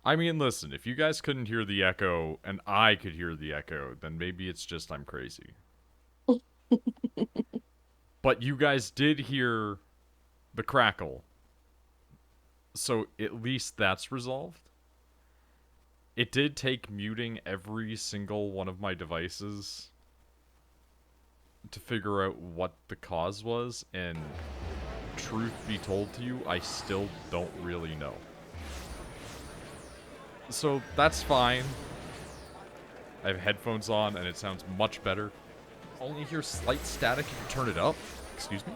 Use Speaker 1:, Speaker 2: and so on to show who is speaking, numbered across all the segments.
Speaker 1: I mean, listen, if you guys couldn't hear the echo and I could hear the echo, then maybe it's just I'm crazy. But you guys did hear the crackle, so at least that's resolved. It did take muting every single one of my devices to figure out what the cause was, and truth be told to you, I still don't really know. So that's fine. I have headphones on and it sounds much better. Only hear slight static if you turn it up. Excuse me?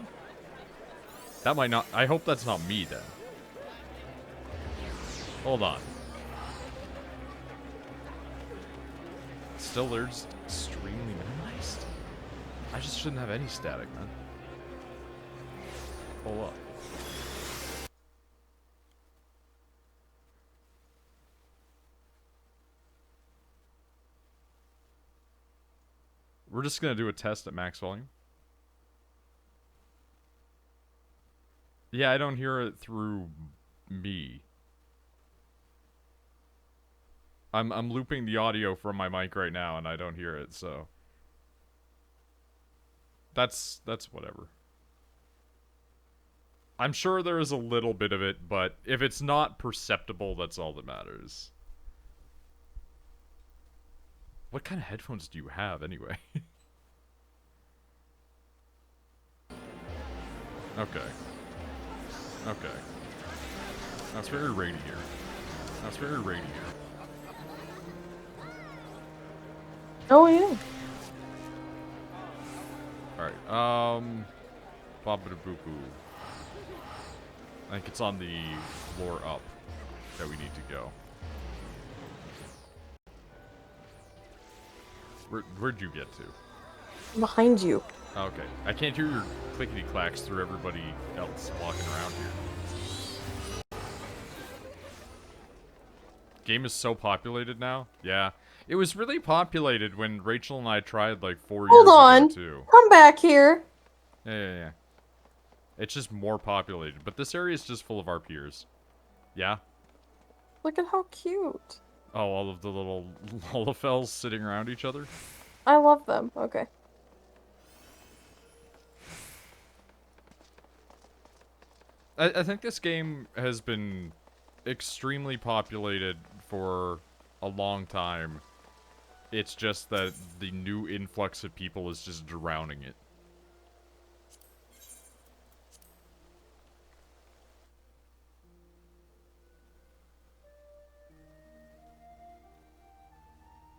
Speaker 1: That might not... I hope that's not me then. Hold on. Still, there's extremely minimized. I just shouldn't have any static, man. Hold up. We're just gonna do a test at max volume. Yeah, I don't hear it through me. I'm looping the audio from my mic right now and I don't hear it, so that's whatever. I'm sure there is a little bit of it, but if it's not perceptible, that's all that matters. What kind of headphones do you have anyway? Okay. Okay. That's very rainy here. That's very rainy here.
Speaker 2: Oh, yeah.
Speaker 1: Alright, Bop-a-da-boo-boo. I think it's on the floor up that we need to go. Where'd you get to?
Speaker 2: Behind you.
Speaker 1: Okay. I can't hear your clickety-clacks through everybody else walking around here. Game is so populated now. Yeah. It was really populated when Rachel and I tried like 4 years ago, too.
Speaker 2: Come back here.
Speaker 1: Yeah. It's just more populated. But this area is just full of our peers. Yeah?
Speaker 2: Look at how cute.
Speaker 1: Oh, all of the little Lullafels sitting around each other?
Speaker 2: I love them. Okay.
Speaker 1: I think this game has been extremely populated for a long time. It's just that the new influx of people is just drowning it.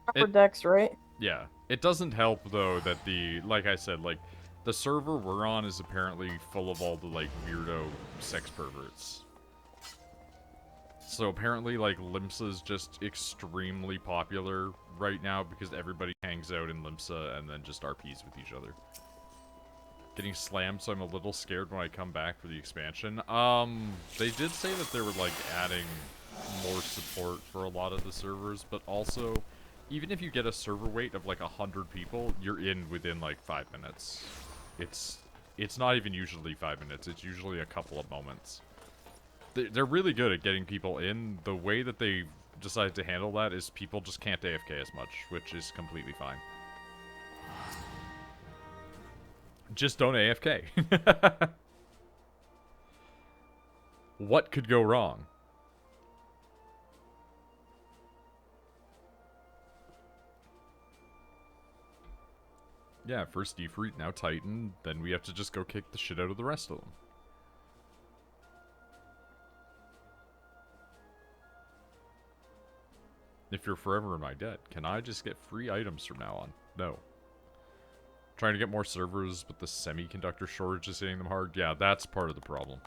Speaker 2: Upper decks, right?
Speaker 1: Yeah. It doesn't help, though, that like I said, like, the server we're on is apparently full of all the, like, weirdo sex perverts. So apparently, like, Limsa is just extremely popular right now because everybody hangs out in Limsa and then just RPs with each other. Getting slammed, so I'm a little scared when I come back for the expansion. They did say that they were, like, adding more support for a lot of the servers, but also, even if you get a server wait of, like, 100 people, you're in within, like, 5 minutes. It's not even usually 5 minutes, it's usually a couple of moments. They're really good at getting people in. The way that they decide to handle that is people just can't AFK as much, which is completely fine. Just don't AFK. What could go wrong? Yeah, first Ifrit, now Titan, then we have to just go kick the shit out of the rest of them. If you're forever in my debt, can I just get free items from now on? No. Trying to get more servers, but the semiconductor shortage is hitting them hard? Yeah, that's part of the problem.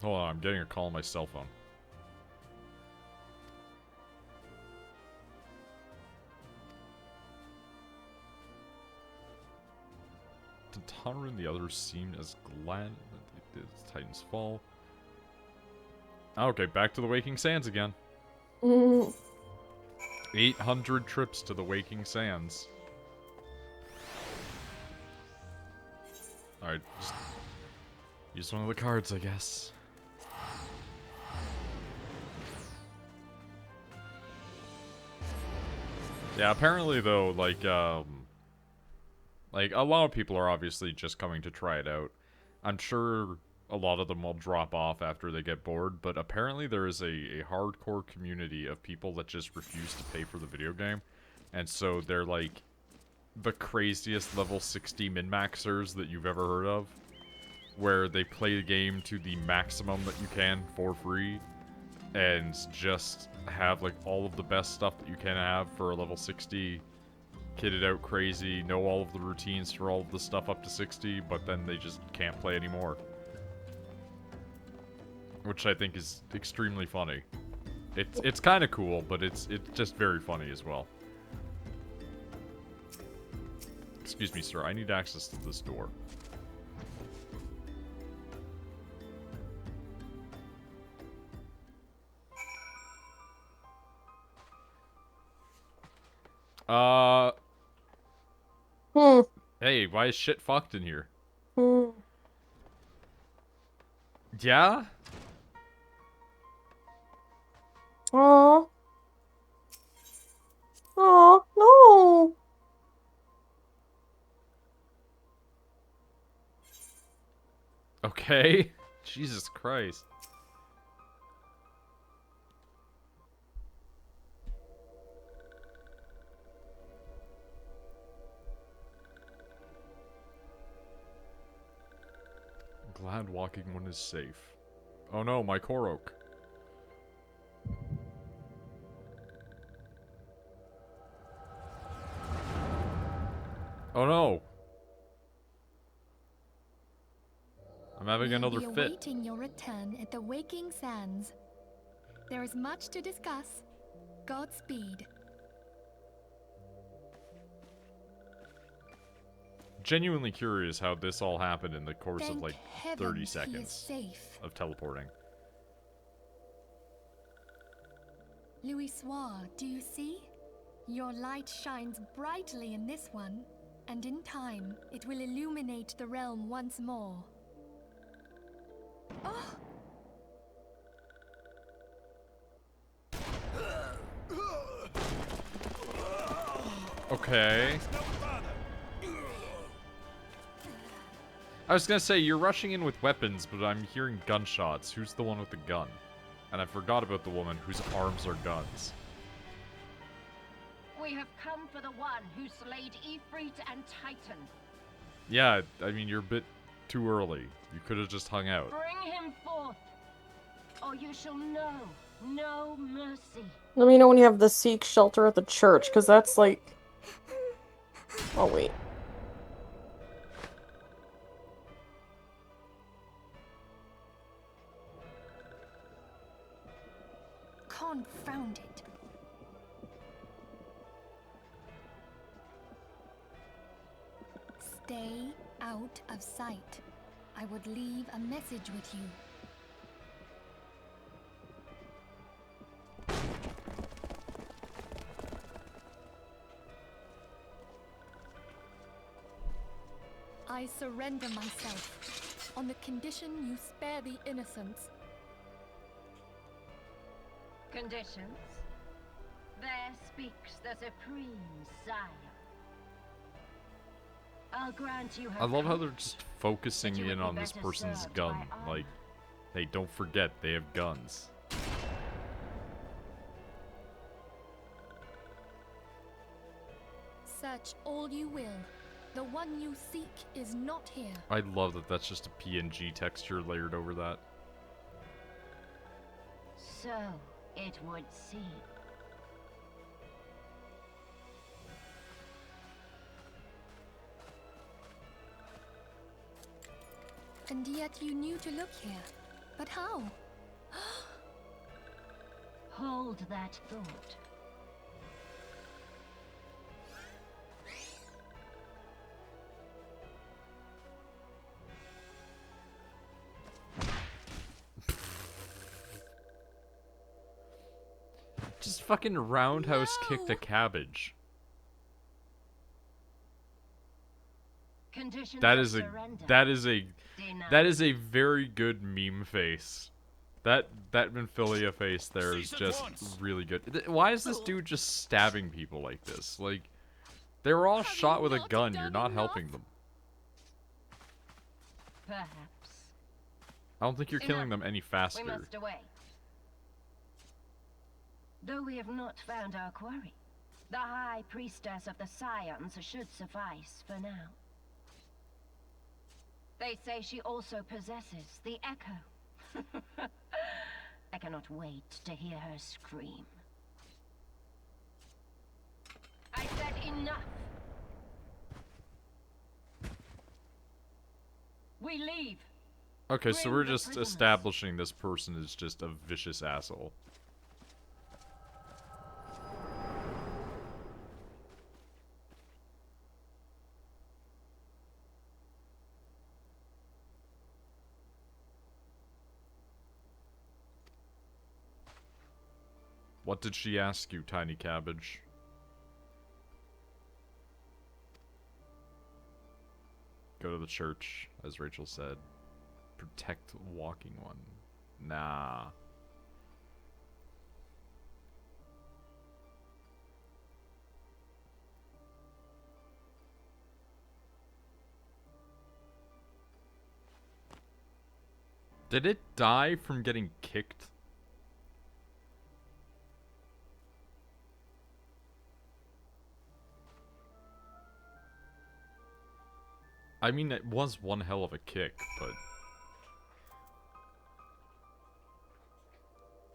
Speaker 1: Hold on, I'm getting a call on my cell phone. Tantanra and the others seemed as glad that they did as Titans fall. Okay, back to the Waking Sands again. 800 trips to the Waking Sands. Alright, just use one of the cards, I guess. Yeah, apparently though, like a lot of people are obviously just coming to try it out. I'm sure a lot of them will drop off after they get bored, but apparently there is a hardcore community of people that just refuse to pay for the video game. And so they're like the craziest level 60 min-maxers that you've ever heard of, where they play the game to the maximum that you can for free, and just have like all of the best stuff that you can have for a level 60, kitted out crazy, know all of the routines for all of the stuff up to 60, but then they just can't play anymore. Which I think is extremely funny. It's kind of cool, but it's just very funny as well. Excuse me, sir. I need access to this door. Hey, why is shit fucked in here? Yeah?
Speaker 2: Aw. Aw, no.
Speaker 1: Okay. Jesus Christ. Glad walking one is safe. Oh no, my Korok. Oh no. I'm having another
Speaker 3: We'll be
Speaker 1: fit.
Speaker 3: awaiting your return at the Waking Sands. There is much to discuss. Godspeed.
Speaker 1: Genuinely curious how this all happened in the course
Speaker 3: Thank
Speaker 1: of like
Speaker 3: heavens
Speaker 1: 30
Speaker 3: he is
Speaker 1: seconds
Speaker 3: safe.
Speaker 1: of teleporting.
Speaker 3: Louisoire, do you see? Your light shines brightly in this one, and in time, it will illuminate the realm once more. Oh!
Speaker 1: Okay. I was gonna say, you're rushing in with weapons, but I'm hearing gunshots. Who's the one with the gun? And I forgot about the woman whose arms are guns.
Speaker 4: We have come for the one who slayed Ifrit and Titan.
Speaker 1: Yeah, I mean, you're a bit too early. You could have just hung out.
Speaker 4: Bring him forth, or you shall know no mercy.
Speaker 2: Let me know when you have the Sikh shelter at the church, because that's like... Oh, wait.
Speaker 3: Confound it. Stay out of sight. I would leave a message with you. I surrender myself, on the condition you spare the innocents.
Speaker 4: Conditions? There speaks the Supreme Sire. I'll grant you her
Speaker 1: I love how
Speaker 4: faith,
Speaker 1: they're just focusing
Speaker 4: but you would
Speaker 1: in
Speaker 4: be
Speaker 1: on this
Speaker 4: better
Speaker 1: person's
Speaker 4: served
Speaker 1: gun.
Speaker 4: by honor.
Speaker 1: Like, hey, don't forget, they have guns.
Speaker 3: Search all you will. The one you seek is not here.
Speaker 1: I love that that's just a PNG texture layered over that.
Speaker 4: So it would seem.
Speaker 3: And yet you knew to look here. But how?
Speaker 4: Hold that thought.
Speaker 1: Just fucking roundhouse kicked a
Speaker 3: No!
Speaker 1: cabbage.
Speaker 4: Conditions. conditions
Speaker 1: That
Speaker 4: of
Speaker 1: is a
Speaker 4: surrender.
Speaker 1: that is a
Speaker 4: Denied.
Speaker 1: that is a very good meme face. That Minfilia face there is
Speaker 5: Cease at
Speaker 1: just
Speaker 5: once.
Speaker 1: really good. Why is this dude just stabbing people like this? Like, they were all
Speaker 3: Have
Speaker 1: shot
Speaker 3: you
Speaker 1: with a
Speaker 3: not
Speaker 1: gun.
Speaker 3: done
Speaker 1: You're not
Speaker 3: enough?
Speaker 1: helping them.
Speaker 4: Perhaps.
Speaker 1: I don't think you're killing
Speaker 4: Enough.
Speaker 1: them any
Speaker 4: We
Speaker 1: faster.
Speaker 4: must away. Though we have not found our quarry, the High Priestess of the Scions should suffice for now. They say she also possesses the Echo. I cannot wait to hear her scream. I said enough! We leave!
Speaker 1: Okay, so
Speaker 4: Bring
Speaker 1: we're
Speaker 4: the
Speaker 1: just
Speaker 4: prisoners.
Speaker 1: establishing this person is just a vicious asshole. What did she ask you, Tiny Cabbage? Go to the church, as Rachel said. Protect Walking One. Nah. Did it die from getting kicked? I mean, it was one hell of a kick, but...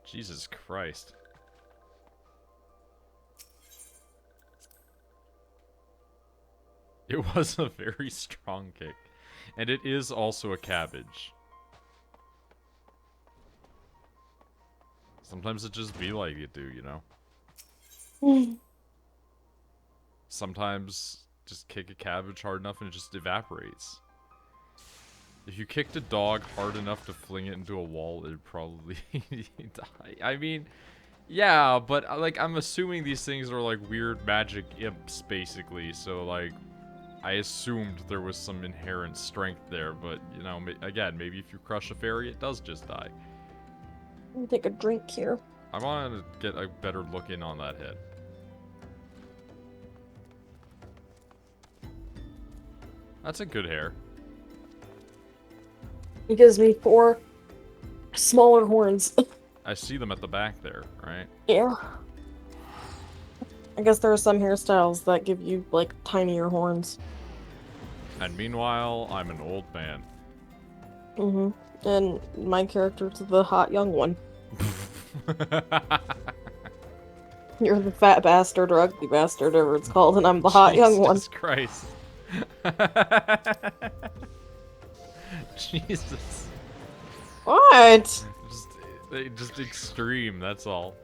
Speaker 1: Jesus Christ. It was a very strong kick. And it is also a cabbage. Sometimes it just be like it do, you know? Sometimes just kick a cabbage hard enough and it just evaporates. If you kicked a dog hard enough to fling it into a wall, it'd probably die. I mean, yeah, but like I'm assuming these things are like weird magic imps, basically. So like, I assumed there was some inherent strength there, but you know, again, maybe if you crush a fairy, it does just die.
Speaker 2: Let me take a drink here.
Speaker 1: I want to get a better look in on that head. That's a good hair.
Speaker 2: It gives me 4 smaller horns.
Speaker 1: I see them at the back there, right?
Speaker 2: Yeah. I guess there are some hairstyles that give you, like, tinier horns.
Speaker 1: And meanwhile, I'm an old man.
Speaker 2: Mm-hmm. And my character's the hot young one. You're the fat bastard or ugly bastard, whatever it's called, and I'm the hot young one.
Speaker 1: Jesus Christ. Jesus.
Speaker 2: What?
Speaker 1: Just extreme, that's all.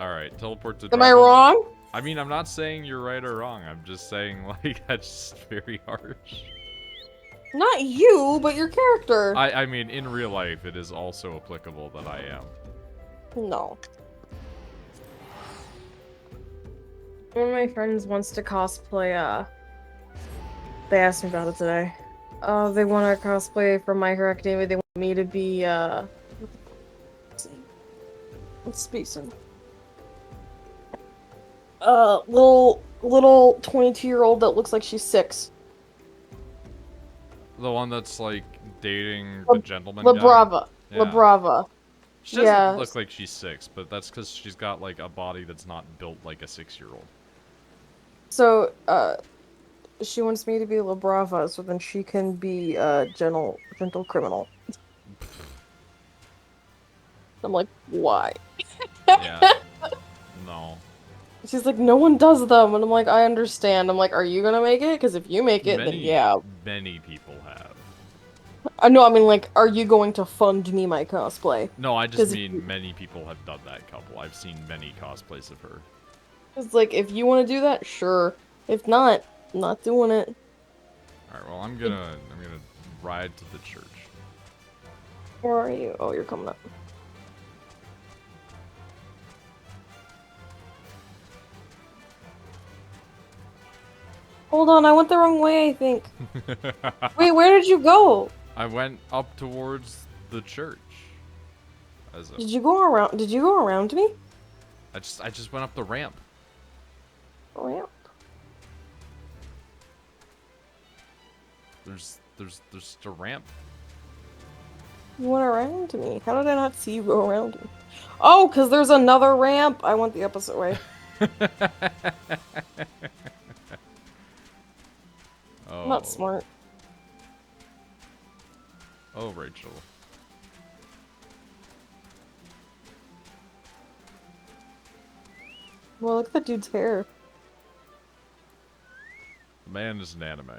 Speaker 1: Alright, teleport to
Speaker 2: Am I
Speaker 1: Dragon.
Speaker 2: wrong?
Speaker 1: I mean, I'm not saying you're right or wrong. I'm just saying, like, that's just very harsh.
Speaker 2: Not you, but your character.
Speaker 1: I mean, in real life, it is also applicable that I am.
Speaker 2: No. One of my friends wants to cosplay, they asked me about it today. They want to cosplay from My Hero Academia. They want me to be, let's see. What's spacing? Little 22-year-old that looks like she's 6.
Speaker 1: The one that's, like, dating the gentleman
Speaker 2: La
Speaker 1: guy?
Speaker 2: Brava.
Speaker 1: Yeah.
Speaker 2: La Brava.
Speaker 1: She doesn't
Speaker 2: Yeah.
Speaker 1: look like she's 6, but that's because she's got, like, a body that's not built like a 6-year-old.
Speaker 2: So, she wants me to be La Brava, so then she can be gentle criminal. I'm like, why?
Speaker 1: Yeah. No.
Speaker 2: She's like, no one does them, and I'm like, I understand. I'm like, are you gonna make it? Because if you make it, then yeah.
Speaker 1: Many people have.
Speaker 2: No, I mean, like, are you going to fund me my cosplay?
Speaker 1: No, I just
Speaker 2: 'Cause
Speaker 1: mean many people have done that couple. I've seen many cosplays of her.
Speaker 2: It's like, if you want to do that, sure. If not, I'm not doing it.
Speaker 1: Alright, well, I'm gonna ride to the church.
Speaker 2: Where are you? Oh, you're coming up. Hold on, I went the wrong way, I think. Wait, where did you go?
Speaker 1: I went up towards the church.
Speaker 2: Did you go around? Did you go around me?
Speaker 1: I just went up the ramp.
Speaker 2: Ramp.
Speaker 1: There's just a ramp.
Speaker 2: You went around me. How did I not see you go around me? Oh, because there's another ramp. I went the opposite way.
Speaker 1: Oh.
Speaker 2: Not smart.
Speaker 1: Oh, Rachel.
Speaker 2: Well, look at that dude's hair.
Speaker 1: The man is an anime.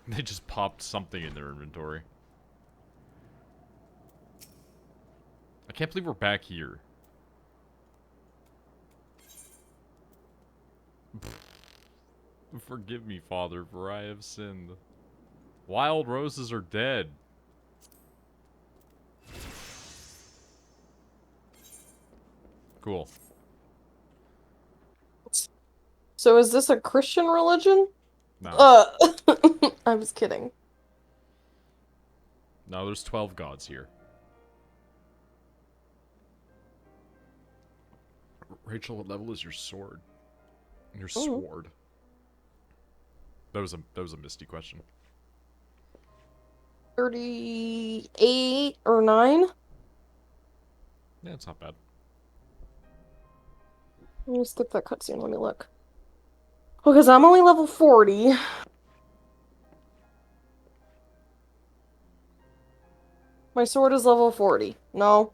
Speaker 1: They just popped something in their inventory. I can't believe we're back here. Forgive me, Father, for I have sinned. Wild roses are dead. Cool.
Speaker 2: So is this a Christian religion?
Speaker 1: No.
Speaker 2: I was kidding.
Speaker 1: No, there's 12 gods here. Rachel, what level is your sword? Your sword. That was a Misty question.
Speaker 2: 38 or 9?
Speaker 1: Yeah, it's not bad.
Speaker 2: Let me skip that cutscene. Let me look. Because I'm only level 40. My sword is level 40. No.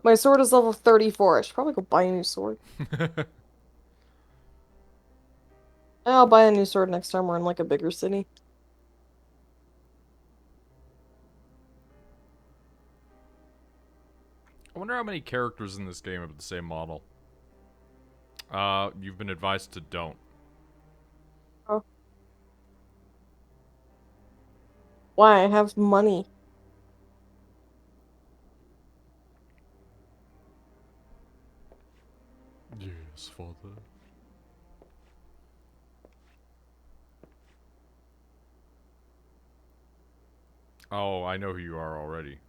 Speaker 2: My sword is level 34. I should probably go buy a new sword. I'll buy a new sword next time we're in like a bigger city.
Speaker 1: I wonder how many characters in this game have the same model. You've been advised to don't.
Speaker 2: Oh. Why? I have money.
Speaker 1: Yes, Father. Oh, I know who you are already.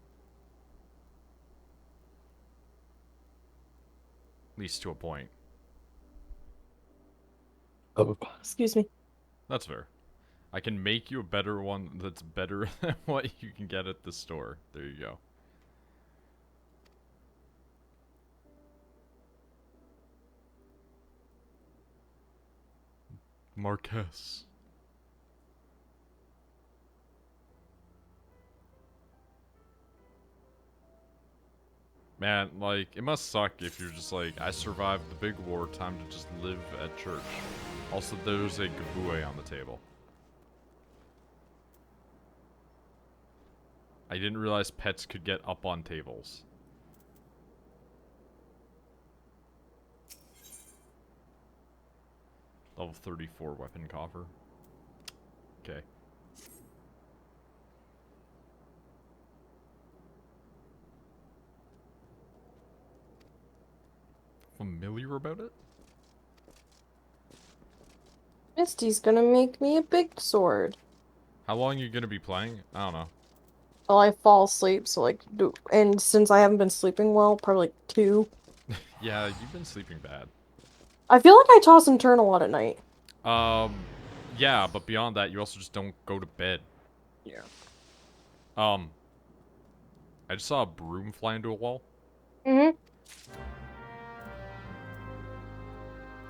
Speaker 1: At least to a point.
Speaker 2: Oh. Excuse me.
Speaker 1: That's fair. I can make you a better one that's better than what you can get at the store. There you go. Marquez. Man, like, it must suck if you're just like, I survived the big war, time to just live at church. Also, there's a gabue on the table. I didn't realize pets could get up on tables. Level 34 weapon coffer. Okay. Familiar about it?
Speaker 2: Misty's gonna make me a big sword.
Speaker 1: How long are you gonna be playing? I don't know.
Speaker 2: Till I fall asleep, so like, and since I haven't been sleeping well, probably like 2.
Speaker 1: Yeah, you've been sleeping bad.
Speaker 2: I feel like I toss and turn a lot at night.
Speaker 1: Yeah, but beyond that, you also just don't go to bed.
Speaker 2: Yeah.
Speaker 1: I just saw a broom fly into a wall.
Speaker 2: Mm-hmm.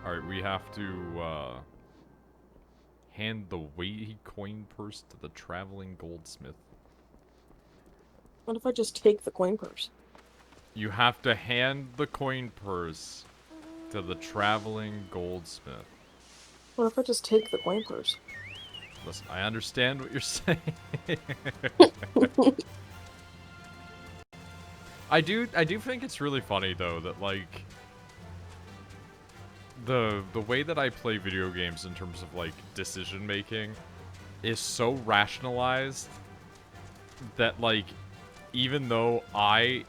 Speaker 1: Alright, we have to, hand the weighty coin purse to the traveling goldsmith.
Speaker 2: What if I just take the coin purse?
Speaker 1: You have to hand the coin purse to the traveling goldsmith.
Speaker 2: What if I just take the coin purse?
Speaker 1: Listen, I understand what you're saying. I do think it's really funny though that like the way that I play video games in terms of like decision making is so rationalized that like even though I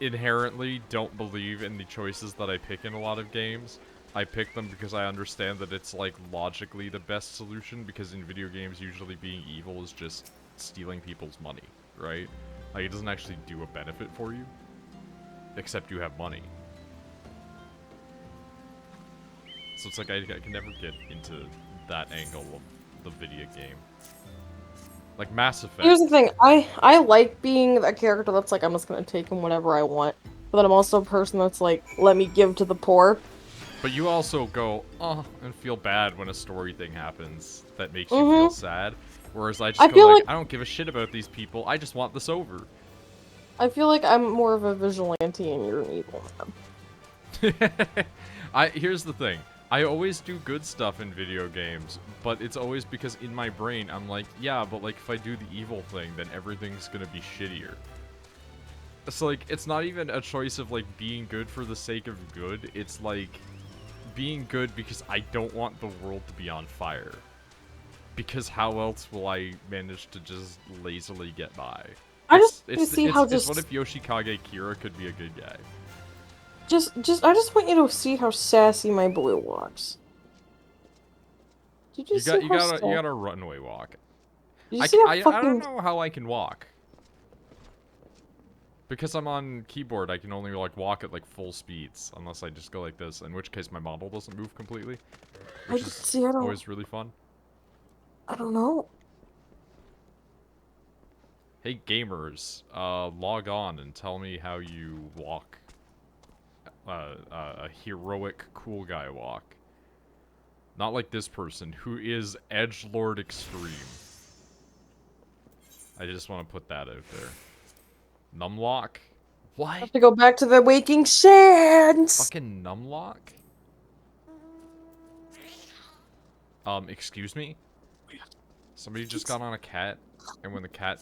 Speaker 1: inherently don't believe in the choices that I pick in a lot of games, I pick them because I understand that it's, like, logically the best solution, because in video games, usually being evil is just stealing people's money, right? Like, it doesn't actually do a benefit for you, except you have money. So it's like, I can never get into that angle of the video game. Like, Mass Effect.
Speaker 2: Here's the thing, I like being a character that's like, I'm just gonna take him whatever I want. But then I'm also a person that's like, let me give to the poor.
Speaker 1: But you also go, oh, and feel bad when a story thing happens that makes you feel sad. Whereas I just go like, I don't give a shit about these people, I just want this over.
Speaker 2: I feel like I'm more of a vigilante and you're an evil man.
Speaker 1: Here's the thing. I always do good stuff in video games, but it's always because in my brain I'm like, yeah, but like if I do the evil thing, then everything's gonna be shittier. So like, it's not even a choice of like being good for the sake of good, it's like being good because I don't want the world to be on fire. Because how else will I manage to just lazily get by?
Speaker 2: I just
Speaker 1: It's what if Yoshikage Kira could be a good guy?
Speaker 2: I just want you to see how sassy my blue walks. Did you see
Speaker 1: you gotta runway walk.
Speaker 2: Did you see how fucking...
Speaker 1: I don't know how I can walk. Because I'm on keyboard, I can only like walk at like full speeds, unless I just go like this, in which case my model doesn't move completely. Which is always really fun.
Speaker 2: I don't know.
Speaker 1: Hey gamers, log on and tell me how you walk. A heroic cool guy walk. Not like this person, who is edgelord extreme. I just want to put that out there. Numlock? What?
Speaker 2: I have to go back to the waking sands!
Speaker 1: Fucking numlock? Excuse me? Somebody just got on a cat, and when the cat,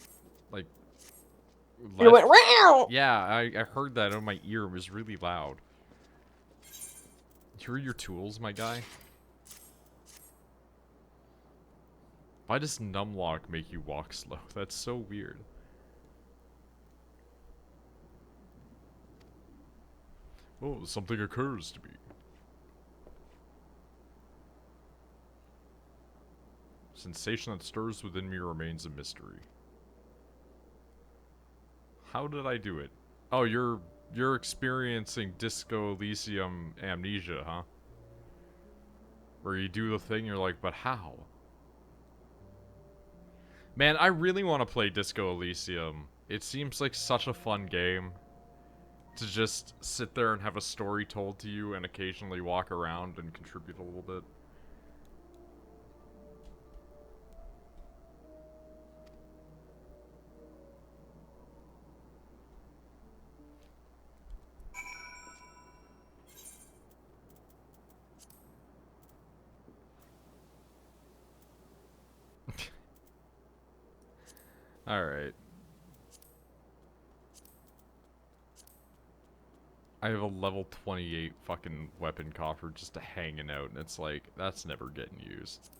Speaker 1: like, left,
Speaker 2: it went round!
Speaker 1: Yeah, I heard that in my ear. It was really loud. Here are your tools, my guy. Why does numlock make you walk slow? That's so weird. Oh, something occurs to me. Sensation that stirs within me remains a mystery. How did I do it? Oh, you're experiencing Disco Elysium amnesia, huh? Where you do the thing, you're like, but how? Man, I really want to play Disco Elysium. It seems like such a fun game. To just sit there and have a story told to you and occasionally walk around and contribute a little bit. Alright. I have a level 28 fucking weapon coffer just hanging out, and it's like, that's never getting used.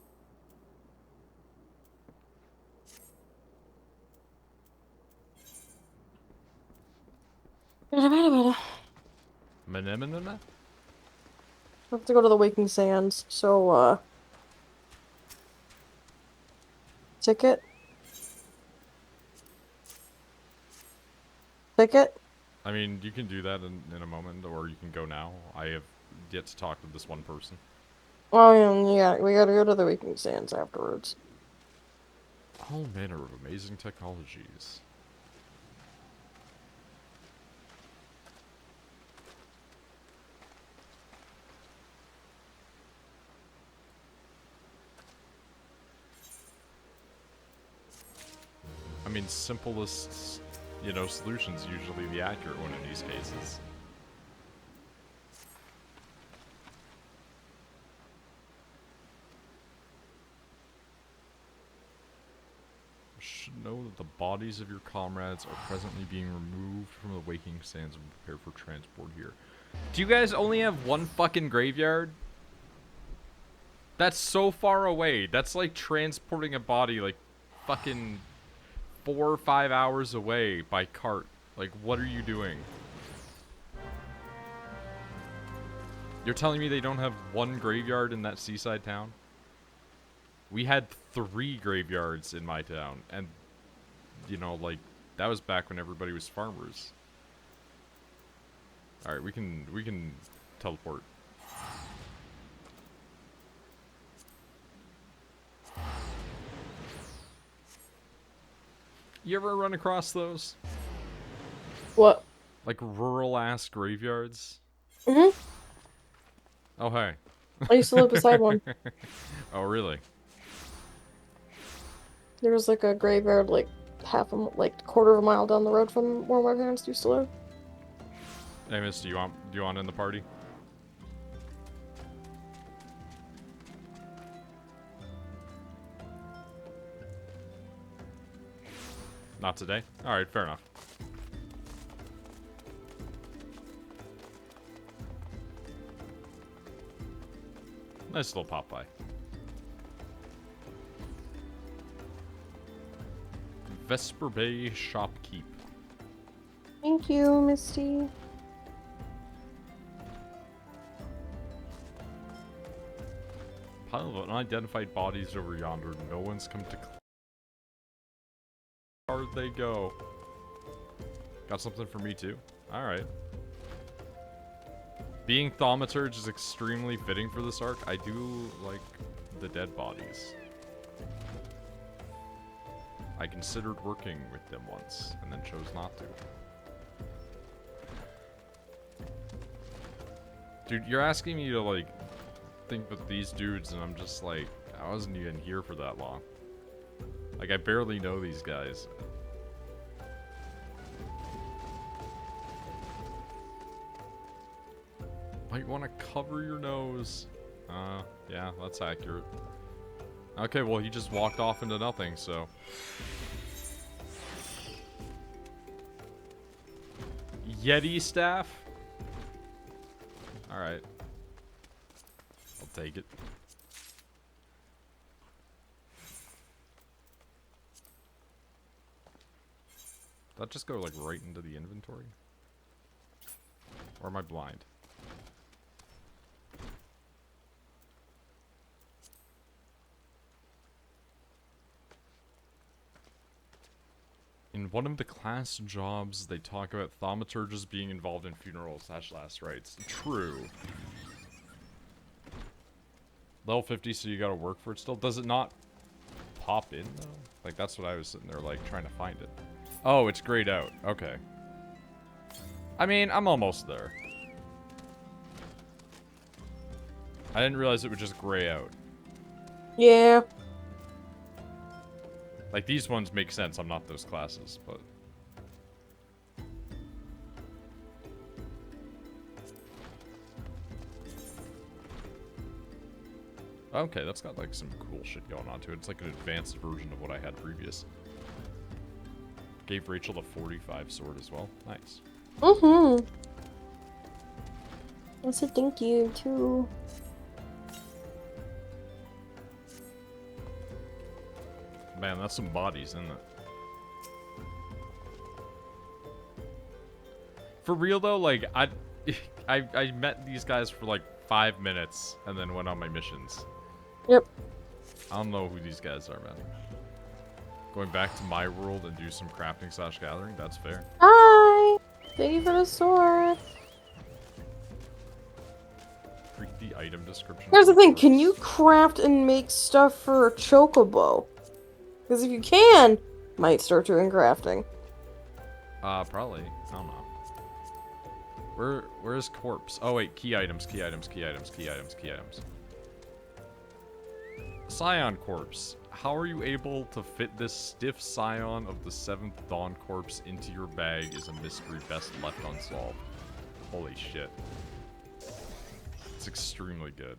Speaker 2: I have to go to the Waking Sands, so, Ticket? Ticket?
Speaker 1: I mean, you can do that in a moment, or you can go now. I have yet to talk to this one person.
Speaker 2: Oh, yeah, we gotta go to the Waking Sands afterwards.
Speaker 1: All manner of amazing technologies. I mean, simplest, you know, solution's usually the accurate one in these cases. You should know that the bodies of your comrades are presently being removed from the Waking Sands and prepared for transport here. Do you guys only have one fucking graveyard? That's so far away. That's like transporting a body like fucking 4 or 5 hours away by cart. Like, what are you doing? You're telling me they don't have one graveyard in that seaside town? We had 3 graveyards in my town, and, you know, like, that was back when everybody was farmers. Alright, we can teleport. You ever run across those?
Speaker 2: What?
Speaker 1: Like rural-ass graveyards?
Speaker 2: Mhm.
Speaker 1: Oh, hey.
Speaker 2: I used to live beside one.
Speaker 1: Oh, really?
Speaker 2: There was like a graveyard like quarter of a mile down the road from where my parents used to live.
Speaker 1: Hey, Miss, do you want in the party? Not today? Alright, fair enough. Nice little pop by. Vesper Bay Shopkeep.
Speaker 2: Thank you, Misty.
Speaker 1: Pile of unidentified bodies over yonder. No one's come to where'd they go? Got something for me too? Alright. Being thaumaturge is extremely fitting for this arc. I do like the dead bodies. I considered working with them once, and then chose not to. Dude, you're asking me to, like, think with these dudes, and I'm just like, I wasn't even here for that long. Like, I barely know these guys. Might want to cover your nose. Yeah, that's accurate. Okay, well, he just walked off into nothing, so... Yeti staff? Alright. I'll take it. Did that just go, like, right into the inventory? Or am I blind? In one of the class jobs, they talk about thaumaturges being involved in funerals / last rites. True. Level 50, so you gotta work for it still? Does it not pop in, though? Like, that's what I was sitting there, like, trying to find it. Oh, it's grayed out. Okay. I mean, I'm almost there. I didn't realize it would just gray out.
Speaker 2: Yeah.
Speaker 1: Like, these ones make sense. I'm not those classes, but... Okay, that's got, like, some cool shit going on to it. It's like an advanced version of what I had previous. Gave Rachel the 45 sword as well. Nice.
Speaker 2: Mm-hmm. I said thank you, too.
Speaker 1: Man, that's some bodies, isn't it? For real though, like I met these guys for like 5 minutes and then went on my missions.
Speaker 2: Yep.
Speaker 1: I don't know who these guys are, man. Going back to my world and do some crafting / gathering, that's fair.
Speaker 2: Hi! Thank you for the sword.
Speaker 1: Read the item description.
Speaker 2: Here's the thing, can you craft and make stuff for a chocobo? Because if you can, might start doing crafting.
Speaker 1: Probably. I don't know. Where's corpse? Oh wait, key items, key items, key items, key items, key items. Scion corpse. How are you able to fit this stiff scion of the 7th Dawn corpse into your bag is a mystery best left unsolved. Holy shit. It's extremely good.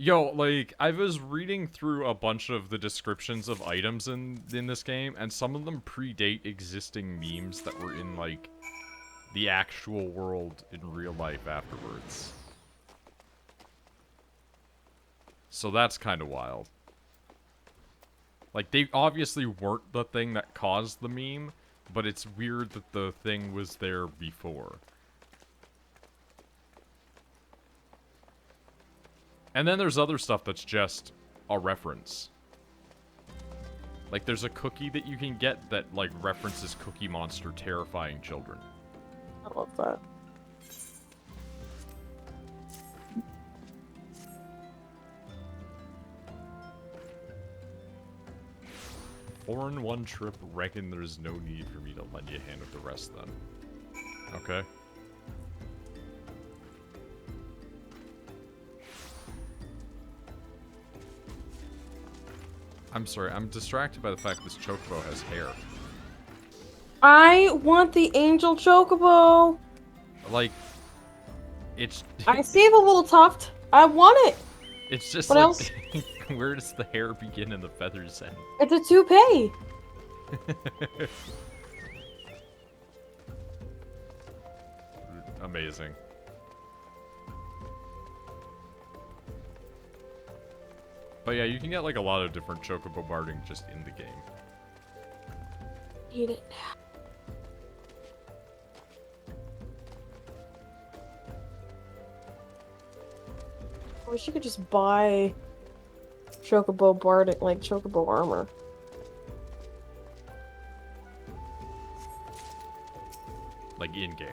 Speaker 1: Yo, like, I was reading through a bunch of the descriptions of items in this game, and some of them predate existing memes that were in, like, the actual world in real life afterwards. So that's kind of wild. Like, they obviously weren't the thing that caused the meme, but it's weird that the thing was there before. And then there's other stuff that's just a reference. Like, there's a cookie that you can get that, like, references Cookie Monster terrifying children.
Speaker 2: I love that.
Speaker 1: Foreign one trip, reckon there's no need for me to lend you a hand with the rest then. Okay. I'm sorry, I'm distracted by the fact this chocobo has hair.
Speaker 2: I want the angel chocobo.
Speaker 1: Like, it's...
Speaker 2: I see the little tuft. I want it.
Speaker 1: It's just
Speaker 2: What
Speaker 1: like,
Speaker 2: else?
Speaker 1: where does the hair begin and the feathers end?
Speaker 2: It's a toupee.
Speaker 1: Amazing. But yeah, you can get like a lot of different chocobo barding just in the game.
Speaker 2: Eat it. I wish you could just buy chocobo barding, like chocobo armor.
Speaker 1: Like in-game.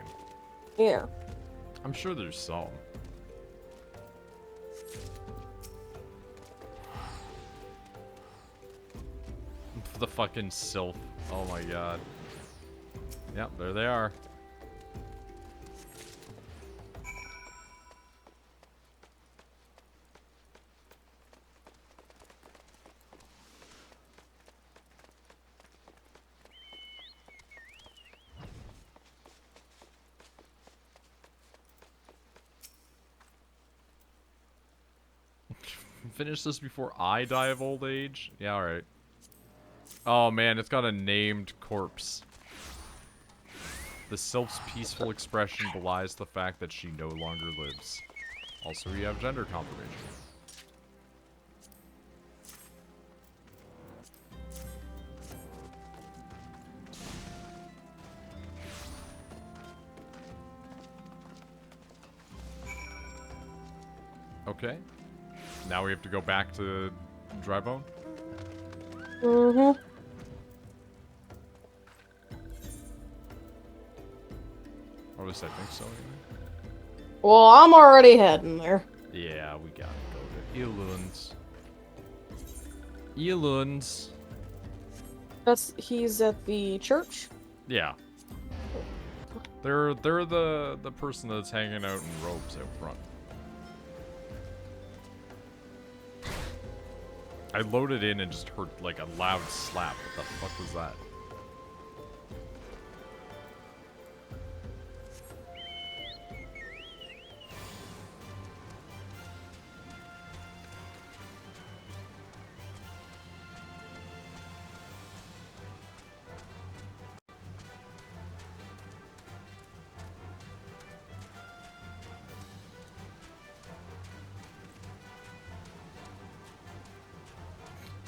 Speaker 2: Yeah.
Speaker 1: I'm sure there's some. The fucking sylph. Oh my god. Yep, there they are. Finish this before I die of old age? Yeah, alright. Oh man, it's got a named corpse. The sylph's peaceful expression belies the fact that she no longer lives. Also, we have gender confirmation. Okay. Now we have to go back to Drybone?
Speaker 2: Mm-hmm.
Speaker 1: Or at least I think so, anyway.
Speaker 2: Well, I'm already heading there.
Speaker 1: Yeah, we gotta go to Eilunds. Eilunds.
Speaker 2: He's at the church?
Speaker 1: Yeah. They're the person that's hanging out in robes out front. I loaded in and just heard like a loud slap. What the fuck was that?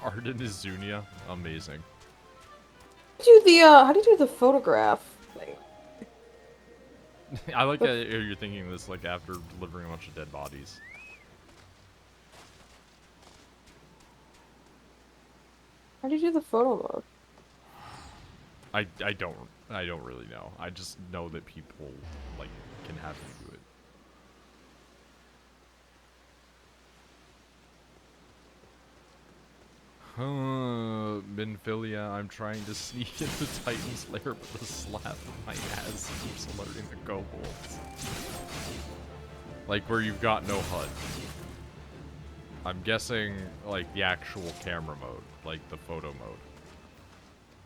Speaker 1: Arden Izunia? Amazing.
Speaker 2: How do you do the photograph thing?
Speaker 1: I like that you're thinking this like after delivering a bunch of dead bodies.
Speaker 2: How do you do the photo mode?
Speaker 1: I don't really know. I just know that people like can have you do it. Minfilia, I'm trying to sneak into Titan's lair, but the slap of my ass keeps alerting the kobolds. Like where you've got no HUD. I'm guessing like the actual camera mode, like the photo mode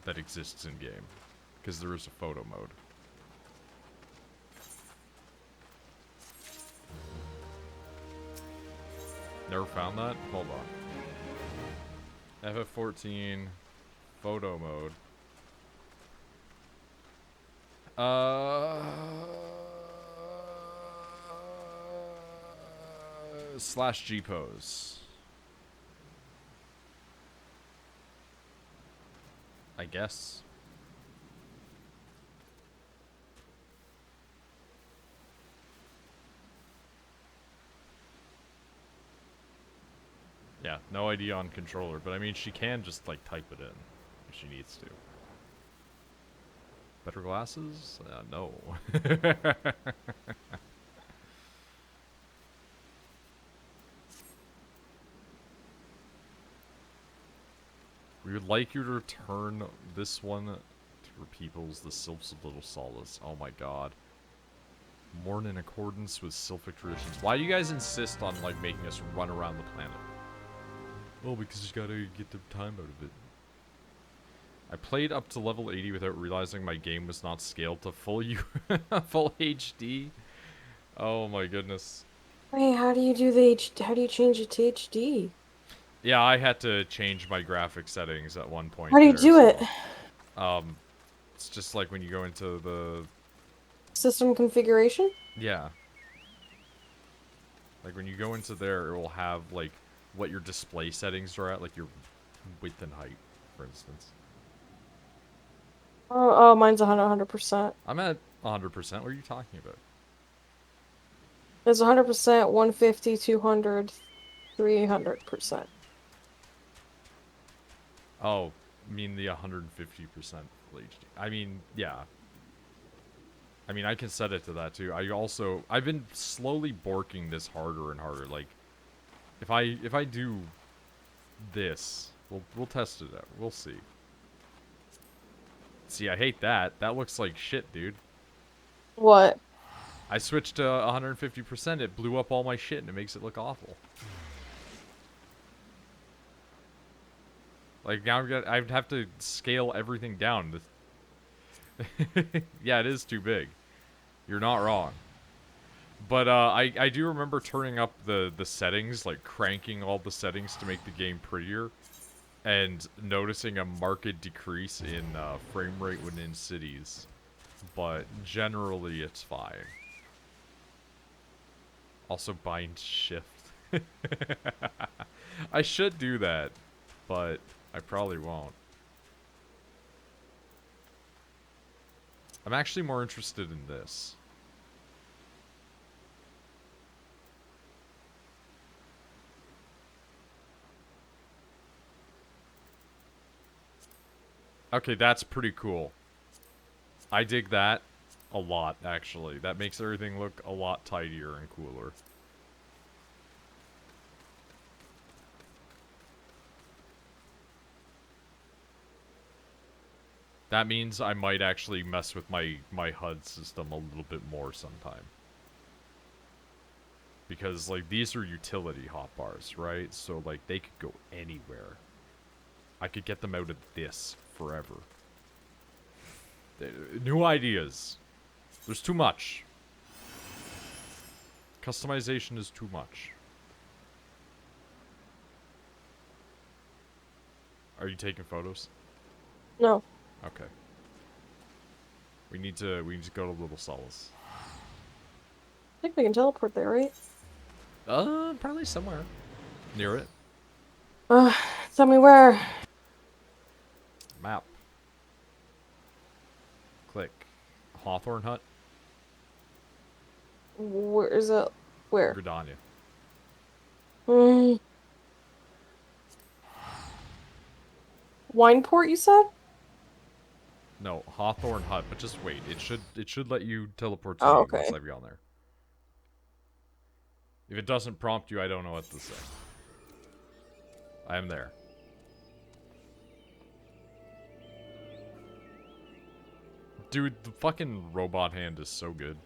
Speaker 1: that exists in game, because there is a photo mode. Never found that? Hold on. FF14 photo mode. Slash G pose. I guess. No idea on controller, but I mean, she can just, like, type it in if she needs to. Better glasses? No. We would like you to return this one to your peoples, the Sylphs of Little Solace. Oh my god. Mourn in accordance with Sylphic traditions. Why do you guys insist on, like, making us run around the planet? Oh, because you gotta get the time out of it. I played up to level 80 without realizing my game was not scaled to full full HD. Oh my goodness.
Speaker 2: Wait, how do you do the how do you change it to HD?
Speaker 1: Yeah, I had to change my graphic settings at one point
Speaker 2: How do you
Speaker 1: there,
Speaker 2: do
Speaker 1: so,
Speaker 2: it?
Speaker 1: it's just like when you go into the...
Speaker 2: System configuration?
Speaker 1: Yeah. Like, when you go into there, it will have, like, what your display settings are at, like your width and height, for instance.
Speaker 2: Oh, mine's 100%.
Speaker 1: I'm at 100%. What are you talking about?
Speaker 2: It's 100%, 150, 200, 300%.
Speaker 1: Oh, I mean the 150% full HD. I mean, yeah. I mean, I can set it to that too. I've been slowly borking this harder and harder. Like, if I do this, we'll test it out. We'll see. See, I hate that. That looks like shit, dude.
Speaker 2: What?
Speaker 1: I switched to 150%. It blew up all my shit, and it makes it look awful. Like, now I'd have to scale everything down. Yeah, it is too big. You're not wrong. But I do remember turning up the settings, like cranking all the settings to make the game prettier, and noticing a marked decrease in frame rate within cities. But generally, it's fine. Also, bind shift. I should do that, but I probably won't. I'm actually more interested in this. Okay, that's pretty cool. I dig that a lot, actually. That makes everything look a lot tidier and cooler. That means I might actually mess with my HUD system a little bit more sometime. Because, like, these are utility hotbars, right? So, like, they could go anywhere. I could get them out of this forever. New ideas. There's too much. Customization is too much. Are you taking photos?
Speaker 2: No.
Speaker 1: Okay. We need to go to Little Solace.
Speaker 2: I think we can teleport there, right?
Speaker 1: Probably somewhere near it.
Speaker 2: Tell me where.
Speaker 1: Map. Click. Hawthorne Hut.
Speaker 2: Where is it? Where?
Speaker 1: Gridania.
Speaker 2: Wineport, you said?
Speaker 1: No, Hawthorne Hut, but just wait. It should let you teleport to
Speaker 2: Oh,
Speaker 1: me
Speaker 2: okay.
Speaker 1: once I've gone there. If it doesn't prompt you, I don't know what to say. I am there. Dude, the fucking robot hand is so good.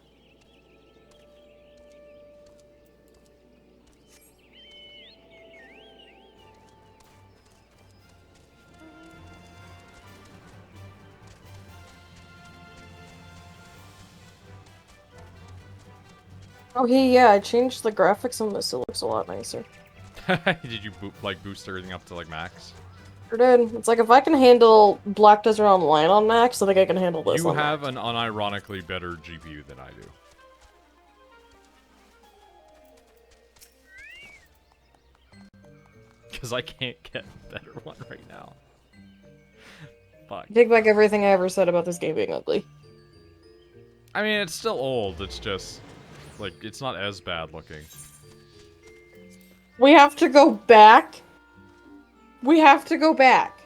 Speaker 2: Oh, yeah, I changed the graphics on this. It looks a lot nicer.
Speaker 1: Did you boost everything up to like max?
Speaker 2: Sure did. It's like if I can handle Black Desert Online on max, I think I can handle this
Speaker 1: You
Speaker 2: on
Speaker 1: have
Speaker 2: max.
Speaker 1: an unironically better GPU than I do. Because I can't get a better one right now. Fuck.
Speaker 2: Take back everything I ever said about this game being ugly.
Speaker 1: I mean, it's still old. It's just, like, it's not as bad looking.
Speaker 2: We have to go back? We have to go back.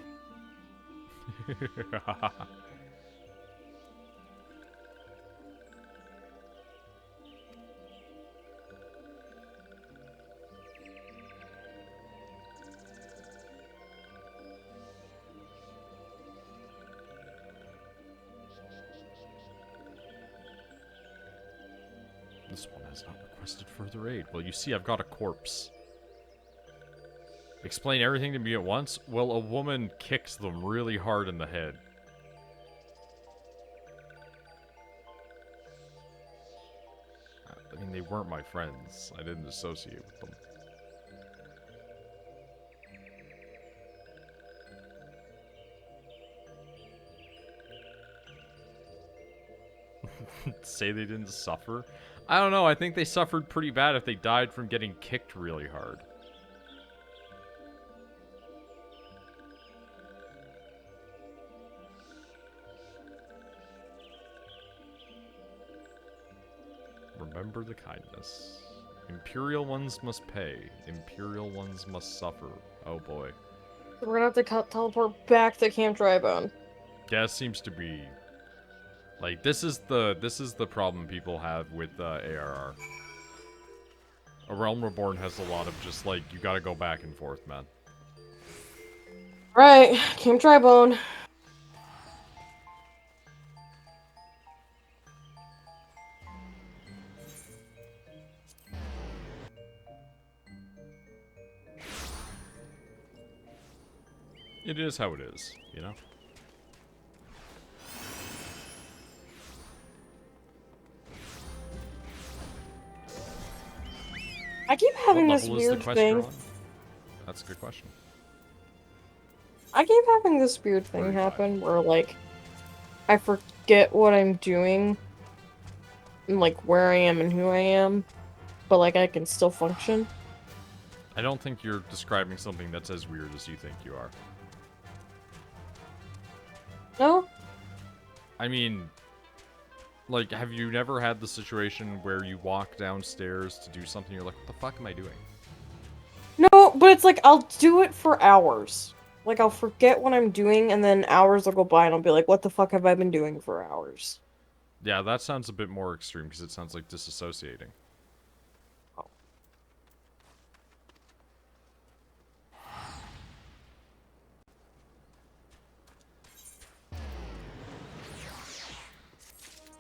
Speaker 1: This one has not requested further aid. Well, you see, I've got a corpse. Explain everything to me at once? Well, a woman kicks them really hard in the head. I mean, they weren't my friends. I didn't associate with them. Say they didn't suffer? I don't know. I think they suffered pretty bad if they died from getting kicked really hard. Remember the kindness. Imperial ones must pay. Imperial ones must suffer. Oh boy.
Speaker 2: We're gonna have to teleport back to Camp Drybone.
Speaker 1: Yeah, it seems to be like this is the problem people have with ARR. A Realm Reborn has a lot of just like you gotta go back and forth, man.
Speaker 2: Right, Camp Drybone.
Speaker 1: It is how it is, you know?
Speaker 2: I keep having
Speaker 1: What
Speaker 2: this
Speaker 1: level is the
Speaker 2: weird
Speaker 1: quest you're
Speaker 2: thing.
Speaker 1: on? That's a good question.
Speaker 2: I keep having this weird thing
Speaker 1: 35.
Speaker 2: happen where, like, I forget what I'm doing, and, like, where I am and who I am, but, like, I can still function.
Speaker 1: I don't think you're describing something that's as weird as you think you are.
Speaker 2: No?
Speaker 1: I mean, like, have you never had the situation where you walk downstairs to do something, you're like, what the fuck am I doing?
Speaker 2: No, but it's like, I'll do it for hours. Like, I'll forget what I'm doing, and then hours will go by, and I'll be like, what the fuck have I been doing for hours?
Speaker 1: Yeah, that sounds a bit more extreme, because it sounds like disassociating.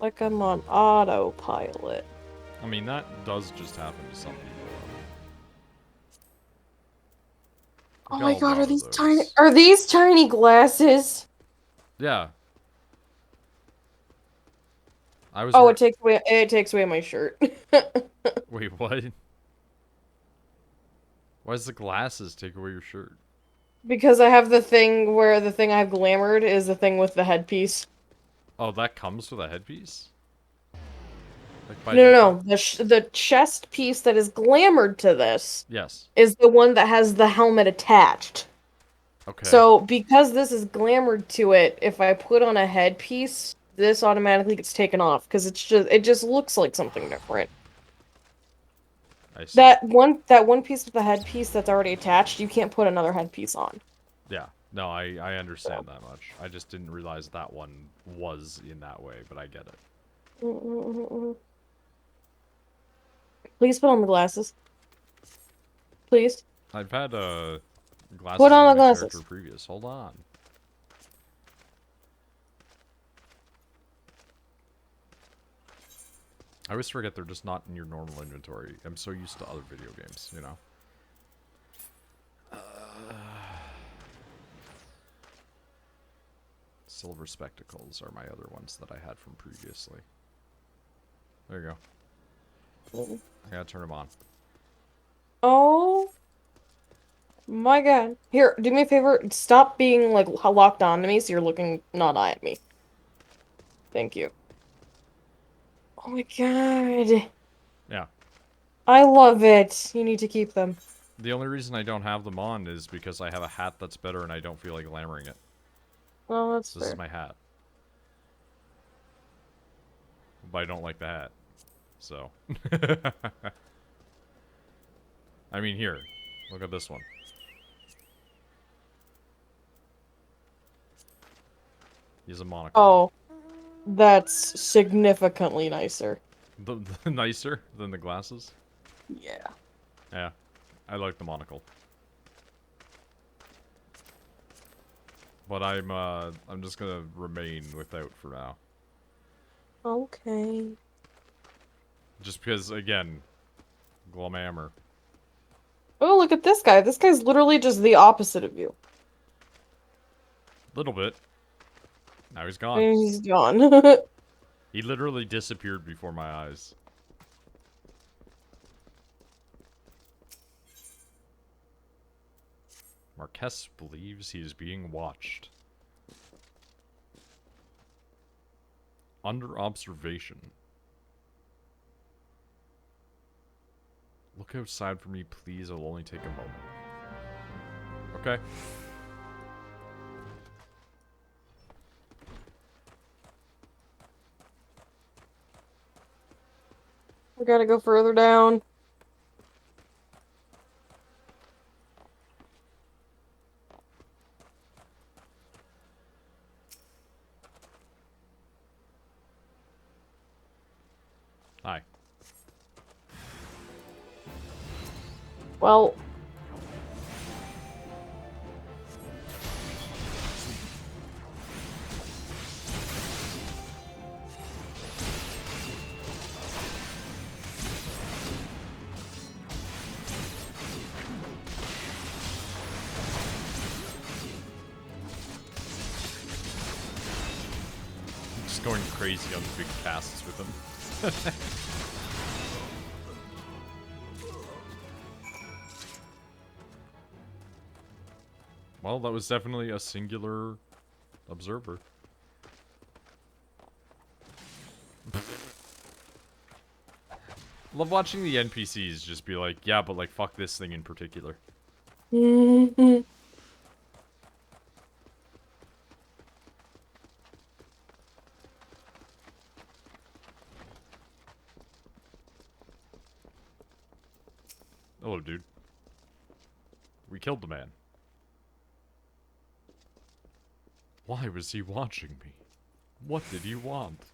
Speaker 2: Like I'm on autopilot.
Speaker 1: I mean, that does just happen to some people.
Speaker 2: Oh
Speaker 1: I've
Speaker 2: my
Speaker 1: got a
Speaker 2: god,
Speaker 1: lot of those.
Speaker 2: are these tiny glasses?
Speaker 1: Yeah. I was
Speaker 2: Oh, it takes away my shirt.
Speaker 1: Wait, what? Why does the glasses take away your shirt?
Speaker 2: Because I have the thing where the thing I've glamored is the thing with the headpiece.
Speaker 1: Oh, that comes with a headpiece? Like by
Speaker 2: No, no,
Speaker 1: default?
Speaker 2: no. The chest piece that is glamored to this
Speaker 1: Yes.
Speaker 2: is the one that has the helmet attached.
Speaker 1: Okay.
Speaker 2: So, because this is glamored to it, if I put on a headpiece, this automatically gets taken off because it just looks like something different.
Speaker 1: I see.
Speaker 2: That one piece with the headpiece that's already attached, you can't put another headpiece on.
Speaker 1: Yeah. No, I understand that much. I just didn't realize that one was in that way, but I get it.
Speaker 2: Please put on the glasses. Please.
Speaker 1: I've had glasses
Speaker 2: Put on
Speaker 1: on
Speaker 2: the
Speaker 1: my
Speaker 2: glasses.
Speaker 1: character previous. Hold on. I always forget they're just not in your normal inventory. I'm so used to other video games, you know? Silver spectacles are my other ones that I had from previously. There you go. I gotta turn them on.
Speaker 2: Oh my god. Here, do me a favor. Stop being, like, locked on to me so you're looking not at me. Thank you. Oh my god.
Speaker 1: Yeah.
Speaker 2: I love it. You need to keep them.
Speaker 1: The only reason I don't have them on is because I have a hat that's better and I don't feel like glamoring it.
Speaker 2: Well, that's
Speaker 1: This
Speaker 2: fair.
Speaker 1: is my hat. But I don't like the hat. So. I mean, here. Look at this one. He has a monocle.
Speaker 2: Oh, that's significantly nicer.
Speaker 1: The nicer than the glasses?
Speaker 2: Yeah.
Speaker 1: Yeah. I like the monocle. But I'm just gonna remain without for now.
Speaker 2: Okay.
Speaker 1: Just because, again, Glumhammer.
Speaker 2: Oh, look at this guy. This guy's literally just the opposite of you.
Speaker 1: Little bit. Now he's gone.
Speaker 2: And he's gone.
Speaker 1: He literally disappeared before my eyes. Marquess believes he is being watched. Under observation. Look outside for me, please. It'll only take a moment. Okay.
Speaker 2: We gotta go further down.
Speaker 1: Hi.
Speaker 2: Well,
Speaker 1: I'm just going crazy on the big casts with him. Well, that was definitely a singular observer. Love watching the NPCs just be like, yeah, but like, fuck this thing in particular. Hello, dude. We killed the man. Why was he watching me? What did he want?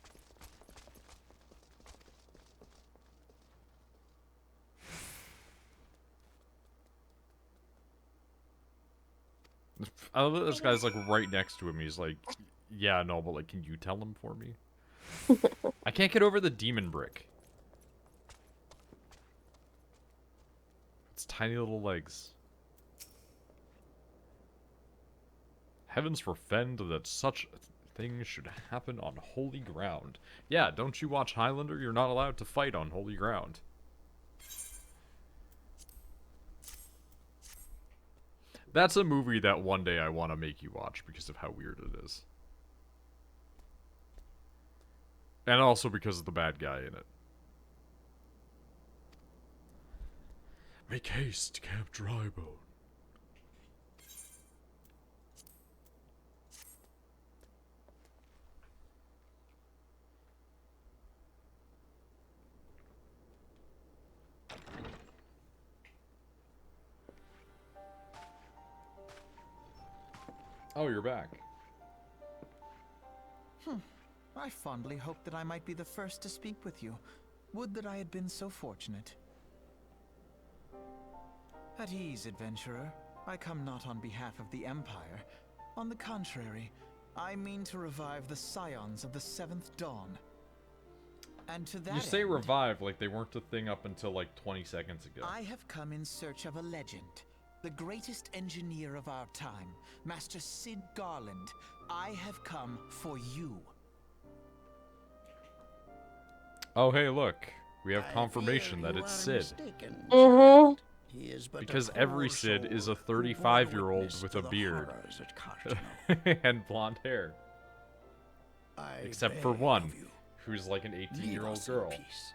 Speaker 1: I love that this guy's like right next to him. He's like, yeah, no, but like, can you tell him for me? I can't get over the demon brick. Its tiny little legs. Heavens forfend that such things should happen on holy ground. Yeah, don't you watch Highlander? You're not allowed to fight on holy ground. That's a movie that one day I want to make you watch because of how weird it is. And also because of the bad guy in it. Make haste, Camp Drybone. Oh, you're back.
Speaker 5: I fondly hoped that I might be the first to speak with you. Would that I had been so fortunate. At ease, adventurer. I come not on behalf of the Empire. On the contrary, I mean to revive the scions of the Seventh Dawn. And to that
Speaker 1: You say
Speaker 5: end,
Speaker 1: revive like they weren't a thing up until like 20 seconds ago.
Speaker 5: I have come in search of a legend. The greatest engineer of our time, Master Sid Garland. I have come for you.
Speaker 1: Oh, hey, look. We have confirmation that it's Sid. Because every Sid is a 35-year-old with a beard. And blonde hair. Except for one, who's like an 18-year-old girl.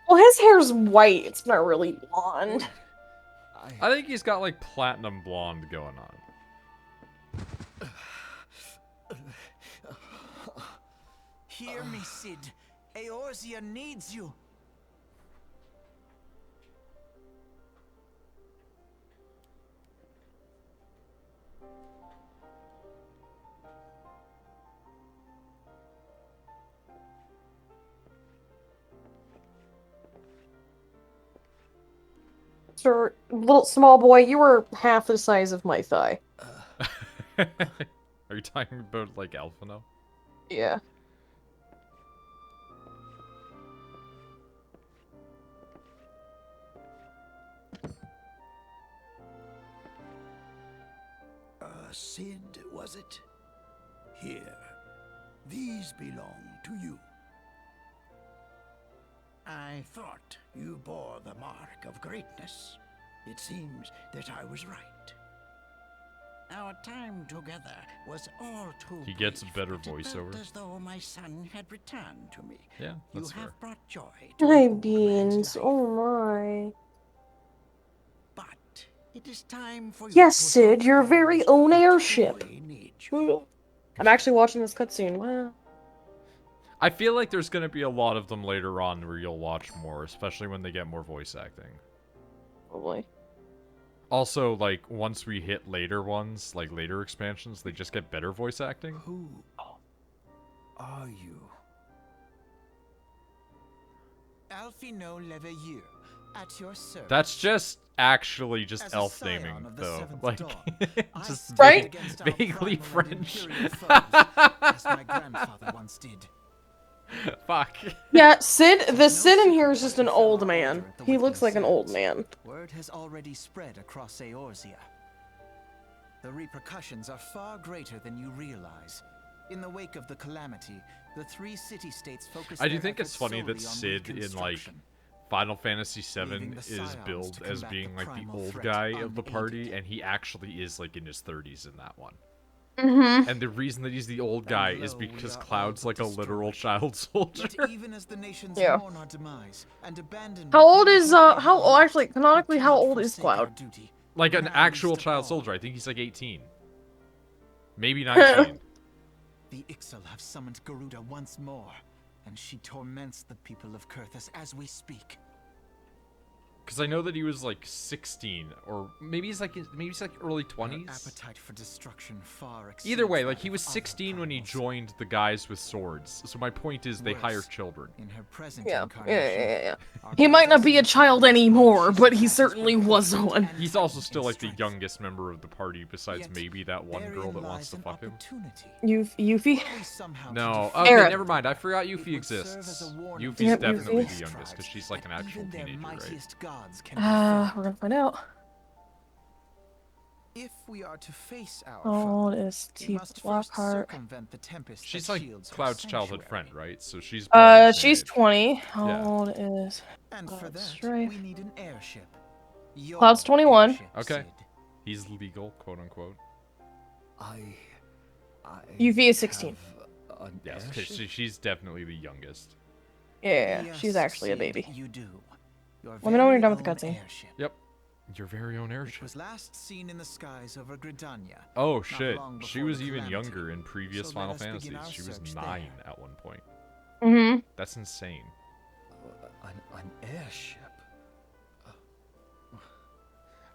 Speaker 2: well, his hair's white. It's not really blonde.
Speaker 1: I think he's got like platinum blonde going on.
Speaker 5: Hear me, Sid. Eorzea needs you.
Speaker 2: Sir, little small boy, you were half the size of my thigh.
Speaker 1: Are you talking about, like, Alphino?
Speaker 2: Yeah.
Speaker 6: Sid, was it? Here. These belong to you. I thought you bore the mark of greatness. It seems that I was right. Our time together was all too
Speaker 1: He gets a
Speaker 6: brief,
Speaker 1: better
Speaker 6: but it
Speaker 1: voiceover.
Speaker 6: felt as though my son had returned to me.
Speaker 1: Yeah,
Speaker 6: You
Speaker 1: that's fair.
Speaker 6: have brought joy to an
Speaker 2: Hi,
Speaker 6: old man's
Speaker 2: Beans.
Speaker 6: life.
Speaker 2: Oh my.
Speaker 6: But it is time for you
Speaker 2: Yes,
Speaker 6: to
Speaker 2: Sid,
Speaker 6: help
Speaker 2: your
Speaker 6: those
Speaker 2: very own
Speaker 6: who
Speaker 2: airship.
Speaker 6: truly need you.
Speaker 2: I'm actually watching this cutscene. Wow.
Speaker 1: I feel like there's gonna be a lot of them later on where you'll watch more, especially when they get more voice acting.
Speaker 2: Probably.
Speaker 1: Also, like, once we hit later ones, like later expansions, they just get better voice acting.
Speaker 5: Who are you? Alphino Leveilleur, at your service.
Speaker 1: That's just actually just
Speaker 5: As a
Speaker 1: elf
Speaker 5: scion
Speaker 1: naming,
Speaker 5: of the
Speaker 1: though.
Speaker 5: Seventh
Speaker 1: Like,
Speaker 5: Dawn, I
Speaker 1: just
Speaker 5: stand
Speaker 2: Right?
Speaker 5: against our
Speaker 1: vaguely
Speaker 5: primal and
Speaker 1: French.
Speaker 5: imperial foes, as my grandfather once did.
Speaker 1: Fuck.
Speaker 2: Yeah, Sid, the
Speaker 5: There's no
Speaker 2: Sid in here
Speaker 5: secret
Speaker 2: is just
Speaker 5: what
Speaker 2: an
Speaker 5: befell
Speaker 2: old
Speaker 5: our
Speaker 2: man.
Speaker 5: order at the
Speaker 2: He
Speaker 5: Waking
Speaker 2: looks like an old
Speaker 5: Sands.
Speaker 2: man.
Speaker 5: Word has already spread across Eorzea. The repercussions are far greater than you realize. In the wake of the calamity, the three city-states focused
Speaker 1: I do
Speaker 5: their
Speaker 1: think it's
Speaker 5: efforts
Speaker 1: funny that
Speaker 5: solely on
Speaker 1: Sid in, like,
Speaker 5: reconstruction.
Speaker 1: Final Fantasy VII
Speaker 5: Leaving the
Speaker 1: is
Speaker 5: Scions
Speaker 1: billed
Speaker 5: to
Speaker 1: as
Speaker 5: combat
Speaker 1: being,
Speaker 5: the
Speaker 1: like, the
Speaker 5: primal
Speaker 1: old
Speaker 5: threat
Speaker 1: guy of the
Speaker 5: unaided.
Speaker 1: party, and he actually is, like, in his 30s in that one.
Speaker 2: Mm-hmm.
Speaker 1: And the reason that he's the old guy is
Speaker 5: lo, we
Speaker 1: because
Speaker 5: are all
Speaker 1: Cloud's,
Speaker 5: but
Speaker 1: like, a literal
Speaker 5: destroyed.
Speaker 1: child soldier.
Speaker 5: Yet even as the nations
Speaker 2: Yeah.
Speaker 5: mourn our demise and abandon
Speaker 2: How old
Speaker 5: what
Speaker 2: is,
Speaker 5: hope they
Speaker 2: how,
Speaker 5: had
Speaker 2: oh,
Speaker 5: left,
Speaker 2: actually,
Speaker 5: we
Speaker 2: canonically, how
Speaker 5: cannot
Speaker 2: old is
Speaker 5: forsake our
Speaker 2: Cloud?
Speaker 5: duty.
Speaker 1: Like, an
Speaker 5: Now,
Speaker 1: actual
Speaker 5: least of
Speaker 1: child
Speaker 5: all,
Speaker 1: soldier. I think he's, like, 18. Maybe 19.
Speaker 5: The Ixal have summoned Garuda once more, and she torments the people of Kurthus as we speak.
Speaker 1: Because I know that he was, like, 16, or maybe he's, like, early
Speaker 5: Her
Speaker 1: 20s?
Speaker 5: appetite for destruction far
Speaker 1: Either
Speaker 5: exceeds
Speaker 1: way,
Speaker 5: that
Speaker 1: like, he
Speaker 5: of
Speaker 1: was
Speaker 5: other
Speaker 1: 16 when he
Speaker 5: primals.
Speaker 1: joined the guys with swords. So my point is they hire
Speaker 5: Worse,
Speaker 1: children.
Speaker 5: In her present
Speaker 2: Yeah.
Speaker 5: incarnation, our
Speaker 2: He might not be a
Speaker 5: possessive
Speaker 2: child
Speaker 5: powers mean
Speaker 2: anymore,
Speaker 5: she
Speaker 2: but he
Speaker 5: surpasses
Speaker 2: certainly
Speaker 5: both
Speaker 2: was
Speaker 5: infant
Speaker 2: one.
Speaker 5: and
Speaker 1: He's also
Speaker 5: titan
Speaker 1: still,
Speaker 5: in
Speaker 1: like, the
Speaker 5: strength.
Speaker 1: youngest member of the party, besides
Speaker 5: Yet,
Speaker 1: maybe that one girl
Speaker 5: therein
Speaker 1: that wants
Speaker 5: lies
Speaker 1: to
Speaker 5: an
Speaker 1: fuck him.
Speaker 5: opportunity.
Speaker 2: Yuffie?
Speaker 5: Were we somehow to
Speaker 1: No.
Speaker 5: defeat
Speaker 1: Okay,
Speaker 2: Eric.
Speaker 1: never mind. I forgot
Speaker 5: it
Speaker 1: Yuffie
Speaker 5: would serve as
Speaker 1: exists.
Speaker 5: a warning
Speaker 1: Yuffie's
Speaker 5: to
Speaker 2: Yep,
Speaker 1: definitely
Speaker 2: Yuffie.
Speaker 1: the youngest, because she's, like, an
Speaker 5: that
Speaker 1: actual
Speaker 5: even their
Speaker 1: teenager, right?
Speaker 5: mightiest gods can be fought.
Speaker 2: We're gonna find out.
Speaker 5: If we are to face our
Speaker 2: How old
Speaker 5: foe,
Speaker 2: is
Speaker 5: we
Speaker 2: T.
Speaker 5: must first
Speaker 2: Lockhart?
Speaker 5: circumvent the tempest
Speaker 1: She's,
Speaker 5: that
Speaker 1: like,
Speaker 5: shields her
Speaker 1: Cloud's childhood
Speaker 5: sanctuary.
Speaker 1: friend, right? So she's probably the same
Speaker 2: She's
Speaker 1: age.
Speaker 2: 20. How
Speaker 1: Yeah.
Speaker 2: old is
Speaker 5: And for
Speaker 2: Cloud
Speaker 5: that,
Speaker 2: Strife?
Speaker 5: we need an airship. Your
Speaker 2: Cloud's 21.
Speaker 5: airship,
Speaker 1: Okay.
Speaker 5: Sid.
Speaker 1: He's legal, quote-unquote.
Speaker 6: I
Speaker 2: Yuffie is 16.
Speaker 6: have an
Speaker 1: Yes, 'cause
Speaker 6: airship?
Speaker 1: she's definitely the youngest.
Speaker 2: Yeah,
Speaker 5: Yes,
Speaker 2: she's actually a
Speaker 5: Sid,
Speaker 2: baby.
Speaker 5: You do. Your
Speaker 2: Let me know when you're
Speaker 5: very
Speaker 2: done with the
Speaker 5: own
Speaker 2: cutscene.
Speaker 5: airship.
Speaker 1: Yep. Your very own
Speaker 5: It
Speaker 1: airship.
Speaker 5: was last seen in the skies over Gridania.
Speaker 1: Oh, shit.
Speaker 5: long
Speaker 1: She
Speaker 5: before
Speaker 1: was
Speaker 5: the
Speaker 1: even
Speaker 5: calamity.
Speaker 1: younger in previous
Speaker 5: So
Speaker 1: Final
Speaker 5: let us begin
Speaker 1: Fantasies.
Speaker 5: our
Speaker 1: She was
Speaker 5: search
Speaker 1: 9
Speaker 5: there.
Speaker 1: at one point.
Speaker 2: Mm-hmm.
Speaker 1: That's insane.
Speaker 6: An airship?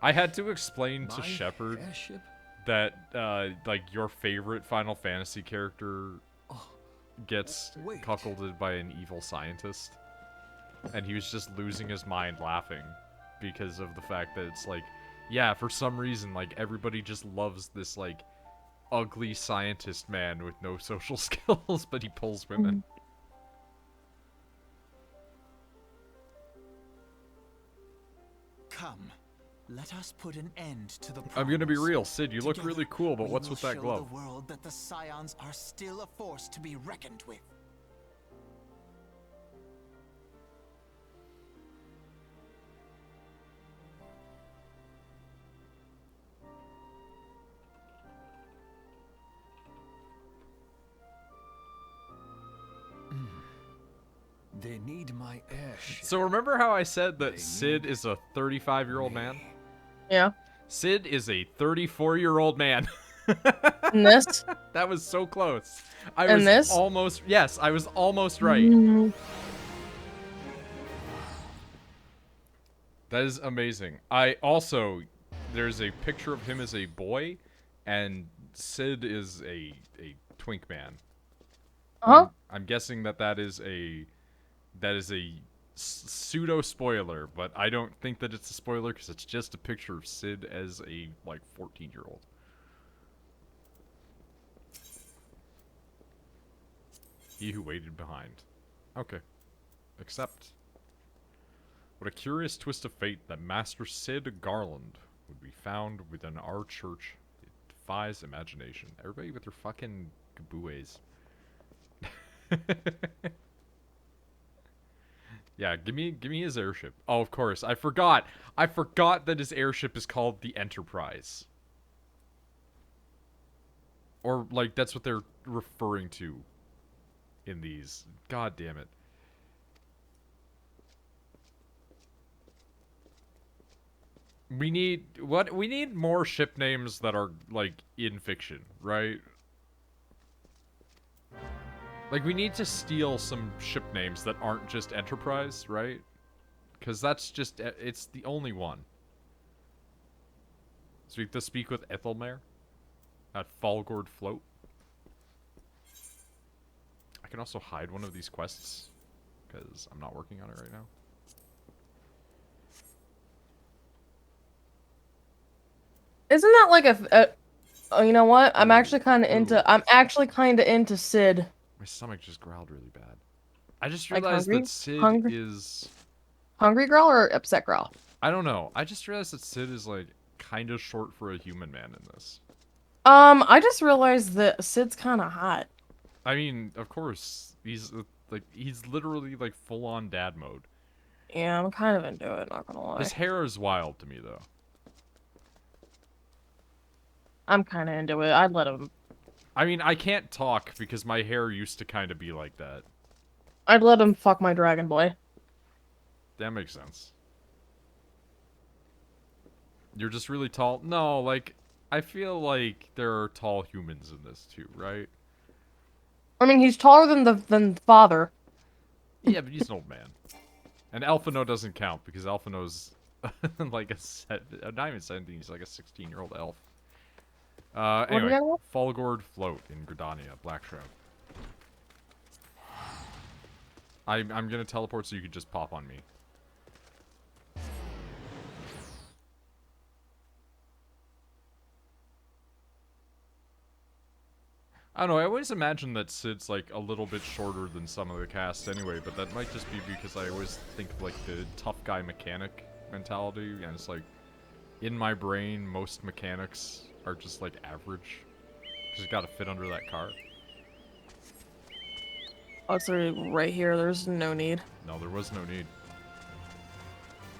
Speaker 1: I had to explain to
Speaker 6: My
Speaker 1: Shepard
Speaker 6: airship?
Speaker 1: that, like, your favorite Final Fantasy character
Speaker 6: Oh,
Speaker 1: gets
Speaker 6: wait.
Speaker 1: cuckolded by an evil scientist. And he was just losing his mind laughing because of the fact that it's like, yeah, for some reason, like, everybody just loves this, like, ugly scientist man with no social skills, but he pulls women.
Speaker 5: Come, let us put an end to the
Speaker 1: I'm gonna be
Speaker 5: problems.
Speaker 1: real, Sid, you look
Speaker 5: Together,
Speaker 1: really cool, but
Speaker 5: we
Speaker 1: what's
Speaker 5: will
Speaker 1: with that
Speaker 5: show
Speaker 1: glove?
Speaker 5: the world that the Scions are still a force to be reckoned with.
Speaker 6: They need my airship.
Speaker 1: So remember how I said that
Speaker 6: They
Speaker 1: Sid
Speaker 6: need
Speaker 1: is a 35-year-old man?
Speaker 6: me.
Speaker 2: Yeah.
Speaker 1: Sid is a 34-year-old man.
Speaker 2: And this?
Speaker 1: That was so close. I
Speaker 2: And
Speaker 1: was
Speaker 2: this?
Speaker 1: almost, yes, I was almost right.
Speaker 2: Mm,
Speaker 1: That is amazing. I also, there's a picture of him as a boy, and Sid is a twink man.
Speaker 2: Uh-huh.
Speaker 1: I'm guessing that is a pseudo spoiler, but I don't think that it's a spoiler because it's just a picture of Cid as a like 14-year-old. He who waited behind. Okay. Accept. What a curious twist of fate that Master Cid Garland would be found within our church. It defies imagination. Everybody with their fucking gabues. Yeah, give me his airship. Oh, of course. I forgot that his airship is called the Enterprise. Or, like, that's what they're referring to in these. God damn it. We need more ship names that are, like, in fiction, right? Like, we need to steal some ship names that aren't just Enterprise, right? Because that's just, it's the only one. So we have to speak with Ethelmare at Falgord Float. I can also hide one of these quests, because I'm not working on it right now.
Speaker 2: Isn't that like oh, you know what? I'm actually kind of into Cid.
Speaker 1: My stomach just growled really bad. I just
Speaker 2: Like
Speaker 1: realized
Speaker 2: hungry?
Speaker 1: that Cid
Speaker 2: Hungry?
Speaker 1: is...
Speaker 2: Hungry growl or upset growl?
Speaker 1: I don't know. I just realized that Cid is, like, kind of short for a human man in this.
Speaker 2: I just realized that Cid's kind of hot.
Speaker 1: I mean, of course. He's, like, he's literally, like, full-on dad mode.
Speaker 2: Yeah, I'm kind of into it, not gonna lie.
Speaker 1: His hair is wild to me, though.
Speaker 2: I'm kind of into it. I'd let him.
Speaker 1: I mean, I can't talk because my hair used to kind of be like that.
Speaker 2: I'd let him fuck my dragon boy.
Speaker 1: That makes sense. You're just really tall? No, like, I feel like there are tall humans in this too, right?
Speaker 2: I mean, he's taller than the father.
Speaker 1: Yeah, but he's an old man. And Alphino doesn't count because Alphino's like not even 17, he's like a 16-year-old elf. Anyway, Falgord Float in Gridania, Blackshroud. I'm gonna teleport so you can just pop on me. I don't know, I always imagine that Cid's like a little bit shorter than some of the cast anyway, but that might just be because I always think of like the tough guy mechanic mentality, and it's like, in my brain, most mechanics are just like average. Because you gotta fit under that car.
Speaker 2: Oh, it's right here. There's no need.
Speaker 1: No, there was no need.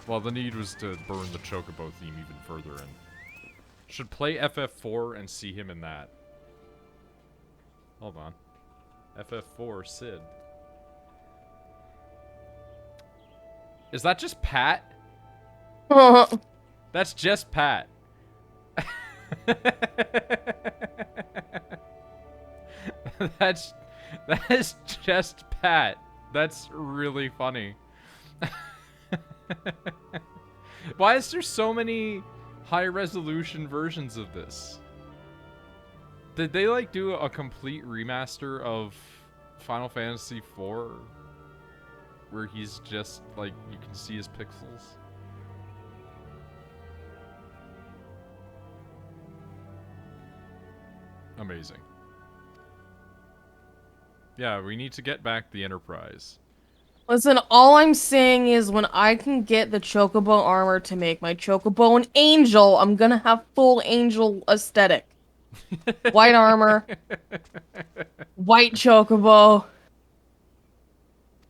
Speaker 1: Well, the need was to burn the Chocobo theme even further in. Should play FF4 and see him in that. Hold on. FF4 Cid. Is that just Pat? That's just Pat. That is just Pat. That's really funny. Why is there so many high-resolution versions of this? Did they, like, do a complete remaster of Final Fantasy IV? Where he's just, like, you can see his pixels? Amazing. Yeah, we need to get back the Enterprise.
Speaker 2: Listen, all I'm saying is when I can get the Chocobo armor to make my Chocobo an angel, I'm gonna have full angel aesthetic. White armor, white Chocobo,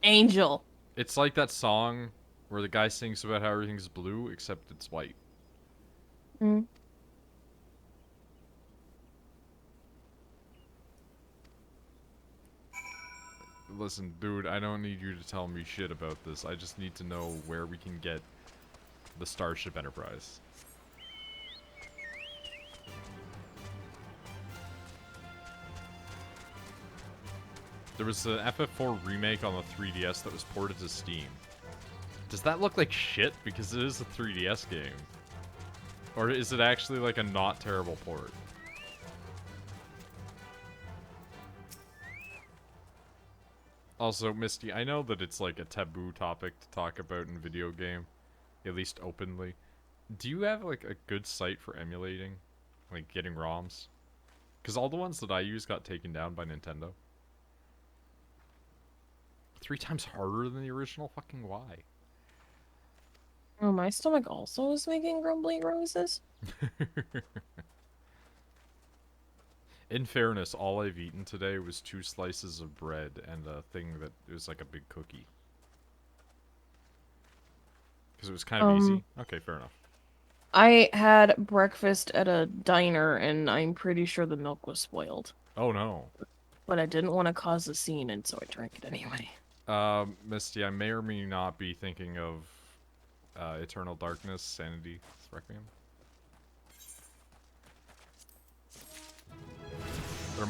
Speaker 2: angel.
Speaker 1: It's like that song where the guy sings about how everything's blue, except it's white.
Speaker 2: Mm.
Speaker 1: Listen, dude, I don't need you to tell me shit about this. I just need to know where we can get the Starship Enterprise. There was an FF4 remake on the 3DS that was ported to Steam. Does that look like shit because it is a 3DS game? Or is it actually like a not terrible port? Also, Misty, I know that it's like a taboo topic to talk about in video game, at least openly. Do you have like a good site for emulating, like getting ROMs? Because all the ones that I use got taken down by Nintendo. 3 times harder than the original? Fucking why?
Speaker 2: Oh, my stomach also is making grumbly noises.
Speaker 1: In fairness, all I've eaten today was 2 slices of bread and a thing that was like a big cookie. Because it was kind of easy. Okay, fair enough.
Speaker 2: I had breakfast at a diner, and I'm pretty sure the milk was spoiled.
Speaker 1: Oh no.
Speaker 2: But I didn't want to cause a scene, and so I drank it anyway.
Speaker 1: Misty, I may or may not be thinking of Eternal Darkness, Sanity, Requiem. There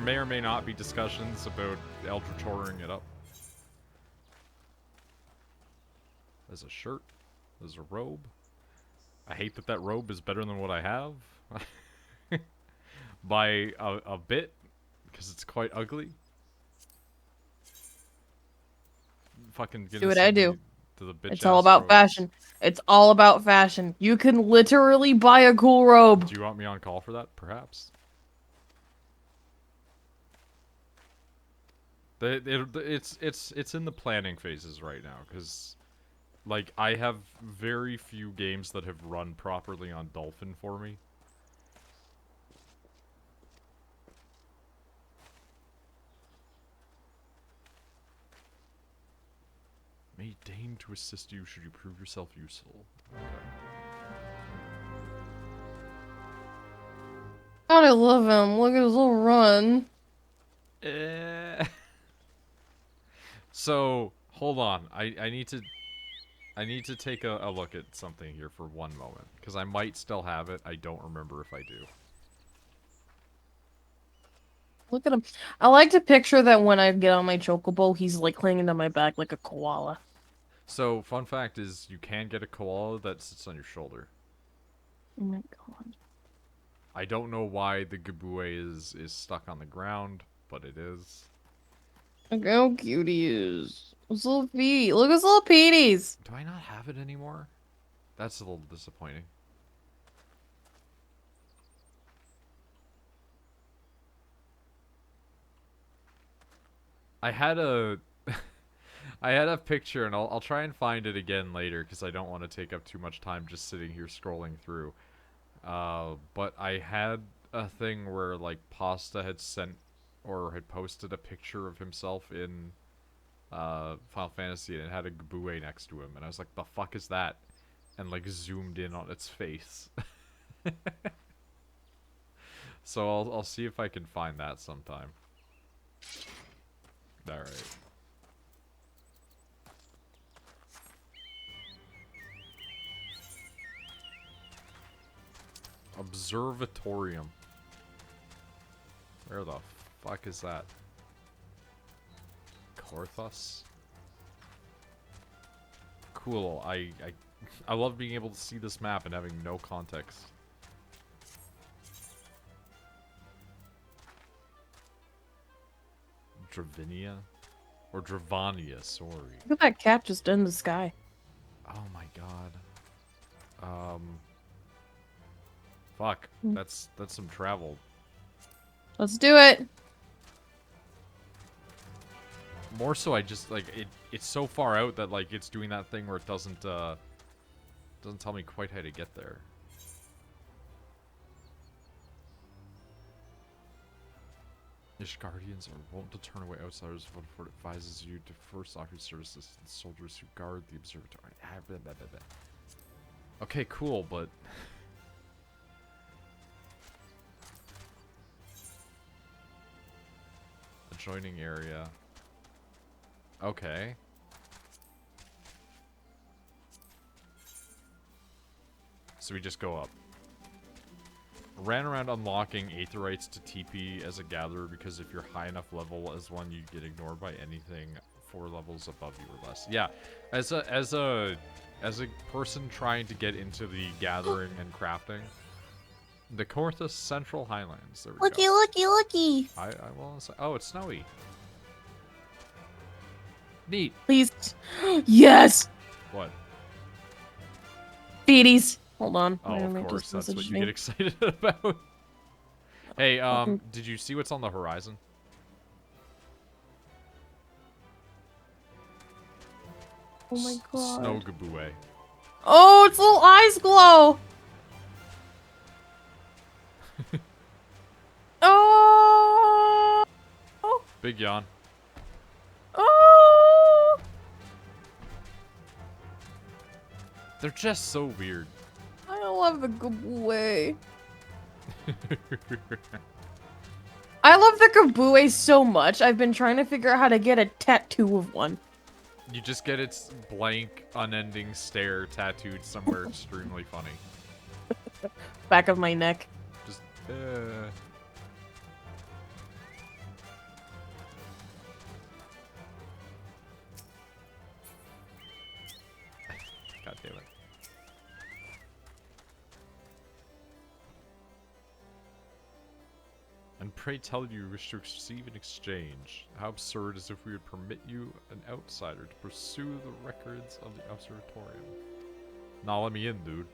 Speaker 1: may or may not be discussions about Eldritch Horroring it up. There's a shirt. There's a robe. I hate that robe is better than what I have. By a bit, because it's quite ugly. Fucking
Speaker 2: Do what I do.
Speaker 1: To the bitch
Speaker 2: It's all about fashion. It's all about fashion. You can literally buy a cool robe.
Speaker 1: Do you want me on call for that? Perhaps. It's in the planning phases right now, because, like, I have very few games that have run properly on Dolphin for me. May deign to assist you should you prove yourself useful. Okay.
Speaker 2: God, I love him. Look at his little run.
Speaker 1: So, hold on. I need to take a look at something here for one moment, because I might still have it. I don't remember if I do.
Speaker 2: Look at him. I like to picture that when I get on my chocobo, he's like clinging to my back like a koala.
Speaker 1: So, fun fact is, you can get a koala that sits on your shoulder.
Speaker 2: Oh my god.
Speaker 1: I don't know why the Gabue is stuck on the ground, but it is.
Speaker 2: Look how cute he is. His little feet. Look at his little peeties.
Speaker 1: Do I not have it anymore? That's a little disappointing. I had a I had a picture, and I'll try and find it again later, because I don't want to take up too much time just sitting here scrolling through. But I had a thing where, like, Pasta had sent or had posted a picture of himself in Final Fantasy, and it had a Gabue next to him, and I was like, the fuck is that? And, like, zoomed in on its face. So I'll see if I can find that sometime. Alright. Observatorium. Where the fuck is that? Korthus? Cool. I love being able to see this map and having no context. Dravinia? Or Dravania, sorry.
Speaker 2: Look at that cat just in the sky.
Speaker 1: Oh my god. Fuck. That's some travel.
Speaker 2: Let's do it.
Speaker 1: More so, I just, like, it's so far out that, like, it's doing that thing where it doesn't tell me quite how to get there. Ishgardians are wont to turn away outsiders, but it advises you to first offer your services to the soldiers who guard the observatory. Okay, cool, but... Adjoining area. Okay. So we just go up. Ran around unlocking Aetherites to TP as a gatherer, because if you're high enough level as one, you get ignored by anything 4 levels above you or less. Yeah, as a person trying to get into the gathering and crafting, the Korthus Central Highlands. There we go.
Speaker 2: Looky, looky, looky.
Speaker 1: I will say, oh, it's snowy. Neat.
Speaker 2: Please. Yes!
Speaker 1: What?
Speaker 2: Feeties. Hold on.
Speaker 1: Oh,
Speaker 2: My
Speaker 1: of
Speaker 2: roommate
Speaker 1: course,
Speaker 2: just
Speaker 1: that's what
Speaker 2: messaged
Speaker 1: you
Speaker 2: me.
Speaker 1: get excited about. Hey,
Speaker 2: Fucking-
Speaker 1: did you see what's on the horizon?
Speaker 2: Oh my god.
Speaker 1: Snow Gabue.
Speaker 2: Oh, its little eyes glow! Oh!
Speaker 1: Big yawn.
Speaker 2: Oh!
Speaker 1: They're just so weird.
Speaker 2: I love the Gabue. I love the Gabue so much. I've been trying to figure out how to get a tattoo of one.
Speaker 1: You just get its blank, unending stare tattooed somewhere extremely funny.
Speaker 2: Back of my neck.
Speaker 1: Just, God damn it. And pray tell you wish to receive an exchange. How absurd as if we would permit you, an outsider, to pursue the records of the observatorium. Nah, let me in, dude.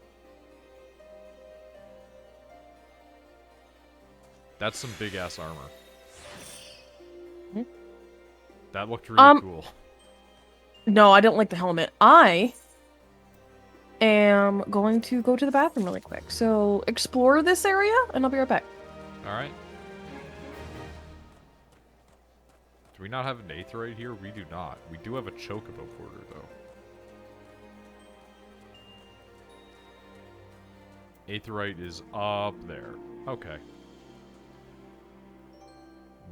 Speaker 1: That's some big-ass armor.
Speaker 2: Hmm?
Speaker 1: That looked really cool.
Speaker 2: No, I don't like the helmet. I am going to go to the bathroom really quick. So explore this area, and I'll be right back.
Speaker 1: Alright. Do we not have an Aetheryte here? We do not. We do have a Chocobo quarter, though. Aetheryte is up there. Okay.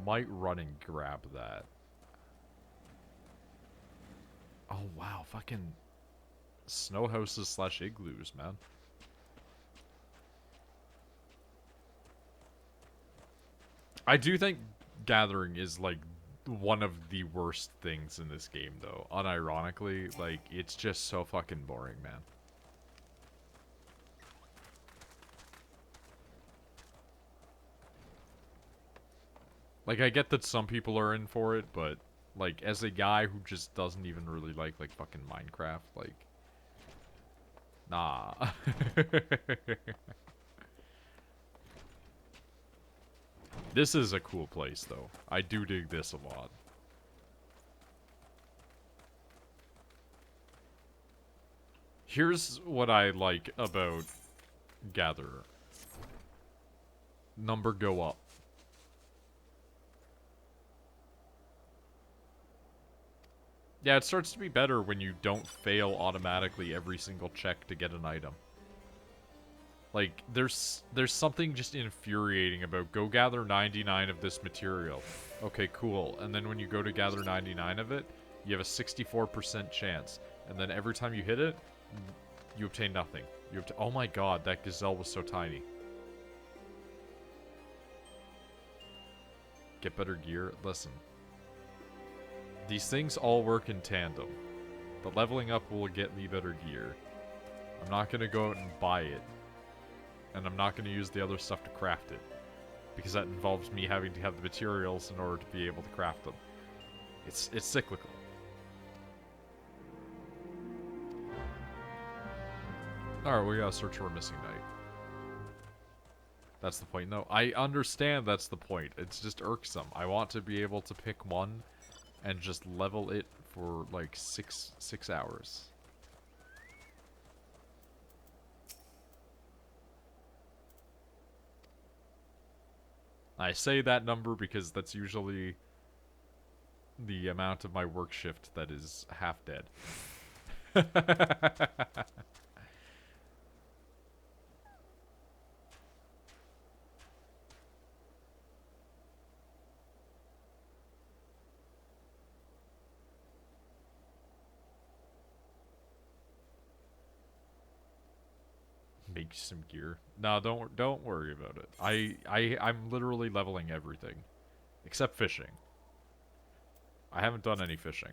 Speaker 1: Might run and grab that. Oh, wow. Fucking snow houses slash igloos, man. I do think gathering is, like, one of the worst things in this game, though. Unironically, like, it's just so fucking boring, man. Like, I get that some people are in for it, but, like, as a guy who just doesn't even really like, fucking Minecraft, like, nah. This is a cool place, though. I do dig this a lot. Here's what I like about Gatherer. Number go up. Yeah, it starts to be better when you don't fail automatically every single check to get an item. Like, there's something just infuriating about go gather 99 of this material. Okay, cool. And then when you go to gather 99 of it, you have a 64% chance. And then every time you hit it, you obtain nothing. Oh my god, that gazelle was so tiny. Get better gear? Listen. These things all work in tandem. But leveling up will get me better gear. I'm not gonna go out and buy it. And I'm not going to use the other stuff to craft it. Because that involves me having to have the materials in order to be able to craft them. It's cyclical. Alright, we gotta search for a missing knight. That's the point. No, I understand that's the point. It's just irksome. I want to be able to pick one and just level it for like six hours. I say that number because that's usually the amount of my work shift that is half dead. Make some gear. No, don't worry about it. I'm literally leveling everything. Except fishing. I haven't done any fishing.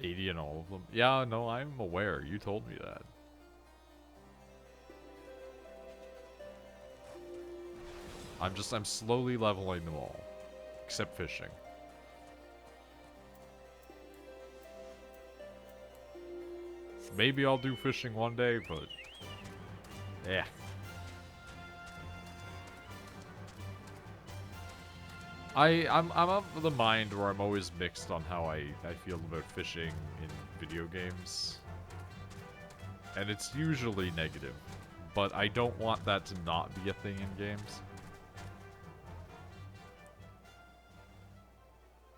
Speaker 1: 80 in all of them. Yeah, no, I'm aware. You told me that. I'm slowly leveling them all. Except fishing. Maybe I'll do fishing one day, but... yeah. I'm of the mind where I'm always mixed on how I feel about fishing in video games. And it's usually negative. But I don't want that to not be a thing in games.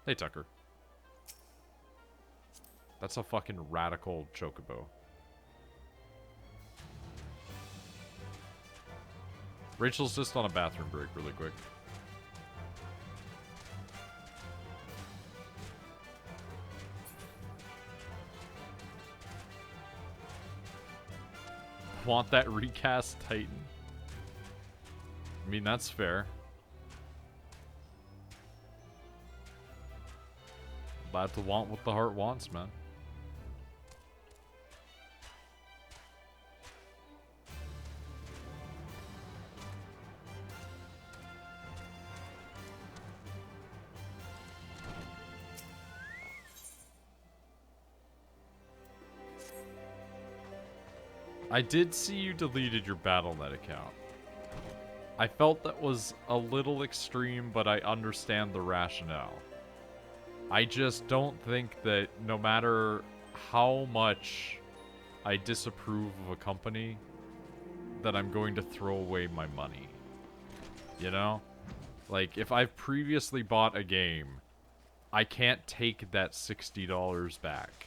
Speaker 1: Hey, Tucker. That's a fucking radical chocobo. Rachel's just on a bathroom break really quick. Want that recast Titan? I mean, that's fair. Allowed to want what the heart wants, man. I did see you deleted your BattleNet account. I felt that was a little extreme, but I understand the rationale. I just don't think that no matter how much I disapprove of a company, that I'm going to throw away my money. You know? Like, if I've previously bought a game, I can't take that $60 back.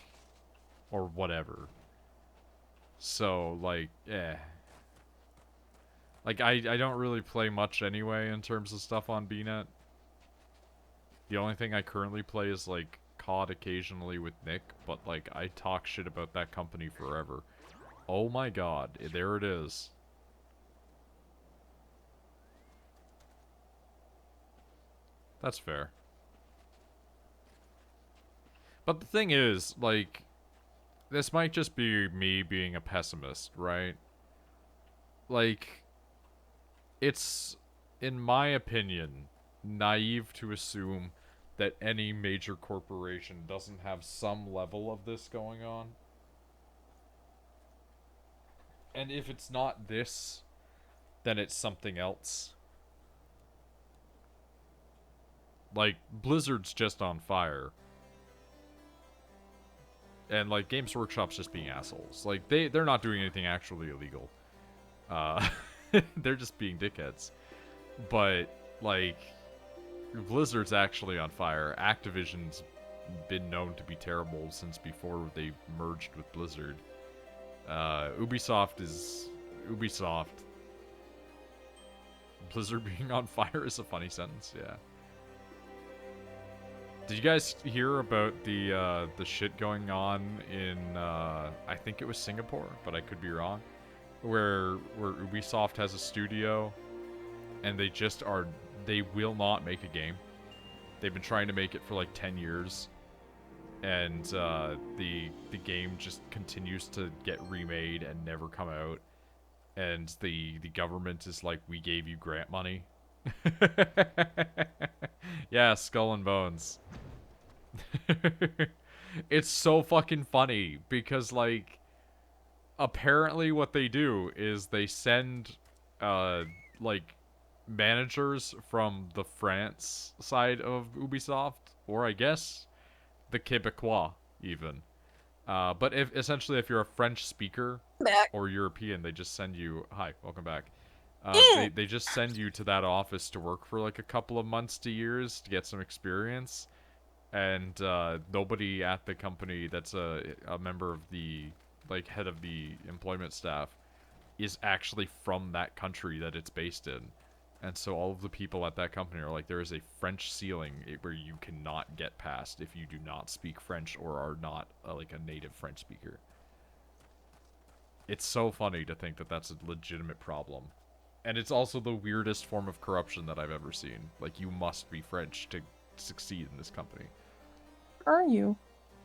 Speaker 1: Or whatever. So, like, Like, I don't really play much anyway in terms of stuff on BNet. The only thing I currently play is, like, COD occasionally with Nick, but, like, I talk shit about that company forever. Oh my god, there it is. That's fair. But the thing is, like, this might just be me being a pessimist, right? Like, it's, in my opinion, naive to assume that any major corporation doesn't have some level of this going on. And if it's not this, then it's something else. Like, Blizzard's just on fire. And, like, Games Workshop's just being assholes. Like, they're not doing anything actually illegal. They're just being dickheads. But, like, Blizzard's actually on fire. Activision's been known to be terrible since before they merged with Blizzard. Ubisoft is Ubisoft. Blizzard being on fire is a funny sentence, yeah. Did you guys hear about the shit going on in I think it was Singapore, but I could be wrong, where Ubisoft has a studio and they will not make a game. They've been trying to make it for like 10 years, and the game just continues to get remade and never come out. And the government is like, we gave you grant money. Yeah, Skull and Bones. It's so fucking funny because, like, apparently what they do is they send like managers from the France side of Ubisoft, or I guess the Quebecois even. But essentially if you're a French speaker or European, they just send you, hi, welcome back. They just send you to that office to work for like a couple of months to years to get some experience. And nobody at the company that's a member of the, like, head of the employment staff is actually from that country that it's based in. And so all of the people at that company are like, there is a French ceiling where you cannot get past if you do not speak French or are not like a native French speaker. It's so funny to think that that's a legitimate problem. And it's also the weirdest form of corruption that I've ever seen. Like, you must be French to succeed in this company.
Speaker 2: Are you?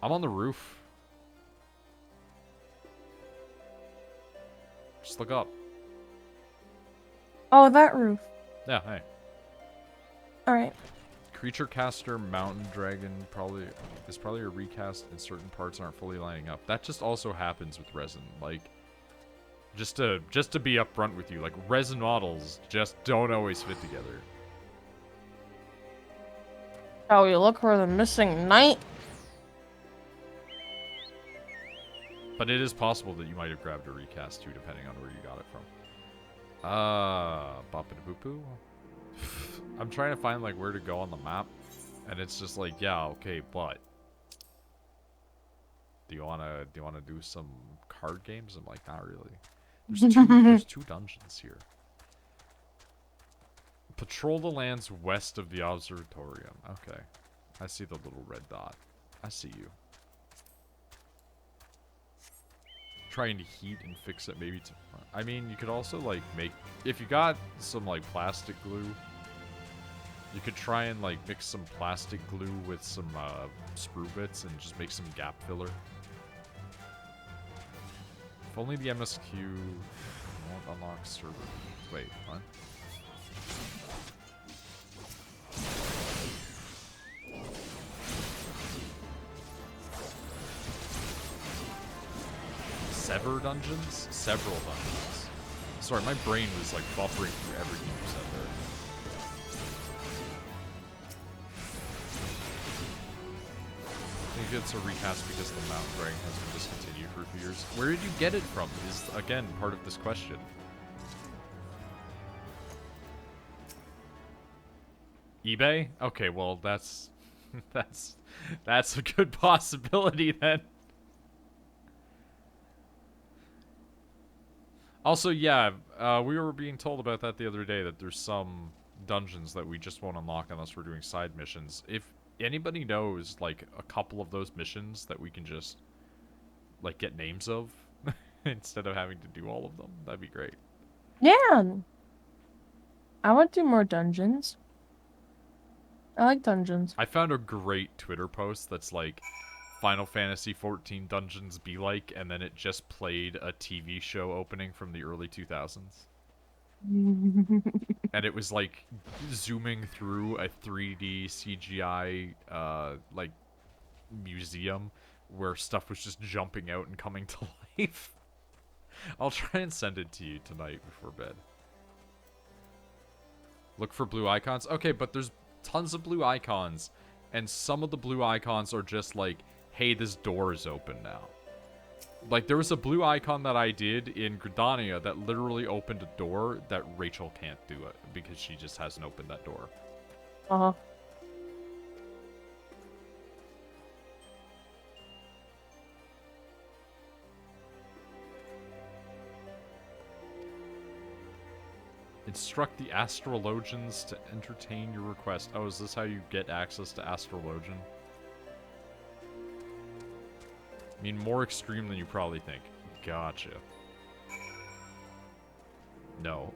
Speaker 1: I'm on the roof. Just look up.
Speaker 2: Oh, that roof.
Speaker 1: Yeah, hey.
Speaker 2: Alright.
Speaker 1: Creature caster mountain dragon is probably a recast and certain parts aren't fully lining up. That just also happens with resin. Like, just to be upfront with you, like resin models just don't always fit together.
Speaker 2: Shall we look for the missing knight?
Speaker 1: But it is possible that you might have grabbed a recast too, depending on where you got it from. Bop-a-da-boo-poo. I'm trying to find like where to go on the map, and it's just like, yeah, okay, but do you wanna do some card games? I'm like, not really. There's two dungeons here. Patrol the lands west of the observatorium. Okay, I see the little red dot. I see you. Trying to heat and fix it maybe to... I mean, you could also, like, make... If you got some, like, plastic glue, you could try and, like, mix some plastic glue with some, sprue bits and just make some gap filler. If only the MSQ won't unlock server. Wait, what? Sever dungeons? Several dungeons. Sorry, my brain was like buffering through everything you said there. I think it's a recast because the Mountain Dragon has been discontinued for a few years. Where did you get it from? Is again part of this question. eBay? Okay, well that's that's a good possibility then. Also, yeah, we were being told about that the other day, that there's some dungeons that we just won't unlock unless we're doing side missions. If anybody knows, like, a couple of those missions that we can just, like, get names of, instead of having to do all of them, that'd be great.
Speaker 2: Yeah. I want to do more dungeons. I like dungeons.
Speaker 1: I found a great Twitter post that's like, Final Fantasy XIV dungeons be like, and then it just played a TV show opening from the early 2000s. And it was like zooming through a 3D CGI like museum where stuff was just jumping out and coming to life. I'll try and send it to you tonight before bed. Look for blue icons. Okay, but there's tons of blue icons, and some of the blue icons are just like, hey, this door is open now. Like, there was a blue icon that I did in Gridania that literally opened a door that Rachel can't do it because she just hasn't opened that door.
Speaker 2: Uh-huh.
Speaker 1: Instruct the astrologians to entertain your request. Oh, is this how you get access to astrologian? I mean, more extreme than you probably think. Gotcha. No.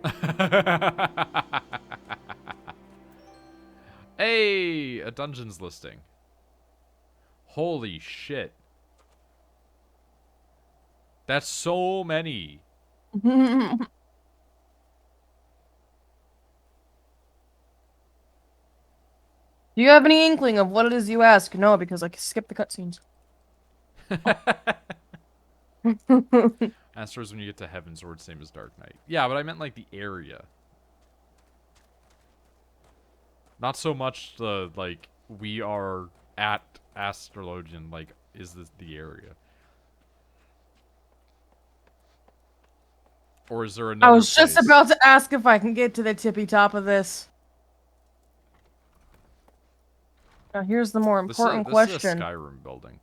Speaker 1: Hey! A dungeons listing. Holy shit. That's so many.
Speaker 2: Do you have any inkling of what it is you ask? No, because I skip the cutscenes.
Speaker 1: Astro's when you get to Heaven's Sword, same as Dark Knight. Yeah, but I meant like the area. Not so much the, like, we are at Astrologian, like, is this the area? Or is there another
Speaker 2: I was just
Speaker 1: place?
Speaker 2: about to ask if I can get to the tippy top of this. Now here's the more important
Speaker 1: This is a
Speaker 2: question.
Speaker 1: Skyrim building.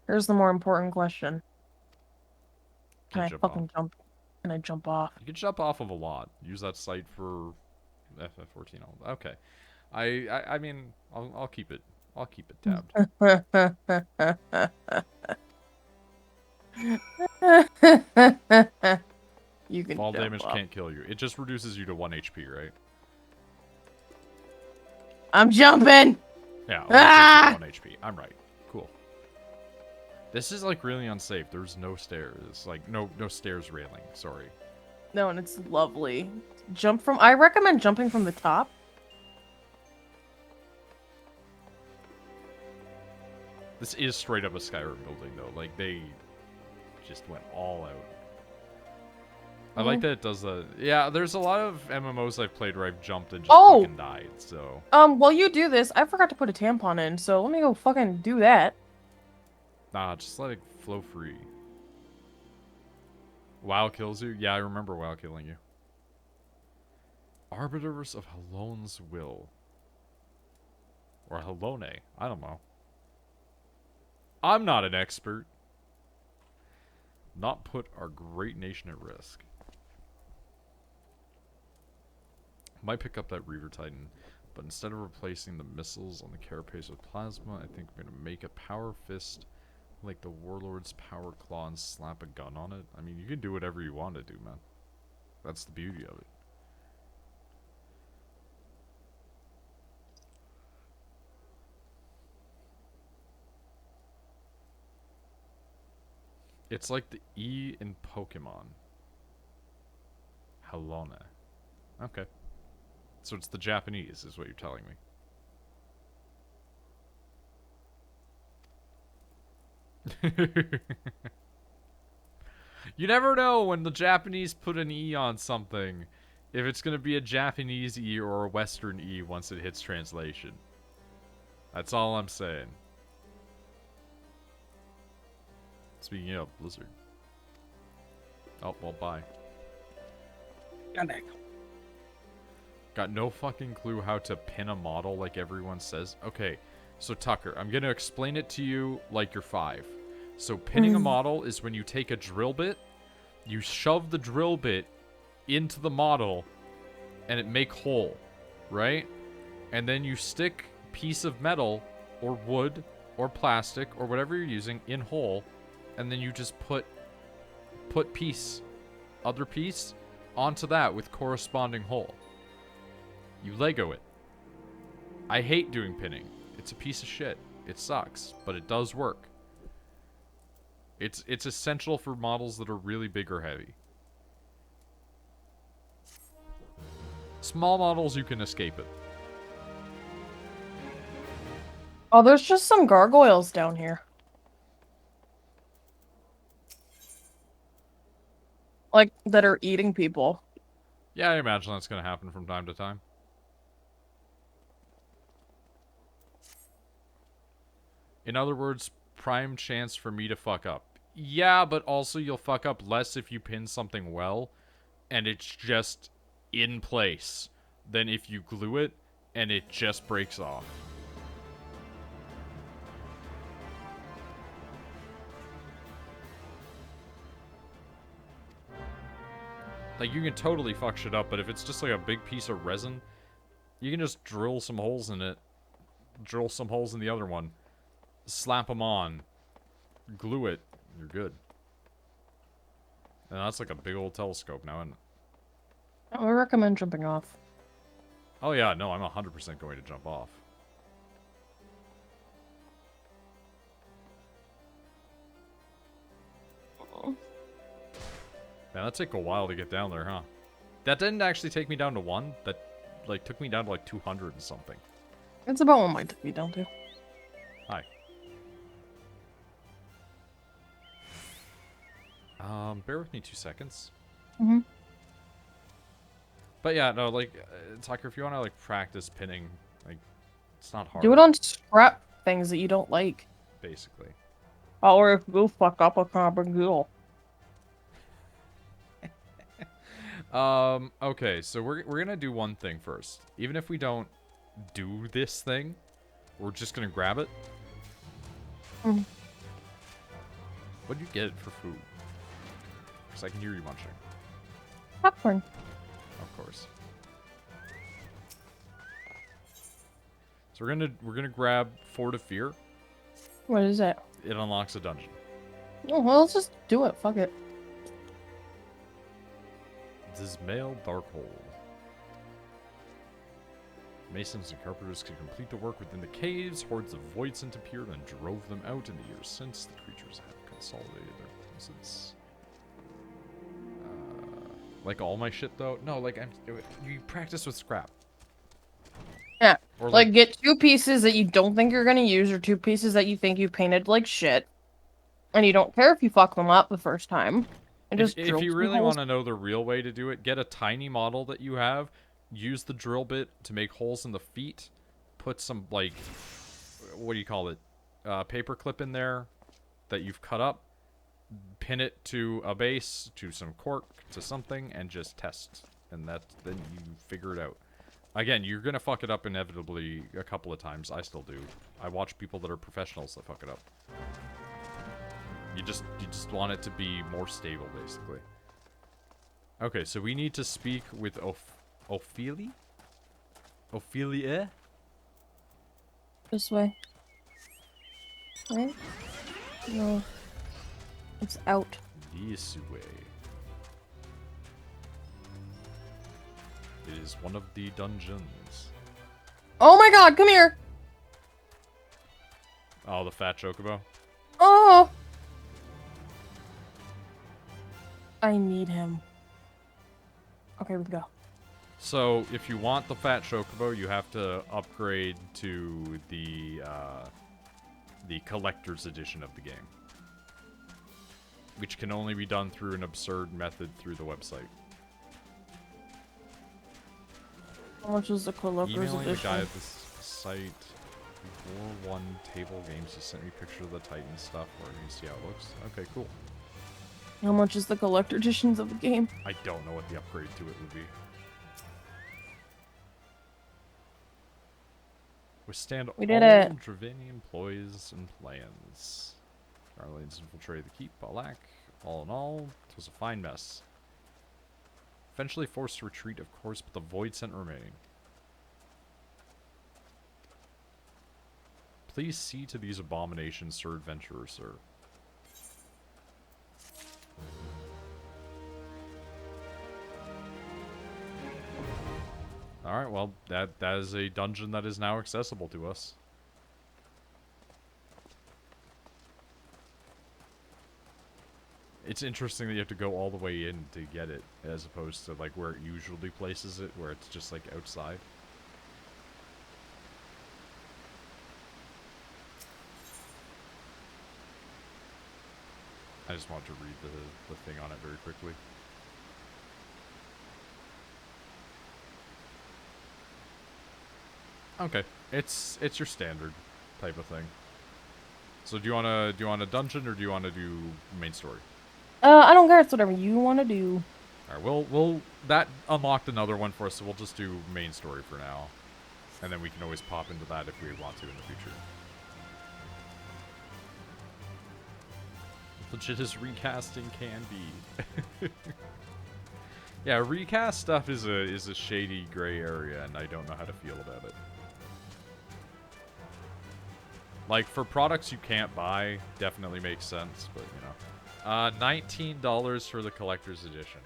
Speaker 2: Here's the more important question. Can I
Speaker 1: Jump
Speaker 2: fucking
Speaker 1: off.
Speaker 2: jump? Can I jump off?
Speaker 1: You can jump off of a lot. Use that site for FF14. Okay. I mean, I'll keep it. I'll keep it tabbed.
Speaker 2: You can
Speaker 1: Fall
Speaker 2: jump
Speaker 1: damage
Speaker 2: off.
Speaker 1: can't kill you. It just reduces you to 1 HP, right?
Speaker 2: I'm jumping!
Speaker 1: Yeah,
Speaker 2: Ah!
Speaker 1: 1 HP. I'm right. Cool. This is like really unsafe. There's no stairs. Like no stairs railing. Sorry.
Speaker 2: No, and it's lovely. I recommend jumping from the top.
Speaker 1: This is straight up a Skyrim building, though. Like, they just went all out. I like that it does the... Yeah, there's a lot of MMOs I've played where I've jumped and just fucking died, so...
Speaker 2: While you do this, I forgot to put a tampon in, so let me go fucking do that.
Speaker 1: Nah, just let it flow free. WoW kills you? Yeah, I remember WoW killing you. Arbiters of Halone's Will. Or Halone. I don't know. I'm not an expert. Not put our great nation at risk. Might pick up that Reaver Titan, but instead of replacing the missiles on the carapace with plasma, I think I'm gonna make a power fist like the Warlord's power claw and slap a gun on it. I mean, you can do whatever you want to do, man. That's the beauty of it. It's like the E in Pokemon. Halone. Okay. So it's the Japanese, is what you're telling me. You never know when the Japanese put an E on something, if it's going to be a Japanese E or a Western E once it hits translation. That's all I'm saying. Speaking of Blizzard. Oh, well, bye.
Speaker 6: I'm back.
Speaker 1: Got no fucking clue how to pin a model like everyone says. Okay, so Tucker, I'm going to explain it to you like you're 5. So pinning a model is when you take a drill bit, you shove the drill bit into the model, and it make hole, right? And then you stick piece of metal or wood or plastic or whatever you're using in hole, and then you just put piece, other piece, onto that with corresponding hole. You Lego it. I hate doing pinning. It's a piece of shit. It sucks, but it does work. It's essential for models that are really big or heavy. Small models, you can escape it.
Speaker 2: Oh, there's just some gargoyles down here. Like, that are eating people.
Speaker 1: Yeah, I imagine that's going to happen from time to time. In other words, prime chance for me to fuck up. Yeah, but also you'll fuck up less if you pin something well, and it's just in place, than if you glue it, and it just breaks off. Like, you can totally fuck shit up, but if it's just like a big piece of resin, you can just drill some holes in it, drill some holes in the other one, slap them on, glue it, you're good. And that's like a big old telescope now, isn't it?
Speaker 2: I recommend jumping off.
Speaker 1: Oh yeah, no, I'm 100% going to jump off. Man, that took a while to get down there, huh? That didn't actually take me down to 1. That, like, took me down to, like, 200 and something.
Speaker 2: It's about what mine took me down to.
Speaker 1: Hi. Bear with me 2 seconds.
Speaker 2: Mm-hmm.
Speaker 1: But yeah, no, like, Tucker, if you want to, like, practice pinning, like, it's not hard.
Speaker 2: Do it on scrap things that you don't like.
Speaker 1: Basically.
Speaker 2: Oh, or if you fuck up, I can't bring deal.
Speaker 1: Okay, so we're gonna do one thing first. Even if we don't do this thing, we're just gonna grab it.
Speaker 2: Mm.
Speaker 1: What'd you get for food? Because I can hear you munching.
Speaker 2: Popcorn.
Speaker 1: Of course. So we're gonna grab Fort of Fear.
Speaker 2: What is it?
Speaker 1: It unlocks a dungeon.
Speaker 2: Oh, well, let's just do it. Fuck it.
Speaker 1: Dismail Darkhold. Masons and carpenters could complete the work within the caves. Hordes of voidsent appeared and drove them out in the years since. The creatures have consolidated their presence. Like all my shit though? No, like you practice with scrap.
Speaker 2: Yeah.
Speaker 1: Or
Speaker 2: Like, get 2 pieces that you don't think you're gonna use, or 2 pieces that you think you painted like shit. And you don't care if you fuck them up the first time. And just
Speaker 1: if
Speaker 2: drill
Speaker 1: you
Speaker 2: 2
Speaker 1: really
Speaker 2: holes.
Speaker 1: want to know the real way to do it, get a tiny model that you have, use the drill bit to make holes in the feet, put some, like, what do you call it, paper clip in there that you've cut up, pin it to a base, to some cork, to something, and just test. And then you figure it out. Again, you're gonna fuck it up inevitably a couple of times. I still do. I watch people that are professionals that fuck it up. You just want it to be more stable, basically. Okay, so we need to speak with Ophelia? Ophelia?
Speaker 2: This way. Right? No. It's out.
Speaker 1: This way. It is one of the dungeons.
Speaker 2: Oh my god, come here!
Speaker 1: Oh, the fat chocobo?
Speaker 2: Oh! I need him. Okay, we can go.
Speaker 1: So, if you want the fat chocobo, you have to upgrade to the collector's edition of the game. Which can only be done through an absurd method through the website.
Speaker 2: How much is the collector's
Speaker 1: Emailing the
Speaker 2: edition?
Speaker 1: guy at this site. War 1 table games. He sent me pictures of the Titan stuff. Where you see how it looks. Okay, cool.
Speaker 2: How much is the collector editions of the game?
Speaker 1: I don't know what the upgrade to it would be. Withstand
Speaker 2: We did
Speaker 1: all
Speaker 2: it.
Speaker 1: Dravini employees and plans. Darlings infiltrated the keep, Balak. All in all, it was a fine mess. Eventually forced to retreat, of course, but the void scent remaining. Please see to these abominations, Sir Adventurer, sir. Alright, well, that is a dungeon that is now accessible to us. It's interesting that you have to go all the way in to get it, as opposed to, like, where it usually places it, where it's just, like, outside. I just wanted to read the thing on it very quickly. Okay, it's your standard type of thing. So do you want a dungeon or do you want to do main story?
Speaker 2: I don't care. It's whatever you want to do.
Speaker 1: All right, we'll that unlocked another one for us, so we'll just do main story for now, and then we can always pop into that if we want to in the future. Legit as recasting can be. Yeah, recast stuff is a shady gray area, and I don't know how to feel about it. Like, for products you can't buy, definitely makes sense, but, you know. $19 for the collector's edition.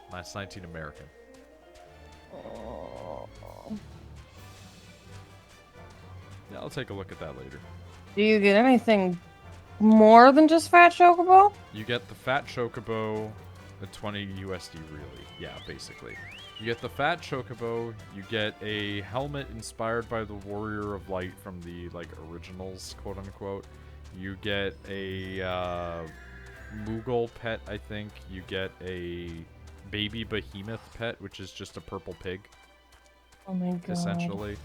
Speaker 1: That's 19 American. Yeah, I'll take a look at that later.
Speaker 2: Do you get anything more than just Fat Chocobo?
Speaker 1: You get the Fat Chocobo, the 20 USD really. Yeah, basically. You get the Fat Chocobo, you get a helmet inspired by the Warrior of Light from the, like, originals, quote-unquote. You get a, Moogle pet, I think. You get a baby behemoth pet, which is just a purple pig.
Speaker 2: Oh my god.
Speaker 1: Essentially.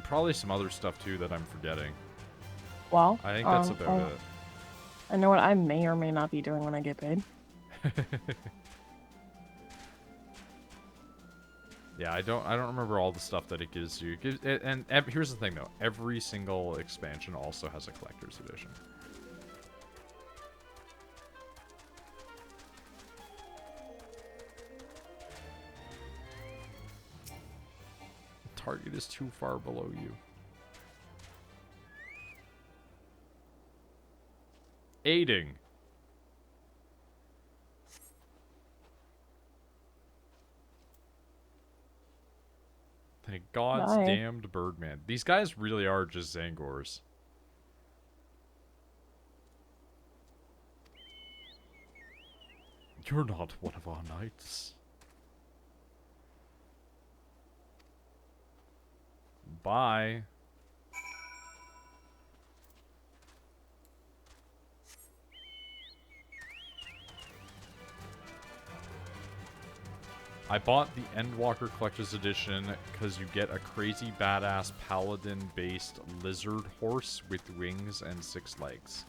Speaker 1: Probably some other stuff, too, that I'm forgetting.
Speaker 2: Well,
Speaker 1: I think that's about it.
Speaker 2: I know what I may or may not be doing when I get paid.
Speaker 1: Yeah, I don't remember all the stuff that it gives you. And here's the thing though, every single expansion also has a collector's edition. The target is too far below you. Aiding. Thank God's
Speaker 2: Bye.
Speaker 1: damned Birdman. These guys really are just Zangors. You're not one of our knights. Bye. I bought the Endwalker Collector's Edition because you get a crazy badass paladin-based lizard horse with wings and 6 legs.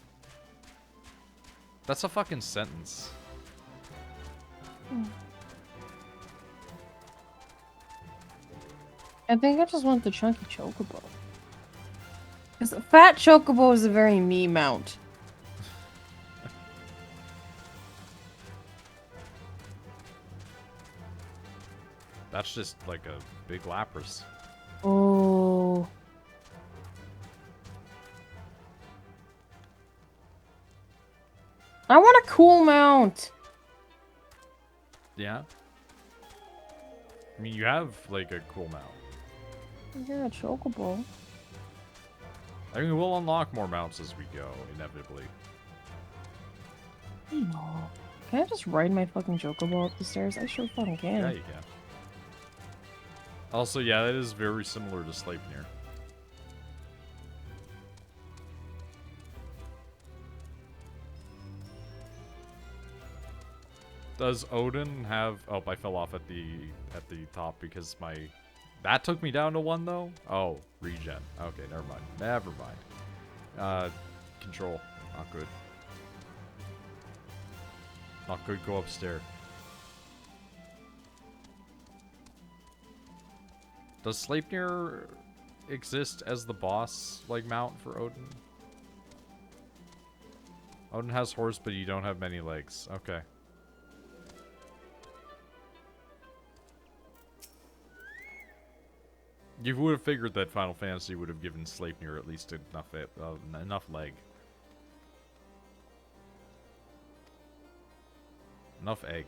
Speaker 1: That's a fucking sentence.
Speaker 2: I think I just want the chunky chocobo. Because a fat chocobo is a very me mount.
Speaker 1: That's just like a big Lapras.
Speaker 2: Oh. I want a cool mount.
Speaker 1: Yeah? I mean, you have, like, a cool mount.
Speaker 2: Yeah, chocobo.
Speaker 1: I mean, we'll unlock more mounts as we go, inevitably.
Speaker 2: No. Can I just ride my fucking chocobo up the stairs? I sure fucking can.
Speaker 1: Yeah, you can. Also, yeah, that is very similar to Sleipnir. Does Odin have... Oh, I fell off at the top because my... That took me down to 1, though? Oh, regen. Okay, never mind. Never mind. Control. Not good. Not good, go upstairs. Does Sleipnir exist as the boss, like, mount for Odin? Odin has horse, but you don't have many legs. Okay. You would have figured that Final Fantasy would have given Sleipnir at least enough leg. Enough egg.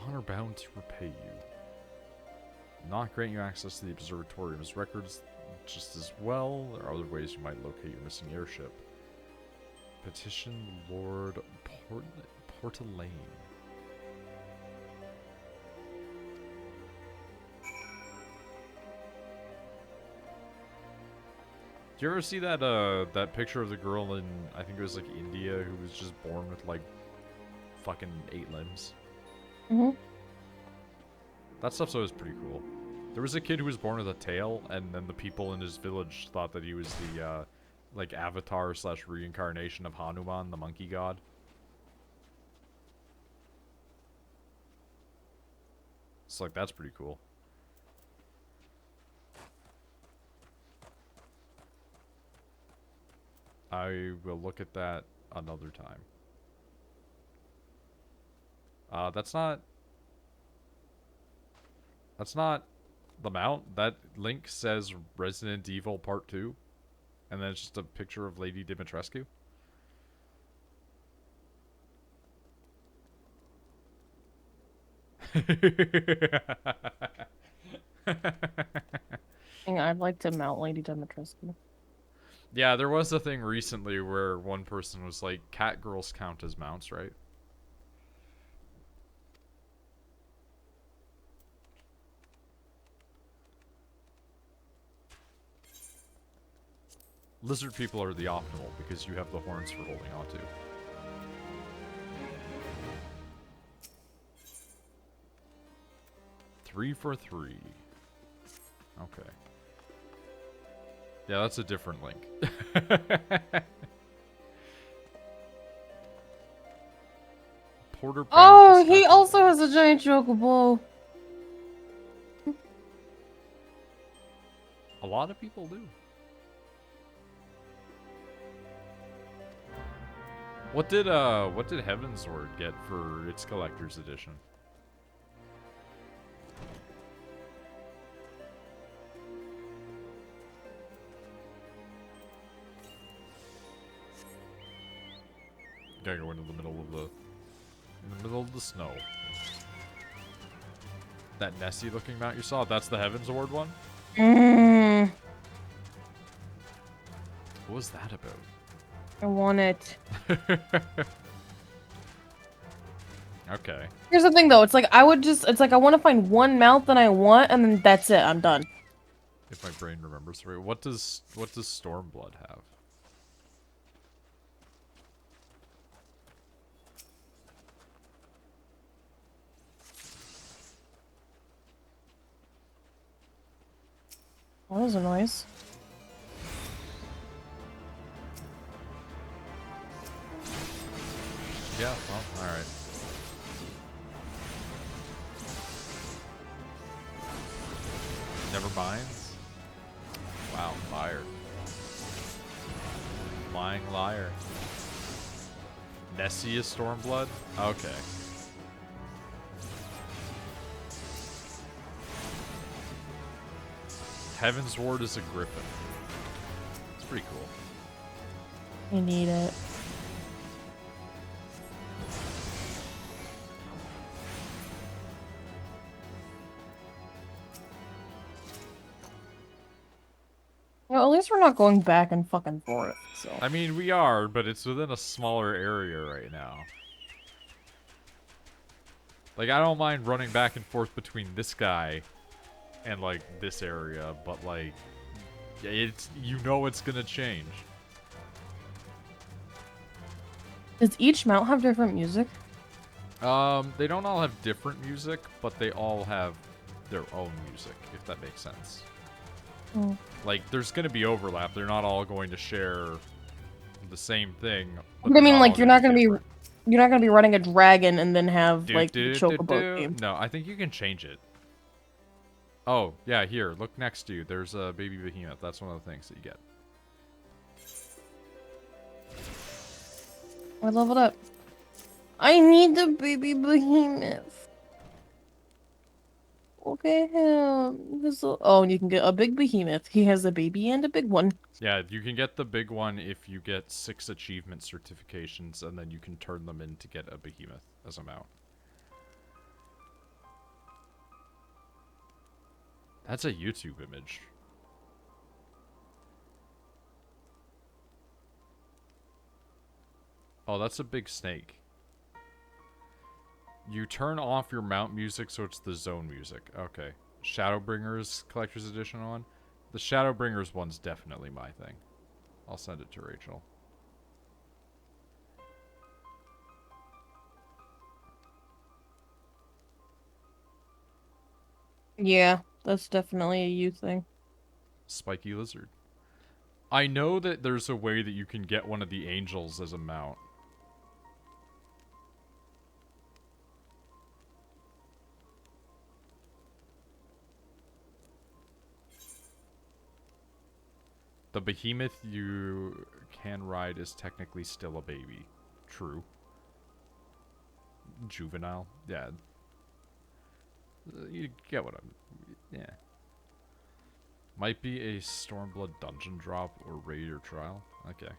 Speaker 1: Honor bound to repay you. Not grant you access to the observatorium's records just as well. There are other ways you might locate your missing airship. Petition Lord Portalane. Do you ever see that that picture of the girl in, I think it was like India, who was just born with like fucking 8 limbs?
Speaker 2: Mm-hmm.
Speaker 1: That stuff's always pretty cool. There was a kid who was born with a tail, and then the people in his village thought that he was the like avatar / reincarnation of Hanuman, the monkey god. So like that's pretty cool. I will look at that another time. That's not the mount. That link says Resident Evil Part 2. And then it's just a picture of Lady Dimitrescu.
Speaker 2: I'd like to mount Lady Dimitrescu.
Speaker 1: Yeah, there was a thing recently where one person was like, cat girls count as mounts, right? Lizard people are the optimal because you have the horns for holding onto. Three for 3. Okay. Yeah, that's a different link. Porter Brown
Speaker 2: Oh, he
Speaker 1: Piscataway.
Speaker 2: also has a giant chocobo.
Speaker 1: A lot of people do. What did Heavensward get for its collector's edition? Gotta go into the middle of the snow. That Nessie looking mount you saw, that's the Heavensward one?
Speaker 2: Mm.
Speaker 1: What was that about?
Speaker 2: I want it.
Speaker 1: Okay.
Speaker 2: Here's the thing, though. It's like I would just. It's like I want to find one mount that I want, and then that's it. I'm done.
Speaker 1: If my brain remembers right, what does Stormblood have?
Speaker 2: What was a noise?
Speaker 1: Yeah. Well, all right. Never mind. Wow, fire. Lying liar. Nessie is Stormblood? Okay. Heaven's Ward is a griffin. It's pretty cool.
Speaker 2: I need it. Well, at least we're not going back and fucking forth, so.
Speaker 1: I mean, we are, but it's within a smaller area right now. Like, I don't mind running back and forth between this guy and, like, this area, but, like, it's, you know it's gonna change.
Speaker 2: Does each mount have different music?
Speaker 1: They don't all have different music, but they all have their own music, if that makes sense.
Speaker 2: Mm.
Speaker 1: Like, there's gonna be overlap. They're not all going to share the same thing.
Speaker 2: I mean, like, you're not gonna be running a dragon and then have, like, the chocobo theme.
Speaker 1: No, I think you can change it. Oh, yeah, here, look next to you. There's a baby behemoth. That's one of the things that you get.
Speaker 2: I leveled up. I need the baby behemoth. Okay, oh, and you can get a big behemoth. He has a baby and a big one.
Speaker 1: Yeah, you can get the big one if you get 6 achievement certifications, and then you can turn them in to get a behemoth as a mount. That's a YouTube image. Oh, that's a big snake. You turn off your mount music so it's the zone music. Okay. Shadowbringers Collector's Edition one. The Shadowbringers one's definitely my thing. I'll send it to Rachel.
Speaker 2: Yeah, that's definitely a you thing.
Speaker 1: Spiky Lizard. I know that there's a way that you can get one of the angels as a mount. The behemoth you can ride is technically still a baby. True. Juvenile. Yeah. You get what I'm... Yeah. Might be a Stormblood dungeon drop or raid or trial. Okay.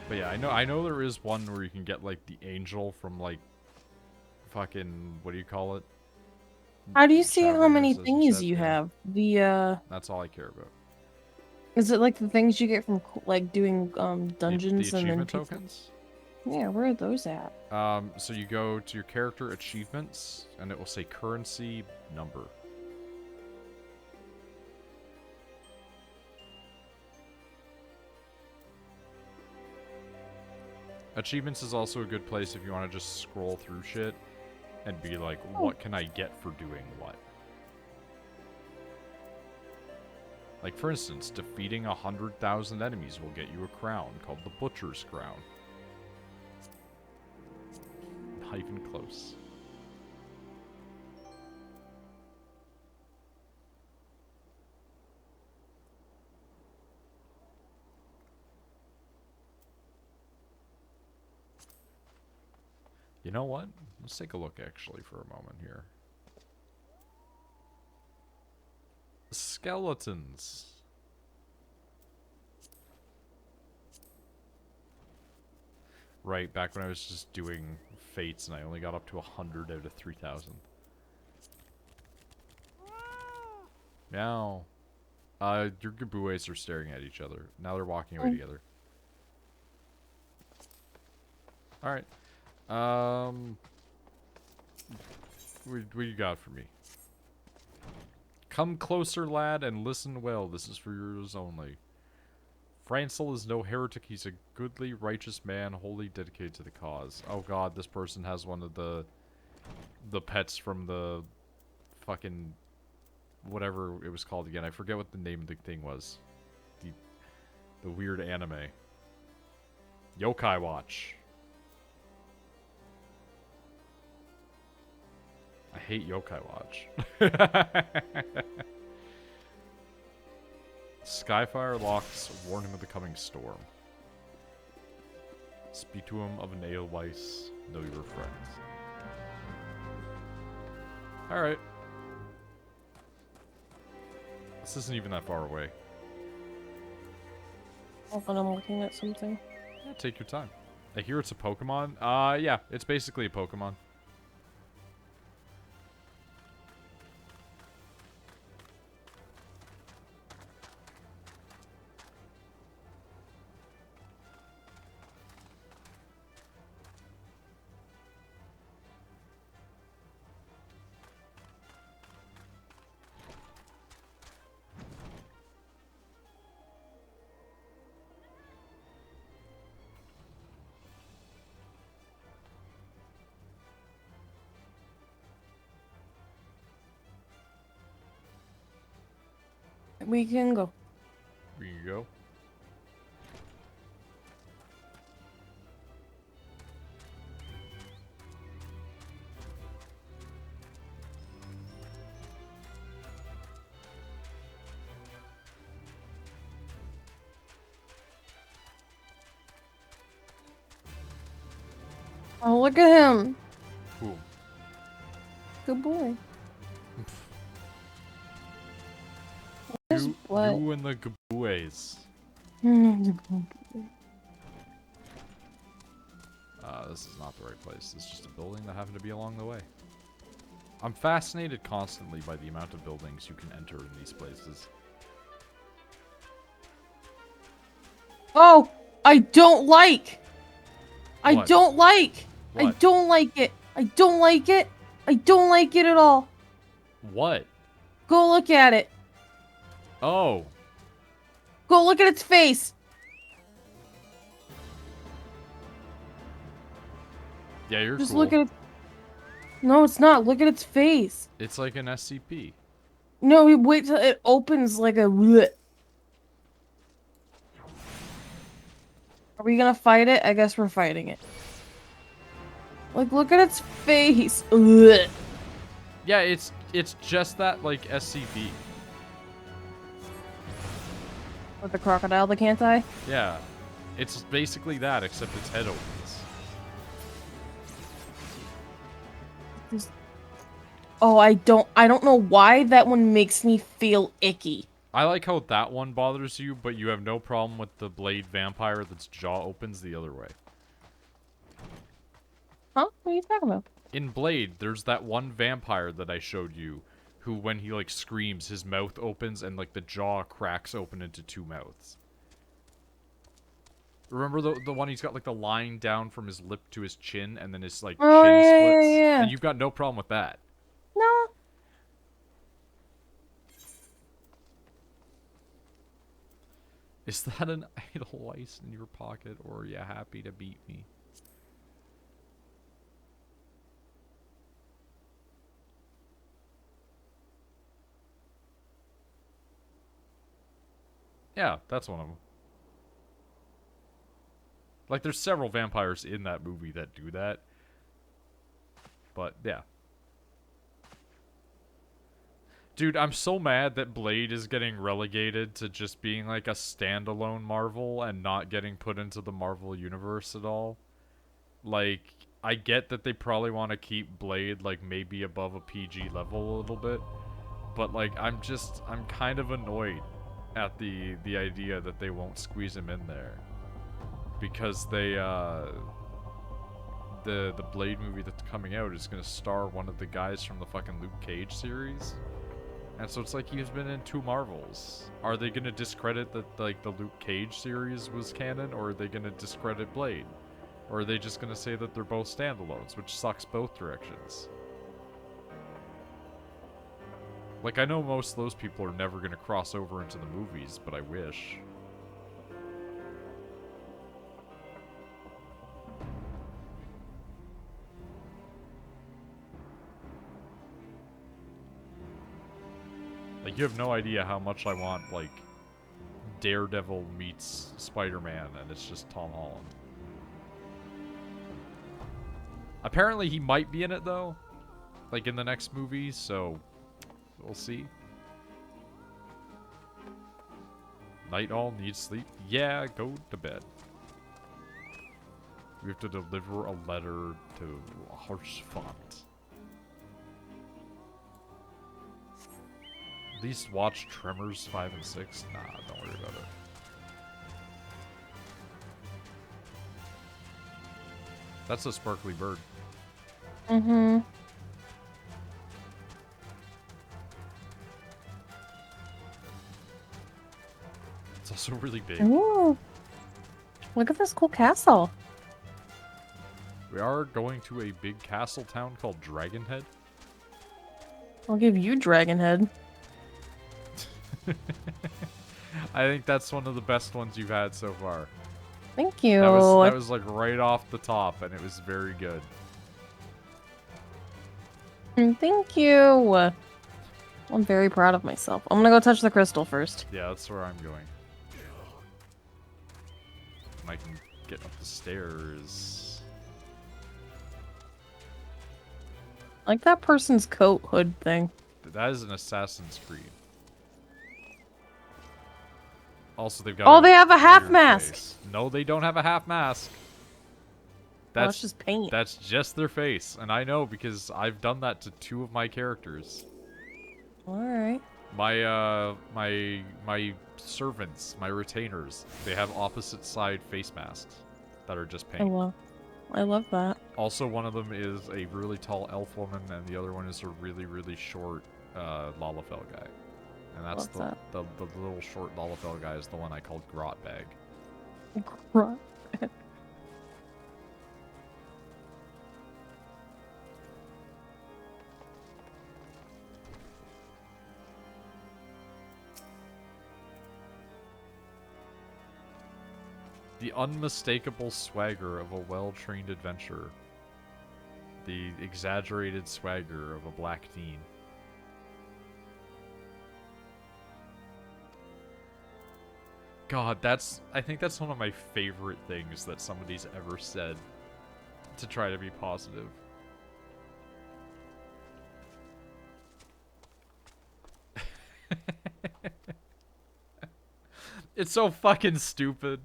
Speaker 1: But yeah, I know there is one where you can get, like, the angel from, like, fucking... What do you call it?
Speaker 2: How do you see how
Speaker 1: Shadowbringers,
Speaker 2: many
Speaker 1: as you
Speaker 2: thingies
Speaker 1: said,
Speaker 2: you
Speaker 1: yeah.
Speaker 2: have?
Speaker 1: That's all I care about.
Speaker 2: Is it like the things you get from like doing dungeons
Speaker 1: The
Speaker 2: and then
Speaker 1: achievement tokens?
Speaker 2: Yeah, where are those at?
Speaker 1: So you go to your character achievements, and it will say currency number. Achievements is also a good place if you want to just scroll through shit and be like, what can I get for doing what? Like, for instance, defeating 100,000 enemies will get you a crown called the Butcher's Crown. Not even close. You know what? Let's take a look, actually, for a moment here. Skeletons. Right, back when I was just doing fates and I only got up to 100 out of 3,000. Meow. Your Gabues are staring at each other. Now they're walking away together. Alright. What you got for me? Come closer, lad, and listen well. This is for yours only. Francel is no heretic. He's a goodly, righteous man, wholly dedicated to the cause. Oh god, this person has one of the pets from the fucking whatever it was called again. I forget what the name of the thing was. The weird anime. Yokai Watch. I hate Yokai Watch. Skyfire locks warn him of the coming storm. Speak to him of an Edelweiss. Know your friends. Alright. This isn't even that far away.
Speaker 2: Often I'm looking at something.
Speaker 1: Yeah, take your time. I hear it's a Pokemon. Yeah, it's basically a Pokemon.
Speaker 2: We can go.
Speaker 1: Here you go.
Speaker 2: Oh, look at him.
Speaker 1: Cool.
Speaker 2: Good boy. His butt.
Speaker 1: You and the Gabues. This is not the right place. It's just a building that happened to be along the way. I'm fascinated constantly by the amount of buildings you can enter in these places.
Speaker 2: Oh, I don't like. I
Speaker 1: What?
Speaker 2: don't like. I
Speaker 1: What?
Speaker 2: don't like it. I don't like it. I don't like it at all.
Speaker 1: What?
Speaker 2: Go look at it.
Speaker 1: Oh.
Speaker 2: Go look at its face.
Speaker 1: Yeah, you're
Speaker 2: Just
Speaker 1: cool.
Speaker 2: look at it. No, it's not. Look at its face.
Speaker 1: It's like an SCP.
Speaker 2: No, we wait till it opens like a. Bleh. Are we gonna fight it? I guess we're fighting it. Like, look at its face. Bleh.
Speaker 1: Yeah, it's just that like SCP.
Speaker 2: With the crocodile that can't die?
Speaker 1: Yeah. It's basically that, except its head opens.
Speaker 2: Oh, I don't know why that one makes me feel icky.
Speaker 1: I like how that one bothers you, but you have no problem with the blade vampire that's jaw opens the other way.
Speaker 2: Huh? What are you talking about?
Speaker 1: In Blade, there's that one vampire that I showed you, who when he like screams, his mouth opens and like the jaw cracks open into two mouths. Remember the one he's got like the line down from his lip to his chin, and then his like
Speaker 2: Oh,
Speaker 1: chin
Speaker 2: yeah,
Speaker 1: splits?
Speaker 2: yeah, yeah.
Speaker 1: And you've got no problem with that.
Speaker 2: No.
Speaker 1: Is that an Edelweiss in your pocket, or are you happy to beat me? Yeah, that's one of them. Like, there's several vampires in that movie that do that. But, yeah. Dude, I'm so mad that Blade is getting relegated to just being like a standalone Marvel and not getting put into the Marvel universe at all. Like, I get that they probably want to keep Blade like maybe above a PG level a little bit, but like I'm kind of annoyed at the idea that they won't squeeze him in there, because they the Blade movie that's coming out is going to star one of the guys from the fucking Luke Cage series. And so it's like he's been in 2 Marvels. Are they gonna discredit that like the Luke Cage series was canon, or are they gonna discredit Blade? Or are they just gonna say that they're both standalones, which sucks both directions? Like, I know most of those people are never gonna cross over into the movies, but I wish. Like, you have no idea how much I want, like, Daredevil meets Spider-Man, and it's just Tom Holland. Apparently he might be in it, though. Like, in the next movie, so we'll see. Night Owl needs sleep? Yeah, go to bed. We have to deliver a letter to Harshfont. At least watch Tremors 5 and 6? Nah, don't worry about it. That's a sparkly bird.
Speaker 2: Mm-hmm.
Speaker 1: It's also really big.
Speaker 2: Ooh. Look at this cool castle.
Speaker 1: We are going to a big castle town called Dragonhead.
Speaker 2: I'll give you Dragonhead.
Speaker 1: I think that's one of the best ones you've had so far.
Speaker 2: Thank you.
Speaker 1: That was like right off the top, and it was very good.
Speaker 2: Thank you. I'm very proud of myself. I'm gonna go touch the crystal first.
Speaker 1: Yeah, that's where I'm going. And I can get up the stairs.
Speaker 2: I like that person's coat hood thing.
Speaker 1: That is an Assassin's Creed. Also, they've got.
Speaker 2: Oh, they have a half
Speaker 1: weird
Speaker 2: mask.
Speaker 1: face. No, they don't have a half mask.
Speaker 2: That's just paint.
Speaker 1: That's just their face, and I know because I've done that to 2 of my characters.
Speaker 2: All right.
Speaker 1: My servants, my retainers, they have opposite side face masks that are just paint.
Speaker 2: I love that.
Speaker 1: Also, one of them is a really tall elf woman, and the other one is a really, really short Lalafell guy. And that's the little short Lalafell guy is the one I called Grotbag.
Speaker 2: Right.
Speaker 1: The unmistakable swagger of a well-trained adventurer. The exaggerated swagger of a black teen. God, I think that's one of my favorite things that somebody's ever said to try to be positive. It's so fucking stupid.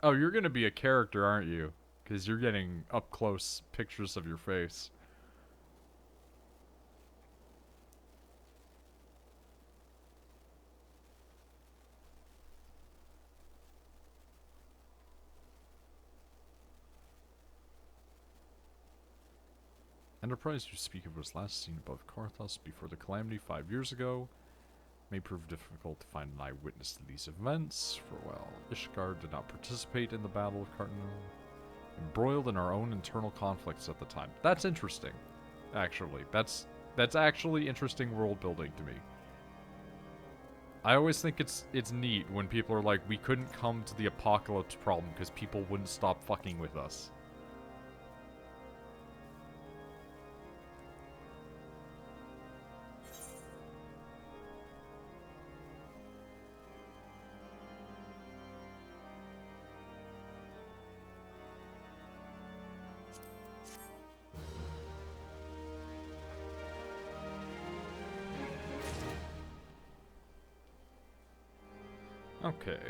Speaker 1: Oh, you're gonna be a character, aren't you? Because you're getting up-close pictures of your face. Enterprise you speak of was last seen above Karthus before the calamity 5 years ago. May prove difficult to find an eyewitness to these events, for while Ishgard did not participate in the Battle of Carton, embroiled in our own internal conflicts at the time. That's interesting, actually. That's actually interesting world building to me. I always think it's neat when people are like, we couldn't come to the apocalypse problem because people wouldn't stop fucking with us. Okay.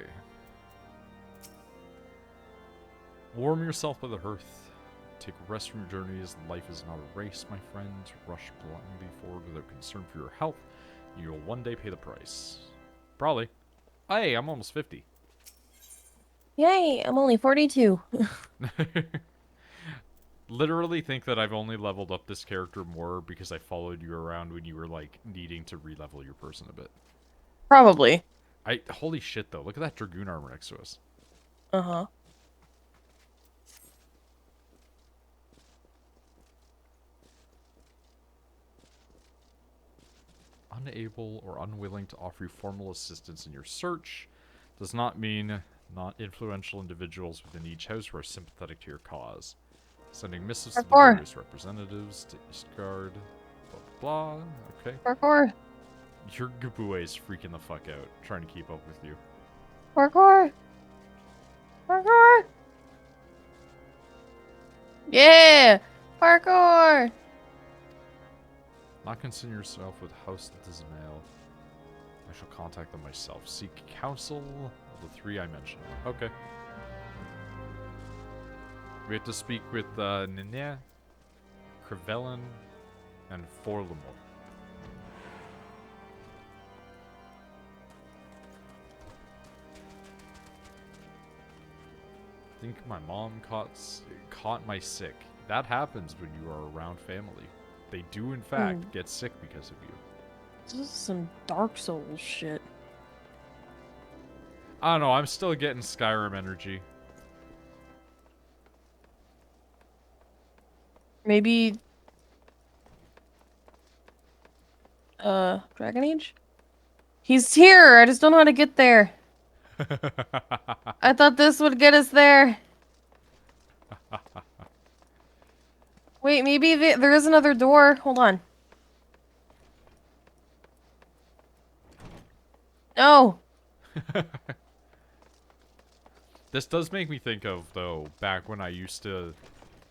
Speaker 1: Warm yourself by the hearth. Take rest from your journeys. Life is not a race, my friend. Rush blindly forward without concern for your health. You will one day pay the price. Probably. Hey, I'm almost 50.
Speaker 2: Yay, I'm only 42.
Speaker 1: literally think that I've only leveled up this character more because I followed you around when you were, like, needing to re-level your person a bit.
Speaker 2: Probably.
Speaker 1: Holy shit, though. Look at that Dragoon armor next to us.
Speaker 2: Uh-huh.
Speaker 1: Unable or unwilling to offer you formal assistance in your search does not mean not influential individuals within each house who are sympathetic to your cause. Sending missives to the
Speaker 2: Parkour.
Speaker 1: various representatives to Eastgard. Blah, blah, blah. Okay.
Speaker 2: Parkour.
Speaker 1: Your Gabue is freaking the fuck out, trying to keep up with you.
Speaker 2: Parkour. Parkour. Yeah. Parkour.
Speaker 1: Not concern yourself with House Dismail. I shall contact them myself. Seek counsel of the three I mentioned. Okay. We have to speak with Nene, Crevelin, and Forlamore. I think my mom caught my sick. That happens when you are around family. They do, in fact, get sick because of you.
Speaker 2: This is some Dark Souls shit.
Speaker 1: I don't know. I'm still getting Skyrim energy.
Speaker 2: Maybe... Dragon Age? He's here! I just don't know how to get there. I thought this would get us there. Wait, maybe there is another door. Hold on. No!
Speaker 1: This does make me think of, though, back when I used to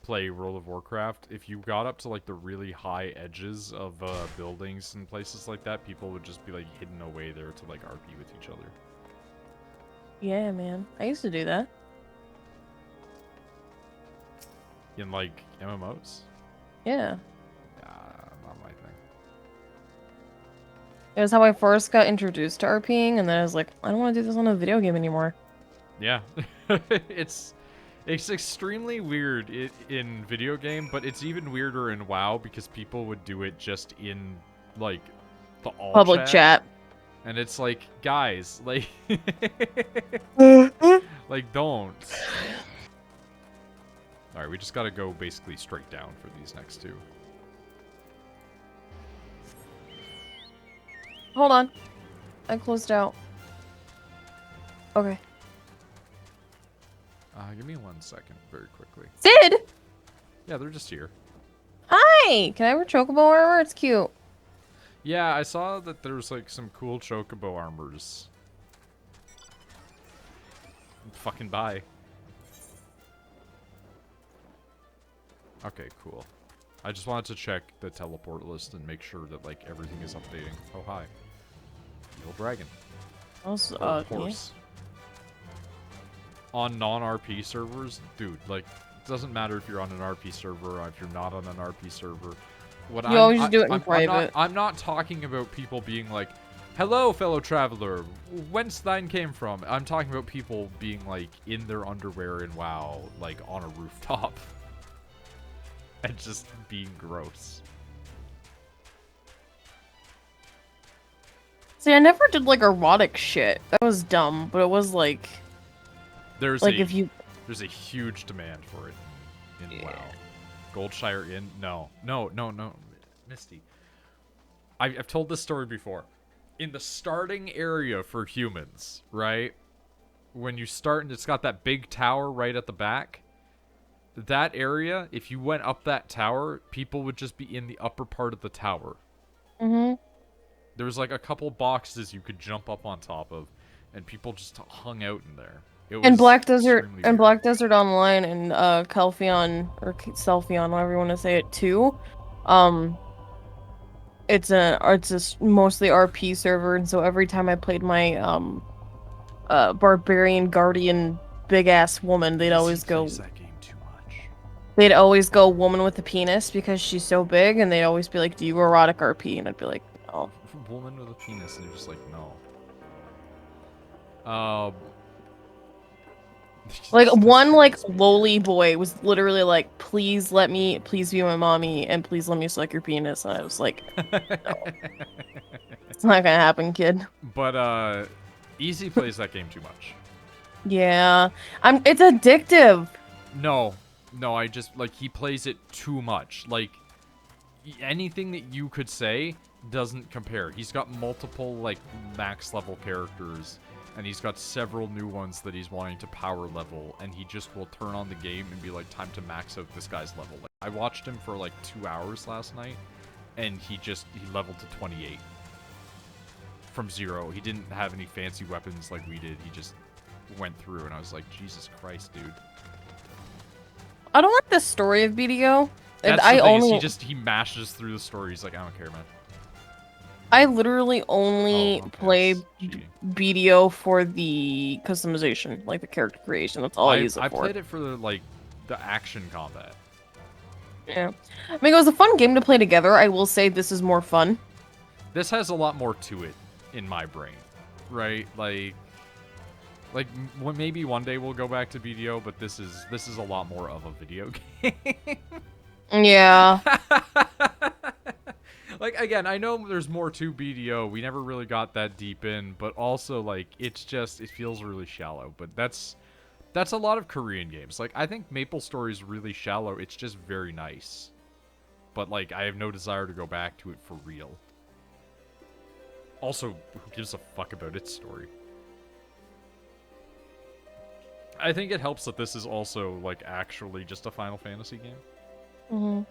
Speaker 1: play World of Warcraft. If you got up to, like, the really high edges of buildings and places like that, people would just be, like, hidden away there to, like, RP with each other.
Speaker 2: Yeah, man. I used to do that.
Speaker 1: In, like, MMOs?
Speaker 2: Yeah.
Speaker 1: Not my thing.
Speaker 2: It was how I first got introduced to RPing, and then I was like, I don't want to do this on a video game anymore.
Speaker 1: Yeah. It's extremely weird in video game, but it's even weirder in WoW because people would do it just in, like, the all
Speaker 2: Public chat.
Speaker 1: And it's like, guys, like... like, don't. Alright, we just gotta go basically straight down for these next two.
Speaker 2: Hold on. I closed out. Okay.
Speaker 1: Give me 1 second, very quickly.
Speaker 2: Sid!
Speaker 1: Yeah, they're just here.
Speaker 2: Hi! Can I wear chocobo armor? It's cute.
Speaker 1: Yeah, I saw that there's, like, some cool chocobo armors. Fucking buy. Okay, cool. I just wanted to check the teleport list and make sure that, like, everything is updating. Oh, hi. Evil dragon.
Speaker 2: Also,
Speaker 1: Or horse. On non-RP servers, dude, like, it doesn't matter if you're on an RP server or if you're not on an RP server. What
Speaker 2: You always do it in private.
Speaker 1: I'm not talking about people being like, hello, fellow traveler, whence thine came from? I'm talking about people being, like, in their underwear in WoW, like, on a rooftop. And just being gross.
Speaker 2: See, I never did, like, erotic shit. That was dumb, but it was, like...
Speaker 1: There's
Speaker 2: like, if you...
Speaker 1: There's a huge demand for it in WoW. Goldshire Inn? No. No. Mysti. I've told this story before. In the starting area for humans, right? When you start and it's got that big tower right at the back. That area, if you went up that tower, people would just be in the upper part of the tower.
Speaker 2: Mm-hmm.
Speaker 1: There was like a couple boxes you could jump up on top of, and people just hung out in there. It was
Speaker 2: And Black Desert
Speaker 1: extremely
Speaker 2: and
Speaker 1: weird.
Speaker 2: Black Desert Online and Calpheon or Selpheon, whatever you want to say it too. It's a mostly RP server, and so every time I played my barbarian guardian big ass woman, they'd always go.
Speaker 1: That game too much.
Speaker 2: They'd always go woman with a penis because she's so big, and they'd always be like, "Do you erotic RP?" And I'd be like, "No."
Speaker 1: Woman with a penis, and you're just like, no.
Speaker 2: Like one like lowly boy was literally like, please be my mommy, and please let me suck your penis. And I was like, it's not gonna happen, kid.
Speaker 1: But Easy plays that game too much.
Speaker 2: Yeah, it's addictive.
Speaker 1: No, I just like he plays it too much. Like anything that you could say doesn't compare. He's got multiple like max level characters, and he's got several new ones that he's wanting to power level, and he just will turn on the game and be like, time to max out this guy's level. Like, I watched him for like 2 hours last night, and he leveled to 28 from 0. He didn't have any fancy weapons like we did. He just went through, and I was like, Jesus Christ, dude.
Speaker 2: I don't like the story of BDO.
Speaker 1: That's
Speaker 2: I
Speaker 1: the thing,
Speaker 2: only
Speaker 1: he mashes through the story. He's like, I don't care, man.
Speaker 2: I literally only
Speaker 1: Oh, okay,
Speaker 2: play
Speaker 1: it's cheating.
Speaker 2: BDO for the customization, like the character creation. That's all I use it
Speaker 1: I
Speaker 2: for.
Speaker 1: played it for the action combat.
Speaker 2: Yeah. I mean, it was a fun game to play together. I will say this is more fun.
Speaker 1: This has a lot more to it in my brain, right? Maybe one day we'll go back to BDO, but this is a lot more of a video game.
Speaker 2: Yeah.
Speaker 1: Like, again, I know there's more to BDO. We never really got that deep in, but also, like, it feels really shallow. But that's a lot of Korean games. Like, I think Maple Story is really shallow. It's just very nice. But, like, I have no desire to go back to it for real. Also, who gives a fuck about its story? I think it helps that this is also, like, actually just a Final Fantasy game.
Speaker 2: Mm-hmm.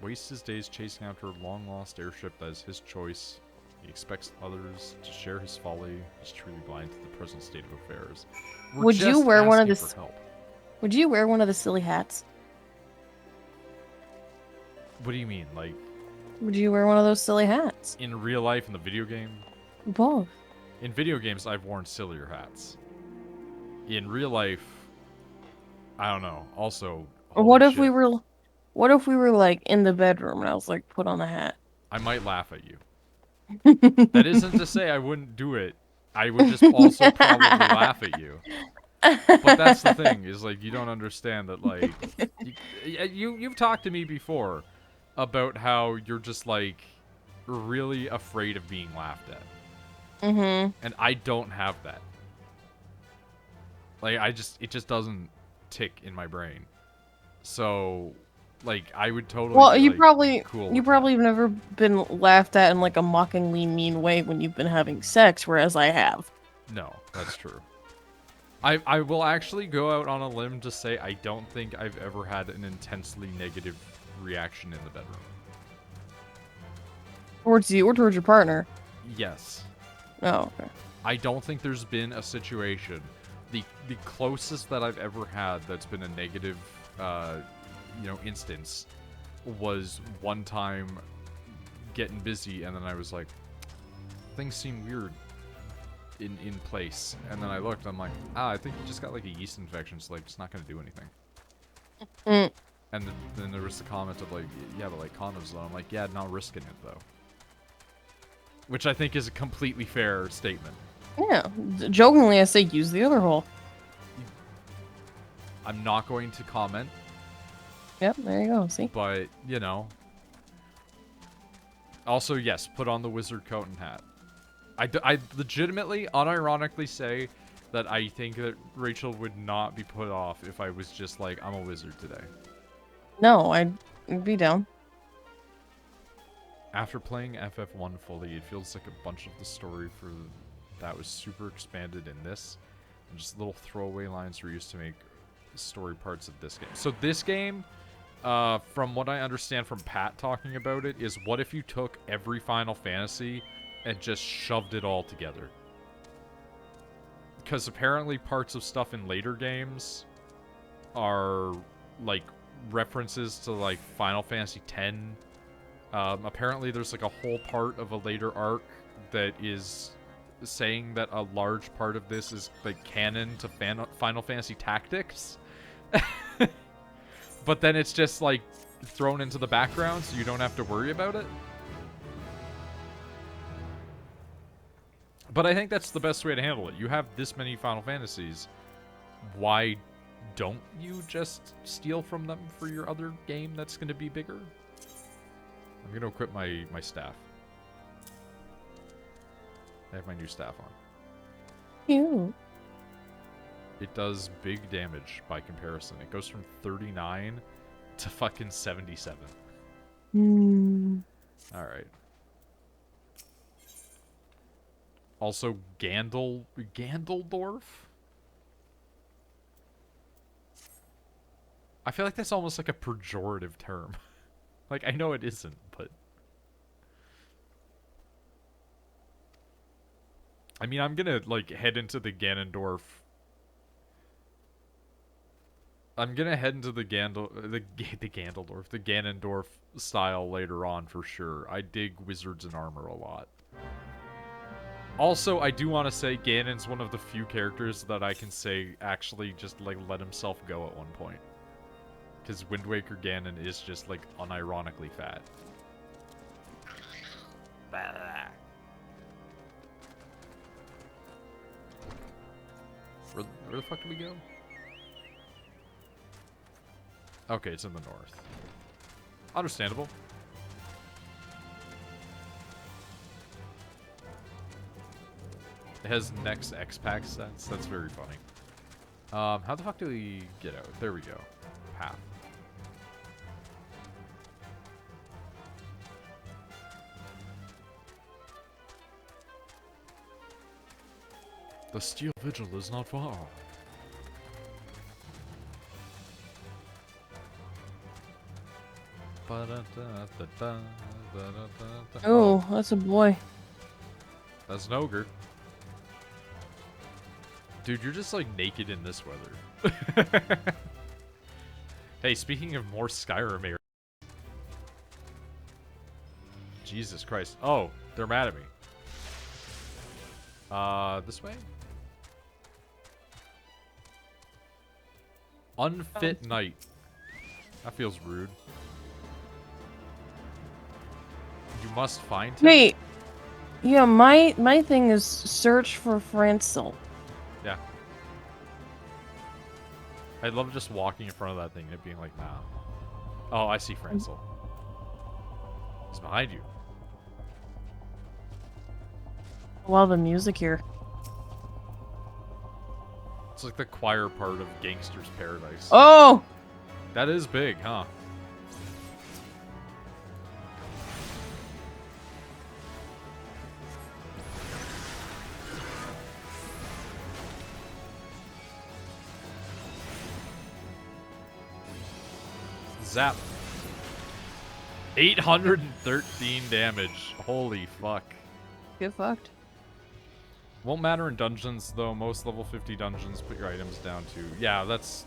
Speaker 1: Wastes his days chasing after a long-lost airship that is his choice. He expects others to share his folly. He's truly blind to the present state of affairs.
Speaker 2: Would you wear one of the
Speaker 1: for help.
Speaker 2: Would you wear one of the silly hats?
Speaker 1: What do you mean? Like,
Speaker 2: Would you wear one of those silly hats?
Speaker 1: in real life, in the video game?
Speaker 2: Both.
Speaker 1: In video games, I've worn sillier hats. In real life, I don't know. Also,
Speaker 2: What
Speaker 1: holy
Speaker 2: if we
Speaker 1: shit,
Speaker 2: were like in the bedroom and I was like, put on a hat?
Speaker 1: I might laugh at you. That isn't to say I wouldn't do it. I would just also probably laugh at you. But that's the thing, is like, you don't understand that, like, you've talked to me before about how you're just like really afraid of being laughed at.
Speaker 2: Mm-hmm.
Speaker 1: And I don't have that. Like, it just doesn't tick in my brain. So, like, I would totally
Speaker 2: Well,
Speaker 1: be,
Speaker 2: you
Speaker 1: like,
Speaker 2: probably
Speaker 1: cool
Speaker 2: you
Speaker 1: with
Speaker 2: probably
Speaker 1: that.
Speaker 2: have never been laughed at in like a mockingly mean way when you've been having sex, whereas I have.
Speaker 1: No, that's true. I will actually go out on a limb to say I don't think I've ever had an intensely negative reaction in the bedroom.
Speaker 2: Towards you or towards your partner?
Speaker 1: Yes.
Speaker 2: Oh, okay.
Speaker 1: I don't think there's been a situation. The closest that I've ever had that's been a negative, instance was one time getting busy, and then I was like, things seem weird in place. And then I looked, I'm like, I think you just got like a yeast infection, so like it's not gonna do anything.
Speaker 2: Mm.
Speaker 1: And then there was the comment of like, yeah, but like condoms though. I'm like, yeah, not risking it though. Which I think is a completely fair statement.
Speaker 2: Yeah. Jokingly, I say use the other hole.
Speaker 1: I'm not going to comment,
Speaker 2: Yep, there you go. See?
Speaker 1: but, you know. Also, yes, put on the wizard coat and hat. I legitimately, unironically say that I think that Rachel would not be put off if I was just like, I'm a wizard today.
Speaker 2: No, I'd be down.
Speaker 1: After playing FF1 fully, it feels like a bunch of the story for that was super expanded in this, and just little throwaway lines were used to make story parts of this game. So this game, from what I understand from Pat talking about it, is what if you took every Final Fantasy and just shoved it all together? Because apparently parts of stuff in later games are like references to like Final Fantasy X. Apparently there's like a whole part of a later arc that is saying that a large part of this is like canon to Final Fantasy Tactics. But then it's just like thrown into the background so you don't have to worry about it. But I think that's the best way to handle it. You have this many Final Fantasies. Why don't you just steal from them for your other game that's going to be bigger? I'm going to equip my staff. I have my new staff on.
Speaker 2: Cute.
Speaker 1: It does big damage by comparison. It goes from 39 to fucking 77. Alright. Also, Gandeldorf? I feel like that's almost like a pejorative term. Like, I know it isn't, but... I mean, I'm gonna, like, head into the Ganondorf... I'm gonna head into the Ganondorf style later on for sure. I dig wizards and armor a lot. Also, I do want to say Ganon's one of the few characters that I can say actually just, like, let himself go at one point. Because Wind Waker Ganon is just, like, unironically fat. Where the fuck do we go? Okay, it's in the north. Understandable. It has next X-Pack stats. That's very funny. How the fuck do we get out? There we go. Path. The Steel Vigil is not far.
Speaker 2: Oh, that's a boy.
Speaker 1: That's an ogre. Dude, you're just like naked in this weather. Hey, speaking of more Skyrim area. Jesus Christ. Oh, they're mad at me. This way? Unfit Knight. That feels rude. You must find him.
Speaker 2: Wait. Yeah, my thing is search for Francel.
Speaker 1: Yeah. I love just walking in front of that thing and it being like, nah. Oh, I see Francel. He's behind you.
Speaker 2: Wow, the music here.
Speaker 1: It's like the choir part of Gangster's Paradise.
Speaker 2: Oh!
Speaker 1: That is big, huh? Zap. 813 damage. Holy fuck.
Speaker 2: Get fucked.
Speaker 1: Won't matter in dungeons, though. Most level 50 dungeons put your items down to... Yeah, that's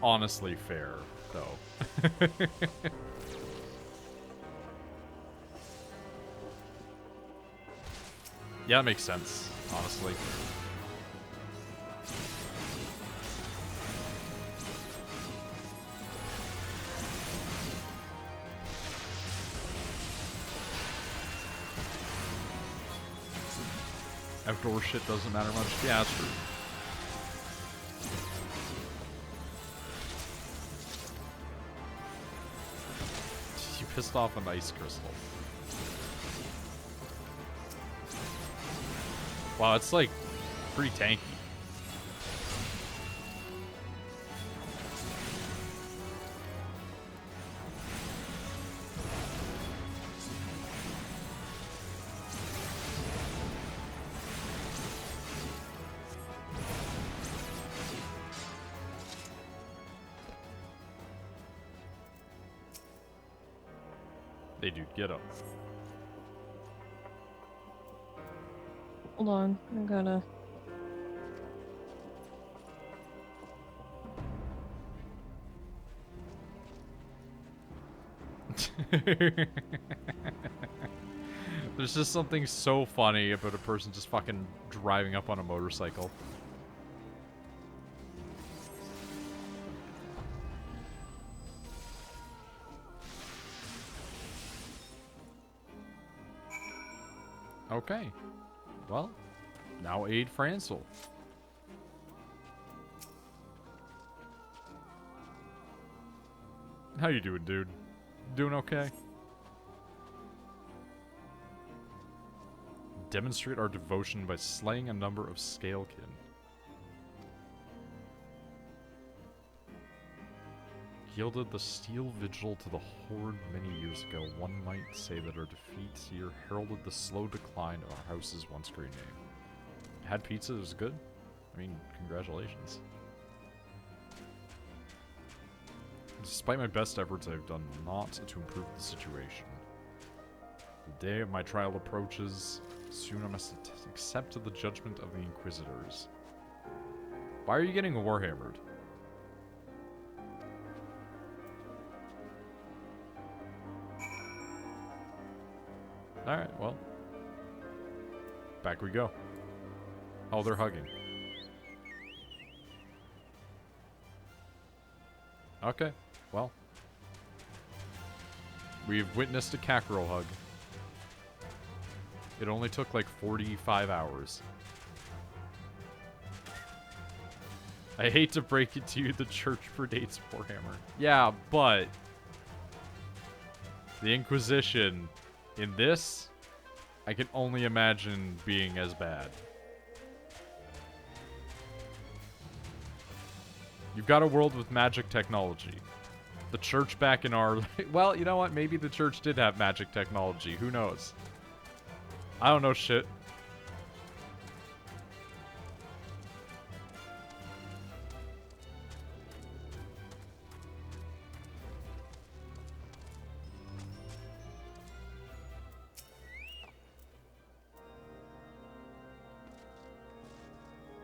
Speaker 1: honestly fair, though. Yeah, that makes sense, honestly. Outdoor shit doesn't matter much. Yeah, that's true. You pissed off an ice crystal. Wow, it's like pretty tanky. Hey, dude, get up.
Speaker 2: Hold on, I gotta...
Speaker 1: There's just something so funny about a person just fucking driving up on a motorcycle. Okay. Well, Now aid Francel. How you doing, dude? Doing okay? Demonstrate our devotion by slaying a number of Scalekin. Yielded the steel vigil to the Horde many years ago. One might say that our defeat here heralded the slow decline of our house's once great name. Had pizza, it was good? I mean, congratulations. Despite my best efforts, I have done naught to improve the situation. The day of my trial approaches. Soon I must accept the judgment of the Inquisitors. Why are you getting warhammered? Alright, well. Back we go. Oh, they're hugging. Okay, well. We've witnessed a cackerel hug. It only took like 45 hours. I hate to break it to you, the church predates Warhammer. Yeah, but the Inquisition in this, I can only imagine being as bad. You've got a world with magic technology. The church back in our... Well, you know what? Maybe the church did have magic technology. Who knows? I don't know shit.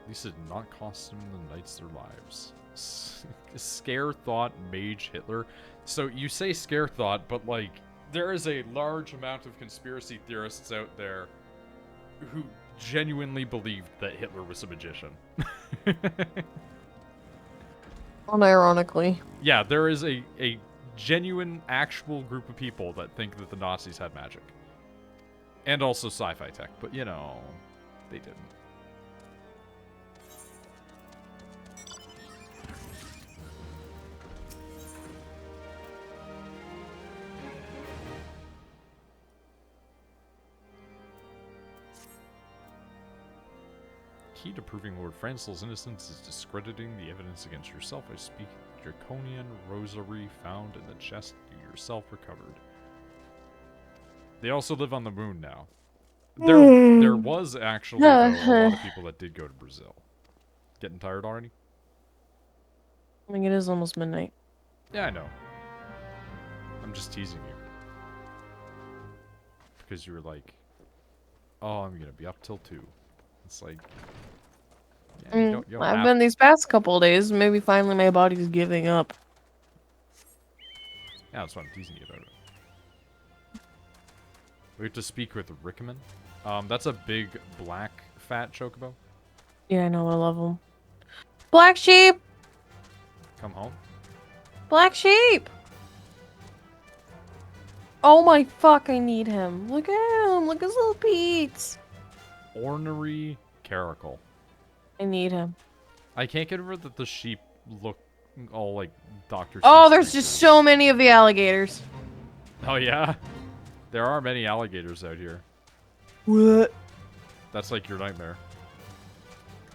Speaker 1: At least it did not cost them the knights their lives. Scare thought mage Hitler. So you say scare thought, but like there is a large amount of conspiracy theorists out there who genuinely believed that Hitler was a magician.
Speaker 2: Unironically.
Speaker 1: Yeah, there is a genuine, actual group of people that think that the Nazis had magic. And also sci-fi tech, but you know, they didn't. Key to proving Lord Francel's innocence is discrediting the evidence against yourself. I speak draconian rosary found in the chest you yourself recovered. They also live on the moon now. There was actually though, a lot of people that did go to Brazil. Getting tired already?
Speaker 2: I mean, it is almost midnight.
Speaker 1: Yeah, I know. I'm just teasing you. Because you were like, oh, I'm gonna be up till 2. It's like, yeah, you don't
Speaker 2: I've
Speaker 1: have
Speaker 2: been these past couple of days. Maybe finally my body's giving up.
Speaker 1: Yeah, that's what I'm teasing you about it. We have to speak with Rickman. That's a big, black, fat chocobo.
Speaker 2: Yeah, I know. I love them. Black sheep!
Speaker 1: Come home.
Speaker 2: Black sheep! Oh my fuck, I need him. Look at him. Look at his little peats.
Speaker 1: Ornery caracal.
Speaker 2: I need him.
Speaker 1: I can't get over that the sheep look all like Dr.
Speaker 2: Oh,
Speaker 1: Seuss
Speaker 2: there's
Speaker 1: creatures.
Speaker 2: just so many of the alligators.
Speaker 1: Oh, yeah? There are many alligators out here.
Speaker 2: What?
Speaker 1: That's like your nightmare.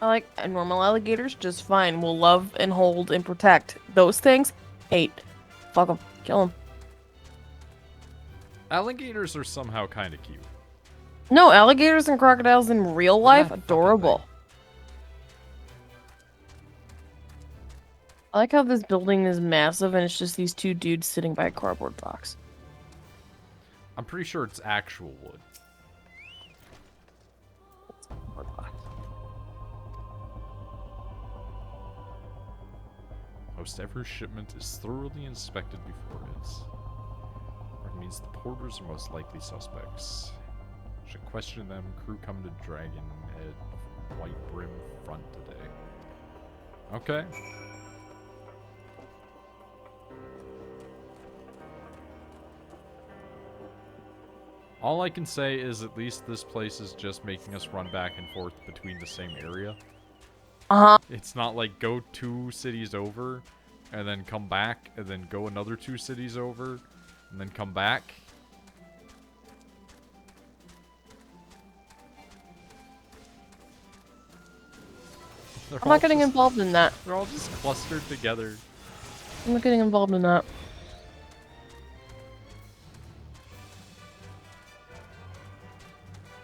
Speaker 2: I like normal alligators just fine. We'll love and hold and protect. Those things, hate. Fuck them. Kill them.
Speaker 1: Alligators are somehow kind of cute.
Speaker 2: No, alligators and crocodiles in real
Speaker 1: Look at
Speaker 2: life,
Speaker 1: that fucking
Speaker 2: adorable.
Speaker 1: thing.
Speaker 2: I like how this building is massive and it's just these two dudes sitting by a cardboard box.
Speaker 1: I'm pretty sure it's actual wood.
Speaker 2: Cardboard box.
Speaker 1: Most every shipment is thoroughly inspected before it. That means the porters are most likely suspects. Should question them. Crew come to Dragon Head White Brim front today. Okay. All I can say is at least this place is just making us run back and forth between the same area.
Speaker 2: Uh-huh.
Speaker 1: It's not like go 2 cities over, and then come back, and then go another 2 cities over, and then come back.
Speaker 2: I'm not getting involved in that.
Speaker 1: They're all just clustered together.
Speaker 2: I'm not getting involved in that.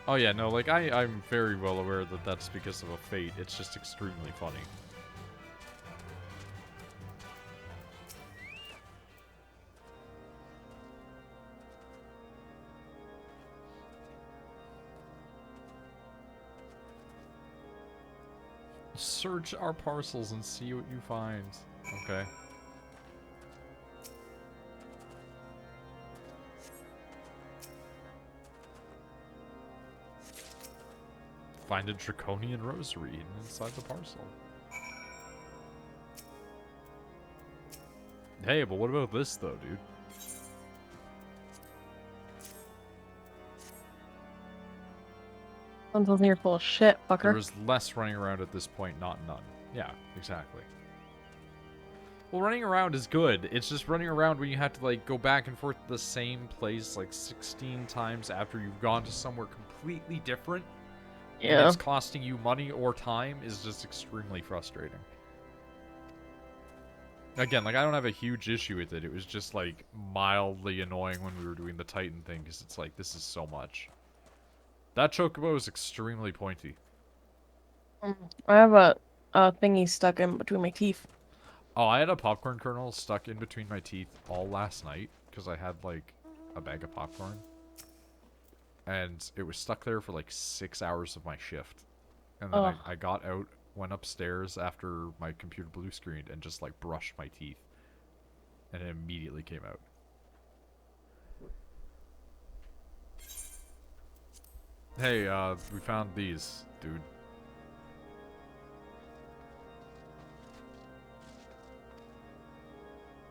Speaker 1: Oh yeah, no, like, I'm very well aware that that's because of a fate. It's just extremely funny. Search our parcels and see what you find. Okay. Find a draconian rosary inside the parcel. Hey, but what about this though, dude?
Speaker 2: Someone tells me you're full of shit, fucker.
Speaker 1: There is less running around at this point, not none. Yeah, exactly. Well, running around is good. It's just running around when you have to, like, go back and forth to the same place, like, 16 times after you've gone to somewhere completely different.
Speaker 2: Yeah.
Speaker 1: And it's costing you money or time is just extremely frustrating. Again, like, I don't have a huge issue with it. It was just, like, mildly annoying when we were doing the Titan thing, because it's like, this is so much. That chocobo is extremely pointy.
Speaker 2: I have a thingy stuck in between my teeth.
Speaker 1: Oh, I had a popcorn kernel stuck in between my teeth all last night, because I had, like, a bag of popcorn. And it was stuck there for, like, 6 hours of my shift. And then I got out, went upstairs after my computer blue screened, and just, like, brushed my teeth. And it immediately came out. Hey, we found these, dude.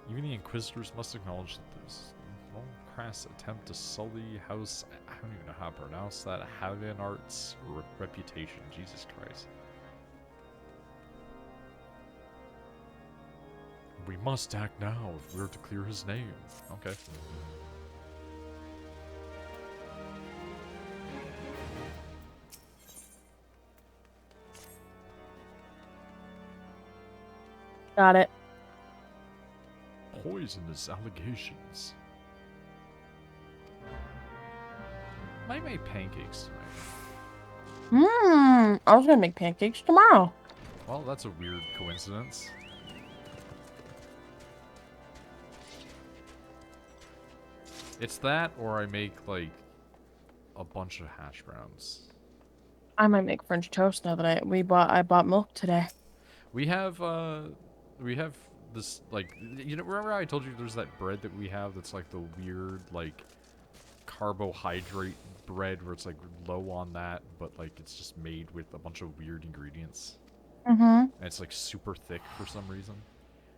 Speaker 1: Even the Inquisitors must acknowledge that this long, crass attempt to sully House, I don't even know how to pronounce that, Havenart's reputation. Jesus Christ. We must act now if we're to clear his name. Okay.
Speaker 2: Got it.
Speaker 1: Poisonous allegations. Might make pancakes tonight.
Speaker 2: I was gonna make pancakes tomorrow.
Speaker 1: Well, that's a weird coincidence. It's that, or I make, like, a bunch of hash browns.
Speaker 2: I might make French toast now that I bought milk today.
Speaker 1: We have this, like, you know, remember I told you there's that bread that we have that's, like, the weird, like, carbohydrate bread where it's, like, low on that, but, like, it's just made with a bunch of weird ingredients.
Speaker 2: Mm-hmm.
Speaker 1: And it's, like, super thick for some reason.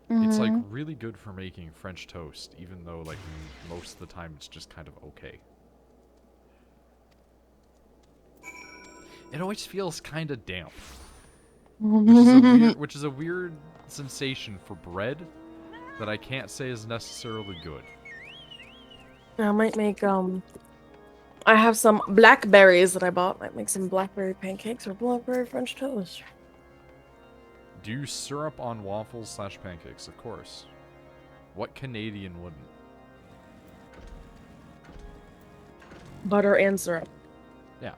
Speaker 2: Mm-hmm.
Speaker 1: It's, like, really good for making French toast, even though, like, most of the time it's just kind of okay. It always feels kind of damp. Which is a weird sensation for bread that I can't say is necessarily good.
Speaker 2: I might make I have some blackberries that I bought. Might make some blackberry pancakes or blackberry French toast.
Speaker 1: Do you syrup on waffles / pancakes? Of course. What Canadian wouldn't?
Speaker 2: Butter and syrup.
Speaker 1: Yeah.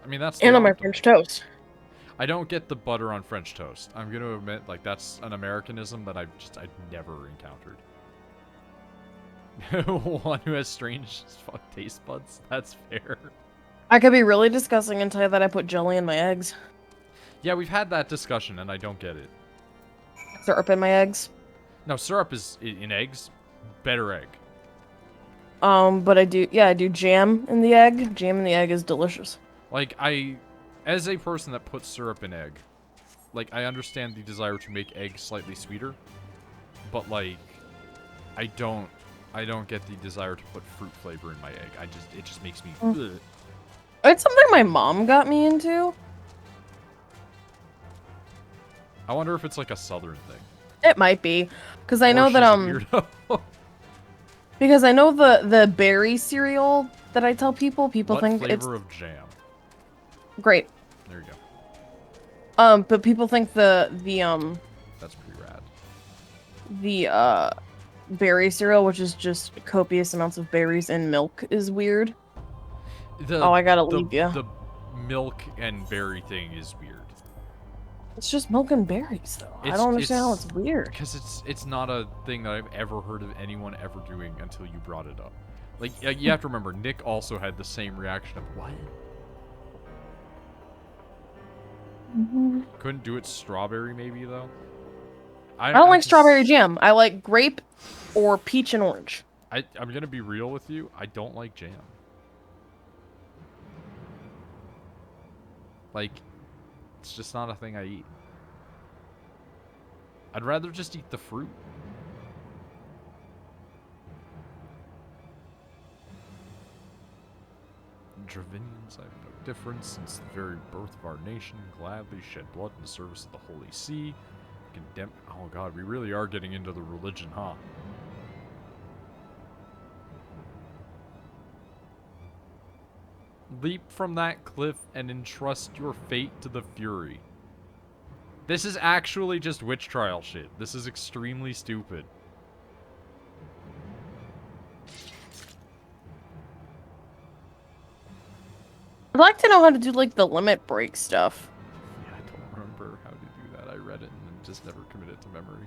Speaker 1: I mean, that's
Speaker 2: And
Speaker 1: the
Speaker 2: on my
Speaker 1: optimal.
Speaker 2: French toast.
Speaker 1: I don't get the butter on French toast. I'm gonna admit, like, that's an Americanism that I've never encountered. One who has strange taste buds? That's fair.
Speaker 2: I could be really disgusting and tell you that I put jelly in my eggs.
Speaker 1: Yeah, we've had that discussion, and I don't get it.
Speaker 2: Syrup in my eggs.
Speaker 1: No, syrup is in eggs. Better egg.
Speaker 2: But I do jam in the egg. Jam in the egg is delicious.
Speaker 1: Like, as a person that puts syrup in egg, like, I understand the desire to make egg slightly sweeter, but, like, I don't I don't get the desire to put fruit flavor in my egg. It just makes me. Ugh.
Speaker 2: It's something my mom got me into.
Speaker 1: I wonder if it's like a southern thing.
Speaker 2: It might be, because I
Speaker 1: Or
Speaker 2: know that
Speaker 1: she's a weirdo.
Speaker 2: because I know the berry cereal that I tell people
Speaker 1: What
Speaker 2: think
Speaker 1: flavor
Speaker 2: it's
Speaker 1: of jam?
Speaker 2: great.
Speaker 1: There you go.
Speaker 2: But people think the
Speaker 1: That's pretty rad.
Speaker 2: the berry cereal, which is just copious amounts of berries and milk, is weird. Oh, I gotta leave ya.
Speaker 1: The milk and berry thing is weird.
Speaker 2: It's just milk and berries, though. I don't understand how it's weird.
Speaker 1: Because it's not a thing that I've ever heard of anyone ever doing until you brought it up. Like, you have to remember, Nick also had the same reaction of, what? Couldn't do it strawberry, maybe, though?
Speaker 2: I don't like strawberry jam. I like grape or peach and orange.
Speaker 1: I'm going to be real with you. I don't like jam. Like, it's just not a thing I eat. I'd rather just eat the fruit. Dravinians, I have no difference. Since the very birth of our nation, gladly shed blood in the service of the Holy See. Condemn. Oh god, we really are getting into the religion, huh? Leap from that cliff and entrust your fate to the Fury. This is actually just witch trial shit. This is extremely stupid.
Speaker 2: I'd like to know how to do, like, the limit break stuff.
Speaker 1: Yeah, I don't remember how to do that. I read it and then just never committed it to memory.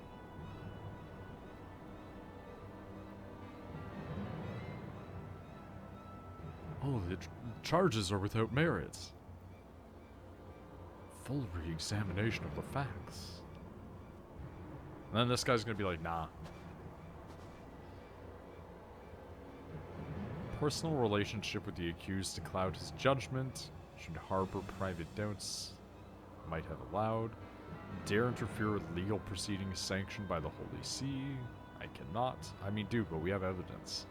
Speaker 1: Oh, the charges are without merit. Full re-examination of the facts. And then this guy's gonna be like, nah. Personal relationship with the accused to cloud his judgment. Should harbor private doubts. Might have allowed. Dare interfere with legal proceedings sanctioned by the Holy See. I cannot. I mean, dude, but we have evidence.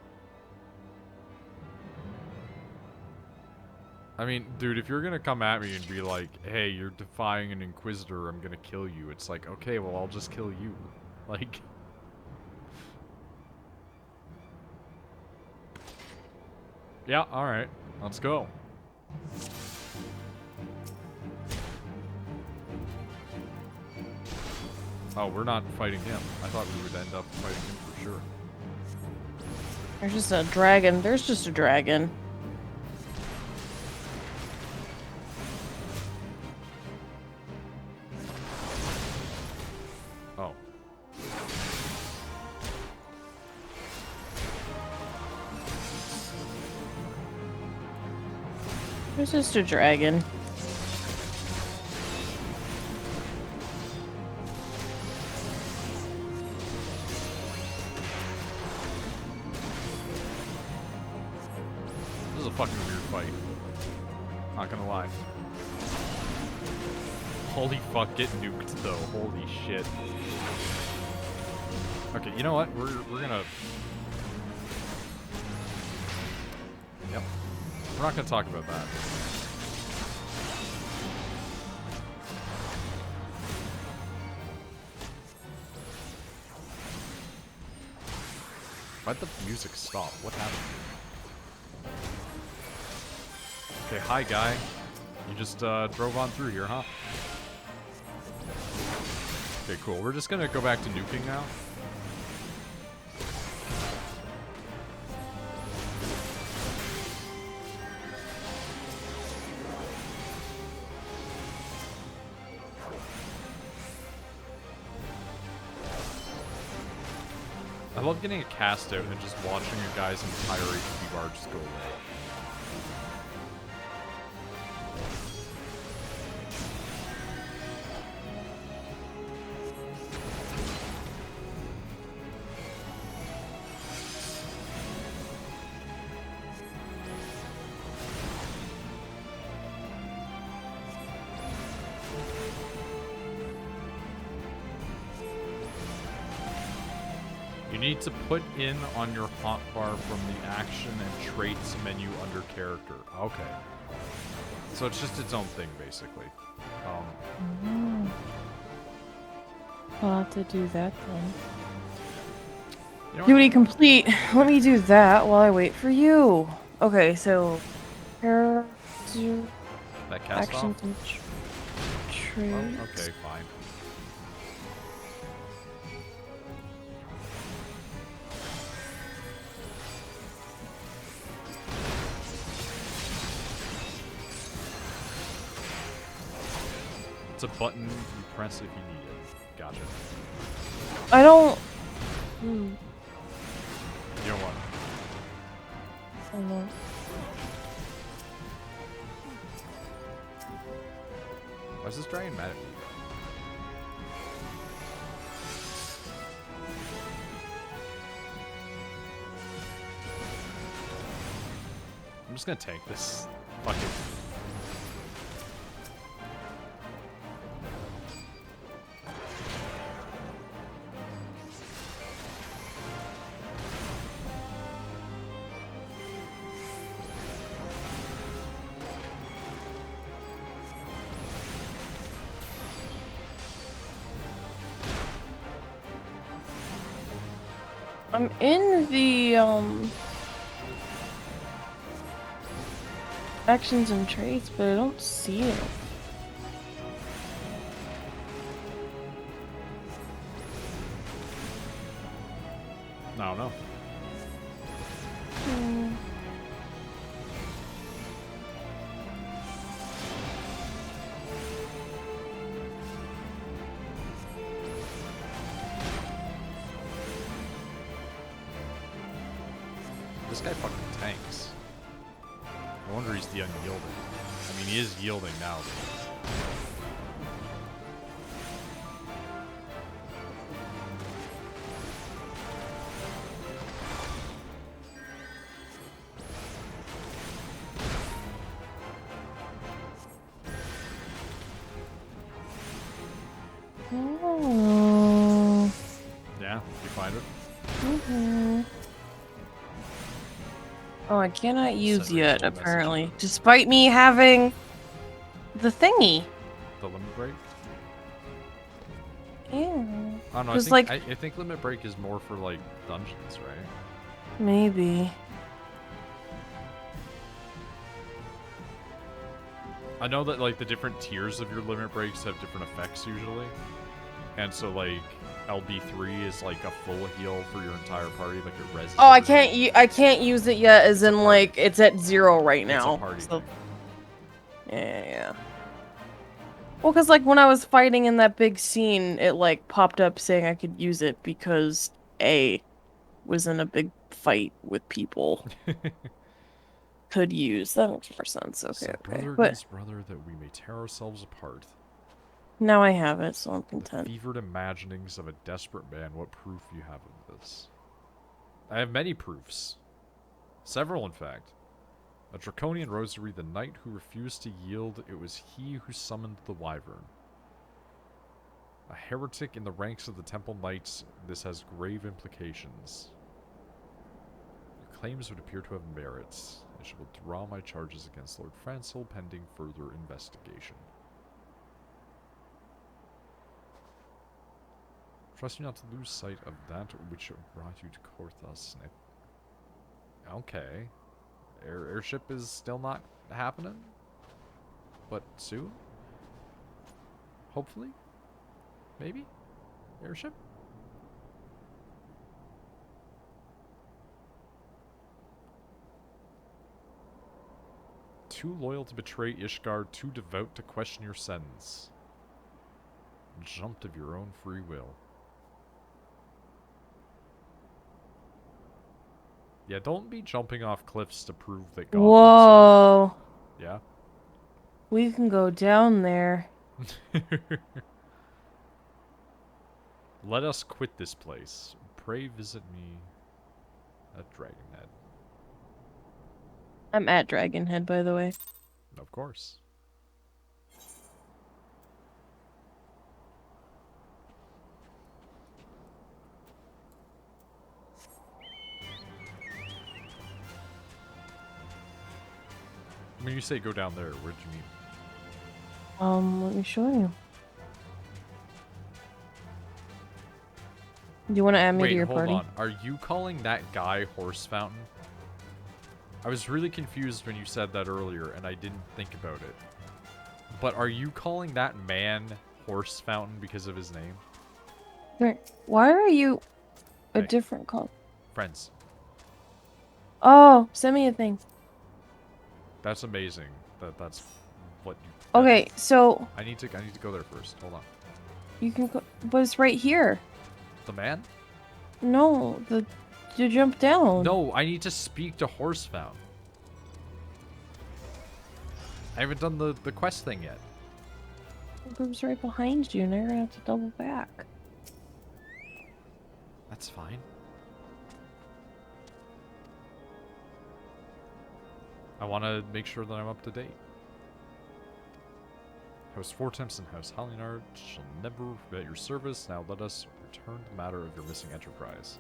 Speaker 1: I mean, dude, if you're gonna come at me and be like, hey, you're defying an Inquisitor, I'm gonna kill you. It's like, okay, well, I'll just kill you. Like... Yeah, alright. Let's go. Oh, we're not fighting him. I thought we would end up fighting him for sure.
Speaker 2: There's just a dragon. There's just a dragon.
Speaker 1: Oh.
Speaker 2: There's just a dragon.
Speaker 1: This is a fucking weird fight. Not gonna lie. Holy fuck, get nuked though. Holy shit. Okay, you know what? We're gonna... Yep. We're not gonna talk about that. Why'd the music stop? What happened? Okay, hi guy. You just drove on through here, huh? Okay, cool. We're just gonna go back to nuking now. I love getting a cast out and just watching a guy's entire HP bar just go away. You need to put in on your hotbar from the action and traits menu under character. Okay. So it's just its own thing, basically.
Speaker 2: I'll have to do that then.
Speaker 1: You know what?
Speaker 2: Duty complete. Let me do that while I wait for you. Okay, so character
Speaker 1: That cast off?
Speaker 2: actions and traits.
Speaker 1: Oh, okay, fine. It's a button you press if you need it. Gotcha.
Speaker 2: I don't.
Speaker 1: You know what?
Speaker 2: I don't know.
Speaker 1: Why is this dragon mad at me? I'm just gonna tank this. Fuck it.
Speaker 2: I'm in the actions and traits, but I don't see it.
Speaker 1: I don't know. This guy fucking tanks. No wonder he's the unyielding. I mean, he is yielding now.
Speaker 2: Oh.
Speaker 1: Yeah, you find it?
Speaker 2: Oh, I cannot use
Speaker 1: Send
Speaker 2: yet,
Speaker 1: Rachel a message.
Speaker 2: apparently. Despite me having the thingy.
Speaker 1: The limit break?
Speaker 2: Yeah.
Speaker 1: I don't know. I
Speaker 2: 'Cause,
Speaker 1: think,
Speaker 2: like-
Speaker 1: I think limit break is more for like dungeons, right?
Speaker 2: Maybe.
Speaker 1: I know that like the different tiers of your limit breaks have different effects usually, and so like LB3 is like a full heal for your entire party, like it res.
Speaker 2: Oh, I can't use it yet, as
Speaker 1: It's a
Speaker 2: in
Speaker 1: party.
Speaker 2: like it's at 0 right
Speaker 1: It's
Speaker 2: now.
Speaker 1: a party
Speaker 2: so-
Speaker 1: thing.
Speaker 2: Yeah. Well, because like when I was fighting in that big scene, it like popped up saying I could use it because A was in a big fight with people. Could use. That makes more sense. Okay,
Speaker 1: Set
Speaker 2: okay.
Speaker 1: brother
Speaker 2: But
Speaker 1: against brother that we may tear ourselves apart.
Speaker 2: now I have it, so I'm
Speaker 1: The
Speaker 2: content.
Speaker 1: fevered imaginings of a desperate man. What proof you have of this? I have many proofs. Several, in fact. A draconian rosary, the knight who refused to yield, it was he who summoned the wyvern. A heretic in the ranks of the Temple Knights, this has grave implications. Your claims would appear to have merits. I shall withdraw my charges against Lord Francil pending further investigation. Trust you not to lose sight of that which brought you to Korthas. Okay. Airship is still not happening? But soon? Hopefully? Maybe? Airship? Too loyal to betray Ishgard, too devout to question your sentence. Jumped of your own free will. Yeah, don't be jumping off cliffs to prove that God
Speaker 2: Whoa.
Speaker 1: Yeah?
Speaker 2: We can go down there.
Speaker 1: Let us quit this place. Pray visit me at Dragonhead.
Speaker 2: I'm at Dragonhead, by the way.
Speaker 1: Of course. When you say go down there, what do you mean?
Speaker 2: Let me show you. Do you want to add me to
Speaker 1: Wait,
Speaker 2: your
Speaker 1: hold
Speaker 2: party?
Speaker 1: on. Are you calling that guy Horse Fountain? I was really confused when you said that earlier, and I didn't think about it. But are you calling that man Horse Fountain because of his name?
Speaker 2: Right. Why are you a
Speaker 1: Hey.
Speaker 2: different color?
Speaker 1: Friends.
Speaker 2: Oh, send me a thing.
Speaker 1: That's amazing. That's what you...
Speaker 2: Okay, so
Speaker 1: I need to go there first. Hold on.
Speaker 2: you can go, but it's right here.
Speaker 1: The man?
Speaker 2: No, you jump down.
Speaker 1: No, I need to speak to Horse Fountain. I haven't done the quest thing yet.
Speaker 2: The group's right behind you, and you're gonna have to double back.
Speaker 1: That's fine. I want to make sure that I'm up to date. House Fortemps and House Hallinar shall never forget your service. Now let us return the matter of your missing enterprise.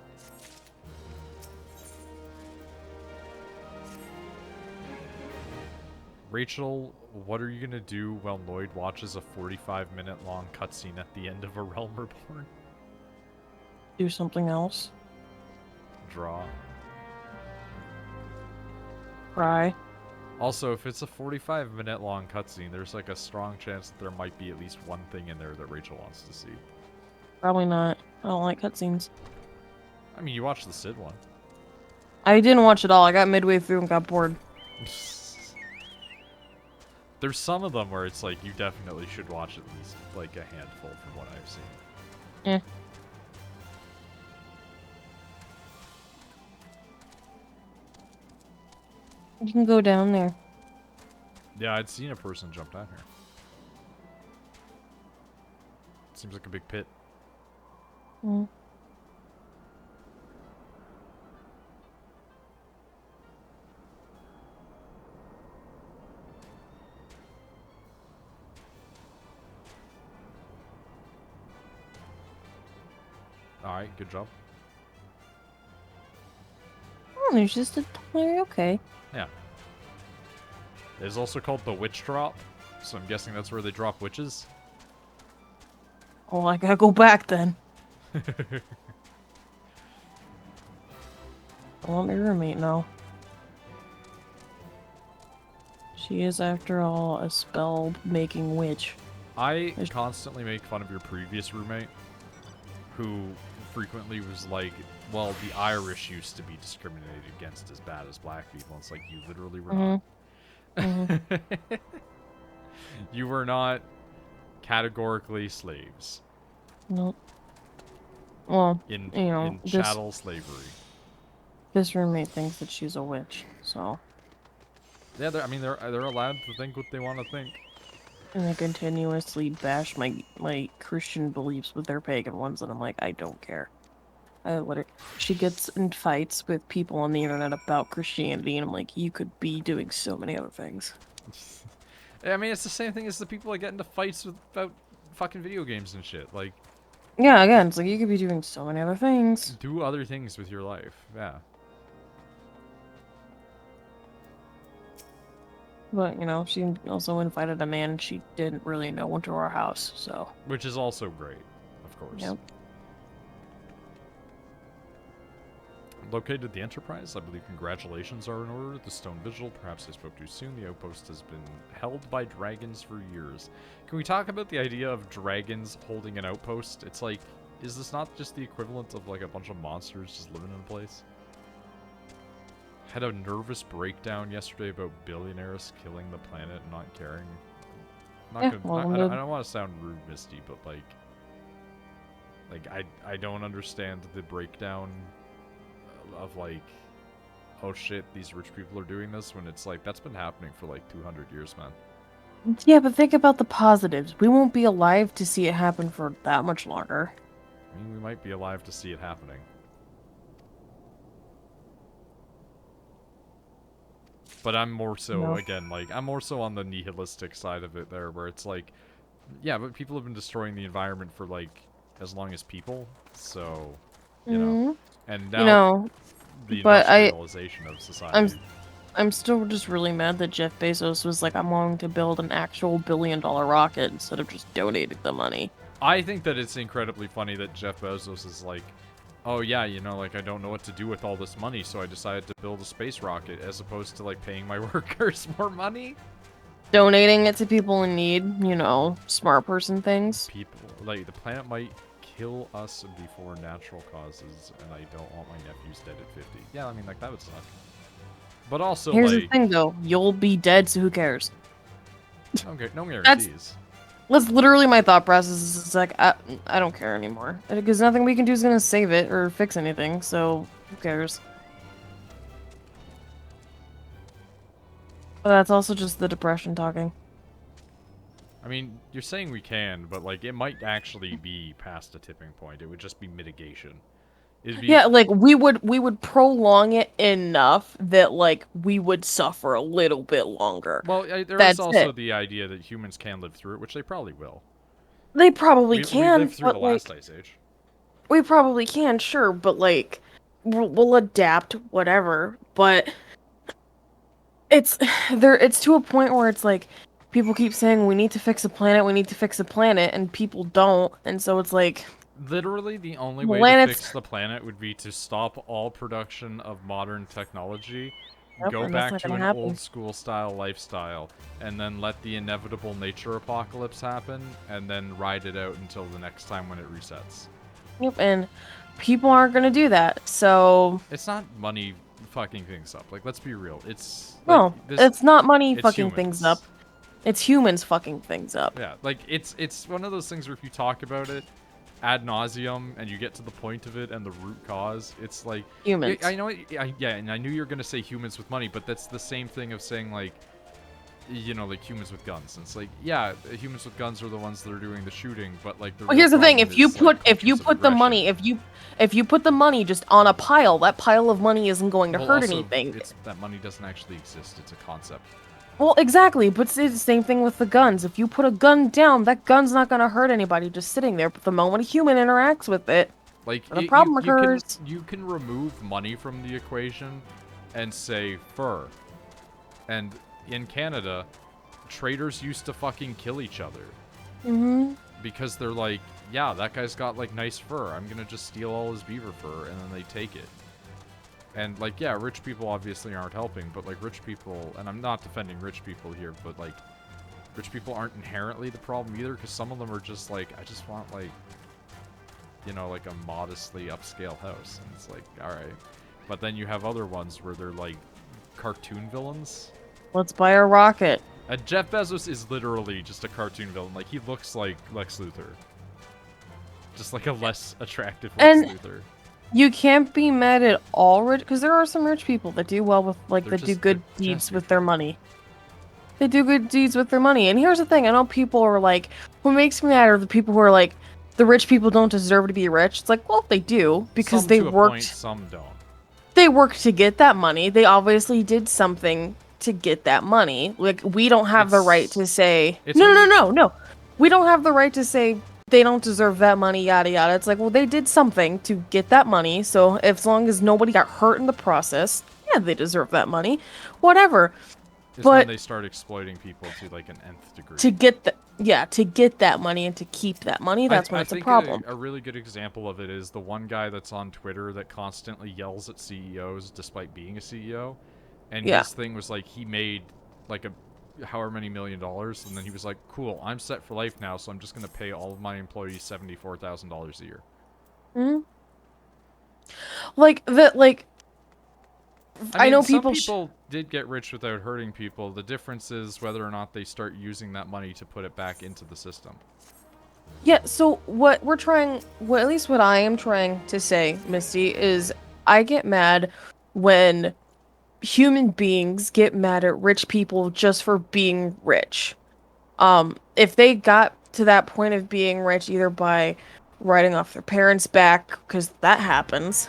Speaker 1: Rachel, what are you going to do while Noid watches a 45-minute long cutscene at the end of A Realm Reborn?
Speaker 2: Do something else.
Speaker 1: Draw.
Speaker 2: Cry.
Speaker 1: Also, if it's a 45-minute long cutscene, there's like a strong chance that there might be at least one thing in there that Rachel wants to see.
Speaker 2: Probably not. I don't like cutscenes.
Speaker 1: I mean, you watched the Sid one.
Speaker 2: I didn't watch it all. I got midway through and got bored.
Speaker 1: There's some of them where it's like you definitely should watch at least like a handful from what I've seen.
Speaker 2: Eh. You can go down there.
Speaker 1: Yeah, I'd seen a person jump down here. Seems like a big pit.
Speaker 2: Mm.
Speaker 1: Alright, good job.
Speaker 2: Oh, there's just a... Okay.
Speaker 1: Yeah. It's also called the Witch Drop, so I'm guessing that's where they drop witches.
Speaker 2: Oh, I gotta go back then. I want my roommate now. She is, after all, a spell-making witch.
Speaker 1: I constantly make fun of your previous roommate, who frequently was like, well, the Irish used to be discriminated against as bad as black people. It's like, you literally were not. You were not categorically slaves.
Speaker 2: Nope. Well,
Speaker 1: In
Speaker 2: this
Speaker 1: chattel slavery.
Speaker 2: roommate thinks that she's a witch, so...
Speaker 1: Yeah, they're allowed to think what they want to think.
Speaker 2: And they continuously bash my Christian beliefs with their pagan ones, and I'm like, I don't care. I let her. She gets in fights with people on the internet about Christianity, and I'm like, you could be doing so many other things.
Speaker 1: I mean, it's the same thing as the people that get into fights about fucking video games and shit. Like,
Speaker 2: yeah, again, it's like you could be doing so many other things.
Speaker 1: do other things with your life. Yeah.
Speaker 2: But, you know, she also invited a man she didn't really know into our house, so...
Speaker 1: Which is also great, of course.
Speaker 2: Yep.
Speaker 1: Located the Enterprise. I believe congratulations are in order. The Stone Vigil. Perhaps I spoke too soon. The outpost has been held by dragons for years. Can we talk about the idea of dragons holding an outpost? It's like, is this not just the equivalent of like a bunch of monsters just living in a place? Had a nervous breakdown yesterday about billionaires killing the planet and not caring. Not
Speaker 2: Yeah,
Speaker 1: gonna,
Speaker 2: well,
Speaker 1: I don't want to sound rude, Misty, but like I don't understand the breakdown of like, oh shit, these rich people are doing this, when it's like, that's been happening for like 200 years, man.
Speaker 2: Yeah, but think about the positives. We won't be alive to see it happen for that much longer.
Speaker 1: I mean, we might be alive to see it happening. But I'm more so, again, like, I'm more so on the nihilistic side of it there, where it's like, yeah, but people have been destroying the environment for, like, as long as people, so, you know. And now,
Speaker 2: You know,
Speaker 1: the
Speaker 2: but
Speaker 1: industrialization of society.
Speaker 2: I'm still just really mad that Jeff Bezos was like, I'm willing to build an actual billion-dollar rocket instead of just donating the money.
Speaker 1: I think that it's incredibly funny that Jeff Bezos is like, oh yeah, you know, like I don't know what to do with all this money, so I decided to build a space rocket as opposed to like paying my workers more money.
Speaker 2: Donating it to people in need, you know, smart person things.
Speaker 1: People, like, the planet might kill us before natural causes, and I don't want my nephews dead at 50. Yeah, I mean, like, that would suck. But also,
Speaker 2: Here's the
Speaker 1: like,
Speaker 2: thing, though. You'll be dead, so who cares?
Speaker 1: no guarantees.
Speaker 2: That's literally my thought process. It's like, I don't care anymore. Because nothing we can do is going to save it or fix anything, so who cares? But that's also just the depression talking.
Speaker 1: I mean, you're saying we can, but, like, it might actually be past a tipping point. It would just be mitigation. It'd be...
Speaker 2: Yeah, like, we would prolong it enough that, like, we would suffer a little bit longer.
Speaker 1: Well, there
Speaker 2: That's
Speaker 1: is also
Speaker 2: it.
Speaker 1: the idea that humans can live through it, which they probably will.
Speaker 2: They probably
Speaker 1: We
Speaker 2: can,
Speaker 1: lived through
Speaker 2: but,
Speaker 1: the
Speaker 2: like,
Speaker 1: last ice age.
Speaker 2: we probably can, sure, but, like, we'll adapt, whatever, but it's to a point where it's like, people keep saying, we need to fix the planet, and people don't, and so it's like...
Speaker 1: Literally, the only way to
Speaker 2: Planets...
Speaker 1: fix the planet would be to stop all production of modern technology,
Speaker 2: Yep,
Speaker 1: go
Speaker 2: and that's
Speaker 1: back
Speaker 2: not
Speaker 1: to
Speaker 2: gonna
Speaker 1: an
Speaker 2: happen.
Speaker 1: old school style lifestyle, and then let the inevitable nature apocalypse happen, and then ride it out until the next time when it resets.
Speaker 2: Yep, and people aren't gonna do that, so...
Speaker 1: It's not money fucking things up. Like, let's be real. It's...
Speaker 2: No,
Speaker 1: like,
Speaker 2: it's not money
Speaker 1: it's
Speaker 2: fucking
Speaker 1: humans.
Speaker 2: things up. It's humans fucking things up.
Speaker 1: Yeah, like, it's one of those things where if you talk about it ad nauseum and you get to the point of it and the root cause, it's like...
Speaker 2: Humans.
Speaker 1: I know, yeah, and I knew you were going to say humans with money, but that's the same thing of saying, like, you know, like humans with guns. And it's like, yeah, humans with guns are the ones that are doing the shooting, but like the
Speaker 2: Well, here's the thing: if you put the money,
Speaker 1: aggression.
Speaker 2: if you put the money just on a pile, that pile of money isn't going to
Speaker 1: Well,
Speaker 2: hurt
Speaker 1: also,
Speaker 2: anything.
Speaker 1: that money doesn't actually exist. It's a concept.
Speaker 2: Well, exactly, but it's the same thing with the guns. If you put a gun down, that gun's not going to hurt anybody just sitting there. But the moment a human interacts with it,
Speaker 1: Like
Speaker 2: the problem occurs.
Speaker 1: You can remove money from the equation and say fur. And in Canada, traders used to fucking kill each other.
Speaker 2: Mm-hmm.
Speaker 1: Because they're like, yeah, that guy's got like nice fur. I'm gonna just steal all his beaver fur, and then they take it. And like, yeah, rich people obviously aren't helping, but like rich people, and I'm not defending rich people here, but like, rich people aren't inherently the problem either, because some of them are just like, I just want like, you know, like a modestly upscale house, and it's like, all right. But then you have other ones where they're like cartoon villains.
Speaker 2: Let's buy a rocket.
Speaker 1: Jeff Bezos is literally just a cartoon villain. Like, he looks like Lex Luthor. Just like a less attractive Lex Luthor.
Speaker 2: You can't be mad at all rich, because there are some rich people that do well with, like,
Speaker 1: They're
Speaker 2: that do
Speaker 1: just-
Speaker 2: good
Speaker 1: they're
Speaker 2: deeds
Speaker 1: just
Speaker 2: with their money. They do good deeds with their money. And here's the thing, I know people are like, what makes me mad are the people who are like, the rich people don't deserve to be rich. It's like, well, they do, because
Speaker 1: Some
Speaker 2: they
Speaker 1: to a
Speaker 2: worked...
Speaker 1: point, some don't.
Speaker 2: They worked to get that money. They obviously did something to get that money. Like, we don't have the right to say... No. We don't have the right to say they don't deserve that money, yada yada. It's like, well, they did something to get that money, so as long as nobody got hurt in the process, yeah, they deserve that money. Whatever.
Speaker 1: It's
Speaker 2: But
Speaker 1: when they start exploiting people to like an nth degree.
Speaker 2: to get that money and to keep that money, that's when it's a problem.
Speaker 1: A really good example of it is the one guy that's on Twitter that constantly yells at CEOs despite being a CEO. And
Speaker 2: Yeah.
Speaker 1: his thing was like, he made like a however many $1 million, and then he was like, cool, I'm set for life now, so I'm just going to pay all of my employees $74,000 a year.
Speaker 2: Hmm? Like, I
Speaker 1: mean,
Speaker 2: know
Speaker 1: some
Speaker 2: people...
Speaker 1: people did get rich without hurting people. The difference is whether or not they start using that money to put it back into the system.
Speaker 2: Yeah, so what we're trying, at least what I am trying to say, Misty, is I get mad when human beings get mad at rich people just for being rich. If they got to that point of being rich either by writing off their parents' back, because that happens,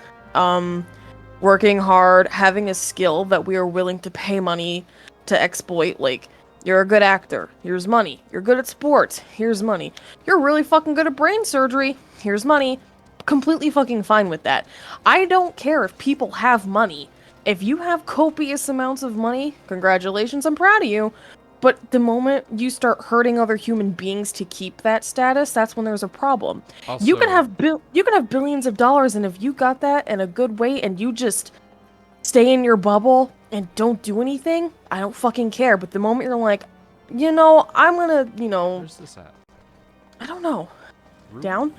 Speaker 2: working hard, having a skill that we are willing to pay money to exploit, like, you're a good actor, here's money. You're good at sports, here's money. You're really fucking good at brain surgery, here's money. Completely fucking fine with that. I don't care if people have money. if you have copious amounts of money, congratulations, I'm proud of you. But the moment you start hurting other human beings to keep that status, that's when there's a problem.
Speaker 1: Also,
Speaker 2: You can have billions of dollars, and if you got that in a good way and you just stay in your bubble and don't do anything, I don't fucking care. But the moment you're like, I'm gonna,
Speaker 1: where's this at?
Speaker 2: I don't know,
Speaker 1: Root?
Speaker 2: down?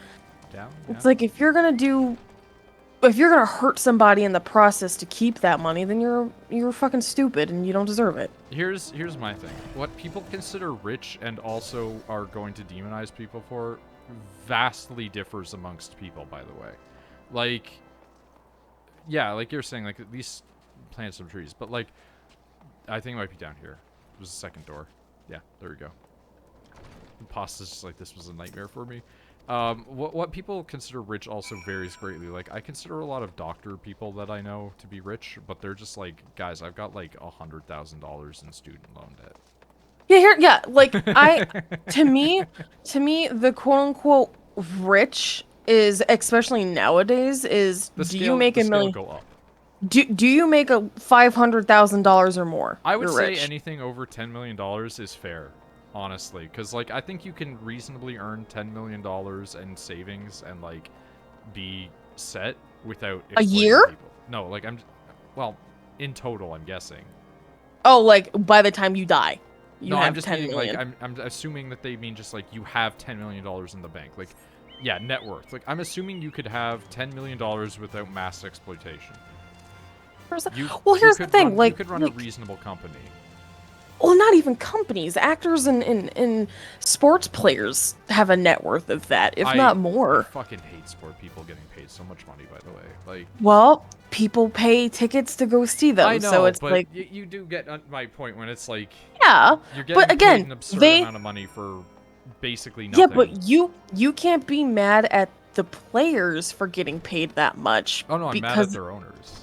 Speaker 1: Down?
Speaker 2: It's like if you're gonna hurt somebody in the process to keep that money, then you're fucking stupid and you don't deserve it.
Speaker 1: Here's my thing. What people consider rich and also are going to demonize people for vastly differs amongst people, by the way. Like, yeah, like you're saying, like, at least plant some trees. But, like, I think it might be down here. It was the second door. Yeah, there we go. Pasta's just like, this was a nightmare for me. What people consider rich also varies greatly. Like, I consider a lot of doctor people that I know to be rich, but they're just like, guys, I've got like $100,000 in student loan debt.
Speaker 2: Like to me, the quote unquote rich is, especially nowadays, is do you make a million?
Speaker 1: Go up.
Speaker 2: Do you make a $500,000 or more?
Speaker 1: I would say
Speaker 2: rich.
Speaker 1: anything over $10 million is fair, honestly, because like I think you can reasonably earn $10 million in savings and like be set without
Speaker 2: a year.
Speaker 1: People. No, like well, in total, I'm guessing.
Speaker 2: Oh, like by the time you die,
Speaker 1: no,
Speaker 2: have
Speaker 1: I'm just
Speaker 2: 10
Speaker 1: meaning
Speaker 2: million.
Speaker 1: like I'm assuming that they mean just like you have $10 million in the bank, like yeah, net worth. Like I'm assuming you could have $10 million without mass exploitation.
Speaker 2: Here's the thing,
Speaker 1: you could run a reasonable company.
Speaker 2: Well, not even companies. Actors and sports players have a net worth of that, if not more.
Speaker 1: I fucking hate sport people getting paid so much money, by the way. Like,
Speaker 2: well, people pay tickets to go see them,
Speaker 1: I know,
Speaker 2: so it's
Speaker 1: but
Speaker 2: like
Speaker 1: you do get my point when it's like,
Speaker 2: yeah,
Speaker 1: you're getting
Speaker 2: but again,
Speaker 1: paid an absurd amount of money for basically nothing.
Speaker 2: Yeah, but you can't be mad at the players for getting paid that much.
Speaker 1: Oh no, I'm mad at their owners.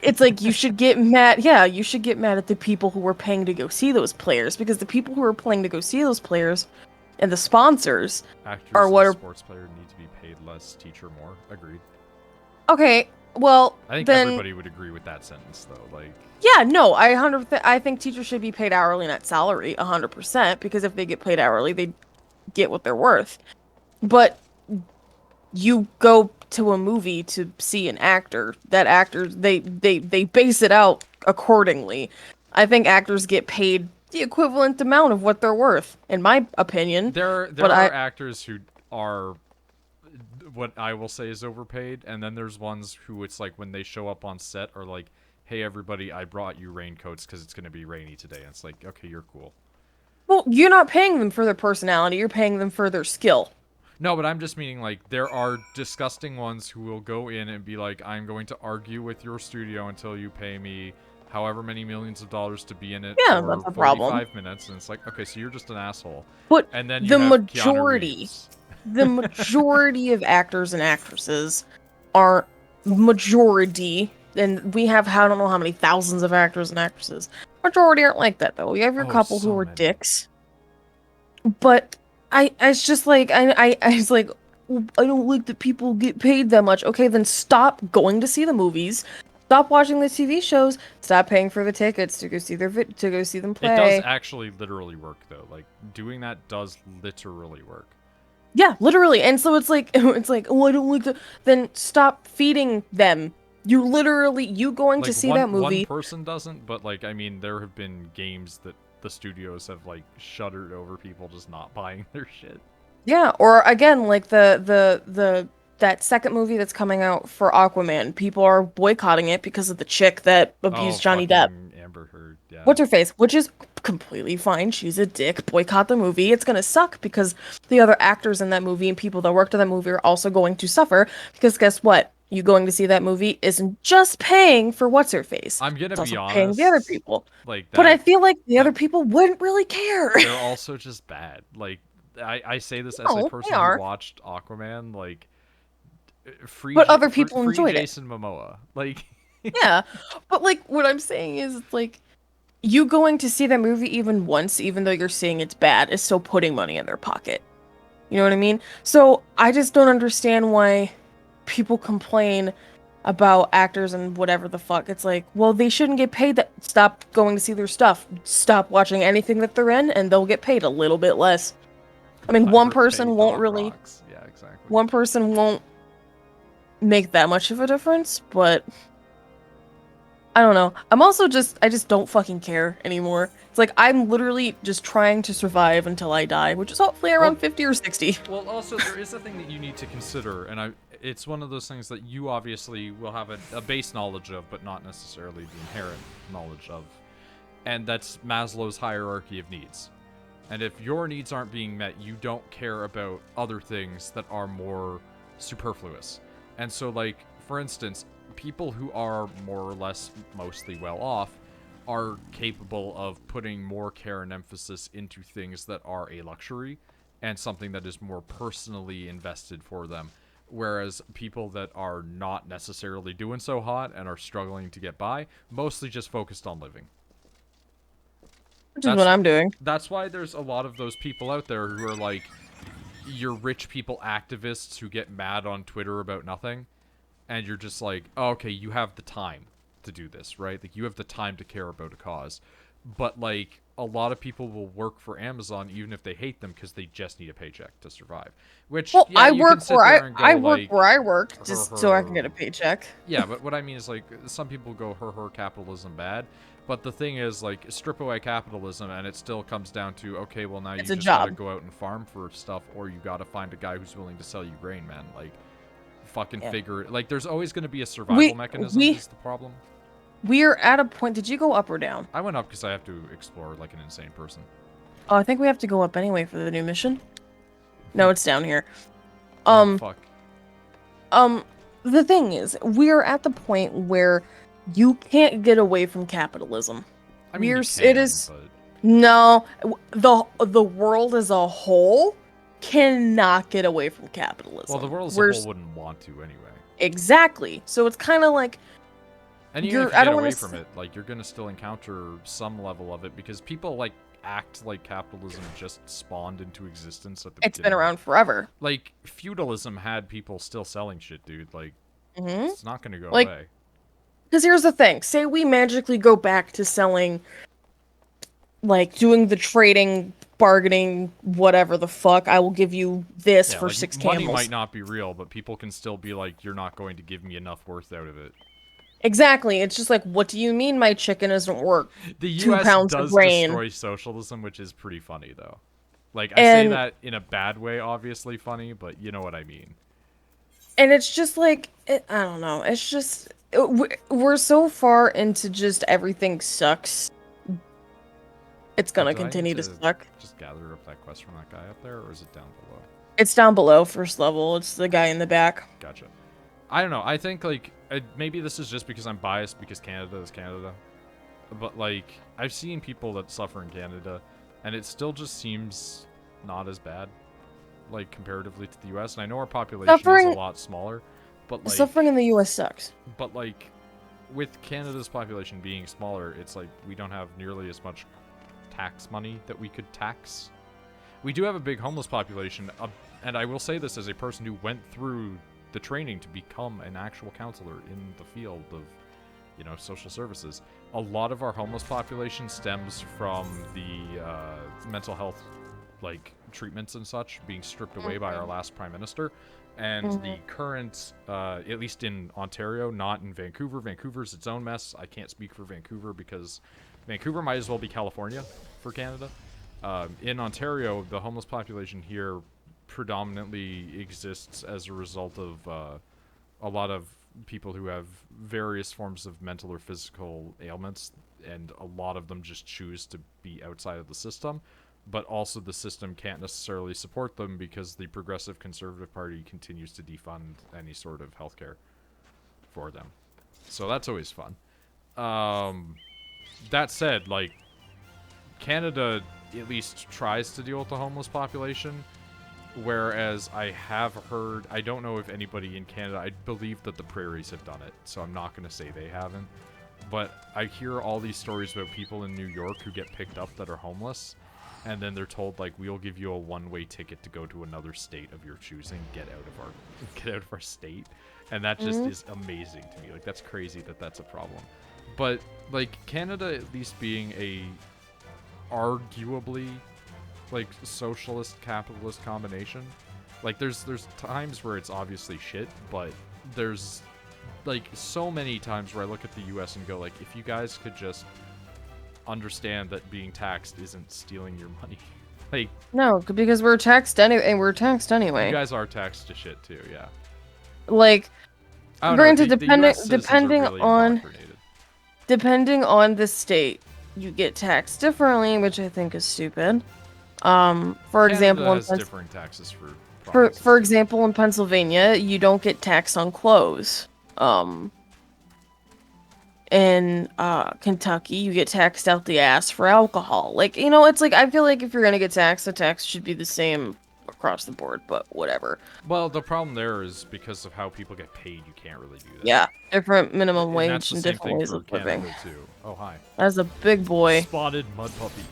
Speaker 2: It's like you should get mad. Yeah, you should get mad at the people who were paying to go see those players, because the people who are paying to go see those players and the sponsors
Speaker 1: are what are sports players need to be paid less, teacher more. Agreed.
Speaker 2: Okay, well
Speaker 1: I think
Speaker 2: then,
Speaker 1: everybody would agree with that sentence, though. Like,
Speaker 2: yeah, no, I think teachers should be paid hourly, not salary, 100%, because if they get paid hourly, they get what they're worth. But you go to a movie to see an actor. That actors they base it out accordingly. I think actors get paid the equivalent amount of what they're worth, in my opinion.
Speaker 1: There are actors who are what I will say is overpaid, and then there's ones who it's like when they show up on set are like, "Hey everybody, I brought you raincoats because it's gonna be rainy today." And it's like, okay, you're cool.
Speaker 2: Well, you're not paying them for their personality. You're paying them for their skill.
Speaker 1: No, but I'm just meaning, like, there are disgusting ones who will go in and be like, I'm going to argue with your studio until you pay me however many millions of dollars to be in it for
Speaker 2: that's a
Speaker 1: 45
Speaker 2: problem.
Speaker 1: minutes. And it's like, okay, so you're just an asshole.
Speaker 2: But
Speaker 1: and then you
Speaker 2: the
Speaker 1: have
Speaker 2: majority, the majority of actors and actresses are majority, and we have, I don't know how many thousands of actors and actresses. Majority aren't like that, though. You have your couple who are dicks. But it's just like, I was like, I don't like that people get paid that much. Okay, then stop going to see the movies. Stop watching the TV shows. Stop paying for the tickets to go see to go see them play.
Speaker 1: It does actually literally work, though. Like, doing that does literally work.
Speaker 2: Yeah, literally. And so it's like, oh, I don't like the. Then stop feeding them. You literally, going to see that movie.
Speaker 1: One person doesn't, but like, I mean, there have been games that the studios have like shuddered over people just not buying their shit.
Speaker 2: Yeah, or again, like that second movie that's coming out for Aquaman. People are boycotting it because of the chick that abused Johnny Depp.
Speaker 1: Amber Heard, yeah.
Speaker 2: What's her face? Which is completely fine. She's a dick. Boycott the movie. It's gonna suck because the other actors in that movie and people that worked on that movie are also going to suffer, because guess what? You going to see that movie isn't just paying for what's her face.
Speaker 1: I'm gonna be honest.
Speaker 2: Paying the other people.
Speaker 1: Like,
Speaker 2: but I feel like the other people wouldn't really care.
Speaker 1: They're also just bad. Like, I say this as a person who watched Aquaman. Like,
Speaker 2: but other people enjoyed
Speaker 1: Jason Momoa. Like,
Speaker 2: yeah, but like what I'm saying is like, you going to see that movie even once, even though you're saying it's bad, is still putting money in their pocket. You know what I mean? So I just don't understand why people complain about actors and whatever the fuck. It's like, well, they shouldn't get paid that. Stop going to see their stuff. Stop watching anything that they're in, and they'll get paid a little bit less. I mean, one
Speaker 1: Pirate Bay
Speaker 2: person won't
Speaker 1: dog
Speaker 2: really,
Speaker 1: rocks. Yeah, exactly.
Speaker 2: one person won't make that much of a difference, but I don't know. I just don't fucking care anymore. It's like, I'm literally just trying to survive until I die, which is hopefully around 50 or 60.
Speaker 1: Well, also, there is a thing that you need to consider, and it's one of those things that you obviously will have a base knowledge of, but not necessarily the inherent knowledge of. And that's Maslow's hierarchy of needs. And if your needs aren't being met, you don't care about other things that are more superfluous. And so, like, for instance, people who are more or less mostly well off are capable of putting more care and emphasis into things that are a luxury and something that is more personally invested for them. Whereas people that are not necessarily doing so hot and are struggling to get by, mostly just focused on living.
Speaker 2: Which is what I'm doing.
Speaker 1: That's why there's a lot of those people out there who are like, your rich people activists who get mad on Twitter about nothing. And you're just like, oh, okay, you have the time to do this, right? Like, you have the time to care about a cause. But, like, a lot of people will work for Amazon even if they hate them because they just need a paycheck to survive. Which,
Speaker 2: Well,
Speaker 1: yeah,
Speaker 2: I
Speaker 1: you
Speaker 2: work
Speaker 1: can sit
Speaker 2: where
Speaker 1: there and go,
Speaker 2: I work
Speaker 1: like,
Speaker 2: where I work just so I can get a paycheck.
Speaker 1: Yeah, but what I mean is, like, some people go, her, capitalism bad. But the thing is, like, strip away capitalism and it still comes down to, okay, well, now you just gotta go out and farm for stuff, or you gotta find a guy who's willing to sell you grain, man. Like, fucking figure it. Like, there's always going to be a survival mechanism is the problem.
Speaker 2: We're at a point. Did you go up or down?
Speaker 1: I went up because I have to explore like an insane person.
Speaker 2: Oh, I think we have to go up anyway for the new mission. No, it's down here.
Speaker 1: Fuck.
Speaker 2: The thing is, we're at the point where you can't get away from capitalism.
Speaker 1: I mean,
Speaker 2: No, the world as a whole cannot get away from capitalism.
Speaker 1: Well, the world as a whole wouldn't want to anyway.
Speaker 2: Exactly. So it's kind of like,
Speaker 1: and even if you get away from it, like, you're gonna still encounter some level of it because people like act like capitalism just spawned into existence at the beginning.
Speaker 2: It's been around forever.
Speaker 1: Like, feudalism had people still selling shit, dude. Like,
Speaker 2: Mm-hmm.
Speaker 1: It's not going to go away.
Speaker 2: Because here's the thing. Say we magically go back to selling, like, doing the trading, bargaining, whatever the fuck. I will give you this for
Speaker 1: like,
Speaker 2: 6 camels.
Speaker 1: Money might not be real, but people can still be like, you're not going to give me enough worth out of it.
Speaker 2: Exactly. It's just like, what do you mean my chicken isn't worth
Speaker 1: The
Speaker 2: 2
Speaker 1: US
Speaker 2: pounds
Speaker 1: does
Speaker 2: of grain?
Speaker 1: destroy socialism, which is pretty funny, though. Like, I say that in a bad way, obviously funny, but you know what I mean.
Speaker 2: And it's just like, I don't know. It's just, we're so far into just everything sucks. It's gonna continue to suck.
Speaker 1: Just gather up that quest from that guy up there, or is it down below?
Speaker 2: It's down below, first level. It's the guy in the back.
Speaker 1: Gotcha. I don't know. I think, like, maybe this is just because I'm biased because Canada is Canada. But, like, I've seen people that suffer in Canada, and it still just seems not as bad, like, comparatively to the US. And I know our population is a lot smaller, but, like...
Speaker 2: Suffering in the US sucks.
Speaker 1: But, like, with Canada's population being smaller, it's like we don't have nearly as much tax money that we could tax. We do have a big homeless population, and I will say this as a person who went through the training to become an actual counselor in the field of, you know, social services. A lot of our homeless population stems from the mental health, like, treatments and such being stripped away by our last prime minister. And the current, at least in Ontario, not in Vancouver. Vancouver's its own mess. I can't speak for Vancouver because Vancouver might as well be California for Canada. In Ontario, the homeless population here predominantly exists as a result of a lot of people who have various forms of mental or physical ailments, and a lot of them just choose to be outside of the system. But also the system can't necessarily support them because the Progressive Conservative Party continues to defund any sort of healthcare for them. So that's always fun. That said, like, Canada at least tries to deal with the homeless population, whereas I have heard, I don't know if anybody in Canada, I believe that the prairies have done it, so I'm not going to say they haven't. But I hear all these stories about people in New York who get picked up that are homeless. and then they're told like we'll give you a one-way ticket to go to another state of your choosing. Get out of our state, and that just is amazing to me. Like that's crazy that that's a problem. But like Canada at least being a arguably like socialist capitalist combination, like there's times where it's obviously shit, but there's like so many times where I look at the US and go like, if you guys could just understand that being taxed isn't stealing your money. Like
Speaker 2: No, because we're taxed anyway, and we're taxed
Speaker 1: you
Speaker 2: anyway.
Speaker 1: guys are taxed to shit too, yeah.
Speaker 2: Like,
Speaker 1: I don't
Speaker 2: granted,
Speaker 1: know, the US citizens are
Speaker 2: depending
Speaker 1: really
Speaker 2: on
Speaker 1: indoctrinated.
Speaker 2: depending on the state, you get taxed differently, which I think is stupid. For example,
Speaker 1: Canada
Speaker 2: in
Speaker 1: has differing taxes for provinces,
Speaker 2: for
Speaker 1: too.
Speaker 2: example, in Pennsylvania, you don't get taxed on clothes. In Kentucky, you get taxed out the ass for alcohol. Like, you know, it's like I feel like if you're gonna get taxed, the tax should be the same across the board, but whatever.
Speaker 1: Well, the problem there is because of how people get paid, you can't really do that.
Speaker 2: Yeah, different minimum
Speaker 1: And
Speaker 2: wage
Speaker 1: that's the
Speaker 2: and
Speaker 1: same
Speaker 2: different
Speaker 1: thing
Speaker 2: ways
Speaker 1: for
Speaker 2: of living.
Speaker 1: Canada too. Oh, hi.
Speaker 2: As a big boy.
Speaker 1: Spotted mud puppy.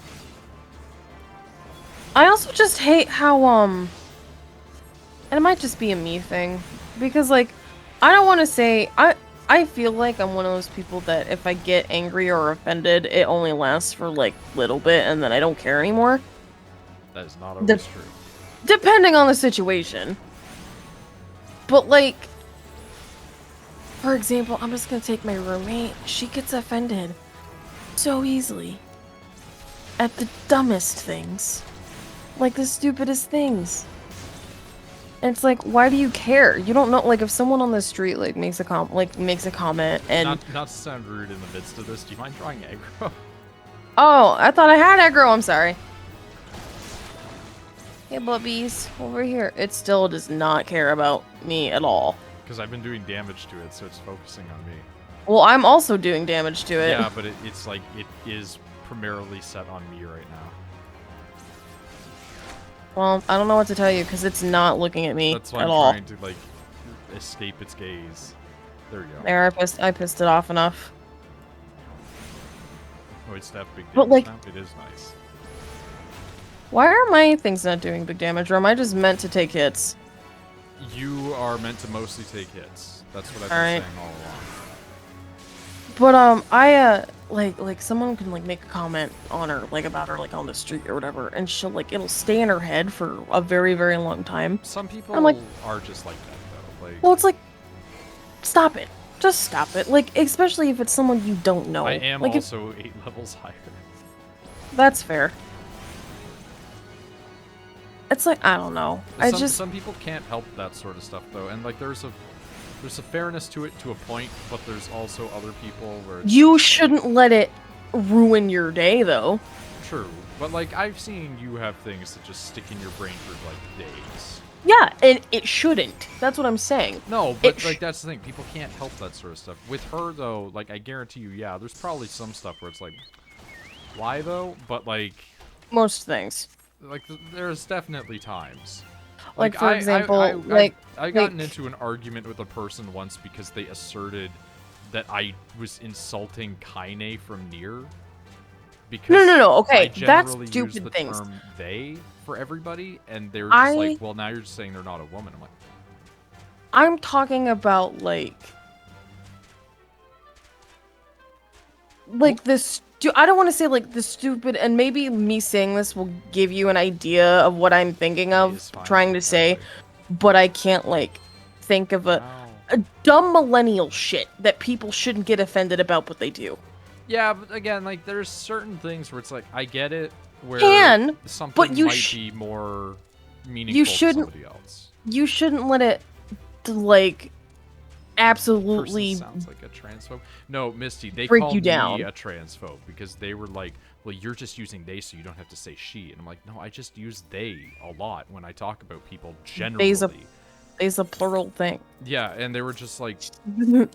Speaker 2: I also just hate how and it might just be a me thing, because like I don't want to say I feel like I'm one of those people that if I get angry or offended, it only lasts for like little bit and then I don't care anymore.
Speaker 1: That is not always true.
Speaker 2: Depending on the situation. But like, for example, I'm just gonna take my roommate. She gets offended so easily at the dumbest things, like the stupidest things. And it's like, why do you care? You don't know, like, if someone on the street like makes a comment and
Speaker 1: Not to sound rude in the midst of this, do you mind drawing aggro?
Speaker 2: oh, I thought I had aggro. I'm sorry. Hey, bubbies, over here. It still does not care about me at all.
Speaker 1: Because I've been doing damage to it, so it's focusing on me.
Speaker 2: Well, I'm also doing damage to it.
Speaker 1: Yeah, but it's like it is primarily set on me right now.
Speaker 2: Well, I don't know what to tell you because it's not looking at me
Speaker 1: That's why
Speaker 2: at
Speaker 1: I'm
Speaker 2: all.
Speaker 1: trying to like escape its gaze. There you go.
Speaker 2: There, I pissed it off enough.
Speaker 1: Oh, it's that big
Speaker 2: But,
Speaker 1: damage
Speaker 2: like-
Speaker 1: now? It is nice.
Speaker 2: Why are my things not doing big damage, or am I just meant to take hits?
Speaker 1: You are meant to mostly take hits. That's what I've been
Speaker 2: Alright.
Speaker 1: saying all along.
Speaker 2: But like someone can like make a comment on her, like about her, like on the street or whatever, and she'll like it'll stay in her head for a very, very long time.
Speaker 1: Some people
Speaker 2: I'm like-
Speaker 1: are just like that though. Like
Speaker 2: Well, it's like, stop it, just stop it. Like, especially if it's someone you don't know.
Speaker 1: I am
Speaker 2: like,
Speaker 1: also 8 levels higher.
Speaker 2: that's fair. It's like I don't know.
Speaker 1: Some people can't help that sort of stuff though, and like there's a fairness to it to a point, but there's also other people where it's
Speaker 2: You shouldn't let it ruin your day, though.
Speaker 1: true. But like I've seen you have things that just stick in your brain for like days.
Speaker 2: Yeah, and it shouldn't. That's what I'm saying.
Speaker 1: No, but
Speaker 2: It
Speaker 1: like that's the thing. People can't help that sort of stuff. With her though, like I guarantee you, yeah, there's probably some stuff where it's like, why though? But like
Speaker 2: Most things.
Speaker 1: there's definitely times.
Speaker 2: Like, for example,
Speaker 1: I gotten into an argument with a person once because they asserted that I was insulting Kaine from Nier. Because
Speaker 2: No,
Speaker 1: I
Speaker 2: okay, that's
Speaker 1: generally use
Speaker 2: stupid
Speaker 1: the
Speaker 2: things.
Speaker 1: term they for everybody, and they were just like, well, now you're just saying they're not a woman. I'm like,
Speaker 2: I'm talking about like this. I don't want to say like the stupid, and maybe me saying this will give you an idea of what I'm thinking
Speaker 1: it
Speaker 2: of,
Speaker 1: is fine,
Speaker 2: trying to say,
Speaker 1: exactly.
Speaker 2: but I can't like think of a dumb millennial shit that people shouldn't get offended about, but they do.
Speaker 1: Yeah, but again, like there's certain things where it's like I get it, where
Speaker 2: Can,
Speaker 1: something
Speaker 2: but you
Speaker 1: might be more meaningful
Speaker 2: you
Speaker 1: to
Speaker 2: shouldn't-
Speaker 1: somebody else.
Speaker 2: You shouldn't let it like
Speaker 1: Person
Speaker 2: absolutely
Speaker 1: sounds like a transphobe. No, Misty, they
Speaker 2: break
Speaker 1: called
Speaker 2: you down.
Speaker 1: me a transphobe because they were like, well, you're just using they so you don't have to say she. And I'm like, no, I just use they a lot when I talk about people generally.
Speaker 2: is a plural thing.
Speaker 1: Yeah, and they were just like,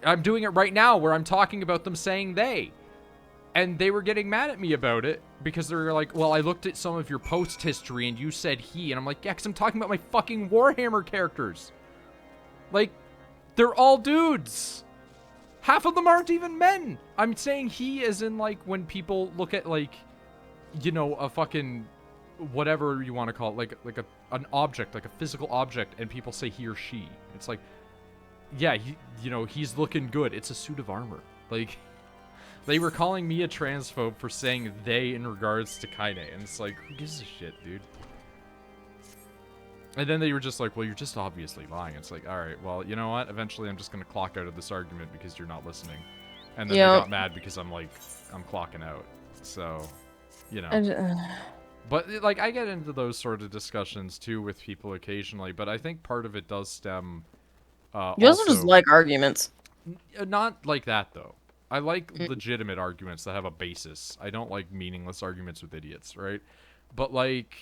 Speaker 1: I'm doing it right now where I'm talking about them saying they. And they were getting mad at me about it because they were like, well, I looked at some of your post history and you said he. And I'm like, yeah, because I'm talking about my fucking Warhammer characters. Like, they're all dudes. Half of them aren't even men. I'm saying he as in, like, when people look at, like, you know, a fucking whatever you want to call it, like an object, like a physical object, and people say he or she. It's like, yeah, he's looking good. It's a suit of armor. Like, they were calling me a transphobe for saying they in regards to Kaine, and it's like, who gives a shit, dude? And then they were just like, well, you're just obviously lying. It's like, all right, well, you know what? Eventually, I'm just gonna clock out of this argument because you're not listening. And then they got mad because I'm clocking out. So, you know. But, like, I get into those sort of discussions, too, with people occasionally. But I think part of it does stem...
Speaker 2: you also just like arguments.
Speaker 1: Not like that, though. I like legitimate arguments that have a basis. I don't like meaningless arguments with idiots, right? But, like...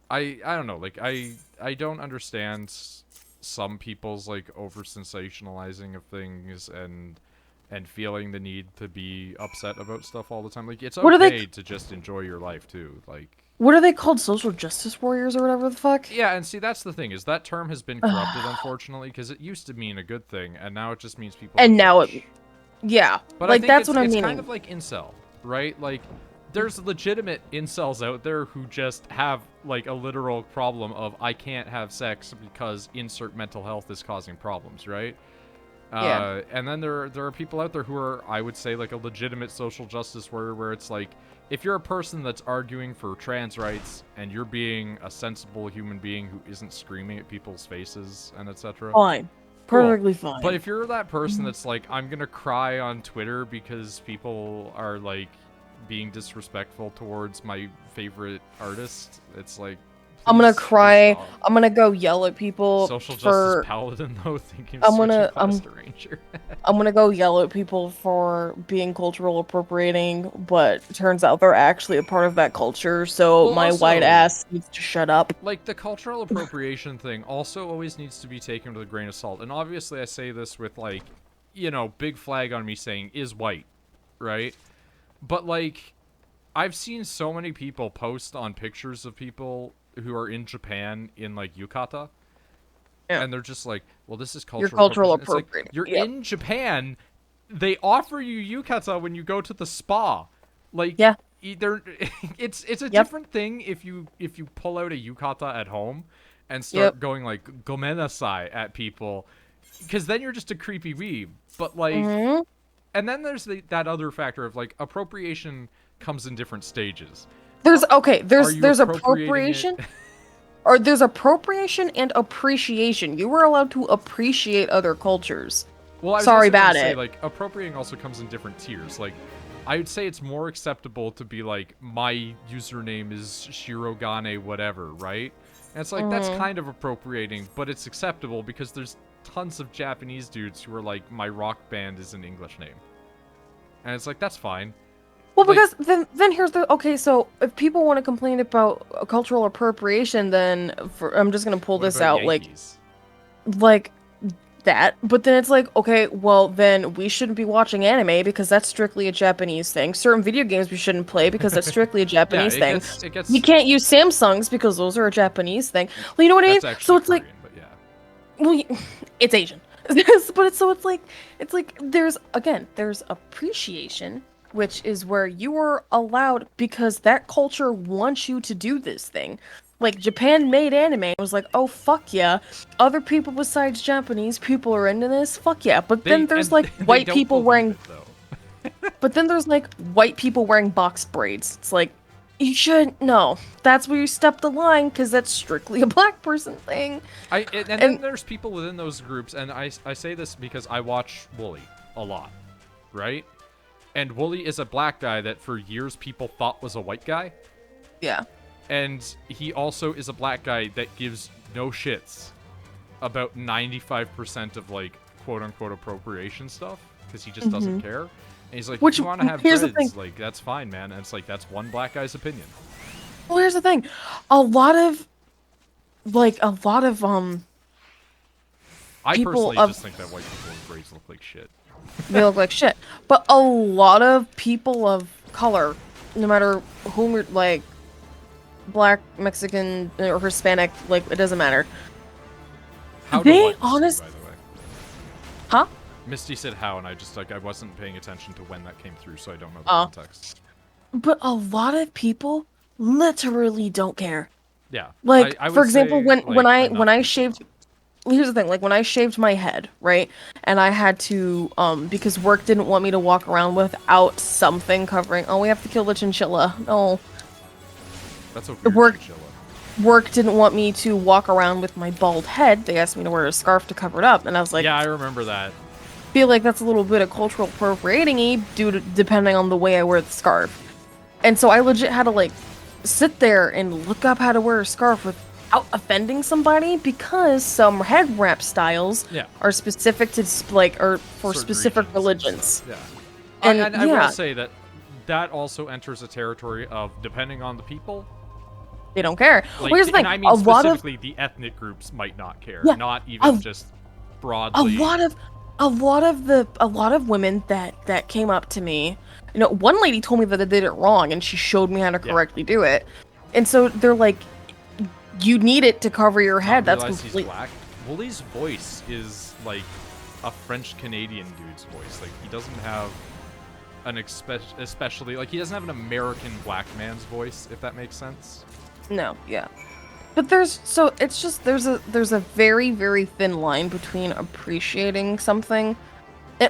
Speaker 1: I don't know. Like, I don't understand some people's, like, over-sensationalizing of things and feeling the need to be upset about stuff all the time. Like, it's okay to just enjoy your life, too. Like,
Speaker 2: what are they called? Social justice warriors or whatever the fuck?
Speaker 1: Yeah, and see, that's the thing, is that term has been corrupted, unfortunately, because it used to mean a good thing, and now it just means people...
Speaker 2: And now it... Yeah.
Speaker 1: But
Speaker 2: like, that's what I mean.
Speaker 1: It's kind of like incel, right? Like, there's legitimate incels out there who just have, like, a literal problem of, I can't have sex because insert mental health is causing problems, right?
Speaker 2: Yeah.
Speaker 1: And then there are people out there who are, I would say, like a legitimate social justice warrior, where it's like, if you're a person that's arguing for trans rights and you're being a sensible human being who isn't screaming at people's faces and etc.
Speaker 2: Fine. Perfectly fine.
Speaker 1: But if you're that person that's like, I'm gonna cry on Twitter because people are like being disrespectful towards my favorite artist, it's like,
Speaker 2: I'm gonna cry. I'm gonna go yell at people.
Speaker 1: Social justice paladin, though, thinking
Speaker 2: I'm gonna go yell at people for being cultural appropriating, but turns out they're actually a part of that culture. So
Speaker 1: well,
Speaker 2: my
Speaker 1: also,
Speaker 2: white ass needs to shut up.
Speaker 1: Like, the cultural appropriation thing also always needs to be taken with a grain of salt. And obviously, I say this with, like, you know, big flag on me saying is white, right? But like, I've seen so many people post on pictures of people who are in Japan in, like, yukata. Yeah. And they're just like, well, this is cultural appropriation. Like, you're in Japan. They offer you yukata when you go to the spa. Like, it's a different thing if you pull out a yukata at home and start going, like, gomenasai at people. Because then you're just a creepy weeb. But, like... And then there's that other factor of, like, appropriation comes in different stages. There's
Speaker 2: appropriation, or there's appropriation and appreciation. You were allowed to appreciate other cultures.
Speaker 1: Well, sorry about it. Like, appropriating also comes in different tiers. Like, I would say it's more acceptable to be like, my username is Shirogane whatever, right? And it's like, that's kind of appropriating, but it's acceptable because there's tons of Japanese dudes who are like, my rock band is an English name. And it's like, that's fine.
Speaker 2: Well, because then here's the... Okay, so if people want to complain about cultural appropriation, then... I'm just going to pull this out,
Speaker 1: Yankees?
Speaker 2: like that. But then it's like, okay, well, then we shouldn't be watching anime because that's strictly a Japanese thing. Certain video games we shouldn't play because that's strictly a Japanese thing. You can't use Samsungs because those are a Japanese thing. Well, you know what I mean? So it's
Speaker 1: Korean,
Speaker 2: like...
Speaker 1: But yeah.
Speaker 2: Well, it's Asian. But it's like there's appreciation, which is where you are allowed because that culture wants you to do this thing. Like, Japan made anime. It was like, oh, fuck yeah. Other people besides Japanese people are into this. Fuck yeah. But then there's, like, white people wearing... But then there's, like, white people wearing box braids. It's like, you shouldn't... No. That's where you step the line, because that's strictly a black person thing.
Speaker 1: And then there's people within those groups, and I say this because I watch Wooly a lot, right? And Wooly is a black guy that for years people thought was a white guy.
Speaker 2: Yeah.
Speaker 1: And he also is a black guy that gives no shits about 95% of, like, quote-unquote appropriation stuff, because he just doesn't care. And he's like, if you want to have grids, like, that's fine, man. And it's like, that's one black guy's opinion.
Speaker 2: Well, here's the thing. A lot of
Speaker 1: I personally just think that white people with braids look like shit.
Speaker 2: They look like shit. But a lot of people of color, no matter whom you're, like, black, Mexican, or Hispanic, like, it doesn't matter.
Speaker 1: How by the way.
Speaker 2: Huh?
Speaker 1: Mysti said how, and I wasn't paying attention to when that came through, so I don't know the context.
Speaker 2: But a lot of people literally don't care.
Speaker 1: Yeah.
Speaker 2: Like,
Speaker 1: I
Speaker 2: for
Speaker 1: would
Speaker 2: example,
Speaker 1: say,
Speaker 2: when
Speaker 1: like,
Speaker 2: when
Speaker 1: enough
Speaker 2: I
Speaker 1: people
Speaker 2: shaved,
Speaker 1: don't.
Speaker 2: here's the thing, like when I shaved my head, right? And I had to because work didn't want me to walk around without something covering. Oh, we have to kill the chinchilla. No.
Speaker 1: That's a
Speaker 2: The
Speaker 1: weird
Speaker 2: work
Speaker 1: chinchilla.
Speaker 2: work didn't want me to walk around with my bald head. They asked me to wear a scarf to cover it up, and I was like,
Speaker 1: Yeah, I remember that.
Speaker 2: feel like that's a little bit of cultural appropriating-y depending on the way I wear the scarf. And so I legit had to like sit there and look up how to wear a scarf without offending somebody because some head wrap styles
Speaker 1: Yeah.
Speaker 2: are specific to like or for
Speaker 1: Certain
Speaker 2: specific
Speaker 1: regions and
Speaker 2: religions.
Speaker 1: stuff, Yeah.
Speaker 2: And
Speaker 1: I
Speaker 2: yeah,
Speaker 1: will say that that also enters a territory of, depending on the people,
Speaker 2: they don't care.
Speaker 1: like,
Speaker 2: Well, here's the thing:
Speaker 1: and I mean
Speaker 2: a lot of
Speaker 1: specifically the ethnic groups might not care,
Speaker 2: yeah,
Speaker 1: not even
Speaker 2: a,
Speaker 1: just
Speaker 2: a
Speaker 1: broadly.
Speaker 2: lot of women that came up to me. You know, one lady told me that I did it wrong, and she showed me how to
Speaker 1: Yeah.
Speaker 2: correctly do it. And so they're like, you need it to cover your head.
Speaker 1: Not
Speaker 2: That's
Speaker 1: realize he's
Speaker 2: complete.
Speaker 1: black. Wooly's voice is like a French Canadian dude's voice. Like, he doesn't have an especially like, he doesn't have an American black man's voice, if that makes sense.
Speaker 2: No, yeah. But it's just there's a very very thin line between appreciating something.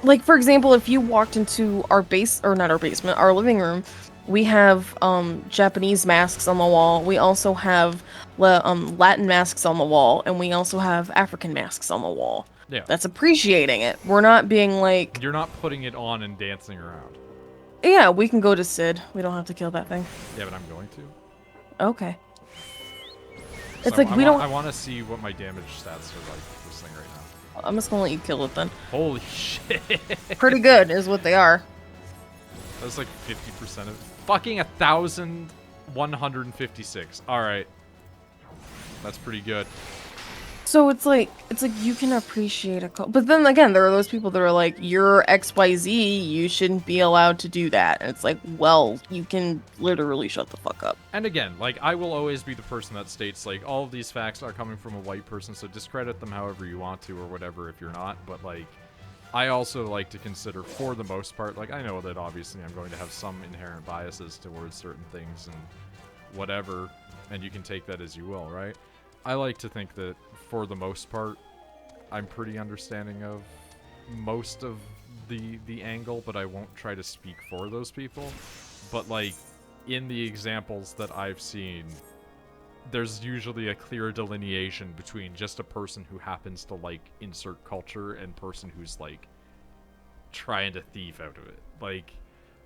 Speaker 2: Like for example, if you walked into our not our basement, our living room, we have Japanese masks on the wall. We also have Latin masks on the wall, and we also have African masks on the wall.
Speaker 1: Yeah.
Speaker 2: That's appreciating it. We're not being like,
Speaker 1: You're not putting it on and dancing around.
Speaker 2: yeah, we can go to Sid. We don't have to kill that thing.
Speaker 1: Yeah, but I'm going to.
Speaker 2: Okay. It's
Speaker 1: So
Speaker 2: like we don't.
Speaker 1: I want to see what my damage stats are like for this thing right now.
Speaker 2: I'm just gonna let you kill it then.
Speaker 1: Holy shit.
Speaker 2: Pretty good is what they are.
Speaker 1: That's like 50% of it. Fucking 1,156. Alright. That's pretty good.
Speaker 2: So it's like you can appreciate but then again, there are those people that are like, you're XYZ, you shouldn't be allowed to do that. And it's like, well, you can literally shut the fuck up.
Speaker 1: And again, like, I will always be the person that states, like, all of these facts are coming from a white person, so discredit them however you want to or whatever if you're not. But, like, I also like to consider, for the most part, like, I know that obviously I'm going to have some inherent biases towards certain things and whatever, and you can take that as you will, right? I like to think that, for the most part, I'm pretty understanding of most of the angle, but I won't try to speak for those people. But, like, in the examples that I've seen, there's usually a clear delineation between just a person who happens to, like, insert culture and person who's, like, trying to thief out of it. Like,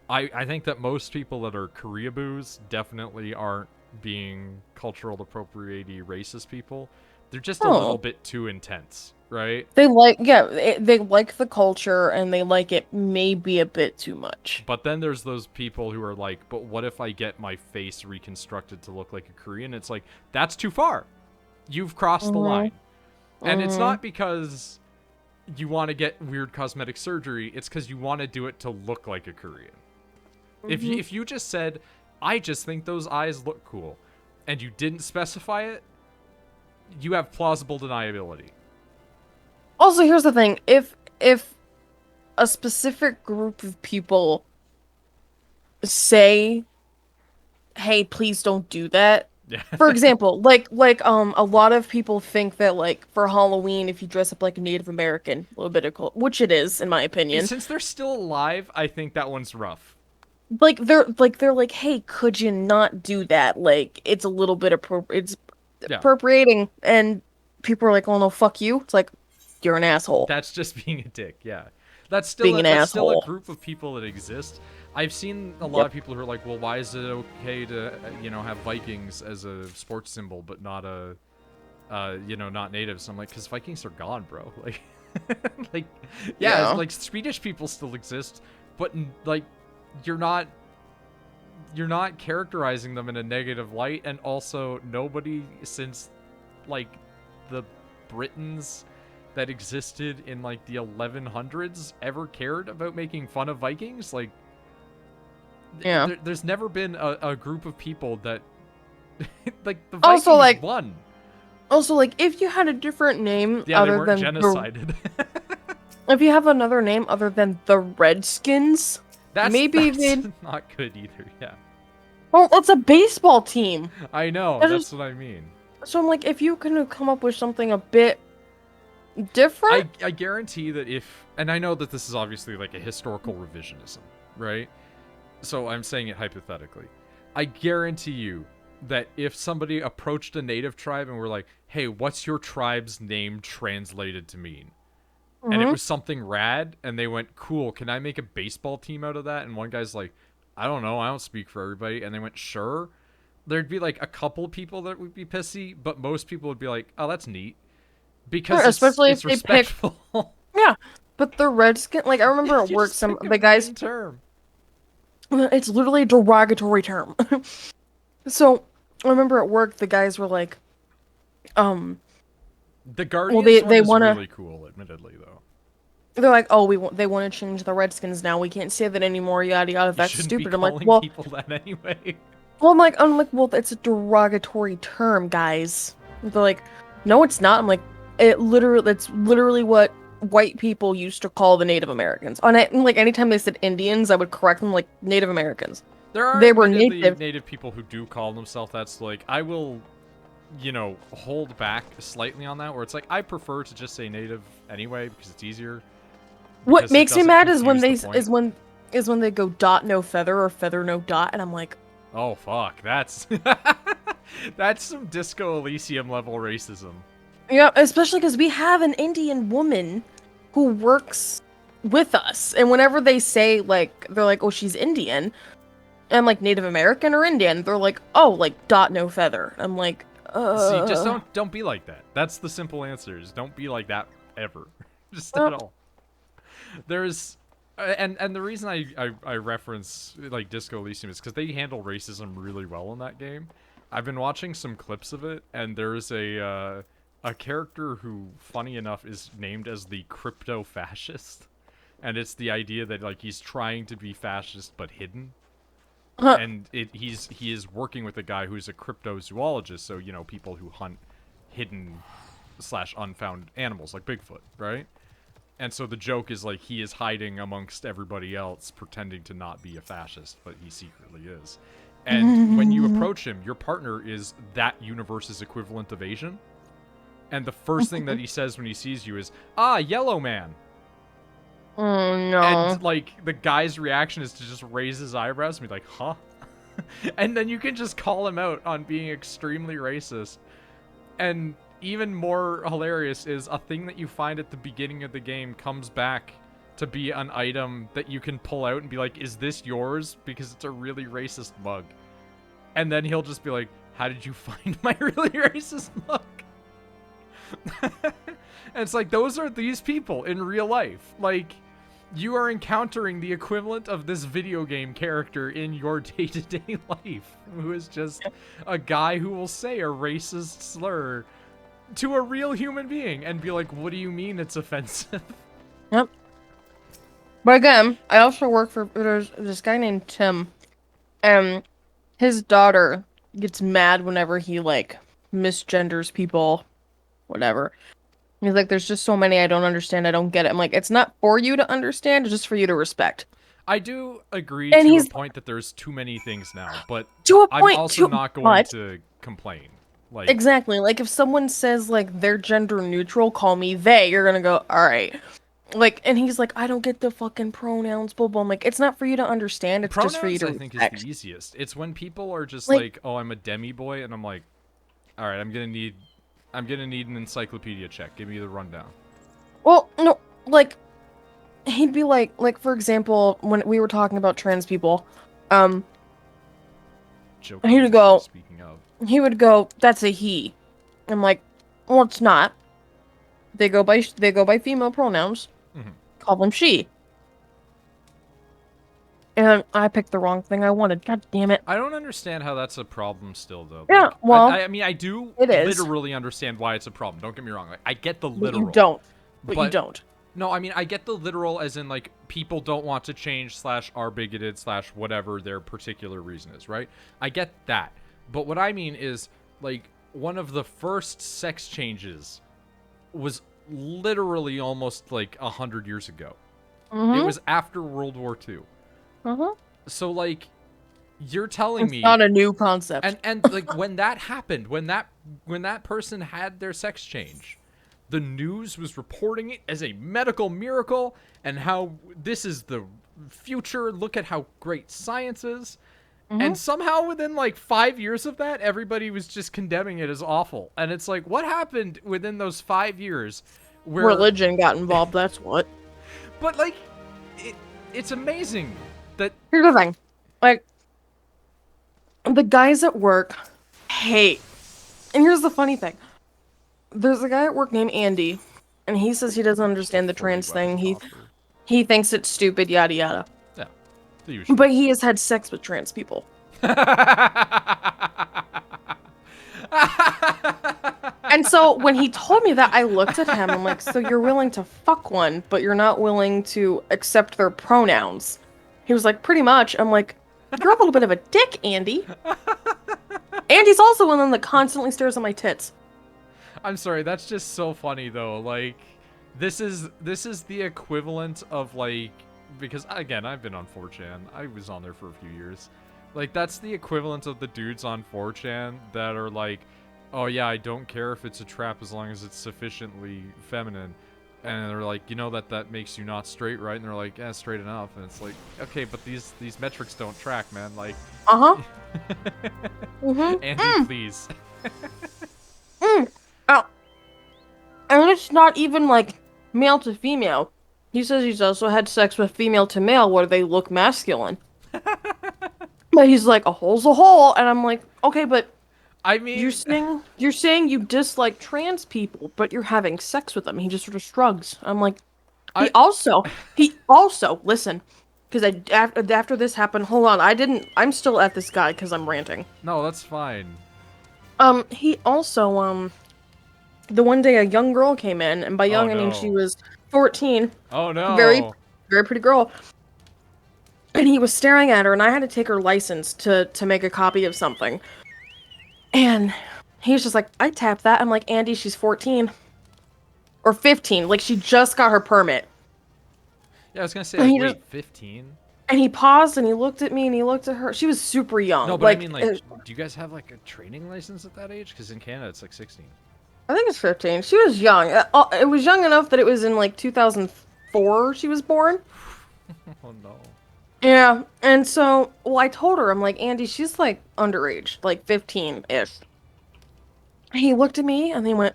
Speaker 1: I think that most people that are Koreaboos definitely aren't being cultural appropriatey racist people. They're just a little bit too intense, right?
Speaker 2: They like, yeah, they like the culture and they like it maybe a bit too much.
Speaker 1: But then there's those people who are like, but what if I get my face reconstructed to look like a Korean? It's like, that's too far. You've crossed the line. And it's not because you want to get weird cosmetic surgery. It's because you want to do it to look like a Korean. If you just said, I just think those eyes look cool, and you didn't specify it, you have plausible deniability.
Speaker 2: Also, here's the thing. If a specific group of people say, hey, please don't do that.
Speaker 1: Yeah.
Speaker 2: For example, like a lot of people think that, like, for Halloween, if you dress up like a Native American, a little bit of which it is, in my opinion.
Speaker 1: Since they're still alive, I think that one's rough.
Speaker 2: They're like, hey, could you not do that? Like, it's a little bit appropriating, and people are like, oh no, fuck you. It's like, you're an asshole.
Speaker 1: That's just being a dick, yeah. That's still
Speaker 2: Being an
Speaker 1: that's still
Speaker 2: asshole.
Speaker 1: a group of people that exist. I've seen a lot of people who are like, well, why is it okay to, have Vikings as a sports symbol, but not not natives? I'm like, because Vikings are gone, bro. Like,
Speaker 2: Yeah.
Speaker 1: like, Swedish people still exist, but, like, you're not characterizing them in a negative light, and also nobody since, like, the Britons that existed in, like, the 1100s ever cared about making fun of Vikings. Like,
Speaker 2: Yeah.
Speaker 1: there's never been a group of people that like the Vikings
Speaker 2: Also, like,
Speaker 1: won.
Speaker 2: Also, like, if you had a different name
Speaker 1: Yeah, they
Speaker 2: other
Speaker 1: weren't
Speaker 2: than
Speaker 1: genocided.
Speaker 2: if you have another name other than the Redskins,
Speaker 1: That's
Speaker 2: maybe they'd
Speaker 1: not good either. Yeah.
Speaker 2: Oh, it's a baseball team.
Speaker 1: I know,
Speaker 2: That
Speaker 1: that's
Speaker 2: is-
Speaker 1: what I mean.
Speaker 2: So I'm like, if you can come up with something a bit different.
Speaker 1: I guarantee that if, and I know that this is obviously like a historical revisionism, right? So I'm saying it hypothetically. I guarantee you that if somebody approached a native tribe and were like, hey, what's your tribe's name translated to mean? And it was something rad, and they went, cool, can I make a baseball team out of that? And one guy's like, I don't know, I don't speak for everybody. And they went, sure. There'd be like a couple people that would be pissy, but most people would be like, oh, that's neat. Because
Speaker 2: Sure, especially
Speaker 1: it's
Speaker 2: if they pick-
Speaker 1: respectful.
Speaker 2: Yeah, but the redskin, like I remember at
Speaker 1: You
Speaker 2: work,
Speaker 1: just
Speaker 2: some
Speaker 1: pick a
Speaker 2: the guys.
Speaker 1: mean term.
Speaker 2: It's literally a derogatory term. So I remember at work, the guys were like,
Speaker 1: The Guardians
Speaker 2: they
Speaker 1: one is
Speaker 2: wanna-
Speaker 1: really cool, admittedly, though.
Speaker 2: they're like, oh, they want to change the redskins now. We can't say that anymore. Yada yada.
Speaker 1: You
Speaker 2: That's
Speaker 1: shouldn't
Speaker 2: stupid.
Speaker 1: be
Speaker 2: I'm like,
Speaker 1: calling
Speaker 2: well,
Speaker 1: people that anyway.
Speaker 2: well, it's a derogatory term, guys. They're like, no, it's not. I'm like, it's literally what white people used to call the Native Americans. And like anytime they said Indians, I would correct them like Native Americans.
Speaker 1: There are
Speaker 2: They were
Speaker 1: admittedly
Speaker 2: native.
Speaker 1: people who do call themselves that. So like, I will, hold back slightly on that. Where it's like, I prefer to just say native anyway because it's easier.
Speaker 2: What
Speaker 1: because it
Speaker 2: makes me
Speaker 1: doesn't
Speaker 2: mad is when
Speaker 1: confuse
Speaker 2: they
Speaker 1: the point.
Speaker 2: is when they go dot no feather or feather no dot, and I'm like,
Speaker 1: Oh fuck, that's that's some Disco Elysium level racism.
Speaker 2: yeah, especially because we have an Indian woman who works with us, and whenever they say like they're like, oh, she's Indian, and I'm like Native American or Indian, they're like, oh, like dot no feather. I'm like,
Speaker 1: See, just don't be like that. That's the simple answer. Just don't be like that ever, just at all. There's, and the reason I reference like Disco Elysium is because they handle racism really well in that game. I've been watching some clips of it, and there's a character who, funny enough, is named as the crypto fascist, and it's the idea that like he's trying to be fascist but hidden. And he is working with a guy who's a cryptozoologist, so people who hunt hidden / unfound animals like Bigfoot, right? And so the joke is like he is hiding amongst everybody else, pretending to not be a fascist, but he secretly is. And when you approach him, your partner is that universe's equivalent of Asian. And the first thing that he says when he sees you is, "Ah, yellow man."
Speaker 2: oh no.
Speaker 1: And like the guy's reaction is to just raise his eyebrows and be like, "Huh?" And then you can just call him out on being extremely racist. And even more hilarious is a thing that you find at the beginning of the game comes back to be an item that you can pull out and be like, is this yours? Because it's a really racist mug. And then he'll just be like, how did you find my really racist mug? And it's like, those are these people in real life. Like, you are encountering the equivalent of this video game character in your day-to-day life, who is just a guy who will say a racist slur to a real human being and be like, what do you mean it's offensive?
Speaker 2: Yep. But again, I also work for there's this guy named Tim, and his daughter gets mad whenever he like misgenders people, whatever. He's like, there's just so many I don't understand. I don't get it. I'm like, it's not for you to understand, it's just for you to respect.
Speaker 1: I do agree
Speaker 2: And
Speaker 1: to
Speaker 2: he's-
Speaker 1: a point that there's too many things now, but
Speaker 2: To a
Speaker 1: I'm
Speaker 2: point,
Speaker 1: also not going
Speaker 2: but-
Speaker 1: to complain. Like,
Speaker 2: Exactly. Like if someone says like they're gender neutral, call me they, you're gonna go, alright. Like, and he's like, I don't get the fucking pronouns, blah blah. I'm like, it's not for you to understand, it's
Speaker 1: pronouns,
Speaker 2: just for you to
Speaker 1: I think,
Speaker 2: respect.
Speaker 1: is the easiest. It's when people are just
Speaker 2: Like-
Speaker 1: like, oh, I'm a demi boy, and I'm like, all right, I'm gonna need an encyclopedia check. Give me the rundown.
Speaker 2: Well, no, like he'd be like for example, when we were talking about trans people,
Speaker 1: Joking.
Speaker 2: Here you go.
Speaker 1: Speaking of,
Speaker 2: he would go, that's a he. I'm like, well, it's not. They go by female pronouns.
Speaker 1: Mhm.
Speaker 2: Call them she. And I picked the wrong thing I wanted. God damn it.
Speaker 1: I don't understand how that's a problem still, though.
Speaker 2: Yeah,
Speaker 1: Like,
Speaker 2: well,
Speaker 1: I mean, I do
Speaker 2: it is.
Speaker 1: literally understand why it's a problem. Don't get me wrong. Like, I get the
Speaker 2: But
Speaker 1: literal.
Speaker 2: you don't. But you don't.
Speaker 1: No, I mean, I get the literal as in, like, people don't want to change / are bigoted / whatever their particular reason is, right? I get that. But what I mean is, like, one of the first sex changes was literally almost, like, 100 years ago. It was after World War II.
Speaker 2: Uh-huh.
Speaker 1: So, like, You're telling
Speaker 2: It's
Speaker 1: me
Speaker 2: not a new concept.
Speaker 1: and like when that happened, when that person had their sex change, the news was reporting it as a medical miracle and how this is the future. Look at how great science is. And somehow within like 5 years of that, everybody was just condemning it as awful. And it's like, what happened within those 5 years where
Speaker 2: Religion got involved, that's what.
Speaker 1: But like it's amazing that
Speaker 2: Here's the thing. Like, the guys at work hate. And here's the funny thing. There's a guy at work named Andy, and he says he doesn't understand the trans thing. He thinks it's stupid, yada yada.
Speaker 1: Yeah. The usual.
Speaker 2: But he has had sex with trans people. And so when he told me that, I looked at him. I'm like, so you're willing to fuck one, but you're not willing to accept their pronouns. He was like, pretty much. I'm like, you're a little bit of a dick, Andy. Andy's also one of them that constantly stares at my tits.
Speaker 1: I'm sorry, that's just so funny though. Like, this is the equivalent of like, because again, I've been on 4chan. I was on there for a few years. Like, that's the equivalent of the dudes on 4chan that are like, oh yeah, I don't care if it's a trap as long as it's sufficiently feminine. And they're like, you know that makes you not straight, right? And they're like, yeah, straight enough. And it's like, okay, but these metrics don't track, man. Like, Andy, please.
Speaker 2: Oh. And it's not even like male to female. He says he's also had sex with female to male where they look masculine. But he's like, a hole's a hole, and I'm like, okay, but
Speaker 1: I mean,
Speaker 2: you're saying you dislike trans people, but you're having sex with them. He just sort of shrugs. I'm like, he also listen, because after this happened, hold on, I'm still at this guy because I'm ranting.
Speaker 1: No, that's fine.
Speaker 2: He also the one day a young girl came in, and by young I mean she was 14.
Speaker 1: Oh no.
Speaker 2: Very, very pretty girl. And he was staring at her, and I had to take her license to make a copy of something. And he was just like, I tapped that. I'm like, Andy, she's 14. Or 15. Like, she just got her permit.
Speaker 1: Yeah, I was gonna say, like, wait, 15?
Speaker 2: And he paused, and he looked at me, and he looked at her. She was super young.
Speaker 1: No, but like, I mean, like, do you guys have, like, a training license at that age? Because in Canada, it's, like, 16.
Speaker 2: I think it's 15. She was young. It was young enough that it was in, like, 2004 she was born.
Speaker 1: Oh, no.
Speaker 2: Yeah, and so, well, I told her, I'm like, Andy, she's, like, underage, like, 15-ish. He looked at me, and he went,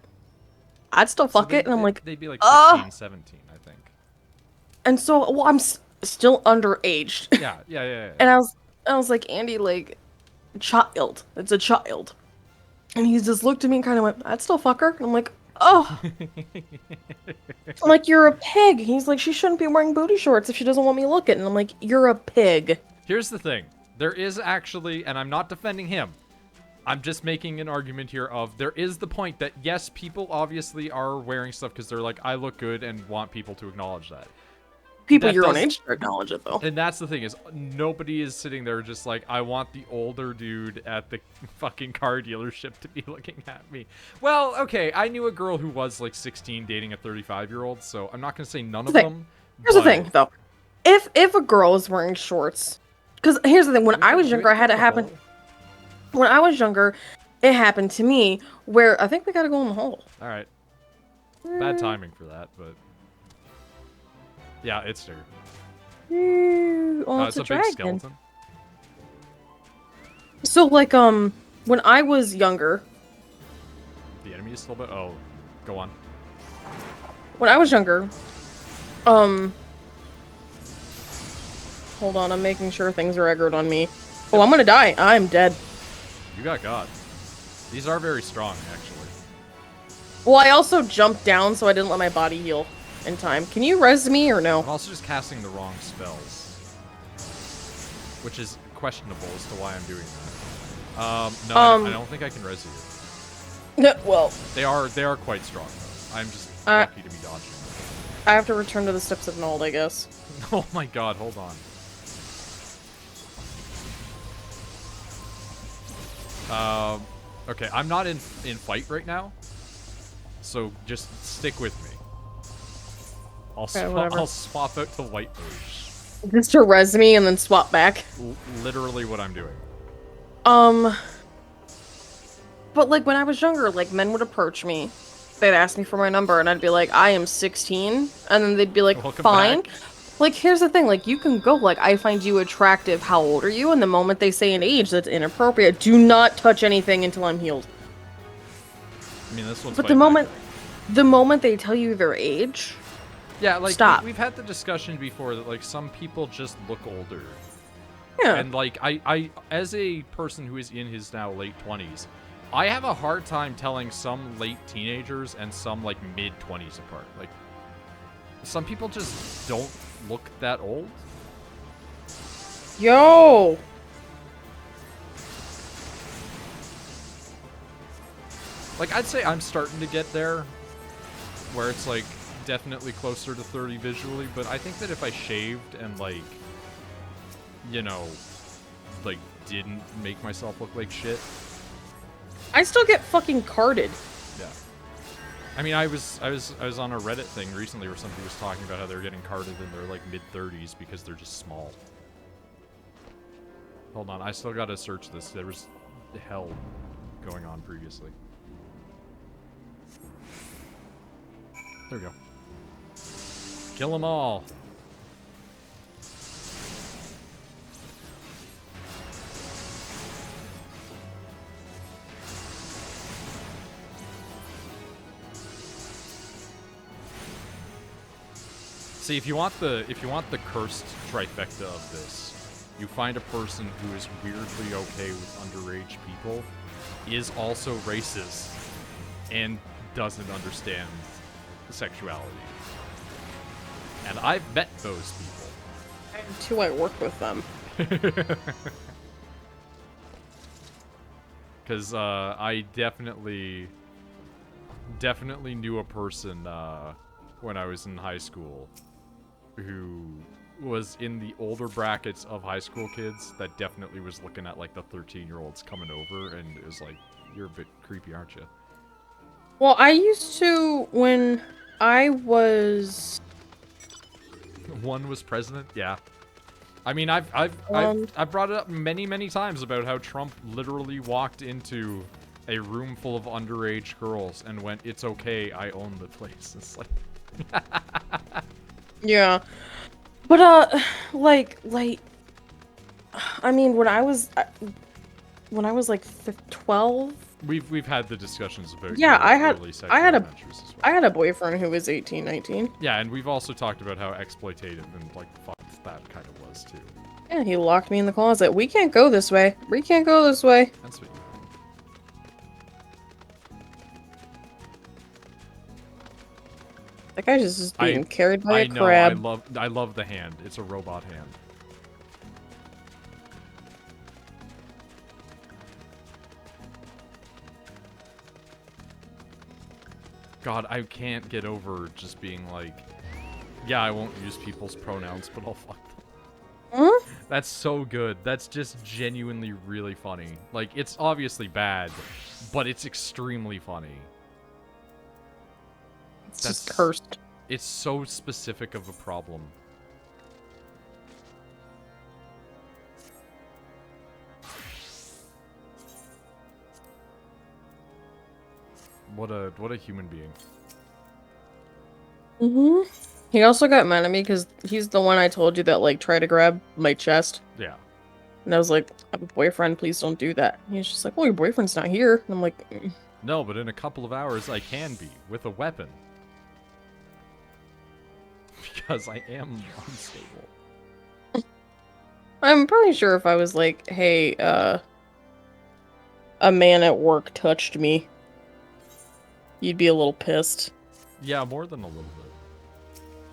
Speaker 2: I'd still fuck it, and I'm like,
Speaker 1: they'd be, like, 16, 17, I think.
Speaker 2: And so, well, I'm still underage.
Speaker 1: Yeah.
Speaker 2: And I was like, Andy, like, child. It's a child. And he just looked at me and kind of went, I'd still fuck her. And I'm like, oh. I'm like, you're a pig. He's like, she shouldn't be wearing booty shorts if she doesn't want me looking. And I'm like, you're a pig.
Speaker 1: Here's the thing. There is actually, and I'm not defending him, I'm just making an argument here of, there is the point that, yes, people obviously are wearing stuff because they're like, I look good and want people to acknowledge that.
Speaker 2: People your own age to acknowledge it, though.
Speaker 1: And that's the thing, is nobody is sitting there just like, I want the older dude at the fucking car dealership to be looking at me. Well, okay, I knew a girl who was like 16 dating a 35-year-old, so I'm not going to say none of them.
Speaker 2: Here's the thing, though. If a girl is wearing shorts... Because here's the thing, when I was younger, I had it happen... When I was younger, it happened to me, where I think we gotta go in the hole.
Speaker 1: Alright. Bad timing for that, but... Yeah, it's her.
Speaker 2: Oh,
Speaker 1: it's a big skeleton.
Speaker 2: So, like, when I was younger...
Speaker 1: The enemy is still bit. Oh, go on.
Speaker 2: When I was younger, hold on, I'm making sure things are aggroed on me. Oh, I'm gonna die. I'm dead.
Speaker 1: You got God. These are very strong, actually.
Speaker 2: Well, I also jumped down, so I didn't let my body heal in time. Can you res me or no?
Speaker 1: I'm also just casting the wrong spells, which is questionable as to why I'm doing that. No, I don't think I can res you.
Speaker 2: No, well,
Speaker 1: they are quite strong, though. I'm just lucky to be dodging.
Speaker 2: I have to return to the steps of Noid, I guess.
Speaker 1: Oh my God! Hold on. Okay, I'm not in fight right now, so just stick with me. I'll swap out to White Mage.
Speaker 2: Just to res me and then swap back.
Speaker 1: Literally what I'm doing.
Speaker 2: But like when I was younger, like men would approach me. They'd ask me for my number and I'd be like, I am 16. And then they'd be like,
Speaker 1: Welcome
Speaker 2: fine.
Speaker 1: back.
Speaker 2: Like, here's the thing, like, you can go, like, I find you attractive, how old are you? And the moment they say an age that's inappropriate, do not touch anything until I'm healed.
Speaker 1: I mean, this one's
Speaker 2: But
Speaker 1: fighting back,
Speaker 2: the moment they tell you their age,
Speaker 1: yeah, like,
Speaker 2: stop.
Speaker 1: we've had the discussion before that, like, some people just look older.
Speaker 2: Yeah.
Speaker 1: And, like, I, as a person who is in his now late 20s, I have a hard time telling some late teenagers and some, like, mid-20s apart. Like, some people just don't look that old.
Speaker 2: Yo!
Speaker 1: Like, I'd say I'm starting to get there, where it's, like, definitely closer to 30 visually, but I think that if I shaved and, like, you know, like, didn't make myself look like shit.
Speaker 2: I still get fucking carded.
Speaker 1: Yeah. I mean, I was on a Reddit thing recently where somebody was talking about how they're getting carded in their, like, mid-30s because they're just small. Hold on, I still gotta search this. There was hell going on previously. There we go. Kill them all. See, if you want the cursed trifecta of this, you find a person who is weirdly okay with underage people, is also racist, and doesn't understand sexuality. And I've met those people.
Speaker 2: Until I work with them.
Speaker 1: Because I definitely knew a person when I was in high school who was in the older brackets of high school kids that definitely was looking at, like, the 13-year-olds coming over, and it was like, you're a bit creepy, aren't you?
Speaker 2: Well, I used to, when I was...
Speaker 1: One was president? Yeah. I mean, I've brought it up many times about how Trump literally walked into a room full of underage girls and went, "It's okay, I own the place." It's like,
Speaker 2: Yeah. But, like, I mean, when I was like 12,
Speaker 1: we've had the discussions about
Speaker 2: yeah,
Speaker 1: your
Speaker 2: I had
Speaker 1: early sexual
Speaker 2: I had a
Speaker 1: adventures as well.
Speaker 2: I had a boyfriend who was 18, 19.
Speaker 1: Yeah, and we've also talked about how exploitative and, like, fucked that kind of was too.
Speaker 2: Yeah, he locked me in the closet. We can't go this way. We can't go this way.
Speaker 1: That's sweet.
Speaker 2: That guy's just being carried by a
Speaker 1: know,
Speaker 2: crab.
Speaker 1: I love the hand. It's a robot hand. God, I can't get over just being like, yeah, I won't use people's pronouns, but I'll fuck them.
Speaker 2: Huh?
Speaker 1: That's so good. That's just genuinely really funny. Like, it's obviously bad, but it's extremely funny.
Speaker 2: It's just cursed.
Speaker 1: It's so specific of a problem. What a human being.
Speaker 2: Mm-hmm. He also got mad at me because he's the one I told you that, like, tried to grab my chest.
Speaker 1: Yeah.
Speaker 2: And I was like, I have a boyfriend, please don't do that. And he's just like, well, your boyfriend's not here. And I'm like,
Speaker 1: No, but in a couple of hours I can be, with a weapon. Because I am unstable.
Speaker 2: I'm probably sure if I was like, hey, a man at work touched me, you'd be a little pissed.
Speaker 1: Yeah, more than a little bit.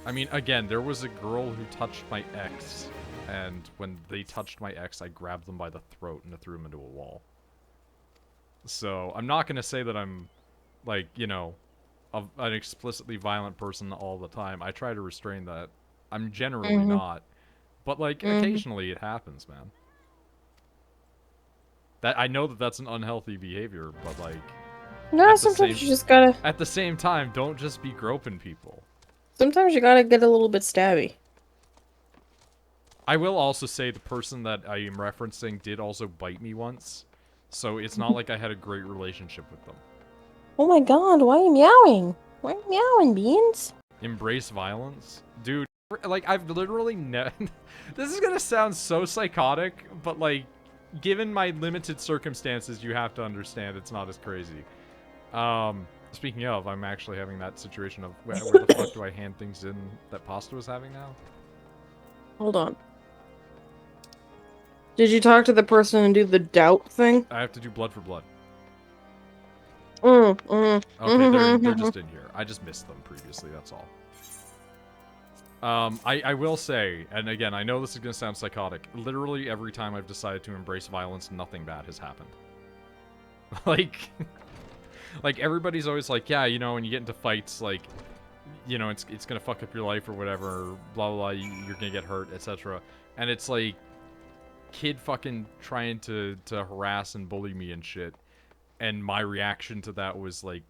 Speaker 1: I mean, again, there was a girl who touched my ex, and when they touched my ex, I grabbed them by the throat and threw them into a wall. So, I'm not gonna say that I'm, like, you know, an explicitly violent person all the time. I try to restrain that. I'm generally not. But, like, occasionally it happens, man. I know that that's an unhealthy behavior, but, like...
Speaker 2: No, sometimes you just gotta...
Speaker 1: At the same time, don't just be groping people.
Speaker 2: Sometimes you gotta get a little bit stabby.
Speaker 1: I will also say the person that I am referencing did also bite me once, so it's not like I had a great relationship with them.
Speaker 2: Oh my god, why are you meowing? Why are you meowing, Beans?
Speaker 1: Embrace violence? Dude, like, I've literally this is gonna sound so psychotic, but, like, given my limited circumstances, you have to understand it's not as crazy. Speaking of, I'm actually having that situation of where the fuck do I hand things in that Pasta was having now?
Speaker 2: Hold on. Did you talk to the person and do the doubt thing?
Speaker 1: I have to do blood for blood.
Speaker 2: Okay,
Speaker 1: They're just in here. I just missed them previously, that's all. I will say, and again, I know this is gonna sound psychotic, literally every time I've decided to embrace violence, nothing bad has happened. Like, like, everybody's always like, yeah, you know, when you get into fights, like, you know, it's gonna fuck up your life or whatever, blah, blah, blah, you're gonna get hurt, etc. And it's like, kid fucking trying to harass and bully me and shit. And my reaction to that was like,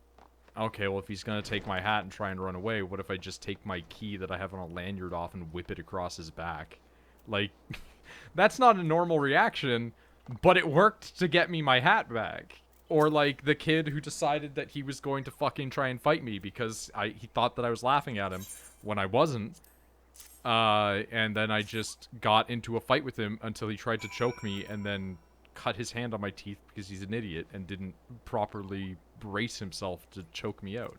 Speaker 1: okay, well, if he's gonna take my hat and try and run away, what if I just take my key that I have on a lanyard off and whip it across his back? Like, that's not a normal reaction, but it worked to get me my hat back. Or like the kid who decided that he was going to fucking try and fight me because he thought that I was laughing at him when I wasn't. And then I just got into a fight with him until he tried to choke me and then cut his hand on my teeth because he's an idiot and didn't properly brace himself to choke me out.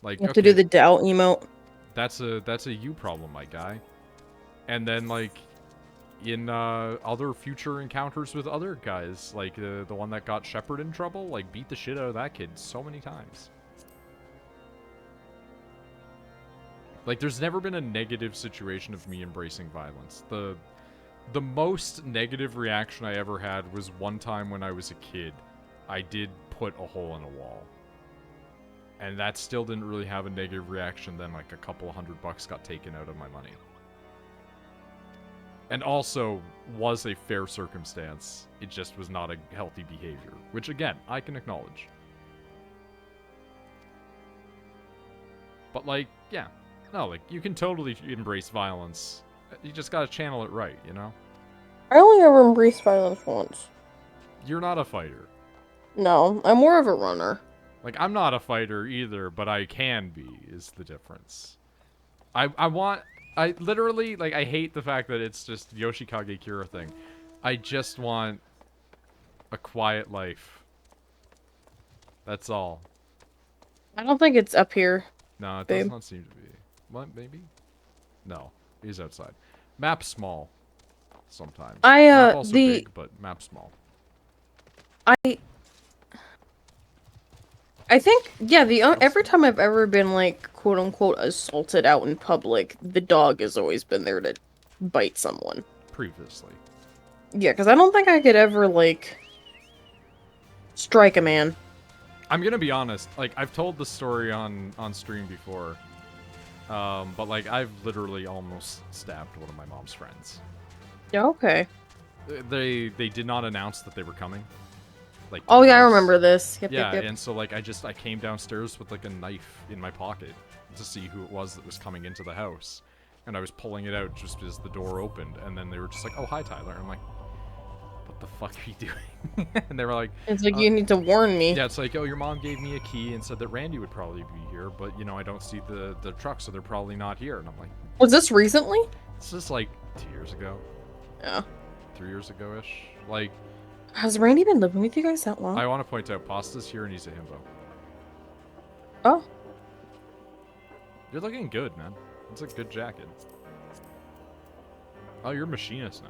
Speaker 1: Like,
Speaker 2: you have to do the doubt emote.
Speaker 1: That's a you problem, my guy. And then, like, in other future encounters with other guys, like the one that got Shepard in trouble, like, beat the shit out of that kid so many times. Like, there's never been a negative situation of me embracing violence. The most negative reaction I ever had was one time when I was a kid. I did put a hole in a wall. And that still didn't really have a negative reaction, then like a couple $100 got taken out of my money. And also was a fair circumstance. It just was not a healthy behavior, which again, I can acknowledge. But like, yeah. No, like, you can totally embrace violence. You just gotta channel it right, you know?
Speaker 2: I only ever embraced violence once.
Speaker 1: You're not a fighter.
Speaker 2: No, I'm more of a runner.
Speaker 1: Like, I'm not a fighter either, but I can be, is the difference. I literally, like, I hate the fact that it's just Yoshikage Kira thing. I just want a quiet life. That's all.
Speaker 2: I don't think it's up here.
Speaker 1: No, it
Speaker 2: babe.
Speaker 1: does not seem to be. What, maybe? No, he's outside. Map small. Sometimes. Map also big, but map small.
Speaker 2: I think, yeah, every time I've ever been, like, quote-unquote assaulted out in public, the dog has always been there to bite someone.
Speaker 1: Previously.
Speaker 2: Yeah, because I don't think I could ever, like, strike a man.
Speaker 1: I'm gonna be honest, like, I've told the story on stream before, but, like, I've literally almost stabbed one of my mom's friends.
Speaker 2: Yeah, okay.
Speaker 1: They did not announce that they were coming. Like,
Speaker 2: oh yeah, I remember this. Yep,
Speaker 1: yeah,
Speaker 2: yep.
Speaker 1: and so, like, I came downstairs with, like, a knife in my pocket to see who it was that was coming into the house. And I was pulling it out just as the door opened, and then they were just like, oh, hi, Tyler. And I'm like, what the fuck are you doing? And they were like...
Speaker 2: It's like, you need to warn me.
Speaker 1: Yeah, it's like, oh, your mom gave me a key and said that Randy would probably be here, but, you know, I don't see the truck, so they're probably not here. And I'm like...
Speaker 2: Was this recently?
Speaker 1: This is, like, 2 years ago.
Speaker 2: Yeah.
Speaker 1: 3 years ago-ish. Like...
Speaker 2: Has Randy been living with you guys that long?
Speaker 1: I want to point out, Pasta's here and he's a himbo.
Speaker 2: Oh.
Speaker 1: You're looking good, man. It's a good jacket. Oh, you're a machinist now.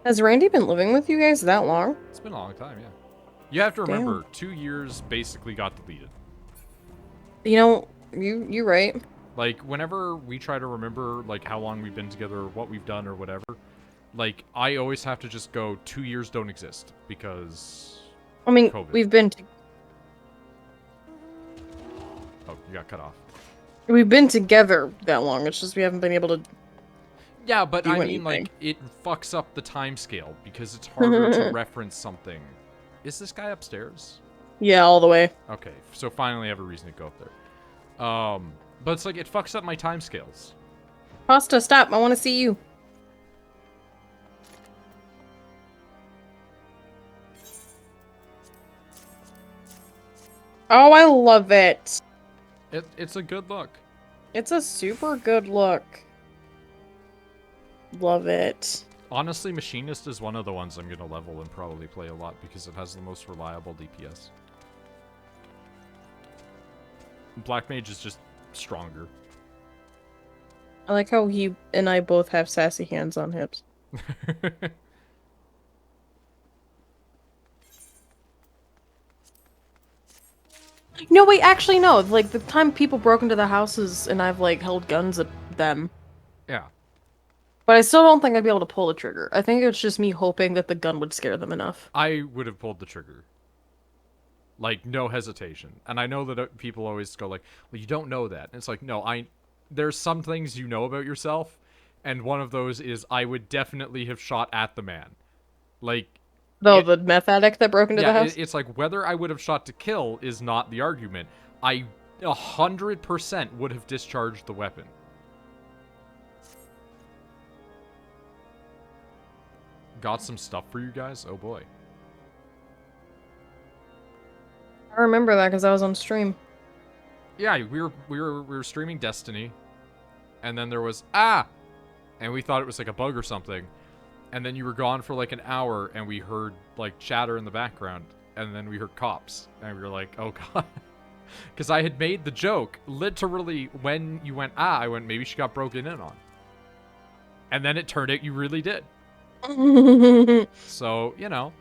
Speaker 2: Has Randy been living with you guys that long?
Speaker 1: It's been a long time, yeah. You have to remember, 2 years basically got deleted.
Speaker 2: You know, you're right.
Speaker 1: Like, whenever we try to remember, like, how long we've been together, or what we've done, or whatever, like, I always have to just go, 2 years don't exist, because...
Speaker 2: I mean,
Speaker 1: COVID.
Speaker 2: we've been...
Speaker 1: Oh, you got cut off.
Speaker 2: We've been together that long, it's just we haven't been able to...
Speaker 1: Yeah, but I mean, like, it fucks up the time scale, because it's harder to reference something. Is this guy upstairs?
Speaker 2: Yeah, all the way.
Speaker 1: Okay, so finally I have a reason to go up there. But it's like, it fucks up my time scales.
Speaker 2: Pasta, stop. I want to see you. Oh, I love it.
Speaker 1: It's a good look.
Speaker 2: It's a super good look. Love it.
Speaker 1: Honestly, Machinist is one of the ones I'm going to level and probably play a lot because it has the most reliable DPS. Black Mage is just stronger.
Speaker 2: I like how he and I both have sassy hands on hips. No, wait, actually, no. Like, the time people broke into the houses and I've, like, held guns at them.
Speaker 1: Yeah.
Speaker 2: But I still don't think I'd be able to pull the trigger. I think it's just me hoping that the gun would scare them enough.
Speaker 1: I would have pulled the trigger. Like, no hesitation. And I know that people always go like, well, you don't know that. And it's like, no, there's some things you know about yourself, and one of those is I would definitely have shot at the man. Like...
Speaker 2: No, the meth addict that broke into the house?
Speaker 1: It's like, whether I would have shot to kill is not the argument. I 100% would have discharged the weapon. Got some stuff for you guys? Oh boy.
Speaker 2: I remember that because I was on stream.
Speaker 1: Yeah, we were streaming Destiny, and then there was and we thought it was like a bug or something, and then you were gone for like an hour, and we heard like chatter in the background, and then we heard cops, and we were like, oh god, because I had made the joke literally when you went I went, maybe she got broken in on, and then it turned out you really did. So, you know.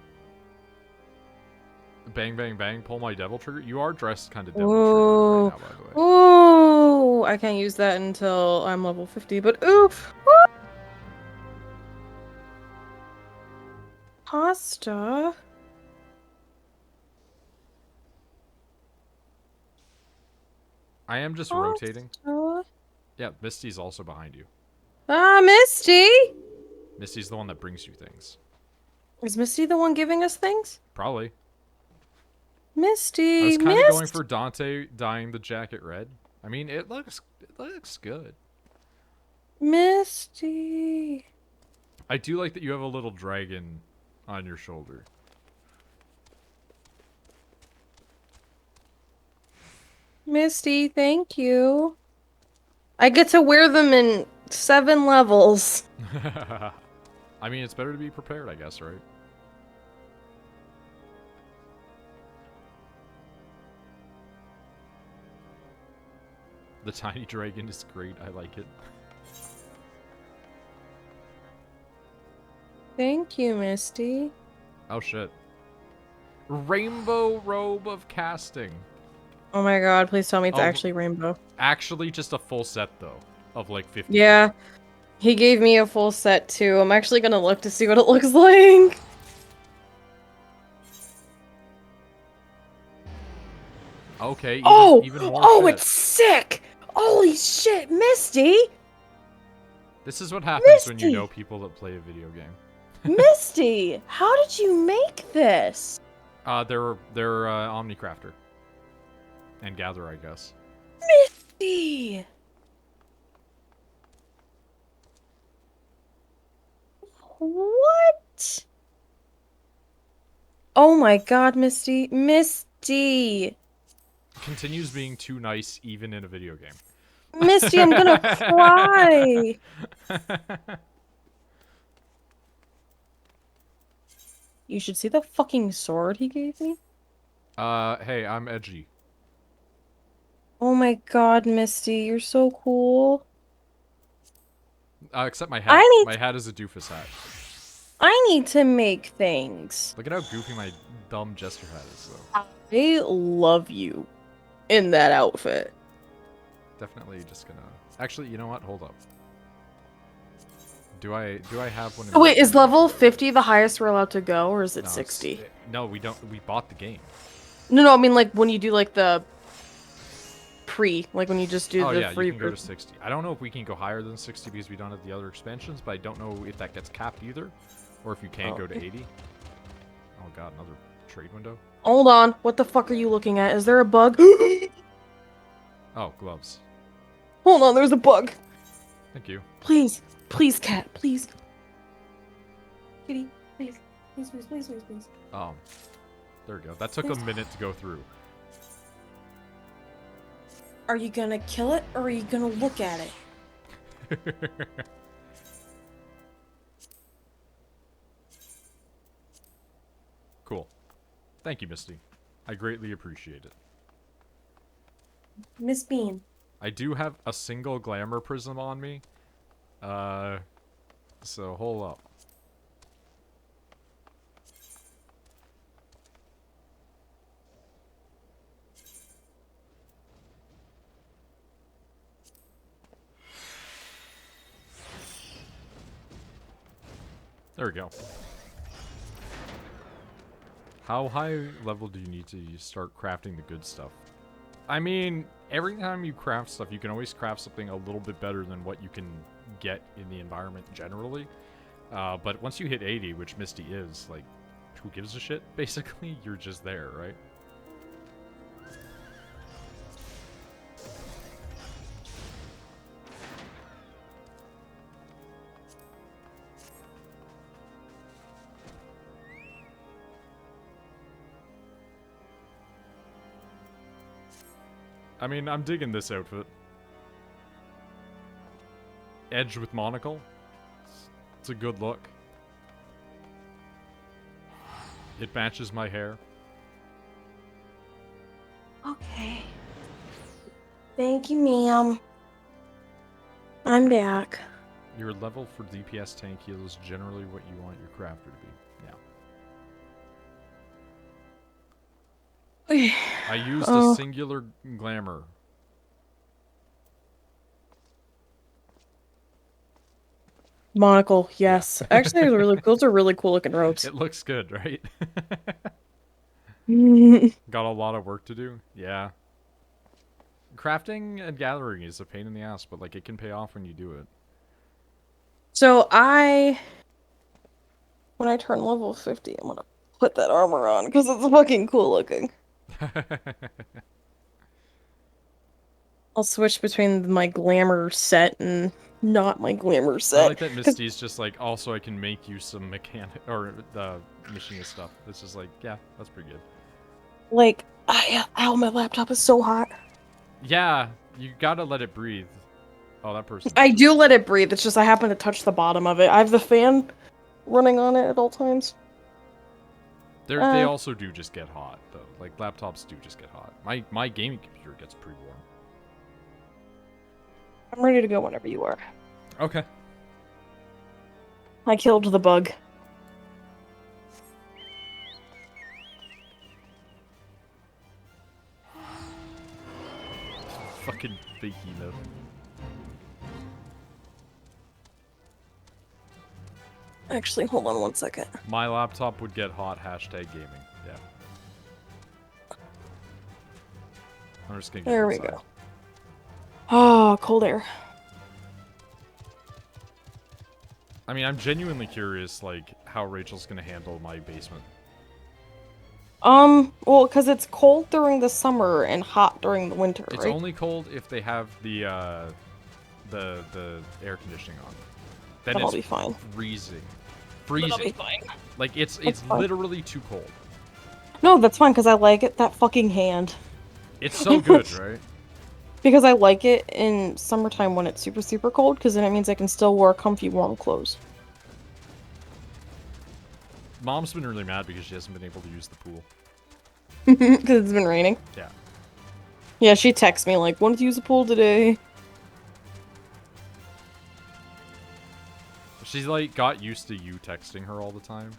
Speaker 1: Bang, bang, bang, pull my devil trigger. You are dressed kind of devil trigger right now, by the way.
Speaker 2: Ooh, I can't use that until I'm level 50, but oof. Pasta.
Speaker 1: I am just rotating. Yeah, Misty's also behind you.
Speaker 2: Ah, Misty!
Speaker 1: Misty's the one that brings you things.
Speaker 2: Is Misty the one giving us things?
Speaker 1: Probably.
Speaker 2: Misty,
Speaker 1: I was kind of going for Dante dyeing the jacket red. I mean, it looks good.
Speaker 2: Misty.
Speaker 1: I do like that you have a little dragon on your shoulder.
Speaker 2: Misty, thank you. I get to wear them in 7 levels.
Speaker 1: I mean, it's better to be prepared, I guess, right? The tiny dragon is great. I like it.
Speaker 2: Thank you, Misty.
Speaker 1: Oh, shit. Rainbow robe of casting.
Speaker 2: Oh my god, please tell me it's
Speaker 1: Oh,
Speaker 2: actually rainbow.
Speaker 1: Actually, just a full set, though, of like 50.
Speaker 2: Yeah, he gave me a full set, too. I'm actually gonna look to see what it looks like.
Speaker 1: Okay, even more fit.
Speaker 2: It's sick! Holy shit, Misty!
Speaker 1: This is what happens when you
Speaker 2: Misty!
Speaker 1: know people that play a video game.
Speaker 2: Misty, how did you make this?
Speaker 1: They're Omnicrafter. And Gather, I guess.
Speaker 2: Misty! What? Oh my god, Misty. Misty!
Speaker 1: Continues being too nice even in a video game.
Speaker 2: Misty, I'm gonna cry! You should see the fucking sword he gave me.
Speaker 1: Hey, I'm edgy.
Speaker 2: Oh my god, Misty, you're so cool.
Speaker 1: Except my hat. My hat is a doofus hat.
Speaker 2: I need to make things.
Speaker 1: Look at how goofy my dumb jester hat is, though.
Speaker 2: I love you in that outfit.
Speaker 1: Definitely just gonna... Actually, you know what? Hold up. Do I have one?
Speaker 2: Oh, wait, is level 50 the highest we're allowed to go, or is it 60?
Speaker 1: No, we don't. We bought the game.
Speaker 2: No, I mean, like, when you do, like, the like, when you just do the free...
Speaker 1: you can go to 60. I don't know if we can go higher than 60 because we don't have the other expansions, but I don't know if that gets capped either, or if you can go to 80. Oh god, another trade window.
Speaker 2: Hold on, what the fuck are you looking at? Is there a bug?
Speaker 1: Oh, gloves.
Speaker 2: Hold on, there's a bug.
Speaker 1: Thank you.
Speaker 2: Please, please, cat, please. Kitty, please, please, please, please, please, please.
Speaker 1: There we go. That took a minute to go through.
Speaker 2: Are you gonna kill it or are you gonna look at it?
Speaker 1: Cool. Thank you, Misty. I greatly appreciate it.
Speaker 2: Miss Bean.
Speaker 1: I do have a single glamour prism on me. So hold up. There we go. How high level do you need to start crafting the good stuff? I mean, every time you craft stuff, you can always craft something a little bit better than what you can get in the environment generally. But once you hit 80, which Misty is, like, who gives a shit? Basically, you're just there, right? I mean, I'm digging this outfit. Edge with monocle. It's a good look. It matches my hair.
Speaker 2: Okay. Thank you, ma'am. I'm back.
Speaker 1: Your level for DPS tank heal is generally what you want your crafter to be. Yeah. I used a singular glamour.
Speaker 2: Monocle, yes.
Speaker 1: Yeah.
Speaker 2: Actually, those are really cool looking robes.
Speaker 1: It looks good, right? Got a lot of work to do. Yeah. Crafting and gathering is a pain in the ass, but like it can pay off when you do it.
Speaker 2: So when I turn level 50, I'm gonna put that armor on because it's fucking cool looking. I'll switch between my glamour set and not my glamour set.
Speaker 1: I like that Misty's just like, also I can make you some mechanic or the machinist stuff. It's just like, yeah, that's pretty good.
Speaker 2: Like, ow, my laptop is so hot.
Speaker 1: Yeah, you gotta let it breathe. Oh, that person.
Speaker 2: I do let it breathe. It's just I happen to touch the bottom of it. I have the fan running on it at all times.
Speaker 1: They also do just get hot though. Like laptops do just get hot. My gaming computer gets pretty warm.
Speaker 2: I'm ready to go whenever you are.
Speaker 1: Okay.
Speaker 2: I killed the bug.
Speaker 1: Fucking behemoth.
Speaker 2: Actually, hold on one second.
Speaker 1: My laptop would get hot, #gaming. Yeah. I'm just gonna get
Speaker 2: There we
Speaker 1: inside.
Speaker 2: go. Oh, cold air.
Speaker 1: I mean, I'm genuinely curious, like, how Rachel's gonna handle my basement.
Speaker 2: Well, because it's cold during the summer and hot during the winter,
Speaker 1: It's
Speaker 2: right?
Speaker 1: only cold if they have the air conditioning on. Then
Speaker 2: That'll
Speaker 1: it's
Speaker 2: be fine.
Speaker 1: freezing.
Speaker 2: That'll
Speaker 1: Freezing.
Speaker 2: be fine.
Speaker 1: Like, it's
Speaker 2: fine.
Speaker 1: literally too cold.
Speaker 2: No, that's fine, because I like it. That fucking hand.
Speaker 1: It's so good, right?
Speaker 2: Because I like it in summertime when it's super, super cold, because then it means I can still wear comfy, warm clothes.
Speaker 1: Mom's been really mad because she hasn't been able to use the pool.
Speaker 2: Because it's been raining.
Speaker 1: Yeah.
Speaker 2: Yeah, she texts me like, wanted to use the pool today.
Speaker 1: She's like got used to you texting her all the time.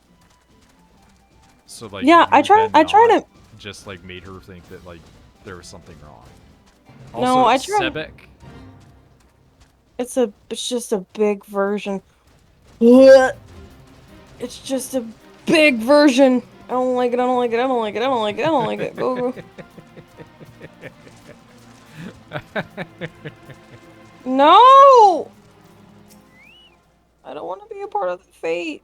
Speaker 1: So like
Speaker 2: Yeah, I
Speaker 1: you
Speaker 2: try
Speaker 1: then
Speaker 2: to
Speaker 1: not just like made her think that like there was something wrong. Also,
Speaker 2: No, I try
Speaker 1: Sebek.
Speaker 2: It's just a big version. It's just a big version. I don't like it, I don't like it, I don't like it, I don't like it, I don't like it. Go, go. No! I don't want to be a part of the fate.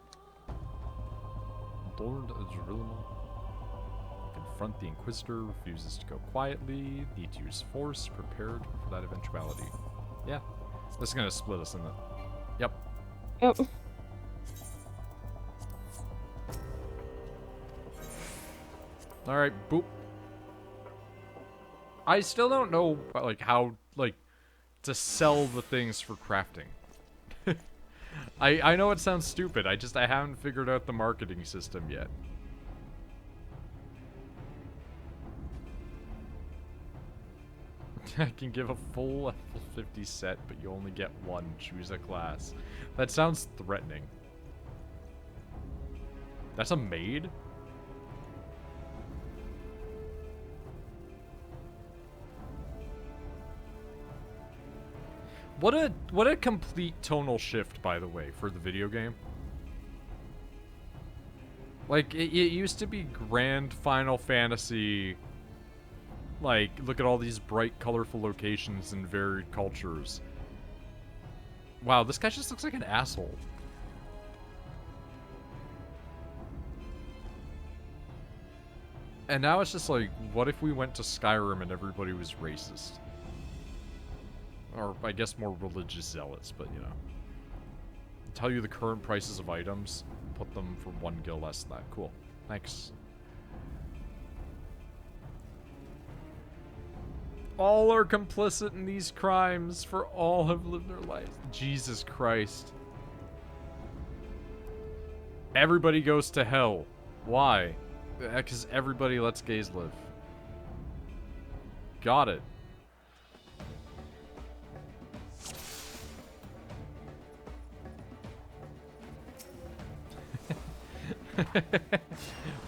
Speaker 1: Lord Azrilma. Confront the Inquisitor, refuses to go quietly, need to use force, prepared for that eventuality. Yeah. This is gonna split us, isn't it? Yep.
Speaker 2: Yep.
Speaker 1: Alright, boop. I still don't know, like, how, like, to sell the things for crafting. I know it sounds stupid, I haven't figured out the marketing system yet. I can give a full level 50 set, but you only get one. Choose a class. That sounds threatening. That's a maid? What a complete tonal shift, by the way, for the video game. Like, it used to be grand Final Fantasy. Like, look at all these bright, colorful locations and varied cultures. Wow, this guy just looks like an asshole. And now it's just like, what if we went to Skyrim and everybody was racist? Or, I guess, more religious zealots, but, you know. Tell you the current prices of items, put them for 1 gil less than that. Cool. Thanks. All are complicit in these crimes, for all have lived their lives. Jesus Christ. Everybody goes to hell. Why? Because everybody lets gays live. Got it.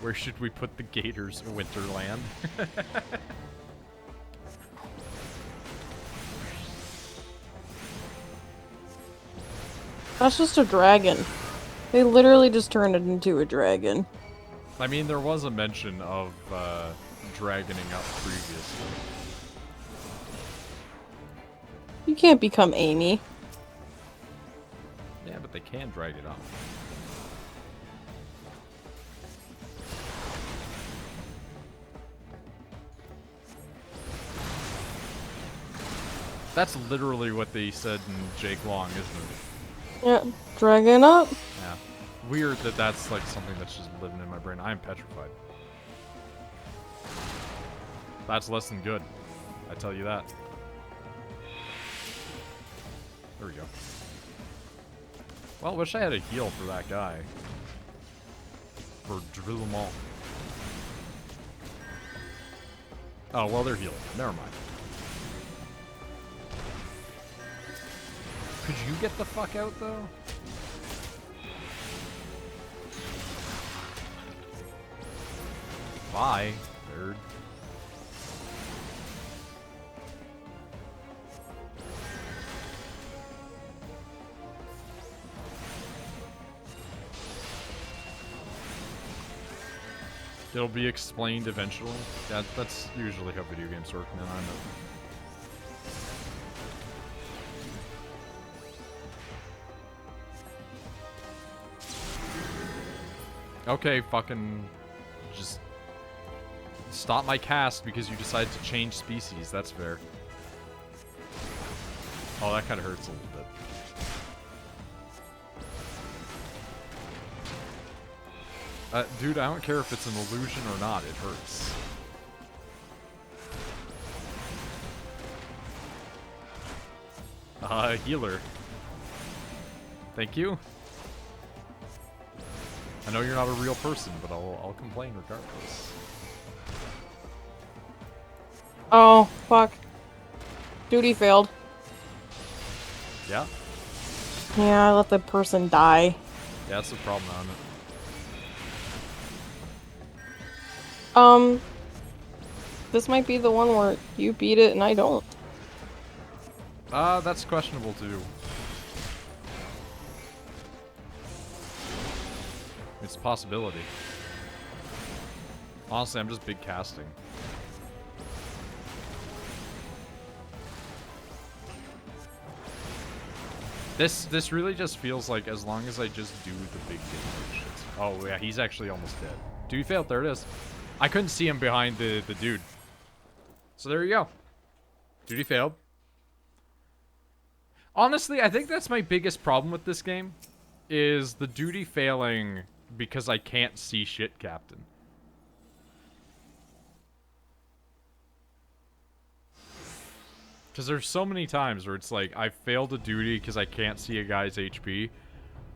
Speaker 1: Where should we put the gators in Winterland?
Speaker 2: That's just a dragon. They literally just turned it into a dragon.
Speaker 1: I mean, there was a mention of dragoning up previously.
Speaker 2: You can't become Amy.
Speaker 1: Yeah, but they can drag it up. That's literally what they said in Jake Long, isn't it?
Speaker 2: Yeah, dragon up.
Speaker 1: Yeah. Weird that that's like something that's just living in my brain. I am petrified. That's less than good. I tell you that. There we go. Well, wish I had a heal for that guy. For Drillemont. Oh, well, they're healing. Never mind. Could you get the fuck out, though? Bye, nerd. It'll be explained eventually. Yeah, that's usually how video games work, man. I know. Okay, fucking just stop my cast because you decided to change species. That's fair. Oh, that kind of hurts a little bit. Dude, I don't care if it's an illusion or not. It hurts. Healer. Thank you. I know you're not a real person, but I'll complain regardless.
Speaker 2: Oh, fuck. Duty failed.
Speaker 1: Yeah?
Speaker 2: Yeah, I let the person die.
Speaker 1: Yeah, that's the problem on it.
Speaker 2: This might be the one where you beat it and I don't.
Speaker 1: That's questionable too. It's a possibility. Honestly, I'm just big casting. This really just feels like as long as I just do the big damage. Oh yeah, he's actually almost dead. Dude failed. There it is. I couldn't see him behind the dude. So there you go. Duty failed. Honestly, I think that's my biggest problem with this game, is the duty failing because I can't see shit, Captain. Because there's so many times where it's like, I failed a duty because I can't see a guy's HP,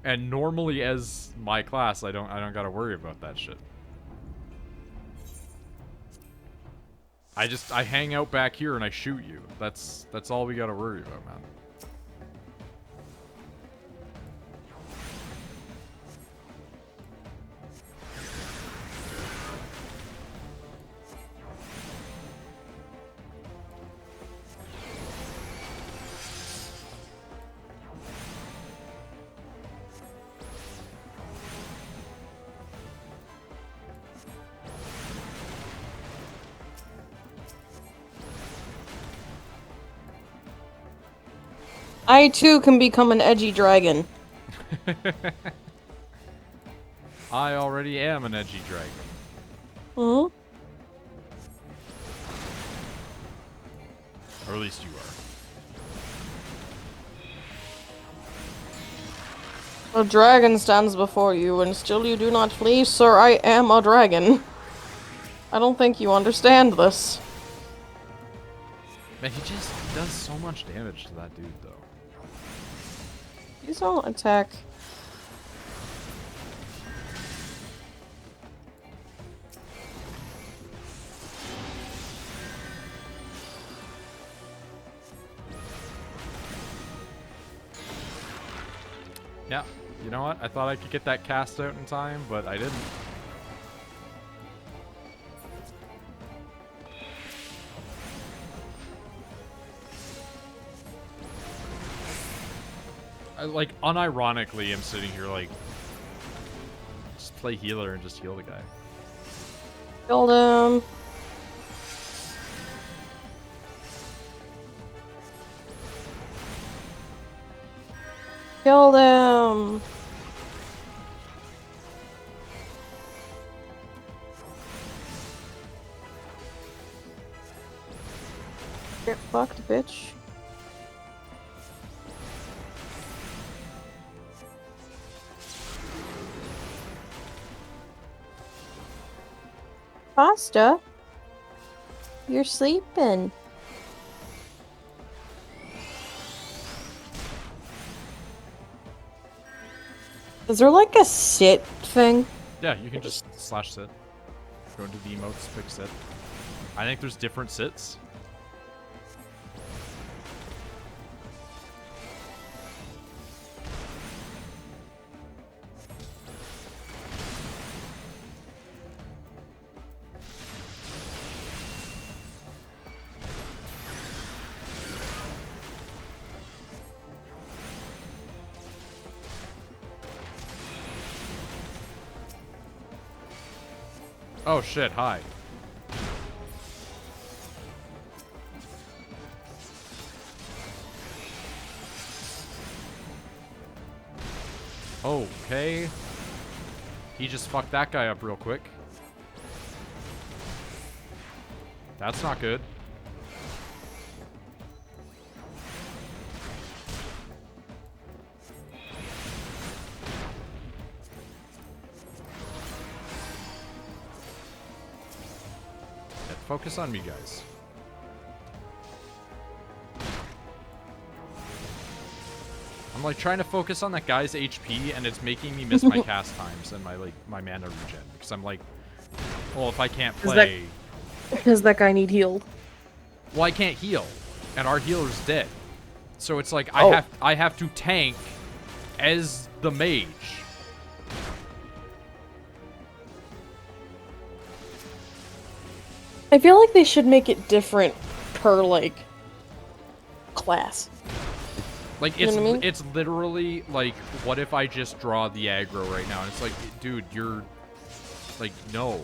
Speaker 1: and normally as my class, I don't gotta worry about that shit. I hang out back here and I shoot you. That's all we gotta worry about, man.
Speaker 2: I too can become an edgy dragon.
Speaker 1: I already am an edgy dragon.
Speaker 2: Hmm?
Speaker 1: Or at least you are.
Speaker 2: A dragon stands before you, and still you do not flee, sir. I am a dragon. I don't think you understand this.
Speaker 1: Man, he just does so much damage to that dude, though.
Speaker 2: Please don't attack.
Speaker 1: Yeah, you know what? I thought I could get that cast out in time, but I didn't. I, like, unironically, am sitting here like, just play healer and just heal the guy.
Speaker 2: Killed him. Killed him. Get fucked, bitch. Pasta? You're sleeping. Is there like a sit thing?
Speaker 1: Yeah, you can just slash sit. Go into the emotes, pick sit. I think there's different sits. Oh shit, hi. Okay. He just fucked that guy up real quick. That's not good. Focus on me, guys. I'm like trying to focus on that guy's HP, and it's making me miss my cast times and my my mana regen because I'm like, well, if I can't play,
Speaker 2: Does that guy need healed?
Speaker 1: well, I can't heal, and our healer's dead. So it's like
Speaker 2: Oh.
Speaker 1: I have to tank as the mage.
Speaker 2: I feel like they should make it different per, like, class.
Speaker 1: Like,
Speaker 2: You
Speaker 1: it's
Speaker 2: know what I mean?
Speaker 1: it's literally like, what if I just draw the aggro right now? And it's like, dude, you're like, no.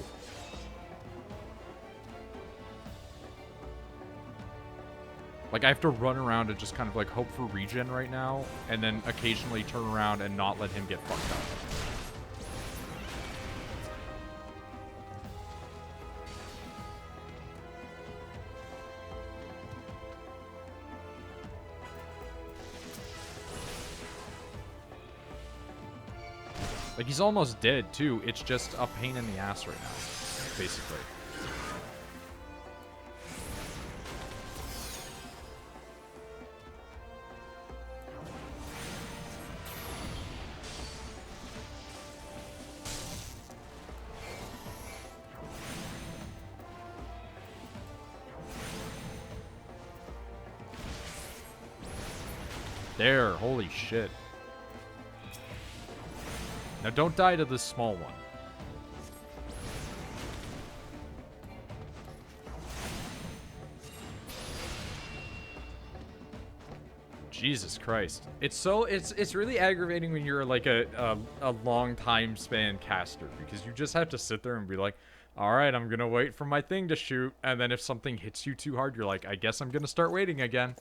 Speaker 1: Like, I have to run around and just kind of like hope for regen right now, and then occasionally turn around and not let him get fucked up. Like, he's almost dead, too. It's just a pain in the ass right now, basically. There, holy shit. Now don't die to this small one. Jesus Christ. It's really aggravating when you're like a long time span caster, because you just have to sit there and be like, all right, I'm going to wait for my thing to shoot. And then if something hits you too hard, you're like, I guess I'm going to start waiting again.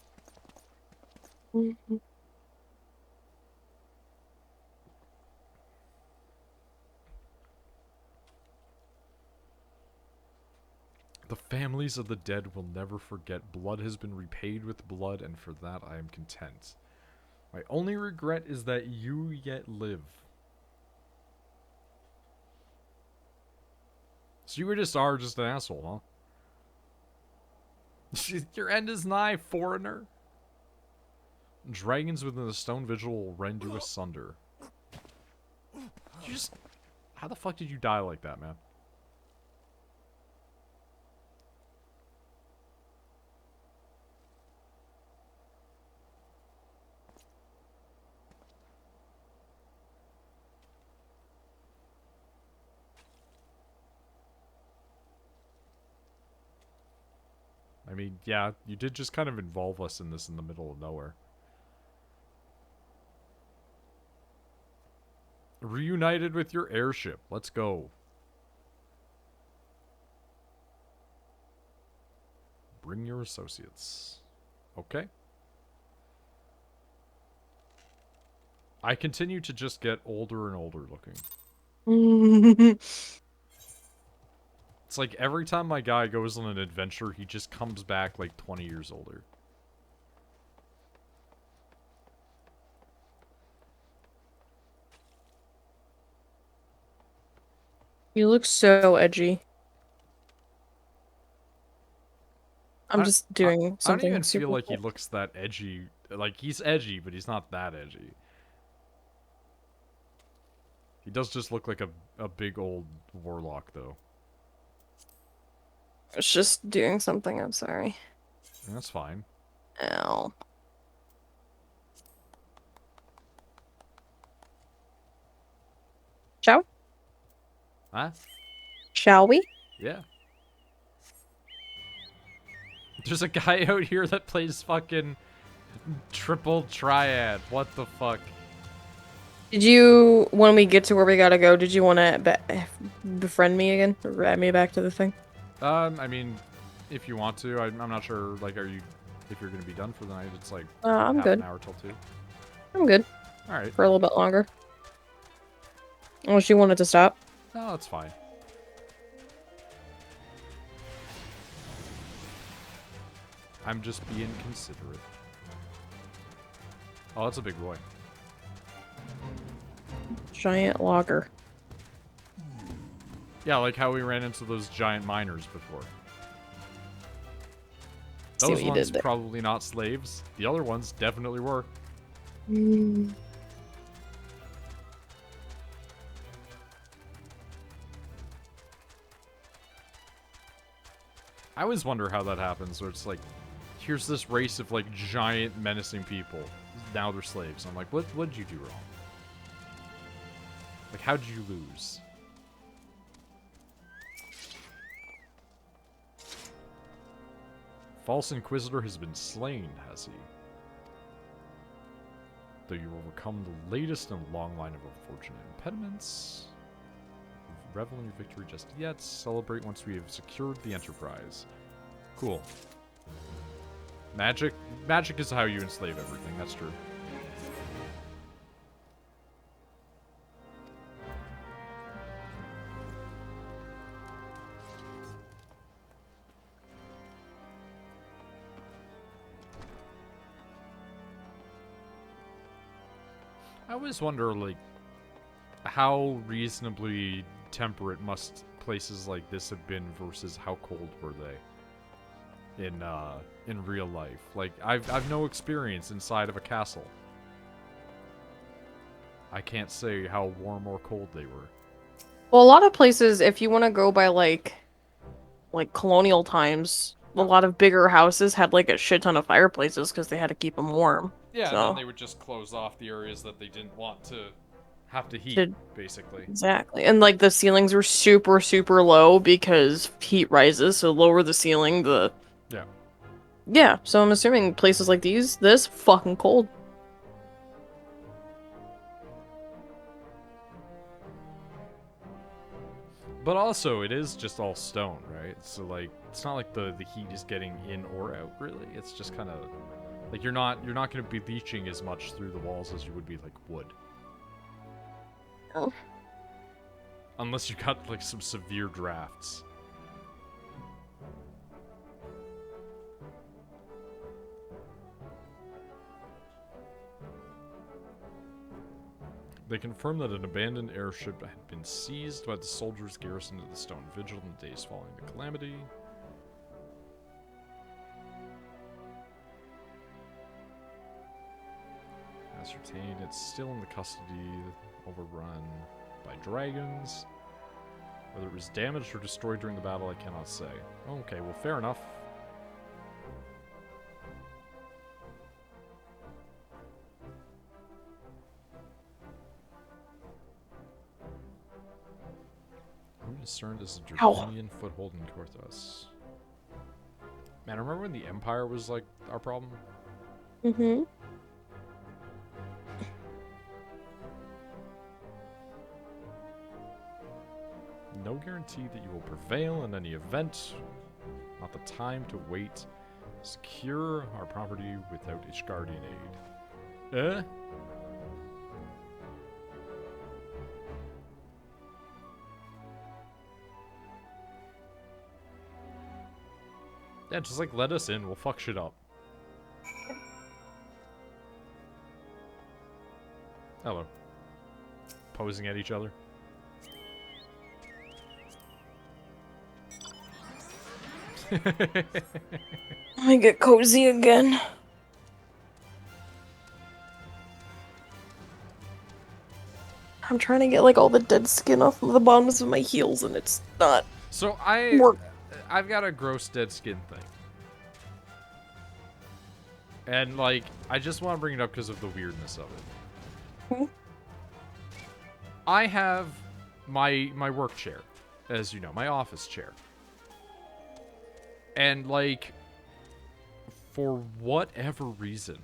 Speaker 1: The families of the dead will never forget. Blood has been repaid with blood, and for that I am content. My only regret is that you yet live. So you just are just an asshole, huh? Your end is nigh, foreigner. Dragons within the stone vigil will rend you asunder. You just... How the fuck did you die like that, man? I mean, yeah, you did just kind of involve us in this in the middle of nowhere. Reunited with your airship. Let's go. Bring your associates. Okay. I continue to just get older and older looking. It's like every time my guy goes on an adventure, he just comes back like 20 years older.
Speaker 2: You look so edgy. I'm just doing something
Speaker 1: I don't even
Speaker 2: super
Speaker 1: feel like he
Speaker 2: cool.
Speaker 1: looks that edgy. Like, he's edgy, but he's not that edgy. He does just look like a big old warlock, though.
Speaker 2: I was just doing something, I'm sorry.
Speaker 1: That's fine.
Speaker 2: Ow. Shall we?
Speaker 1: Huh?
Speaker 2: Shall we?
Speaker 1: Yeah. There's a guy out here that plays fucking triple triad. What the fuck?
Speaker 2: Did you, when we get to where we gotta go, did you want to befriend me again? Or add me back to the thing?
Speaker 1: I mean, if you want to, I'm not sure, like, if you're gonna be done for the night, it's like
Speaker 2: I'm
Speaker 1: half
Speaker 2: good.
Speaker 1: an hour till 2.
Speaker 2: I'm good.
Speaker 1: Alright.
Speaker 2: For a little bit longer. Unless you wanted to stop.
Speaker 1: No, that's fine. I'm just being considerate. Oh, that's a big boy.
Speaker 2: Giant logger.
Speaker 1: Yeah, like how we ran into those giant miners before.
Speaker 2: See
Speaker 1: Those
Speaker 2: what you
Speaker 1: ones
Speaker 2: did there.
Speaker 1: probably not slaves. The other ones definitely were. I always wonder how that happens, where it's like, here's this race of like giant menacing people. Now they're slaves. I'm like, what did you do wrong? Like, how did you lose? False Inquisitor has been slain, has he? Though you overcome the latest in a long line of unfortunate impediments. Revel in your victory just yet. Celebrate once we have secured the Enterprise. Cool. Magic is how you enslave everything, that's true. I always wonder, like, how reasonably temperate must places like this have been versus how cold were they in real life? Like, I've no experience inside of a castle. I can't say how warm or cold they were.
Speaker 2: Well, a lot of places, if you want to go by like colonial times, a lot of bigger houses had like a shit ton of fireplaces because they had to keep them warm.
Speaker 1: Yeah, and then
Speaker 2: So
Speaker 1: they would just close off the areas that they didn't want to have to heat,
Speaker 2: to
Speaker 1: basically.
Speaker 2: exactly, and like the ceilings were super super low because heat rises. So lower the ceiling, the
Speaker 1: Yeah.
Speaker 2: yeah. So I'm assuming places like this fucking cold.
Speaker 1: But also, it is just all stone, right? So, like, it's not like the heat is getting in or out, really. It's just kind of... Like, you're not going to be leaching as much through the walls as you would be, like, wood.
Speaker 2: Oh.
Speaker 1: Unless you got, like, some severe drafts. They confirmed that an abandoned airship had been seized by the soldiers garrisoned at the Stone Vigil in the days following the calamity. Ascertained it's still in the custody, overrun by dragons. Whether it was damaged or destroyed during the battle, I cannot say. Okay, well, fair enough. I'm concerned as a draconian foothold in Korthos. Man, remember when the Empire was, like, our problem?
Speaker 2: Mm-hmm.
Speaker 1: No guarantee that you will prevail in any event. Not the time to wait. Secure our property without Ishgardian aid. Eh? Yeah, just like let us in, we'll fuck shit up. Hello. Posing at each other.
Speaker 2: Let me get cozy again. I'm trying to get like all the dead skin off of the bottoms of my heels and it's not
Speaker 1: So
Speaker 2: work.
Speaker 1: I've got a gross dead skin thing. And like, I just want to bring it up because of the weirdness of it.
Speaker 2: Hmm?
Speaker 1: I have my work chair, as you know, my office chair. And like, for whatever reason,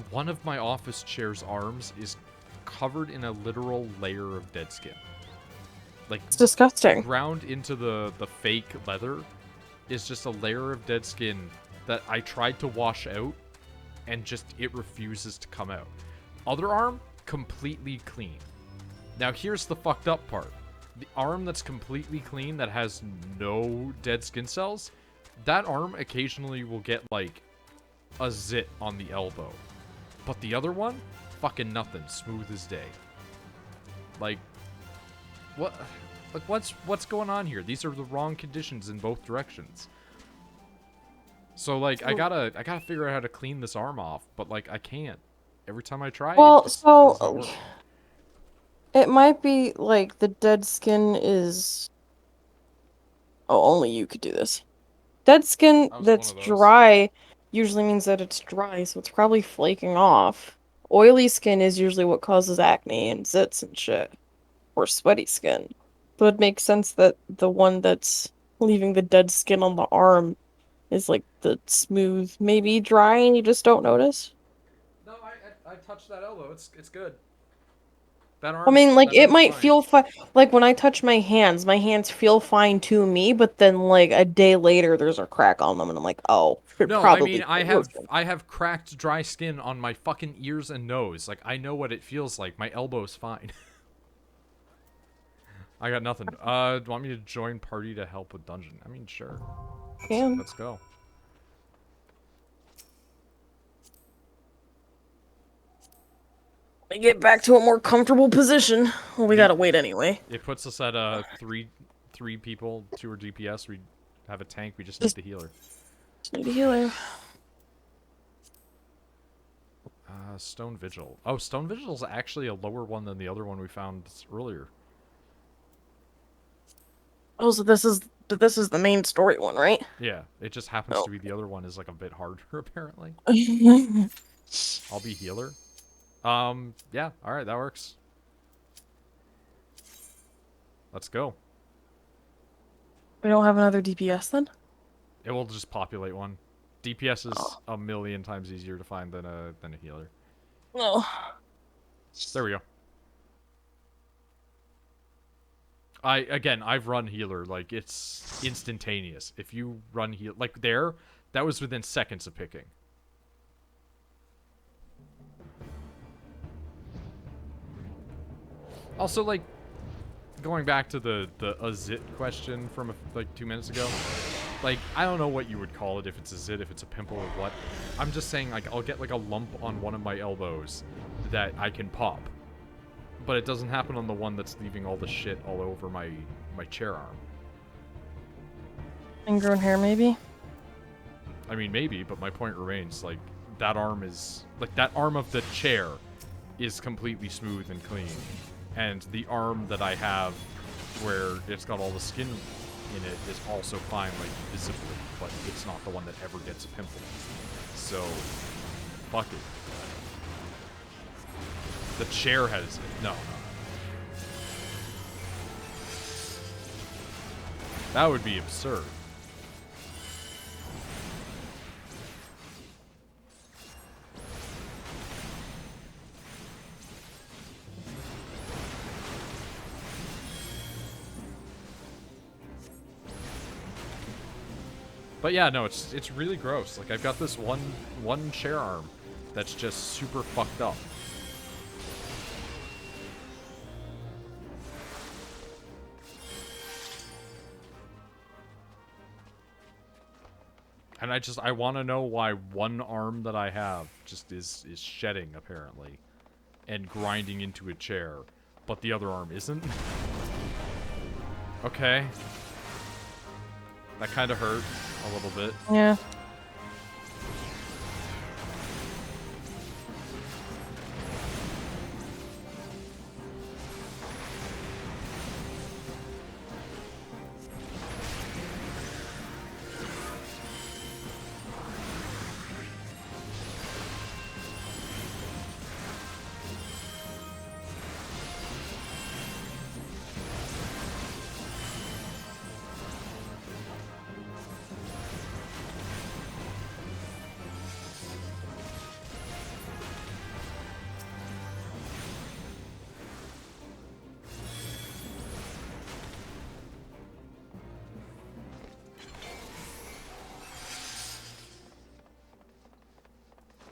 Speaker 1: one of my office chair's arms is covered in a literal layer of dead skin. Like,
Speaker 2: It's disgusting.
Speaker 1: ground into the fake leather is just a layer of dead skin that I tried to wash out and just it refuses to come out. Other arm, completely clean. Now here's the fucked up part. The arm that's completely clean that has no dead skin cells, that arm occasionally will get like a zit on the elbow. But the other one, fucking nothing, smooth as day. Like, what? Like, what's going on here? These are the wrong conditions in both directions. So like, I gotta figure out how to clean this arm off, but like I can't. Every time I try,
Speaker 2: Well,
Speaker 1: it just
Speaker 2: so
Speaker 1: doesn't work.
Speaker 2: it might be like the dead skin is. Oh, only you could do this. Dead skin
Speaker 1: I was one
Speaker 2: that's
Speaker 1: of those.
Speaker 2: dry usually means that it's dry, so it's probably flaking off. Oily skin is usually what causes acne and zits and shit. Or sweaty skin. So it makes sense that the one that's leaving the dead skin on the arm is like the smooth, maybe dry, and you just don't notice.
Speaker 1: No, I touched that elbow. It's good. That
Speaker 2: I mean, like,
Speaker 1: that
Speaker 2: it
Speaker 1: arm's
Speaker 2: might
Speaker 1: fine.
Speaker 2: feel fine. Like, when I touch my hands feel fine to me, but then, like, a day later, there's a crack on them, and I'm like, oh, should
Speaker 1: No, I
Speaker 2: probably
Speaker 1: mean,
Speaker 2: get lotion.
Speaker 1: I have cracked dry skin on my fucking ears and nose. Like, I know what it feels like. My elbow's fine. I got nothing. Do you want me to join party to help with dungeon? I mean, sure.
Speaker 2: Damn.
Speaker 1: Let's go.
Speaker 2: We get back to a more comfortable position. Well, we gotta wait anyway.
Speaker 1: It puts us at three people, 2 are DPS. We have a tank. We just need
Speaker 2: Just-
Speaker 1: the healer.
Speaker 2: Just need a healer.
Speaker 1: Stone Vigil. Oh, Stone Vigil is actually a lower one than the other one we found earlier.
Speaker 2: Oh, so this is the main story one, right?
Speaker 1: Yeah, it just happens
Speaker 2: Oh.
Speaker 1: to be the other one is like a bit harder apparently. I'll be healer. Yeah, all right, that works. Let's go.
Speaker 2: We don't have another DPS then?
Speaker 1: It will just populate one. DPS is a million times easier to find than a healer.
Speaker 2: No.
Speaker 1: There we go. I've run healer, like it's instantaneous. If you run heal like there, that was within seconds of picking. Also, like, going back to the a zit question from like 2 minutes ago, like, I don't know what you would call it, if it's a zit, if it's a pimple or what. I'm just saying, like, I'll get like a lump on one of my elbows that I can pop. But it doesn't happen on the one that's leaving all the shit all over my chair arm.
Speaker 2: Ingrown hair, maybe?
Speaker 1: I mean, maybe, but my point remains, like, that arm is... Like, that arm of the chair is completely smooth and clean. And the arm that I have, where it's got all the skin in it, is also fine, like, visibly. But it's not the one that ever gets a pimple. So, fuck it. The chair has it. No. That would be absurd. But yeah, no, it's really gross. Like, I've got this one chair arm that's just super fucked up. And I want to know why one arm that I have just is shedding, apparently. And grinding into a chair. But the other arm isn't? Okay. That kind of hurt a little bit.
Speaker 2: Yeah.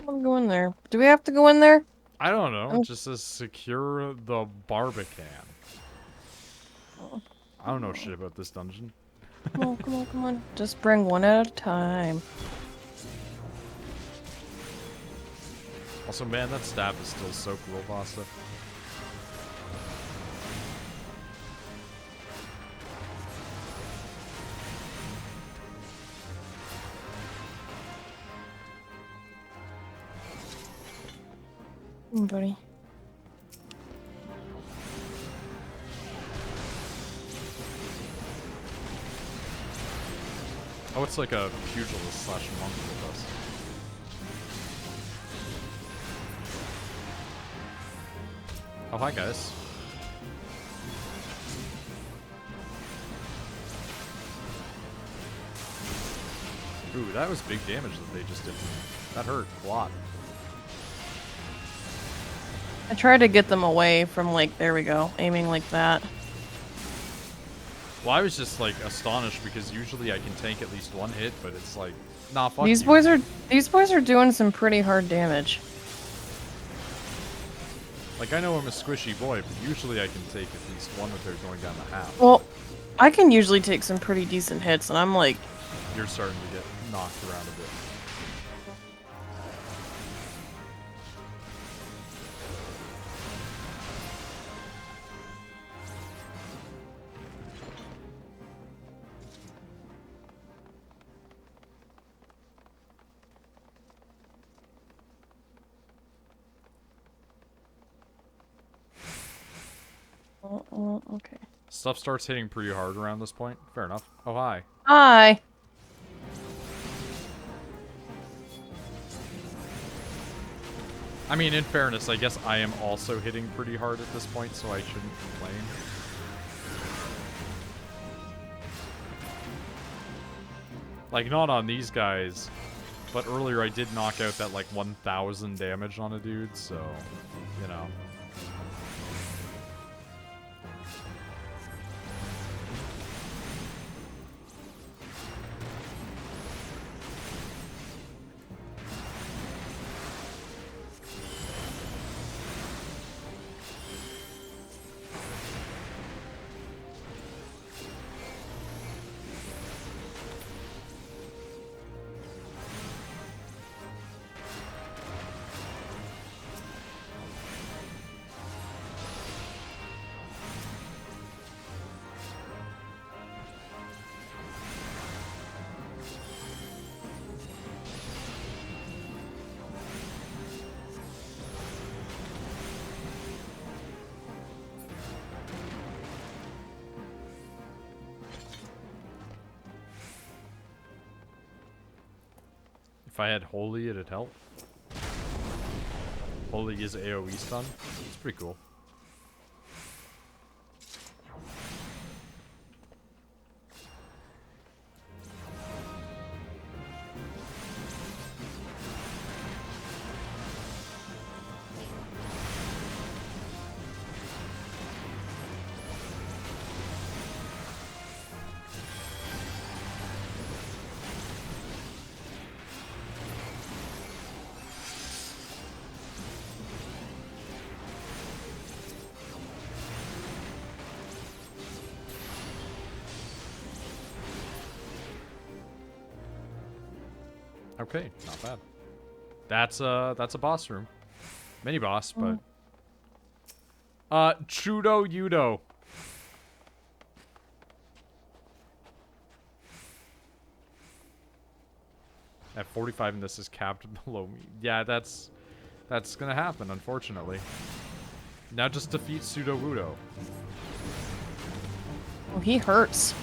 Speaker 2: I'm going there. Do we have to go in there?
Speaker 1: I don't know. It just says secure the Barbican. I don't know shit about this dungeon.
Speaker 2: Come on, come on, come on. Just bring one at a time.
Speaker 1: Also, man, that stab is still so cool, Pasta.
Speaker 2: Buddy.
Speaker 1: Oh, it's like a pugilist slash monk with us. Oh, hi, guys. Ooh, that was big damage that they just did. That hurt a lot.
Speaker 2: I tried to get them away from, like, there we go, aiming like that.
Speaker 1: Well, I was just, like, astonished because usually I can tank at least one hit, but it's like, nah, fuck
Speaker 2: These
Speaker 1: you.
Speaker 2: boys are doing some pretty hard damage.
Speaker 1: Like, I know I'm a squishy boy, but usually I can take at least one without going down to half.
Speaker 2: Well, I can usually take some pretty decent hits, and I'm like...
Speaker 1: You're starting to get knocked around a bit.
Speaker 2: Okay.
Speaker 1: Stuff starts hitting pretty hard around this point. Fair enough. Oh, hi.
Speaker 2: Hi.
Speaker 1: I mean, in fairness, I guess I am also hitting pretty hard at this point, so I shouldn't complain. Like, not on these guys, but earlier I did knock out that, like, 1,000 damage on a dude, so, you know. If I had Holy, it'd help. Holy is AoE stun. It's pretty cool. Okay, not bad. That's a boss room. Mini boss, but Chudo Yudo. At 45 and this is capped below me. Yeah, that's gonna happen, unfortunately. Now just defeat Pseudo Wudo.
Speaker 2: Oh, he hurts.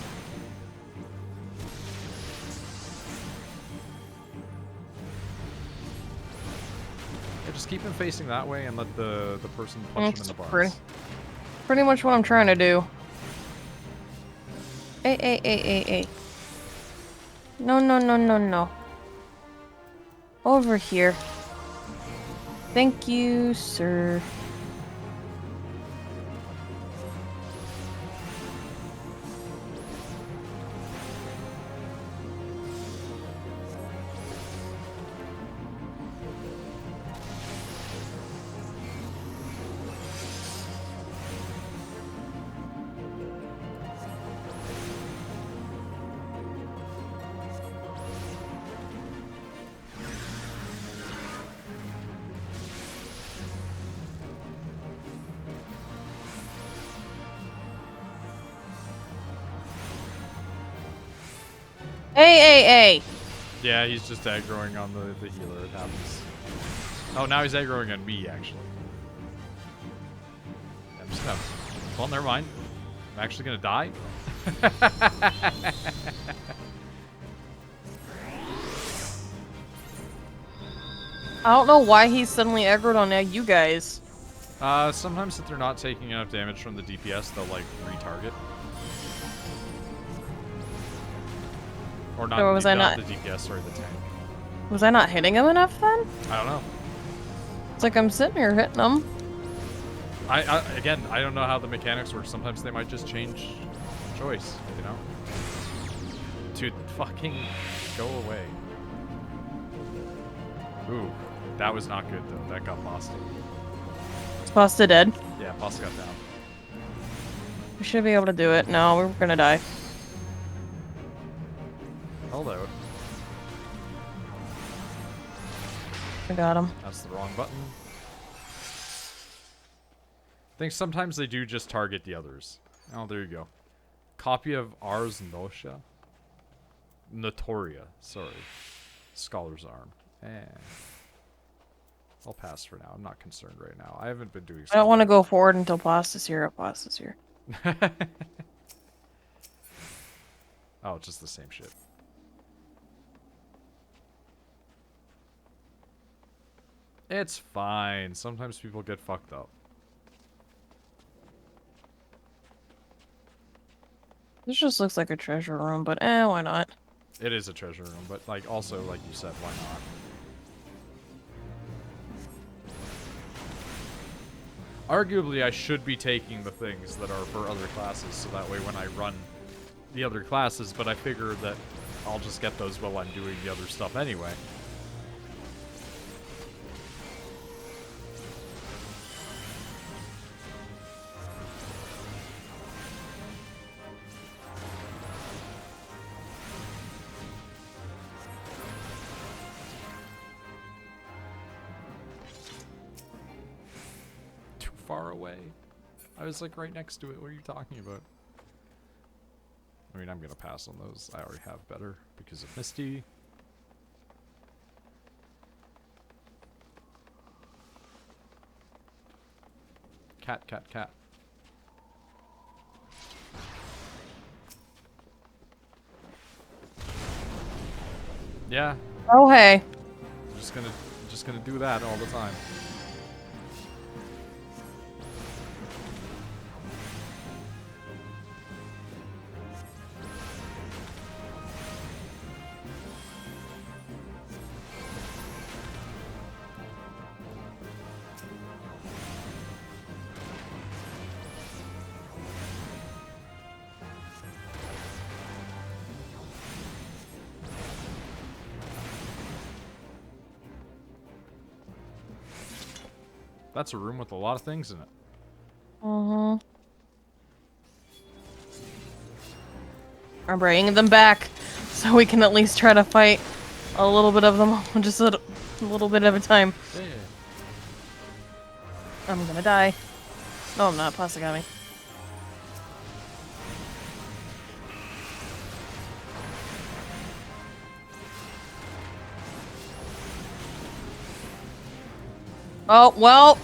Speaker 1: Yeah, just keep him facing that way and let the person punch him in the bars.
Speaker 2: Pretty much what I'm trying to do. Hey. No. Over here. Thank you, sir. Hey.
Speaker 1: Yeah, he's just aggroing on the healer. It happens. Oh, now he's aggroing on me, actually. I'm just gonna... Well, never mind. I'm actually gonna die.
Speaker 2: I don't know why he's suddenly aggroed on you guys.
Speaker 1: Sometimes if they're not taking enough damage from the DPS, they'll, like, retarget. Or not,
Speaker 2: Or was I
Speaker 1: not
Speaker 2: not-
Speaker 1: the DPS, sorry, the tank.
Speaker 2: Was I not hitting him enough then?
Speaker 1: I don't know.
Speaker 2: It's like I'm sitting here hitting him.
Speaker 1: Again, I don't know how the mechanics work. Sometimes they might just change choice, you know? Dude, fucking go away. Ooh, that was not good, though. That got Pasta.
Speaker 2: Is Pasta dead?
Speaker 1: Yeah, Pasta got down.
Speaker 2: We should be able to do it. No, we're gonna die.
Speaker 1: Hello.
Speaker 2: I got him.
Speaker 1: That's the wrong button. I think sometimes they do just target the others. Oh, there you go. Copy of Ars Notia? Notoria, sorry. Scholar's Arm. I'll pass for now. I'm not concerned right now. I haven't been doing
Speaker 2: I don't want to go forward until Pasta's here. Pasta's here.
Speaker 1: Oh, just the same shit. It's fine. Sometimes people get fucked up.
Speaker 2: This just looks like a treasure room, but why not?
Speaker 1: It is a treasure room, but like also, like you said, why not? Arguably, I should be taking the things that are for other classes, so that way when I run the other classes, but I figure that I'll just get those while I'm doing the other stuff anyway. Too far away. I was like right next to it. What are you talking about? I mean, I'm gonna pass on those. I already have better because of Mysti. Cat, cat, cat. Yeah,
Speaker 2: Oh, hey.
Speaker 1: just gonna do that all the time. That's a room with a lot of things in it.
Speaker 2: Mm-hmm. I'm bringing them back, so we can at least try to fight a little bit of them, just a little bit at a time.
Speaker 1: Yeah.
Speaker 2: I'm gonna die. No, I'm not. Plastic got me. Oh, well,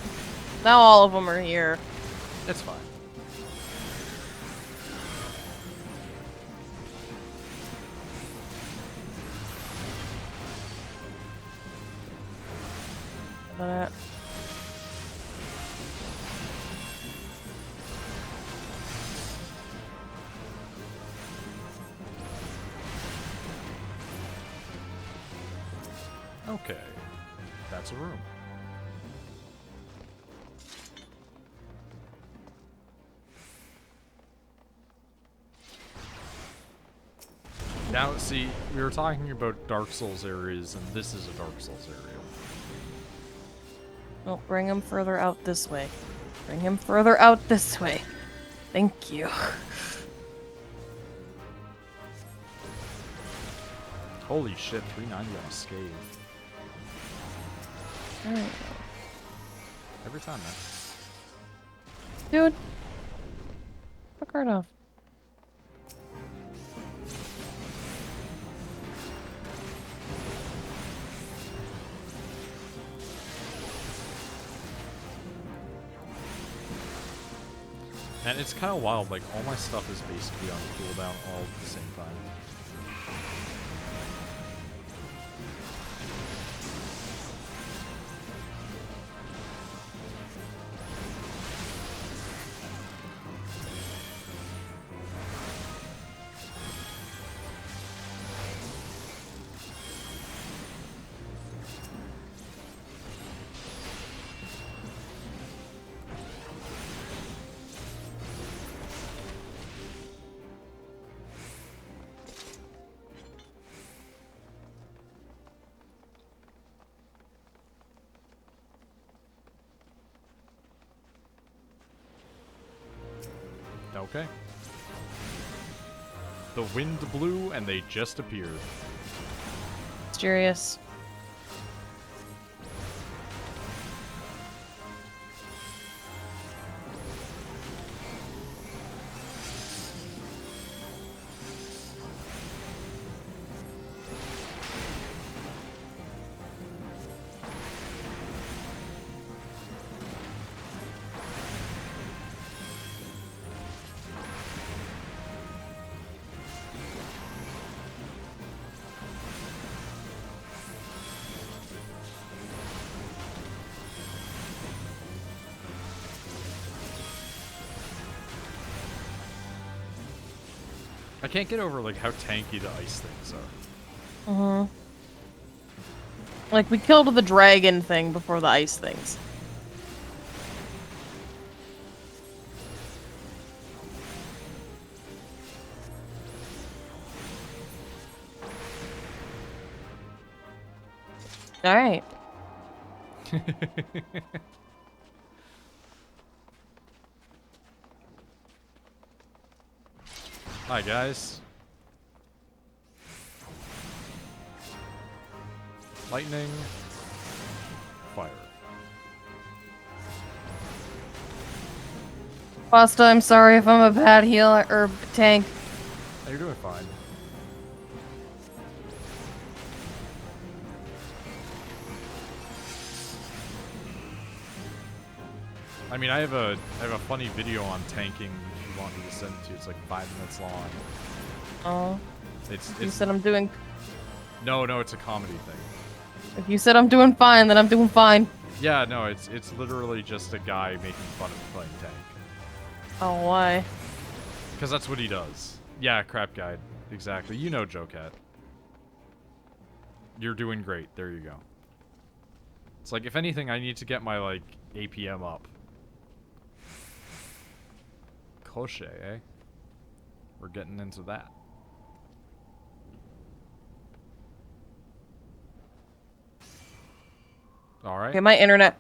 Speaker 2: now all of them are here.
Speaker 1: It's fine.
Speaker 2: But,
Speaker 1: Okay. That's a room. Now, see, we were talking about Dark Souls areas, and this is a Dark Souls area.
Speaker 2: oh, bring him further out this way. Bring him further out this way. Thank you.
Speaker 1: Holy shit, 390 on a scale.
Speaker 2: Alright.
Speaker 1: Every time, man.
Speaker 2: Dude. Fuck right off.
Speaker 1: And it's kind of wild, like, all my stuff is basically on cooldown all at the same time. Okay. The wind blew and they just appeared.
Speaker 2: Mysterious.
Speaker 1: I can't get over like how tanky the ice things are.
Speaker 2: Like, we killed the dragon thing before the ice things. Alright.
Speaker 1: Hi, guys. Lightning. Fire.
Speaker 2: Pasta, I'm sorry if I'm a bad healer or tank.
Speaker 1: You're doing fine. I mean, I have a funny video on tanking if you want me to send it to you. It's like 5 minutes long.
Speaker 2: Oh.
Speaker 1: It's
Speaker 2: You said I'm doing...
Speaker 1: No, it's a comedy thing.
Speaker 2: If you said I'm doing fine, then I'm doing fine.
Speaker 1: Yeah, no, it's literally just a guy making fun of playing tank.
Speaker 2: Oh, why?
Speaker 1: Because that's what he does. Yeah, crap guide. Exactly. You know, Joe Cat. You're doing great. There you go. It's like, if anything, I need to get my, like, APM up. Crochet, eh? We're getting into that. Alright.
Speaker 2: Okay, my internet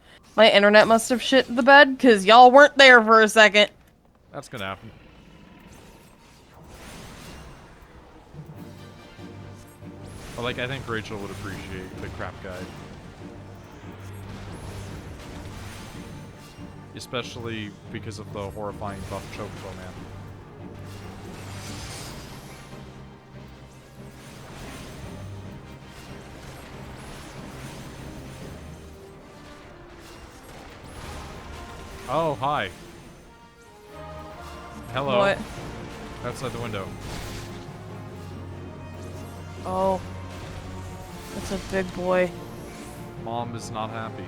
Speaker 2: must have shit the bed, because y'all weren't there for a second.
Speaker 1: That's gonna happen. But, like, I think Rachel would appreciate the crap guide. Especially because of the horrifying buff Chocobo Man. Oh, hi. Hello.
Speaker 2: What?
Speaker 1: Outside the window.
Speaker 2: Oh. That's a big boy.
Speaker 1: Mom is not happy.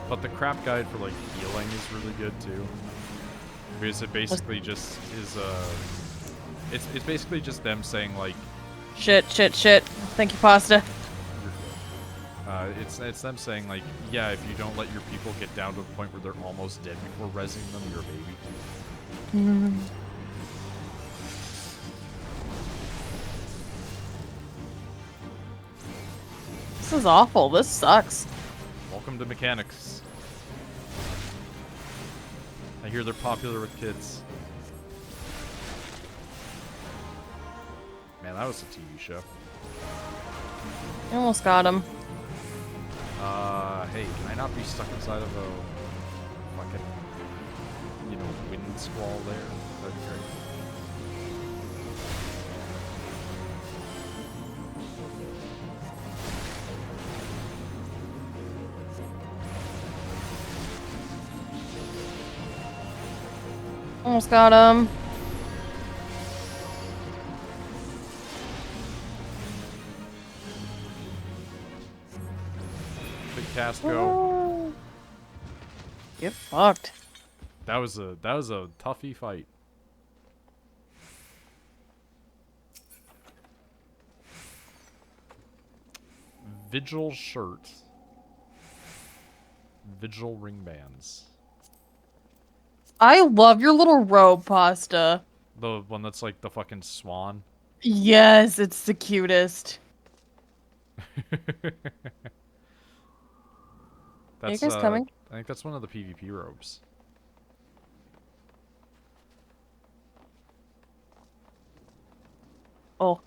Speaker 1: But the crap guide for like healing is really good too. Because it basically just is it's basically just them saying like
Speaker 2: Shit. Thank you, Pasta.
Speaker 1: it's them saying like, yeah, if you don't let your people get down to the point where they're almost dead before rezzing them, you're a baby.
Speaker 2: This is awful. This sucks.
Speaker 1: Welcome to mechanics. I hear they're popular with kids. Man, that was a TV show.
Speaker 2: I almost got him.
Speaker 1: Hey, can I not be stuck inside of a fucking, you know, wind squall there? That'd be great.
Speaker 2: Almost got him.
Speaker 1: Big cast go.
Speaker 2: Get fucked.
Speaker 1: That was a toughy fight. Vigil shirt. Vigil ring bands.
Speaker 2: I love your little robe, Pasta.
Speaker 1: The one that's like the fucking swan.
Speaker 2: Yes, it's the cutest. Are you guys coming?
Speaker 1: I think that's one of the PvP robes.
Speaker 2: Oh.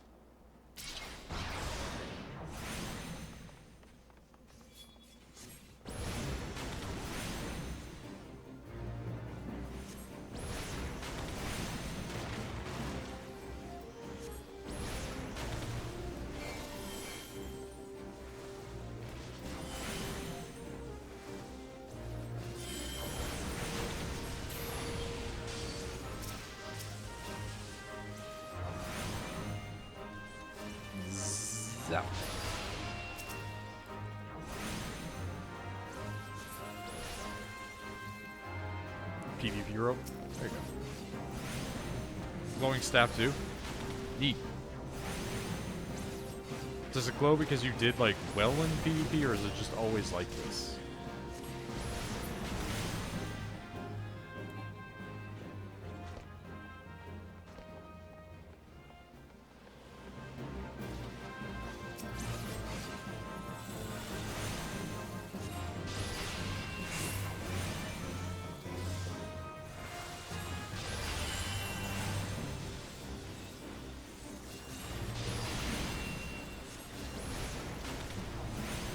Speaker 1: PvP rope. There you go. Glowing staff too. Neat. Does it glow because you did like well in PvP, or is it just always like this?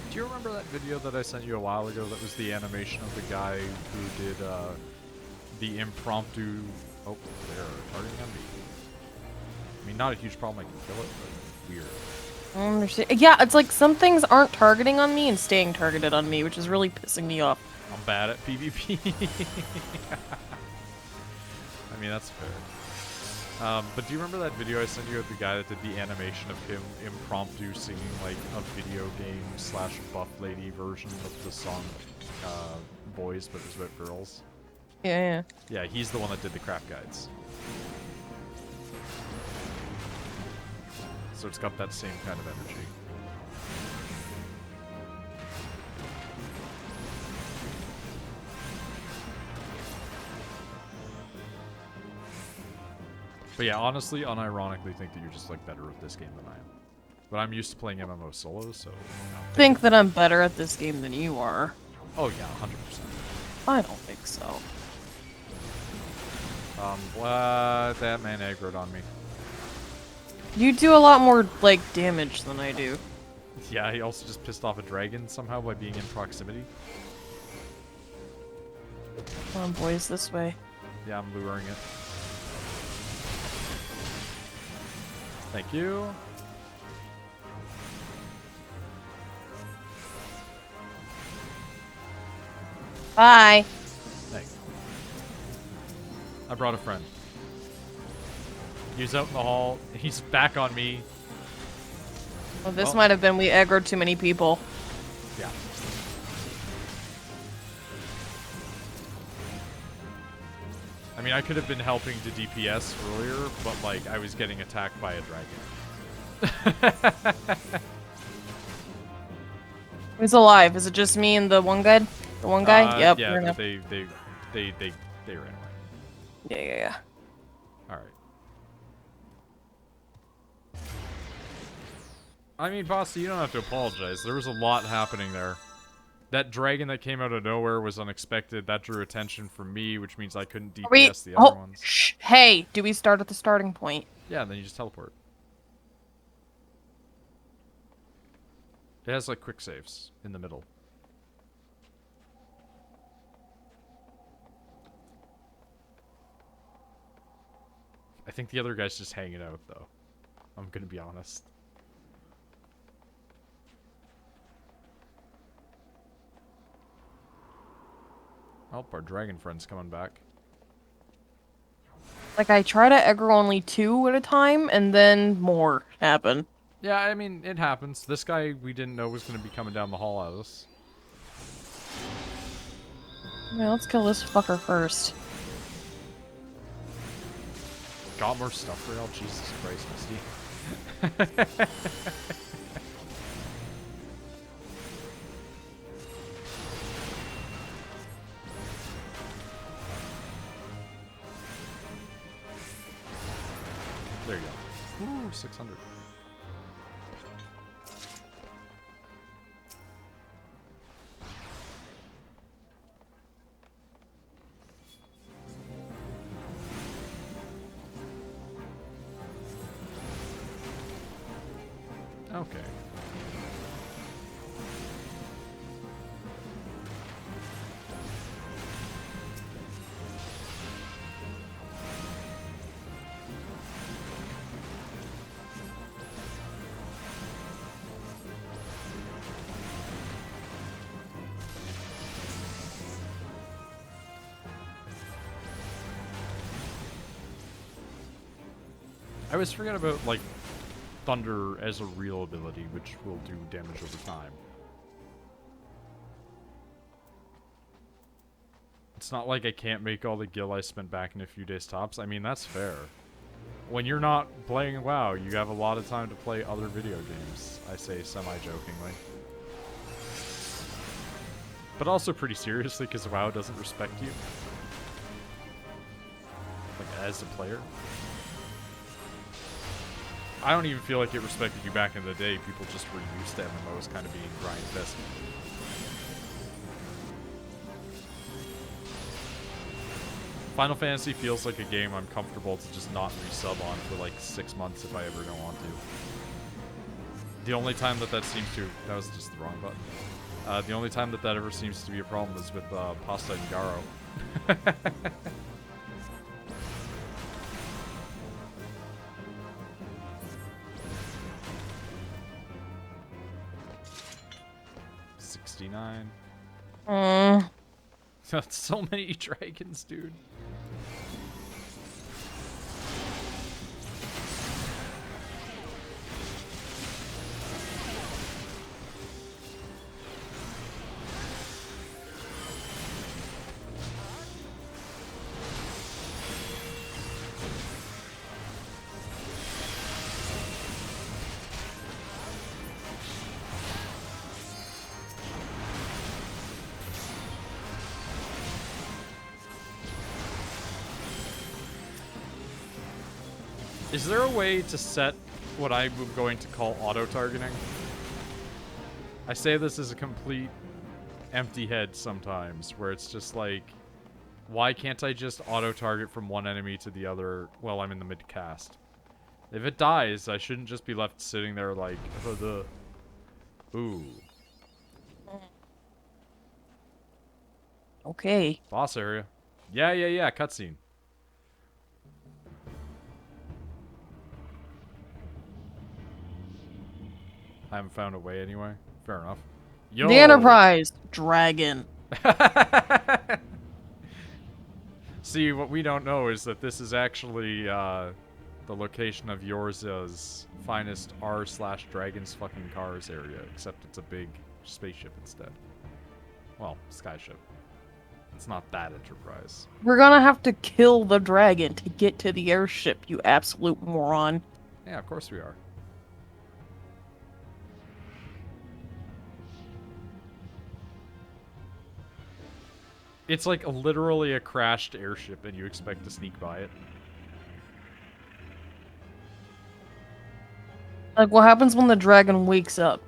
Speaker 1: Do you remember that video that I sent you a while ago that was the animation of the guy who did the impromptu... Oh, they're targeting on me. I mean, not a huge problem, I can kill it, but weird.
Speaker 2: I don't understand. Yeah, it's like some things aren't targeting on me and staying targeted on me, which is really pissing me off.
Speaker 1: I'm bad at PvP. I mean, that's fair. But do you remember that video I sent you of the guy that did the animation of him impromptu singing like a video game / buff lady version of the song Boys, but it was about girls?
Speaker 2: Yeah.
Speaker 1: Yeah, he's the one that did the craft guides. So it's got that same kind of energy. But yeah, honestly, unironically think that you're just like better at this game than I am. But I'm used to playing MMO solos, so...
Speaker 2: I think that I'm better at this game than you are.
Speaker 1: Oh yeah, 100%.
Speaker 2: I don't think so.
Speaker 1: What? That man aggroed on me.
Speaker 2: You do a lot more, like, damage than I do.
Speaker 1: Yeah, he also just pissed off a dragon somehow by being in proximity.
Speaker 2: Come on, boys, this way.
Speaker 1: Yeah, I'm luring it. Thank you.
Speaker 2: Bye.
Speaker 1: Thanks. I brought a friend. He's out in the hall. He's back on me.
Speaker 2: Well, this might have been we aggroed too many people.
Speaker 1: Yeah. I mean, I could have been helping to DPS earlier, but, like, I was getting attacked by a dragon.
Speaker 2: Who's alive? Is it just me and the one guy? The one guy? Yep.
Speaker 1: Yeah,
Speaker 2: enough.
Speaker 1: they ran away.
Speaker 2: Yeah.
Speaker 1: Alright. I mean, boss, you don't have to apologize. There was a lot happening there. That dragon that came out of nowhere was unexpected. That drew attention from me, which means I couldn't DPS the other ones.
Speaker 2: Shh. Hey, do we start at the starting point?
Speaker 1: Yeah, and then you just teleport. It has, like, quick saves in the middle. I think the other guy's just hanging out, though. I'm gonna be honest. Oh, our dragon friend's coming back.
Speaker 2: Like, I try to aggro only 2 at a time, and then more happen.
Speaker 1: Yeah, I mean, it happens. This guy we didn't know was going to be coming down the hall at us.
Speaker 2: Yeah, let's kill this fucker first.
Speaker 1: Got more stuff for y'all? Jesus Christ, Misty. There you go. Ooh, 600. Okay. I always forget about, like, Thunder as a real ability, which will do damage over time. It's not like I can't make all the gil I spent back in a few days tops. I mean, that's fair. When you're not playing WoW, you have a lot of time to play other video games, I say semi-jokingly. But also pretty seriously, because WoW doesn't respect you. Like, as a player. I don't even feel like it respected you back in the day. People just were used to MMOs kind of being grind-fest. Final Fantasy feels like a game I'm comfortable to just not resub on for like 6 months if I ever don't want to. The only time that seems to... That was just the wrong button. The only time that ever seems to be a problem is with Pasta and Garo. 69. That's so many dragons, dude. Is there a way to set what I'm going to call auto-targeting? I say this as a complete empty head sometimes, where it's just like, why can't I just auto-target from one enemy to the other while I'm in the mid-cast? If it dies, I shouldn't just be left sitting there like, ooh.
Speaker 7: Okay.
Speaker 1: Boss area. Yeah, cutscene. I haven't found a way anyway. Fair enough. Yo!
Speaker 7: The Enterprise! Dragon.
Speaker 1: See, what we don't know is that this is actually the location of Yorza's finest r/dragons fucking cars area, except it's a big spaceship instead. Well, skyship. It's not that Enterprise.
Speaker 7: We're gonna have to kill the dragon to get to the airship, you absolute moron.
Speaker 1: Yeah, of course we are. It's like literally a crashed airship and you expect to sneak by it.
Speaker 7: Like, what happens when the dragon wakes up?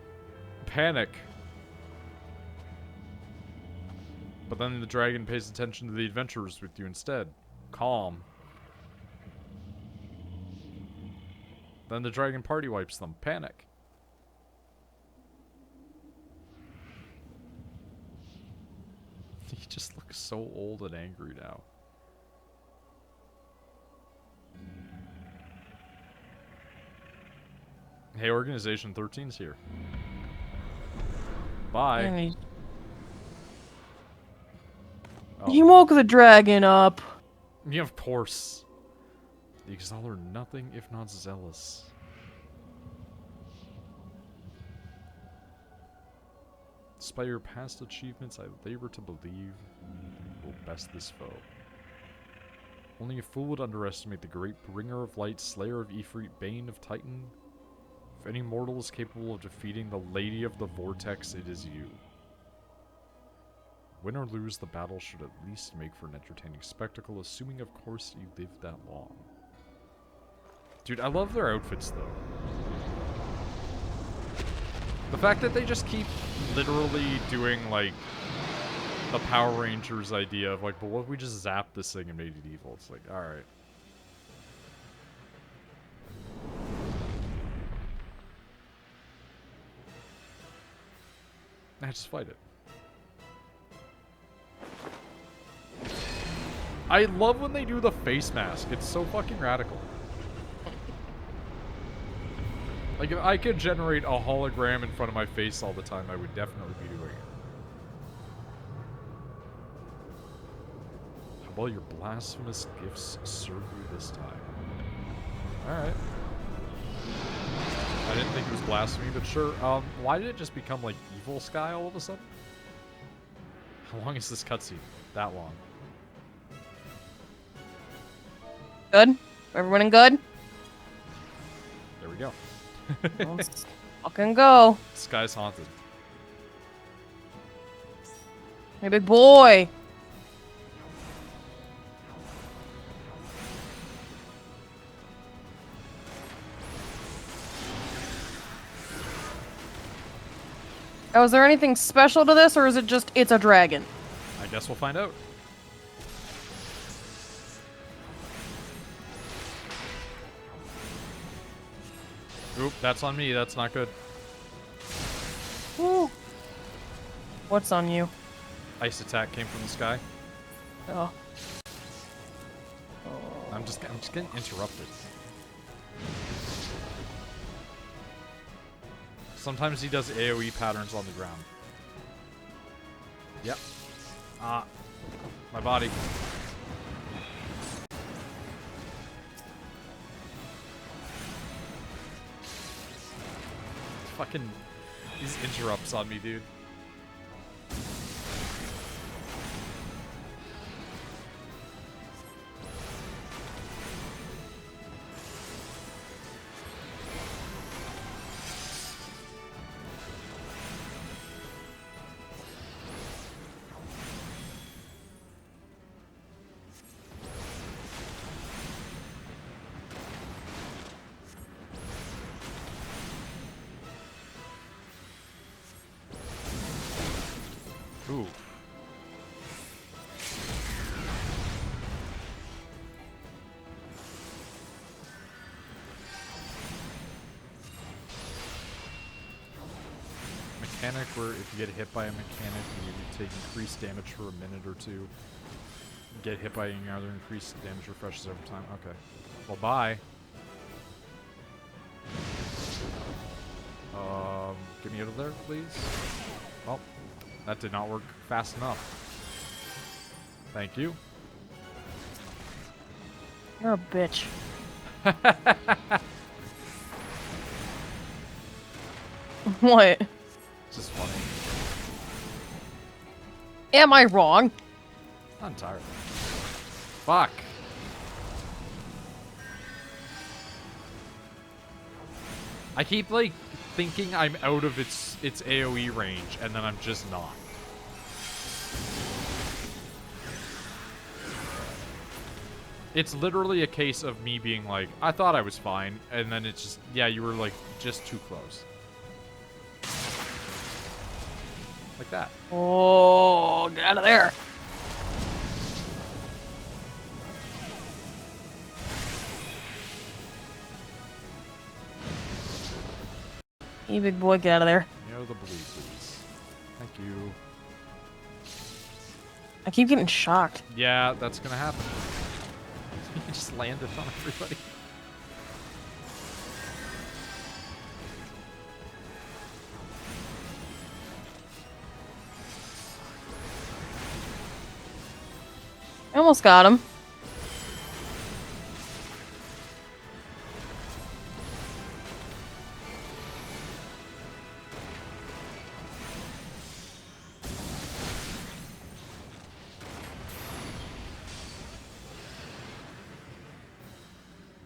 Speaker 1: Panic. But then the dragon pays attention to the adventurers with you instead. Calm. Then the dragon party wipes them. Panic. He just looks so old and angry now. Hey, Organization 13's here. Bye. Oh.
Speaker 7: He woke the dragon up.
Speaker 1: Yeah, of course. The Exile are nothing if not zealous. Despite your past achievements, I labor to believe will best this foe. Only a fool would underestimate the great bringer of light, slayer of Ifrit, bane of Titan. If any mortal is capable of defeating the Lady of the Vortex, it is you. Win or lose, the battle should at least make for an entertaining spectacle, assuming, of course, you live that long. Dude, I love their outfits, though. The fact that they just keep literally doing, like, the Power Rangers idea of, like, but what if we just zapped this thing and made it evil? It's like, alright. Nah, just fight it. I love when they do the face mask. It's so fucking radical. Like, if I could generate a hologram in front of my face all the time, I would definitely be doing it. How about your blasphemous gifts serve you this time? Alright. I didn't think it was blasphemy, but sure. Why did it just become, like, evil sky all of a sudden? How long is this cutscene? That long.
Speaker 7: Good? Everyone in good?
Speaker 1: There we go.
Speaker 7: Let's fucking go.
Speaker 1: Sky's haunted.
Speaker 7: Hey, big boy. Oh, is there anything special to this, or is it just, it's a dragon?
Speaker 1: I guess we'll find out. Oop, that's on me. That's not good.
Speaker 7: Woo. What's on you?
Speaker 1: Ice attack came from the sky.
Speaker 7: Oh.
Speaker 1: I'm just getting interrupted. Sometimes he does AoE patterns on the ground. Yep. Ah. My body. Fucking these interrupts on me, dude. Ooh. Mechanic where if you get hit by a mechanic, you take increased damage for a minute or two. Get hit by any other increased damage refreshes over time. Okay. Well, bye. Get me out of there, please. Well, that did not work fast enough. Thank you.
Speaker 7: You're a bitch. What?
Speaker 1: It's just funny.
Speaker 7: Am I wrong?
Speaker 1: Not entirely. Fuck. I keep like thinking I'm out of its AoE range, and then I'm just not. It's literally a case of me being like, I thought I was fine, and then it's just, yeah, you were like just too close. Like that.
Speaker 7: Oh, get out of there. You big boy, get out of there.
Speaker 1: You know the blue, please. Thank you.
Speaker 7: I keep getting shocked.
Speaker 1: Yeah, that's gonna happen. You just landed on everybody.
Speaker 7: I almost got him.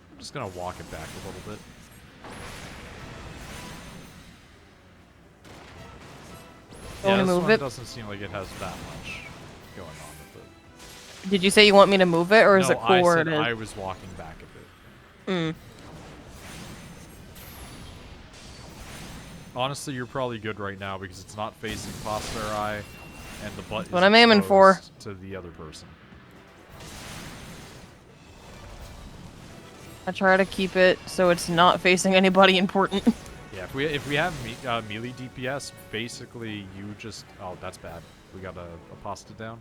Speaker 1: I'm just gonna walk it back a little bit.
Speaker 7: You wanna
Speaker 1: this
Speaker 7: move
Speaker 1: one
Speaker 7: it?
Speaker 1: doesn't seem like it has that much going on with it.
Speaker 7: Did you say you want me to move it, or is
Speaker 1: No,
Speaker 7: it cool where
Speaker 1: I
Speaker 7: it
Speaker 1: said
Speaker 7: is?
Speaker 1: I was walking back a bit.
Speaker 7: Mm.
Speaker 1: Honestly, you're probably good right now because it's not facing Posteri, and the butt is
Speaker 7: what I'm aiming for.
Speaker 1: exposed to the other person.
Speaker 7: I try to keep it so it's not facing anybody important.
Speaker 1: Yeah, if we have melee DPS, basically you just... Oh, that's bad. We got a pasta down.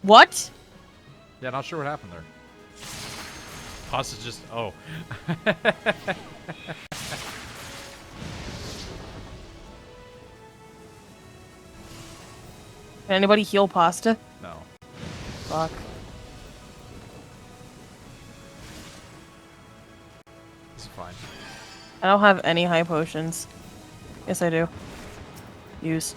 Speaker 7: What?
Speaker 1: Yeah, not sure what happened there. Pasta just... Oh.
Speaker 7: Can anybody heal pasta?
Speaker 1: No.
Speaker 7: Fuck.
Speaker 1: It's fine.
Speaker 7: I don't have any high potions. Yes, I do. Use.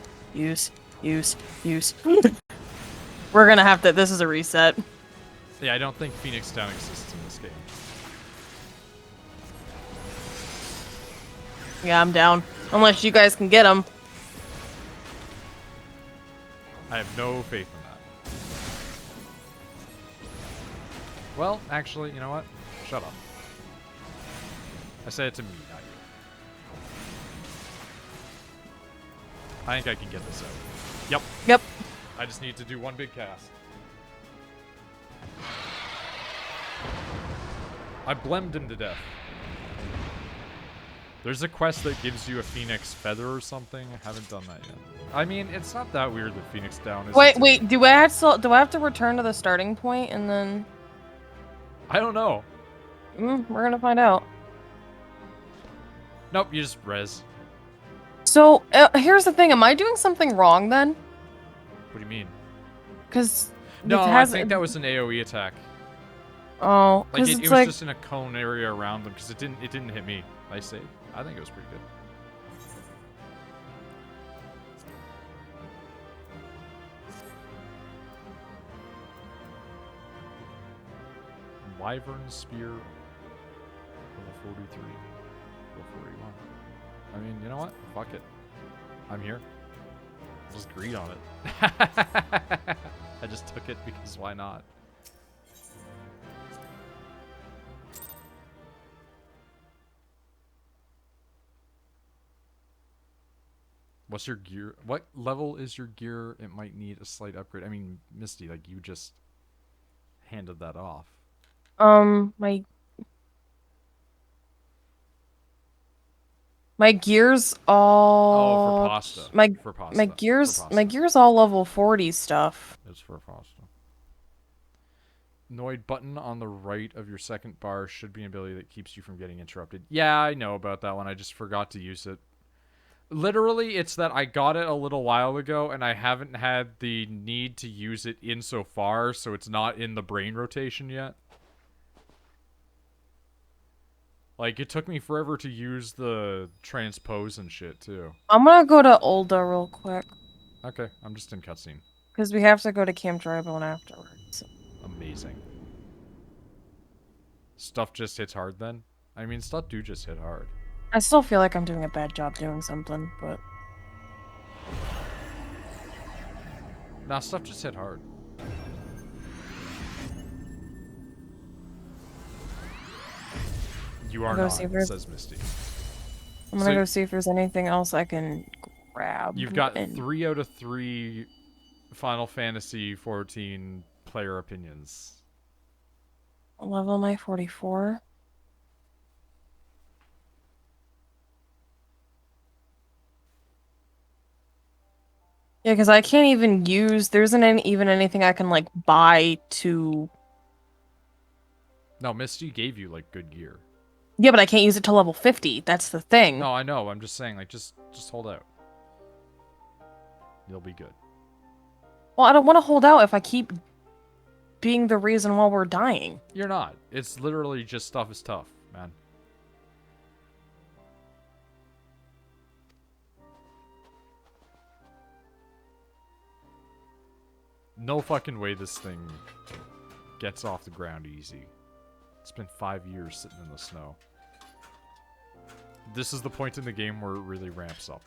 Speaker 7: We're gonna have to... This is a reset.
Speaker 1: Yeah, I don't think Phoenix Down exists in this
Speaker 7: Yeah, I'm down. Unless you guys can get them.
Speaker 1: I have no faith in that. Well, actually, you know what? Shut up. I said it to me, not you. I think I can get this out. Yep.
Speaker 7: Yep.
Speaker 1: I just need to do one big cast. I blemmed him to death. There's a quest that gives you a phoenix feather or something. I haven't done that yet. I mean, it's not that weird that Phoenix Down is.
Speaker 7: Wait. Do I have to return to the starting point and then?
Speaker 1: I don't know.
Speaker 7: We're gonna find out.
Speaker 1: Nope, you just res.
Speaker 7: So here's the thing: am I doing something wrong then?
Speaker 1: What do you mean?
Speaker 7: Because
Speaker 1: no, I think that was an AOE attack.
Speaker 7: Oh,
Speaker 1: like it was just in a cone area around them because it didn't hit me. I say, I think it was pretty good. Wyvern Spear, level 43, level 41. I mean, you know what? Fuck it. I'm here. I'll just greed on it. I just took it because why not? What's your gear? What level is your gear? It might need a slight upgrade. I mean, Mysti, like you just handed that off.
Speaker 7: My gears all.
Speaker 1: Oh, for pasta.
Speaker 7: My gears all level 40 stuff.
Speaker 1: It's for pasta. Noid button on the right of your second bar should be an ability that keeps you from getting interrupted. Yeah, I know about that one. I just forgot to use it. Literally, it's that I got it a little while ago, and I haven't had the need to use it insofar, so it's not in the brain rotation yet. Like, it took me forever to use the transpose and shit, too.
Speaker 7: I'm gonna go to Ulda real quick.
Speaker 1: Okay, I'm just in cutscene.
Speaker 7: Because we have to go to Camp Drybone afterwards.
Speaker 1: Amazing. Stuff just hits hard, then? I mean, stuff do just hit hard.
Speaker 7: I still feel like I'm doing a bad job doing something, but...
Speaker 1: Nah, stuff just hit hard. You are not, says Mysti.
Speaker 7: I'm gonna go see if there's anything else I can grab.
Speaker 1: You've got 3 out of 3 Final Fantasy 14 player opinions.
Speaker 7: Level am I 44? Yeah, because I can't even use... There isn't even anything I can, like, buy to...
Speaker 1: No, Mysti gave you, like, good gear.
Speaker 7: Yeah, but I can't use it till level 50. That's the thing.
Speaker 1: No, I know. I'm just saying, like, just hold out. You'll be good.
Speaker 7: Well, I don't want to hold out if I keep being the reason why we're dying.
Speaker 1: You're not. It's literally just stuff is tough, man. No fucking way this thing gets off the ground easy. It's been 5 years sitting in the snow. This is the point in the game where it really ramps up.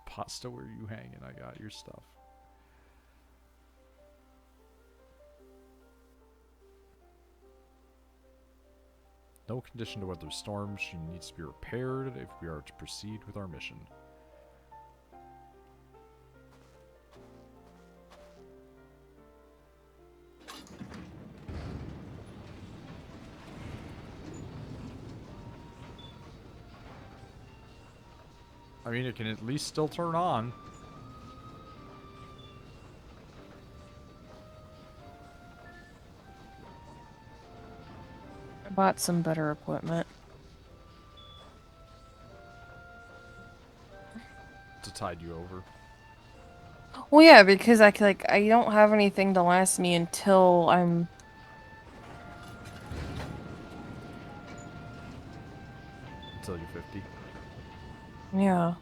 Speaker 1: Pasta, where are you hanging? I got your stuff. No condition to weather storms. She needs to be repaired if we are to proceed with our mission. I mean, it can at least still turn on.
Speaker 7: I bought some better equipment.
Speaker 1: To tide you over.
Speaker 7: Well, yeah, because I don't have anything to last me until I'm.
Speaker 1: Until you're 50.
Speaker 7: Yeah.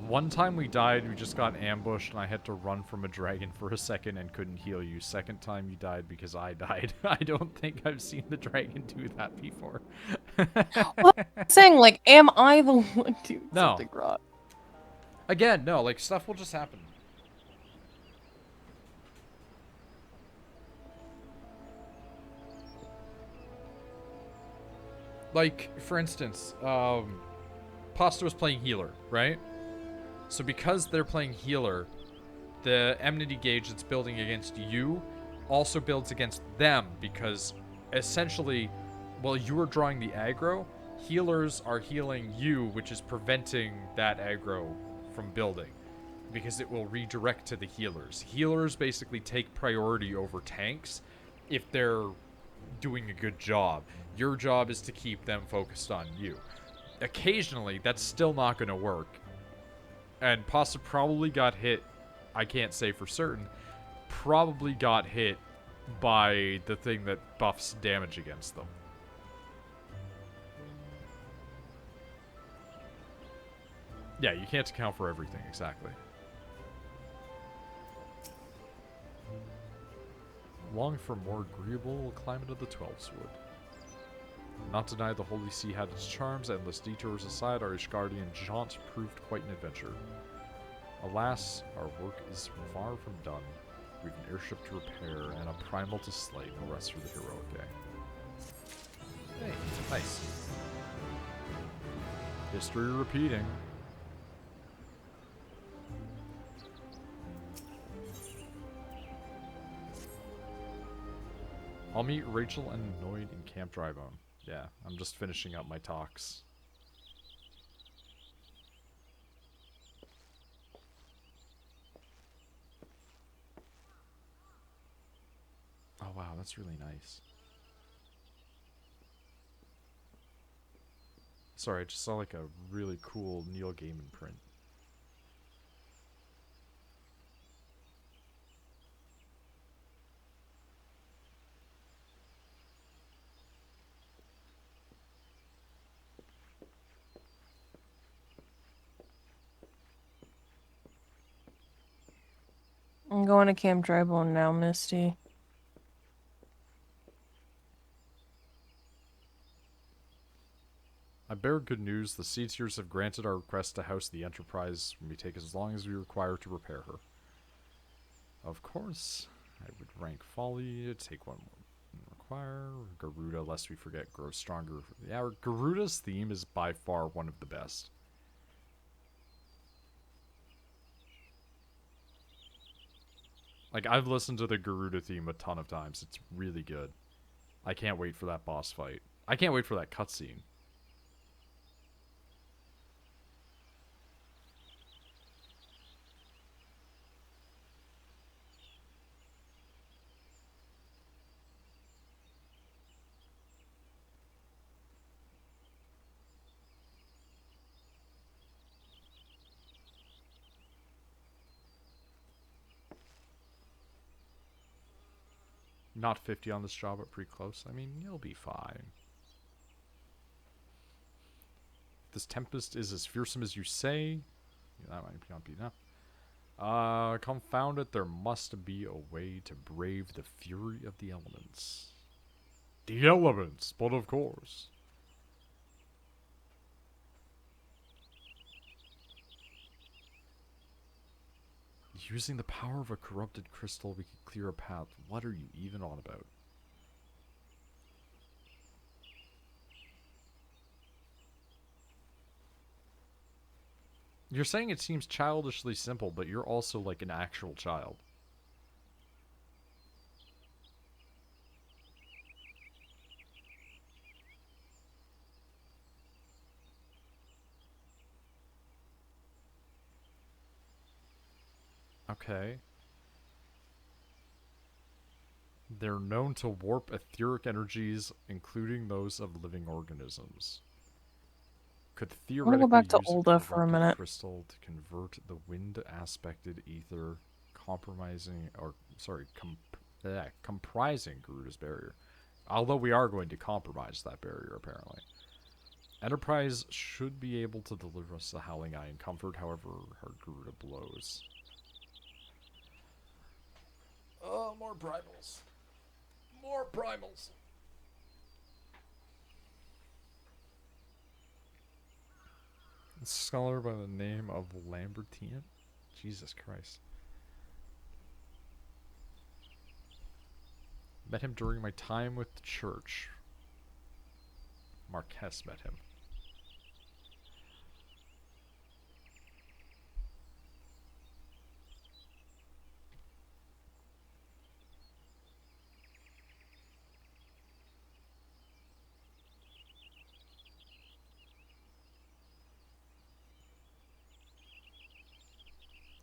Speaker 1: One time we died, we just got ambushed, and I had to run from a dragon for a second and couldn't heal you. Second time you died because I died. I don't think I've seen the dragon do that before.
Speaker 7: Well, I'm saying, like, am I the one doing
Speaker 1: No.
Speaker 7: something wrong?
Speaker 1: Again, no, like, stuff will just happen. Like, for instance, Pasta was playing healer, right? So because they're playing healer, the enmity gauge that's building against you also builds against them, because essentially, while you are drawing the aggro, healers are healing you, which is preventing that aggro from building, because it will redirect to the healers. Healers basically take priority over tanks if they're doing a good job. Your job is to keep them focused on you. Occasionally, that's still not going to work. And Pasta probably got hit, I can't say for certain, probably got hit by the thing that buffs damage against them. Yeah, you can't account for everything, exactly. Long for more agreeable climate of the Twelves would. Not deny the Holy See had its charms, endless detours aside, our Ishgardian jaunt proved quite an adventure. Alas, our work is far from done. We've an airship to repair and a primal to slay, no rest for the heroic day. Hey, nice. History repeating. I'll meet Rachel and Noid in Camp Drybone. Yeah, I'm just finishing up my talks. Oh wow, that's really nice. Sorry, I just saw like a really cool Neil Gaiman print.
Speaker 7: I'm going to Camp Drybone now, Misty.
Speaker 1: I bear good news. The Sea Tears have granted our request to house the Enterprise when we take as long as we require to repair her. Of course, I would rank Folly, take one more. Require Garuda, lest we forget, grows stronger. Yeah, Garuda's theme is by far one of the best. Like, I've listened to the Garuda theme a ton of times. It's really good. I can't wait for that boss fight. I can't wait for that cutscene. Not 50 on this job, but pretty close. I mean, you'll be fine. This Tempest is as fearsome as you say. Yeah, that might not be enough. Confound it, there must be a way to brave the fury of the elements. The elements, but of course. Using the power of a corrupted crystal, we could clear a path. What are you even on about? You're saying it seems childishly simple, but you're also like an actual child. Okay. They're known to warp etheric energies, including those of living organisms. could
Speaker 7: I'm gonna go
Speaker 1: theoretically
Speaker 7: back to
Speaker 1: use a
Speaker 7: Ulda for a
Speaker 1: corrupted
Speaker 7: minute.
Speaker 1: crystal to convert the wind-aspected ether, comprising Garuda's barrier. Although we are going to compromise that barrier, apparently. Enterprise should be able to deliver us the Howling Eye in comfort, however her Garuda blows. Oh, more primals. More primals. A scholar by the name of Lambertian? Jesus Christ. Met him during my time with the church. Marquez met him.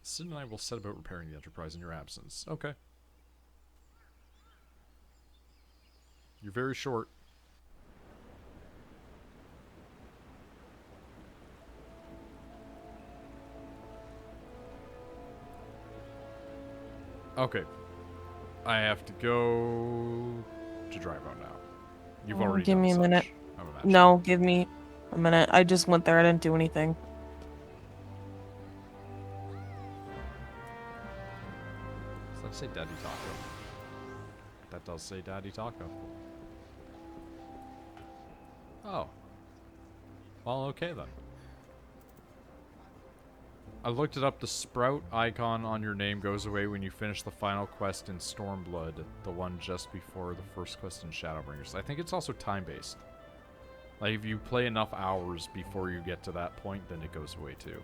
Speaker 1: Sid and I will set about repairing the Enterprise in your absence. Okay. You're very short. Okay. I have to go to drive out now. You've already
Speaker 7: Give
Speaker 1: done
Speaker 7: me a
Speaker 1: such,
Speaker 7: minute.
Speaker 1: I'm imagining.
Speaker 7: No, give me a minute. I just went there. I didn't do anything.
Speaker 1: Does that say Daddy Taco? That does say Daddy Taco. Oh. Well, okay then. I looked it up. The sprout icon on your name goes away when you finish the final quest in Stormblood, the one just before the first quest in Shadowbringers. I think it's also time-based. Like, if you play enough hours before you get to that point, then it goes away too.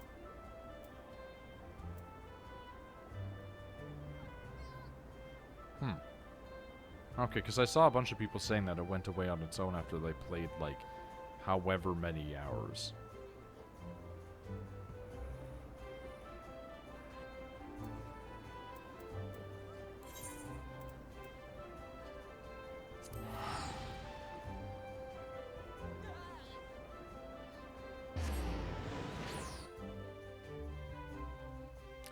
Speaker 1: Okay, because I saw a bunch of people saying that it went away on its own after they played, like, however many hours.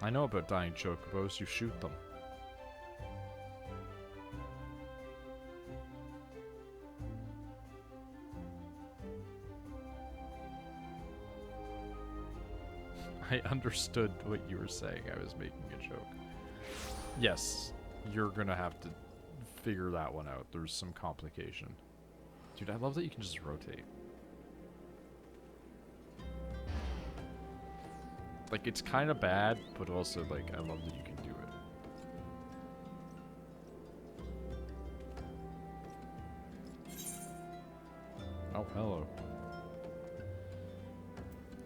Speaker 1: I know about dying chocobos, you shoot them. I understood what you were saying. I was making a joke. Yes, you're gonna have to figure that one out. There's some complication. Dude, I love that you can just rotate. Like, it's kind of bad, but also, like, I love that you can do it. Oh, hello.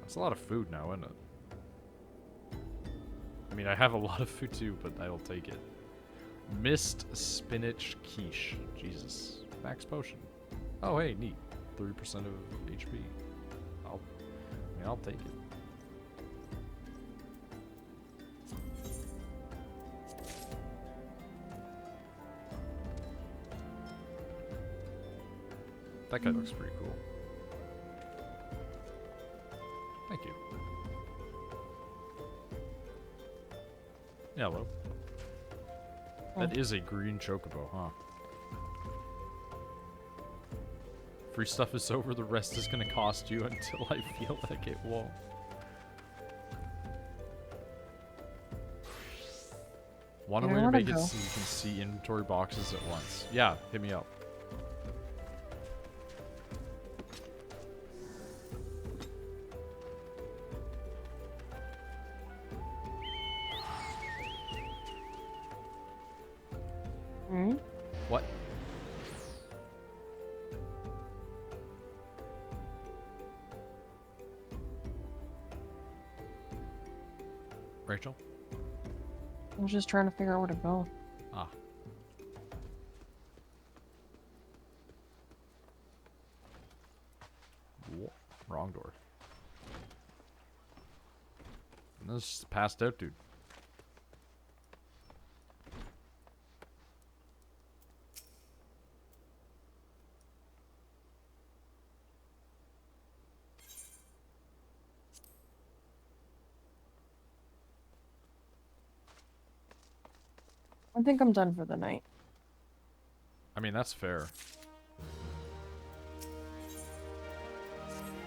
Speaker 1: That's a lot of food now, isn't it? I mean, I have a lot of food too, but I'll take it. Mist spinach quiche. Jesus. Max potion. Oh, hey, neat. 30% of HP. I'll take it. That guy looks pretty cool. Thank you. Hello. That is a green chocobo, huh? Free stuff is over, the rest is gonna cost you until I feel like it won't. Want a way to make it so you can see inventory boxes at once. Yeah, hit me up. What? Rachel?
Speaker 7: I was just trying to figure out where to go.
Speaker 1: Ah. Wrong door. This is passed out, dude.
Speaker 7: I think I'm done for the night.
Speaker 1: I mean, that's fair.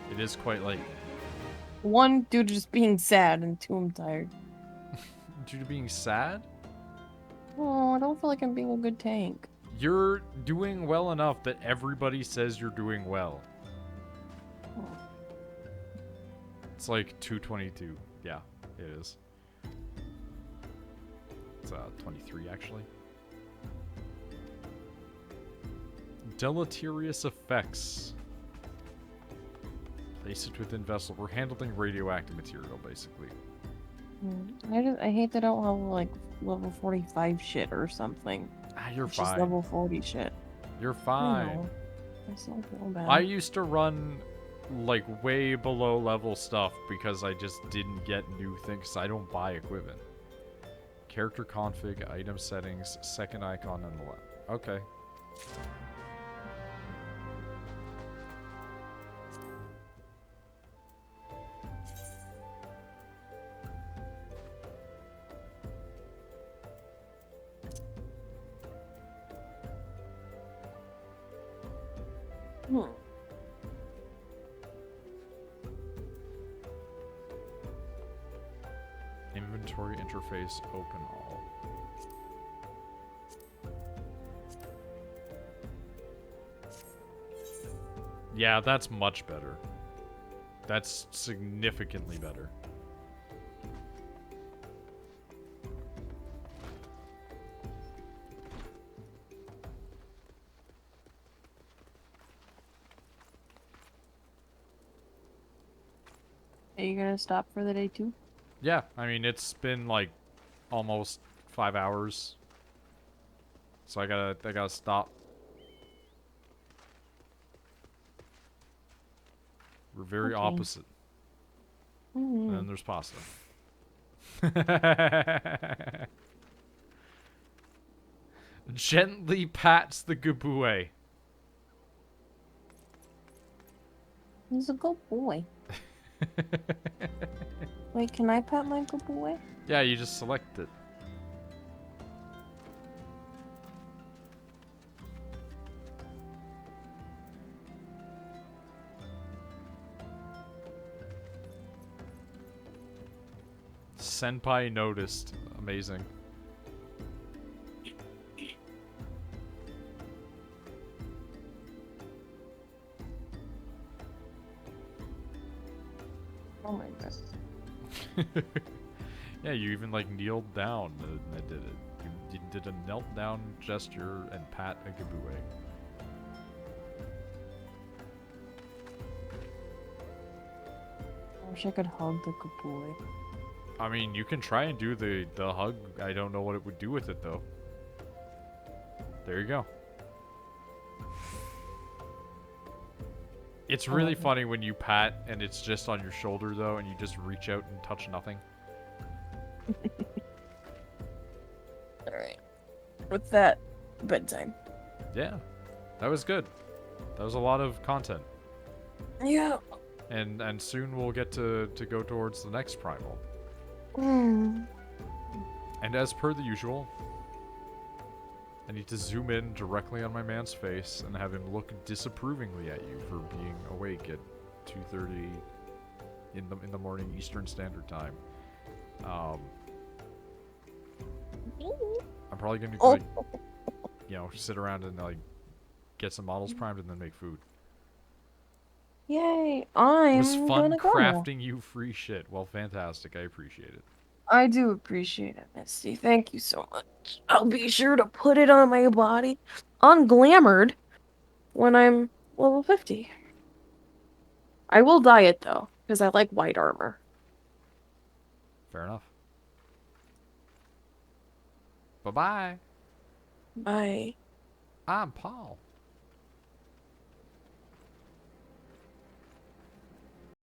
Speaker 1: It is quite late.
Speaker 7: 1, due to just being sad, and 2, I'm tired.
Speaker 1: Due to being sad?
Speaker 7: Oh, I don't feel like I'm being a good tank.
Speaker 1: You're doing well enough that everybody says you're doing well.
Speaker 7: Oh.
Speaker 1: It's like 2:22. Yeah, it is. It's 23 actually. Deleterious effects. Place it within vessel. We're handling radioactive material, basically.
Speaker 7: I hate that I don't have like level 45 shit or something.
Speaker 1: Ah, you're
Speaker 7: It's
Speaker 1: fine.
Speaker 7: just level 40 shit.
Speaker 1: You're
Speaker 7: I
Speaker 1: fine.
Speaker 7: know. I still feel bad.
Speaker 1: I used to run like way below level stuff because I just didn't get new things. I don't buy equipment. Character config, item settings, second icon on the left. Okay.
Speaker 7: Hmm.
Speaker 1: Inventory interface, open all. Yeah, that's much better. That's significantly better.
Speaker 7: Are you gonna stop for the day too?
Speaker 1: Yeah, I mean, it's been like almost 5 hours. So I gotta stop. We're very
Speaker 7: Okay.
Speaker 1: opposite.
Speaker 7: Mm-hmm.
Speaker 1: And then there's pasta. Gently pats the gabue.
Speaker 7: He's a good boy. Wait, can I pet my good boy?
Speaker 1: Yeah, you just select it. Senpai noticed. Amazing.
Speaker 7: Oh my god.
Speaker 1: Yeah, you even like kneeled down and I did it. You did a knelt down gesture and pat a gabue.
Speaker 7: I wish I could hug the good boy.
Speaker 1: I mean, you can try and do the hug. I don't know what it would do with it though. There you go. It's really funny when you pat and it's just on your shoulder though, and you just reach out and touch nothing.
Speaker 7: Alright. With that, bedtime.
Speaker 1: Yeah, that was good. That was a lot of content.
Speaker 7: Yeah.
Speaker 1: And soon we'll get to go towards the next primal.
Speaker 7: Mm.
Speaker 1: And as per the usual, I need to zoom in directly on my man's face and have him look disapprovingly at you for being awake at 2:30 in the morning Eastern Standard Time. I'm probably gonna like, you know, sit around and like get some models primed and then make food.
Speaker 7: Yay!
Speaker 1: It was
Speaker 7: I'm
Speaker 1: fun
Speaker 7: gonna go.
Speaker 1: crafting you free shit. Well, fantastic. I appreciate it.
Speaker 7: I do appreciate it, Misty. Thank you so much. I'll be sure to put it on my body, unglamoured, when I'm level 50. I will dye it though, because I like white armor.
Speaker 1: Fair enough. Bye-bye.
Speaker 7: Bye.
Speaker 1: I'm Paul.